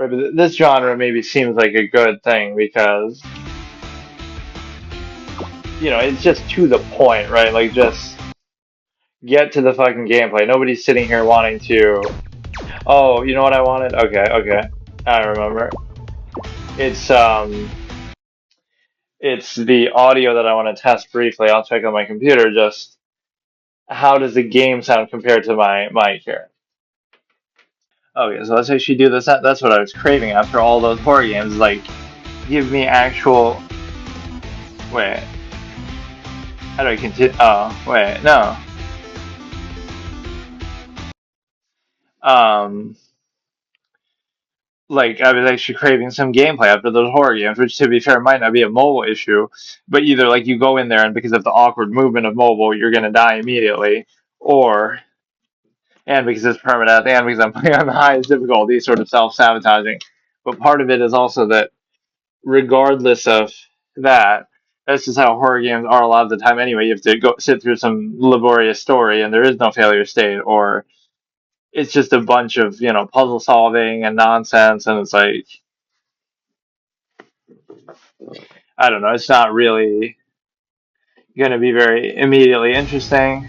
Speaker 1: Right, but this genre maybe seems like a good thing because, you know, it's just to the point, right? Like, just get to the fucking gameplay. Nobody's sitting here wanting to, oh, you know what I wanted? Okay, okay. I remember. It's the audio that I want to test briefly. I'll check on my computer. Just how does the game sound compared to my mic here? Okay, so let's actually do this. That's what I was craving after all those horror games. Like, give me actual. Wait. How do I continue? Oh, wait, no. Um, like I was actually craving some gameplay after those horror games, which to be fair might not be a mobile issue, but either like you go in there and because of the awkward movement of mobile, you're gonna die immediately, or and because it's permadeath, and because I'm playing on the highest difficulty, sort of self-sabotaging. But part of it is also that regardless of that, that's just how horror games are a lot of the time anyway. You have to go sit through some laborious story, and there is no failure state, or it's just a bunch of, you know, puzzle solving and nonsense, and it's like, I don't know, it's not really going to be very immediately interesting.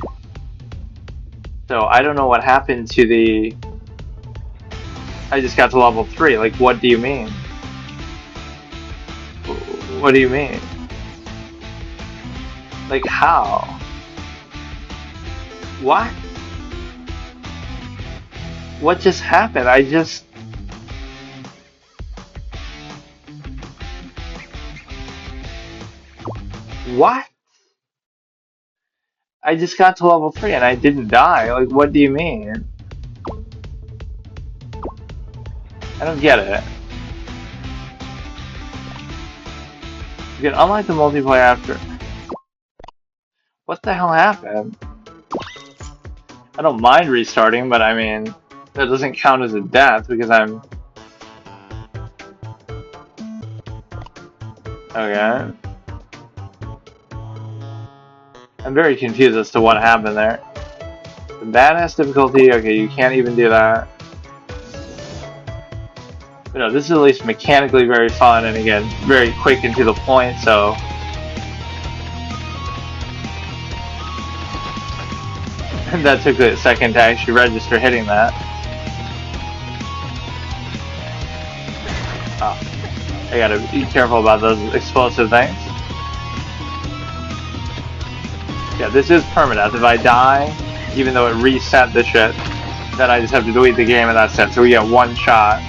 Speaker 1: So I don't know what happened to the, I just got to level 3. Like, what do you mean? What do you mean? Like, how? What? What just happened? I just... What? I just got to level 3 and I didn't die. Like, what do you mean? I don't get it. You can unlock the multiplayer after... What the hell happened? I don't mind restarting, but I mean, that doesn't count as a death because I'm... Okay. I'm very confused as to what happened there. The badass difficulty, okay, you can't even do that. But no, this is at least mechanically very fun, and again, very quick and to the point, so... That took a second to actually register hitting that. Oh, I gotta be careful about those explosive things. Yeah, this is permadeath. If I die, even though it reset the shit, then I just have to delete the game and that's it. So we get one shot.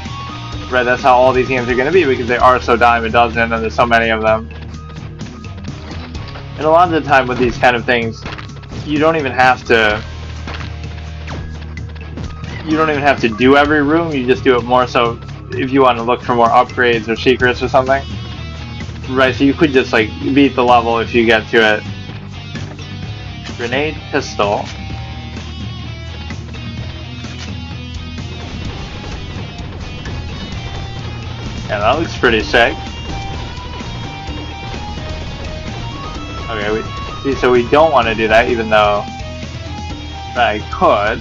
Speaker 1: Right, that's how all these games are going to be because they are so dime a dozen and there's so many of them. And a lot of the time with these kind of things, you don't even have to do every room, you just do it more so if you want to look for more upgrades or secrets or something. Right, so you could just like beat the level if you get to it. Grenade pistol. Yeah, that looks pretty sick. Okay, so we don't want to do that, even though I could.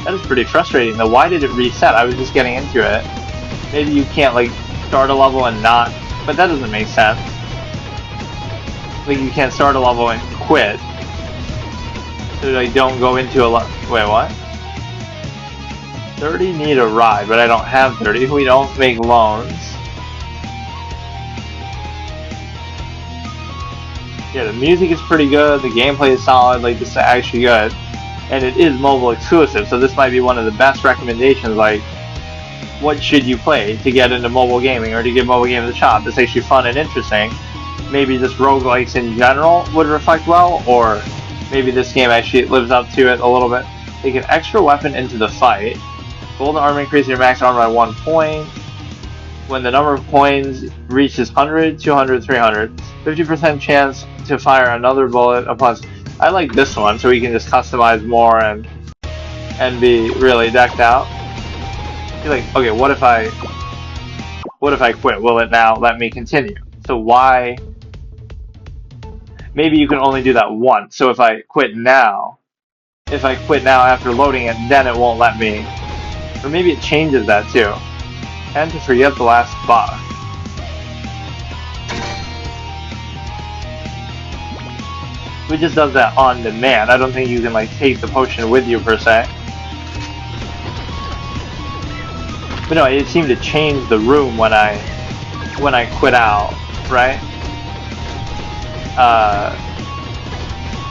Speaker 1: That is pretty frustrating, though. Why did it reset? I was just getting into it. Maybe you can't, like, start a level and not... But that doesn't make sense. Like, you can't start a level and quit. So, like, don't go into a level... Wait, what? 30 need a ride, but I don't have 30. We don't make loans. Yeah, the music is pretty good. The gameplay is solid. Like, this is actually good. And it is mobile exclusive, so this might be one of the best recommendations. Like, what should you play to get into mobile gaming or to give mobile games a shot? That's actually fun and interesting. Maybe just roguelikes in general would reflect well, or maybe this game actually lives up to it a little bit. Take an extra weapon into the fight. Golden armor increases your max armor by 1 point. When the number of coins reaches 100, 200, 300, 50% chance to fire another bullet. A plus. I like this one, so we can just customize more and be really decked out. You're like, okay, what if I quit? Will it now let me continue? So why? Maybe you can only do that once. So if I quit now after loading it, then it won't let me Or maybe it changes that too. And to forget the last boss. It just does that on demand. I don't think you can like take the potion with you per se. But no, it seemed to change the room when I quit out, right?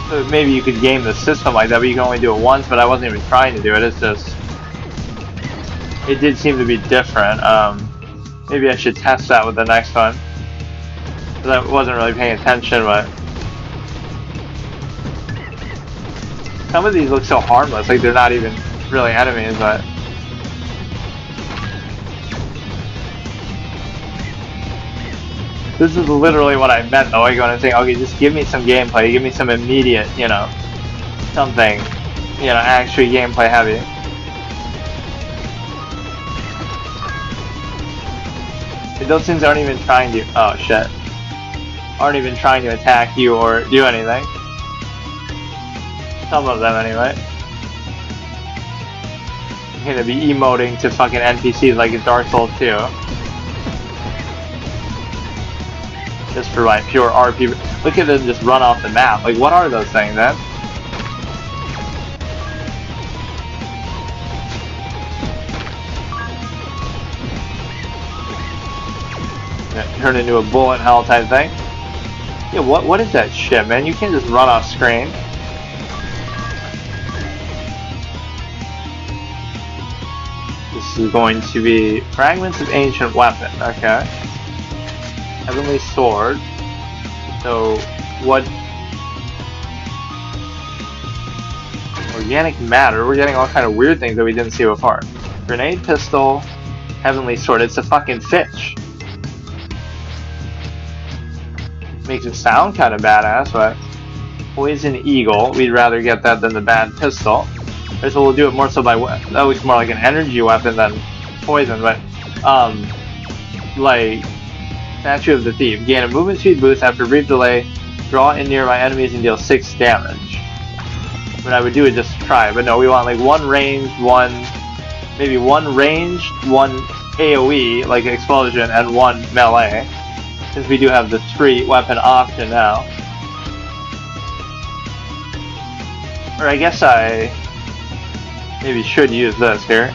Speaker 1: So maybe you could game the system like that, but you can only do it once. But I wasn't even trying to do it. It's just it did seem to be different. Maybe I should test that with the next one. Because I wasn't really paying attention, but some of these look so harmless, like they're not even really enemies, but this is literally what I meant though, like when I'm saying, okay, just give me some gameplay, give me some immediate, you know, something, you know, actually gameplay heavy. Those things aren't even trying to, oh shit, aren't even trying to attack you or do anything. Some of them anyway. I'm gonna be emoting to fucking NPCs like in Dark Souls 2. Just for my pure RP. Look at them just run off the map. Like, what are those things, man? Turn into a bullet hell type thing. Yeah, what is that shit, man? You can't just run off screen. This is going to be fragments of ancient weapon. Okay. Heavenly sword. So what? Organic matter. We're getting all kind of weird things that we didn't see before. Grenade pistol. Heavenly sword. It's a fucking fish. Makes it sound kind of badass, but poison eagle. We'd rather get that than the bad pistol. So we'll do it more so by that looks more like an energy weapon than poison, but like Statue of the Thief. Gain a movement speed boost after a brief delay. Draw in nearby enemies and deal 6 damage. I mean, I would do it just to try, but no, we want like one ranged, maybe one ranged, one AoE, like explosion, and one melee. Since we do have the 3 weapon option now. Or I guess I maybe should use this here.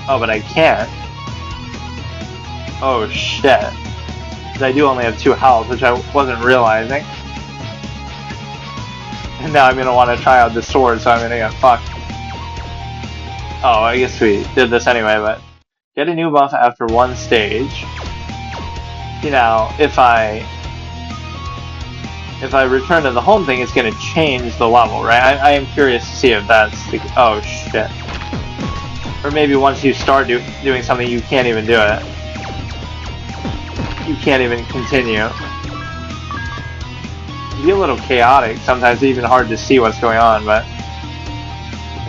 Speaker 1: Oh, but I can't. Oh shit. Because I do only have 2 health, which I wasn't realizing. And now I'm going to want to try out the sword, so I'm going to get fucked. Oh, I guess we did this anyway, but get a new buff after 1 stage. You know, if I return to the home thing, it's going to change the level, right? I am curious to see if that's the... Oh, shit. Or maybe once you start doing something, you can't even do it. You can't even continue. It'd be a little chaotic. Sometimes it's even hard to see what's going on, but...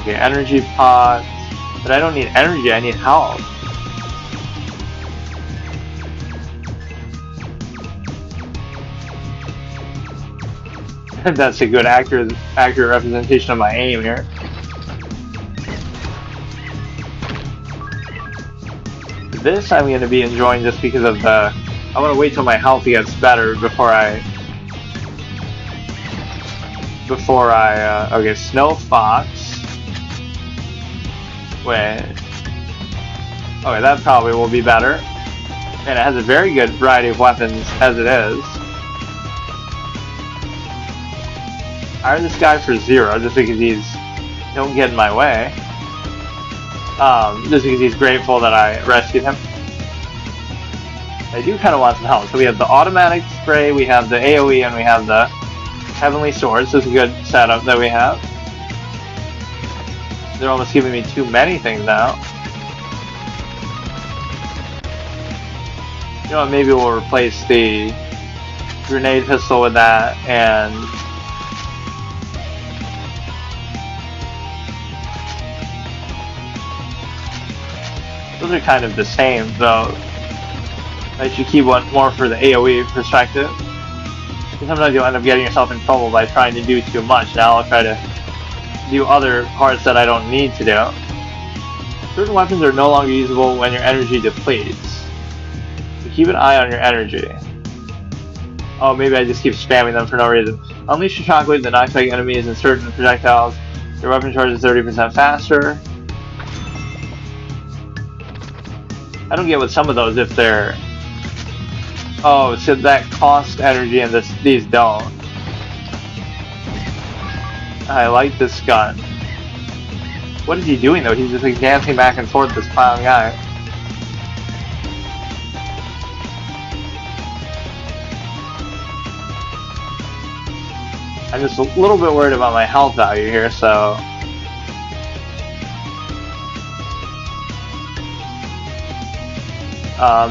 Speaker 1: Okay, energy pot. But I don't need energy, I need health. That's a good accurate representation of my aim here. This I'm going to be enjoying just because of the... I want to wait till my health gets better before I... Okay, Snow Fox. Wait. Okay, that probably will be better. And it has a very good variety of weapons as it is. Hire this guy for 0, just because he's... Don't get in my way. Just because he's grateful that I rescued him. I do kind of want some help. So we have the automatic spray, we have the AoE, and we have the heavenly sword. So it's a good setup that we have. They're almost giving me too many things now. You know what, maybe we'll replace the grenade pistol with that, and... Those are kind of the same, though. I should keep one more for the AoE perspective. Because sometimes you'll end up getting yourself in trouble by trying to do too much. Now I'll try to do other parts that I don't need to do. Certain weapons are no longer usable when your energy depletes. So keep an eye on your energy. Oh, maybe I just keep spamming them for no reason. Unleash your shockwave that knocks back enemies and certain projectiles. Your weapon charges 30% faster. I don't get with some of those if they're... Oh, so that costs energy and these don't. I like this gun. What is he doing though? He's just like dancing back and forth, this clown guy. I'm just a little bit worried about my health value here, so...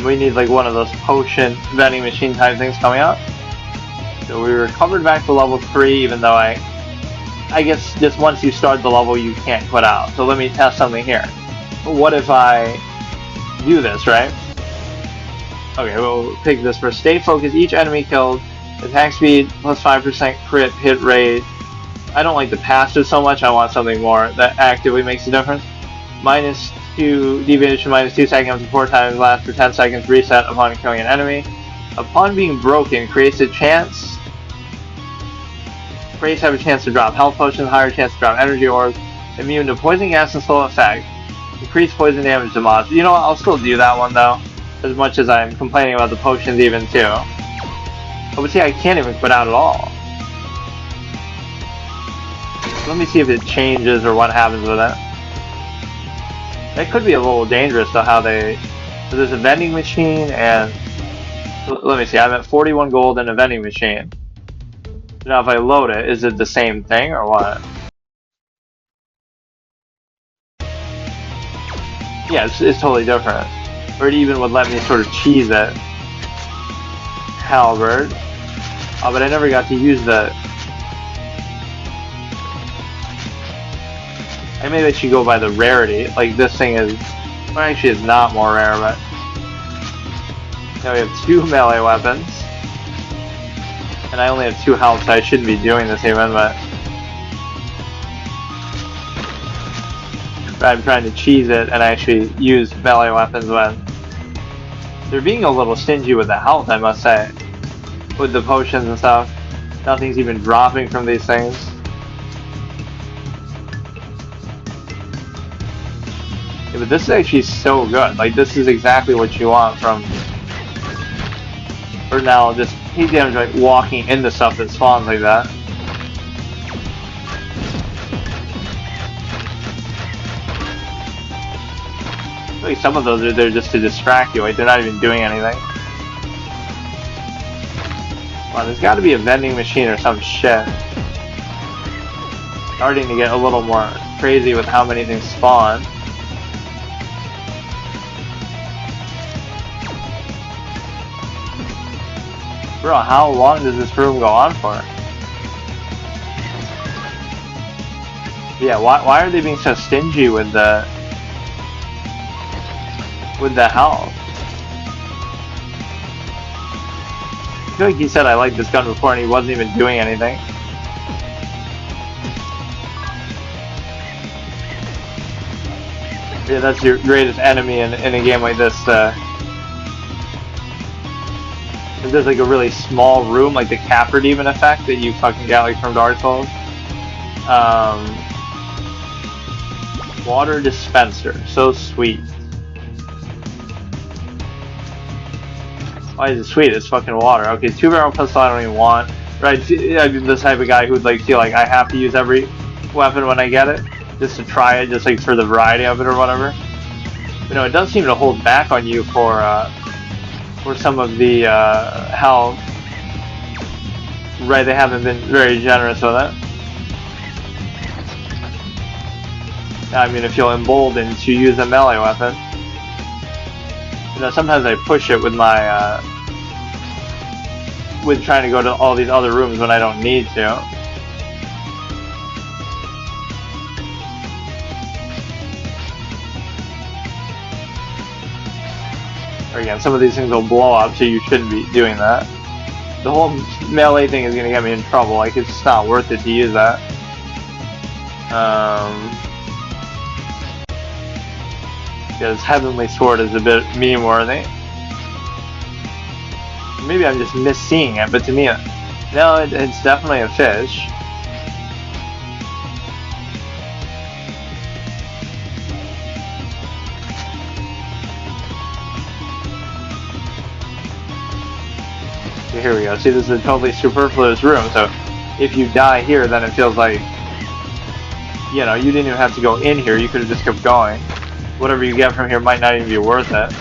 Speaker 1: we need like one of those potion vending machine type things coming up. So we recovered back to level 3, even though I guess just once you start the level you can't quit out. So let me test something here. What if I do this, right? Okay, we'll pick this first. Stay focused. Each enemy killed. Attack speed plus 5% crit hit rate. I don't like the passive so much. I want something more that actively makes a difference. Minus 2 deviation, minus 2 seconds to 4 times, lasts for 10 seconds, reset upon killing an enemy. Upon being broken, creates a chance. Rays have a chance to drop health potions, higher chance to drop energy orbs, immune to poison gas and slow effect, increase poison damage to mobs. You know what, I'll still do that one though, as much as I'm complaining about the potions even too. Oh, but see, I can't even quit out at all. Let me see if it changes or what happens with it. That could be a little dangerous though, how they... So there's a vending machine and... Let me see, I'm at 41 gold and a vending machine. Now if I load it, is it the same thing or what? Yeah, it's totally different. Or it even would let me sort of cheese it. Halberd. Oh, but I never got to use the... Maybe I should go by the rarity. Like this thing is... Well, actually it's not more rare, but... Now we have 2 melee weapons. And I only have 2 health, so I shouldn't be doing this even, but... I'm trying to cheese it and actually use melee weapons when... They're being a little stingy with the health, I must say. With the potions and stuff. Nothing's even dropping from these things. Yeah, but this is actually so good. Like, this is exactly what you want from... Or now, just heat damage like walking into stuff that spawns like that. Like some of those are there just to distract you, like they're not even doing anything. Come on, there's got to be a vending machine or some shit. Starting to get a little more crazy with how many things spawn. Bro, how long does this room go on for? Yeah, why are they being so stingy with the health? I feel like he said I liked this gun before and he wasn't even doing anything. Yeah, that's your greatest enemy in a game like this. If there's like a really small room, like the Capper Demon effect that you fucking got like from Dark Souls. Water dispenser, so sweet. Why is it sweet? It's fucking water. Okay, 2-barrel pistol I don't even want. Right, I'm the type of guy who'd like feel like I have to use every weapon when I get it, just to try it, just like for the variety of it or whatever. You know, it does seem to hold back on you for some of the health. Right, they haven't been very generous with it. I mean, if you'll embolden to use a melee weapon. You know, sometimes I push it with my, with trying to go to all these other rooms when I don't need to. Or again, some of these things will blow up, so you shouldn't be doing that. The whole melee thing is going to get me in trouble. Like, it's just not worth it to use that. Because Heavenly Sword is a bit meme-worthy. Maybe I'm just misseeing it, but to me, no, it's definitely a fish. So here we go. See, this is a totally superfluous room, so if you die here, then it feels like, you know, you didn't even have to go in here, you could have just kept going. Whatever you get from here might not even be worth it.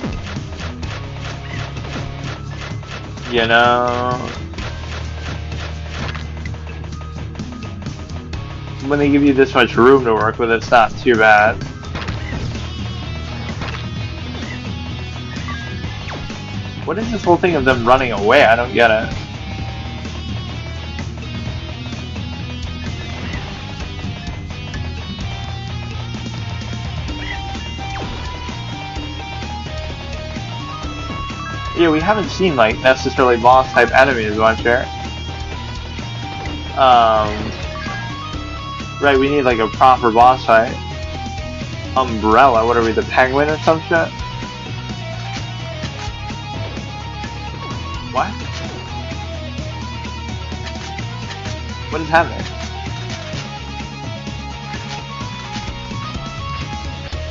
Speaker 1: You know? When they give you this much room to work with, it's not too bad. What is this whole thing of them running away? I don't get it. Yeah, we haven't seen, like, necessarily boss-type enemies much here. Right, we need, like, a proper boss fight. Umbrella, what are we, the penguin or some shit? What? What is happening?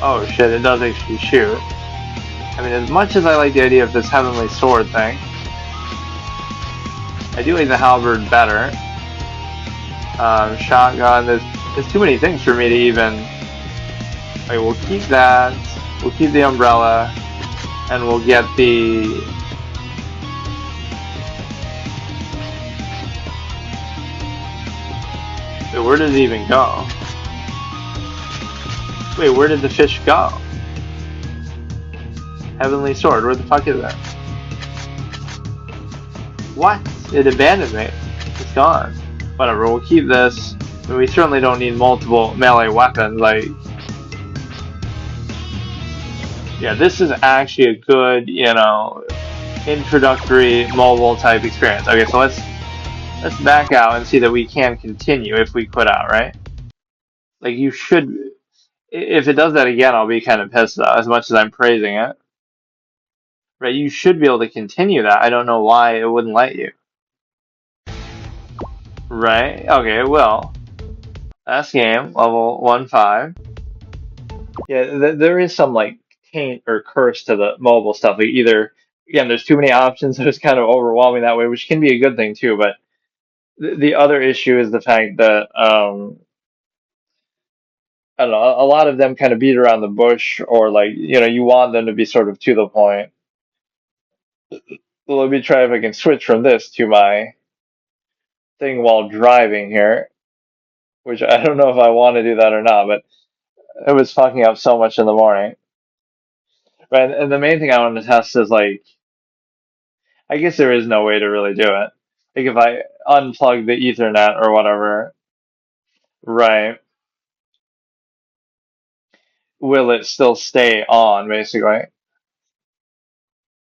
Speaker 1: Oh shit, it does actually shoot. I mean, as much as I like the idea of this Heavenly Sword thing, I do like the halberd better. Shotgun, there's too many things for me to even... Okay, we'll keep that, we'll keep the umbrella, and we'll get the... Wait, where did it even go? Wait, where did the fish go? Heavenly Sword, where the fuck is it? What? It abandoned me. It's gone. Whatever, we'll keep this. I mean, we certainly don't need multiple melee weapons, like... Yeah, this is actually a good, you know, introductory mobile type experience. Okay, so let's back out and see that we can continue if we quit out, right? Like, you should... If it does that again, I'll be kind of pissed though, as much as I'm praising it. Right, you should be able to continue that. I don't know why it wouldn't let you. Right? Okay, it will. Last game, level 1-5. Yeah, there is some, like, taint or curse to the mobile stuff. Like, either, again, there's too many options, so it's kind of overwhelming that way, which can be a good thing too, but the other issue is the fact that, I don't know, a lot of them kind of beat around the bush, or, like, you know, you want them to be sort of to the point. Let me try if I can switch from this to my thing while driving here, which I don't know if I want to do that or not, but it was fucking up so much in the morning. Right, and the main thing I want to test is, like, I guess there is no way to really do it. Like, if I unplug the Ethernet or whatever, right, will it still stay on, basically?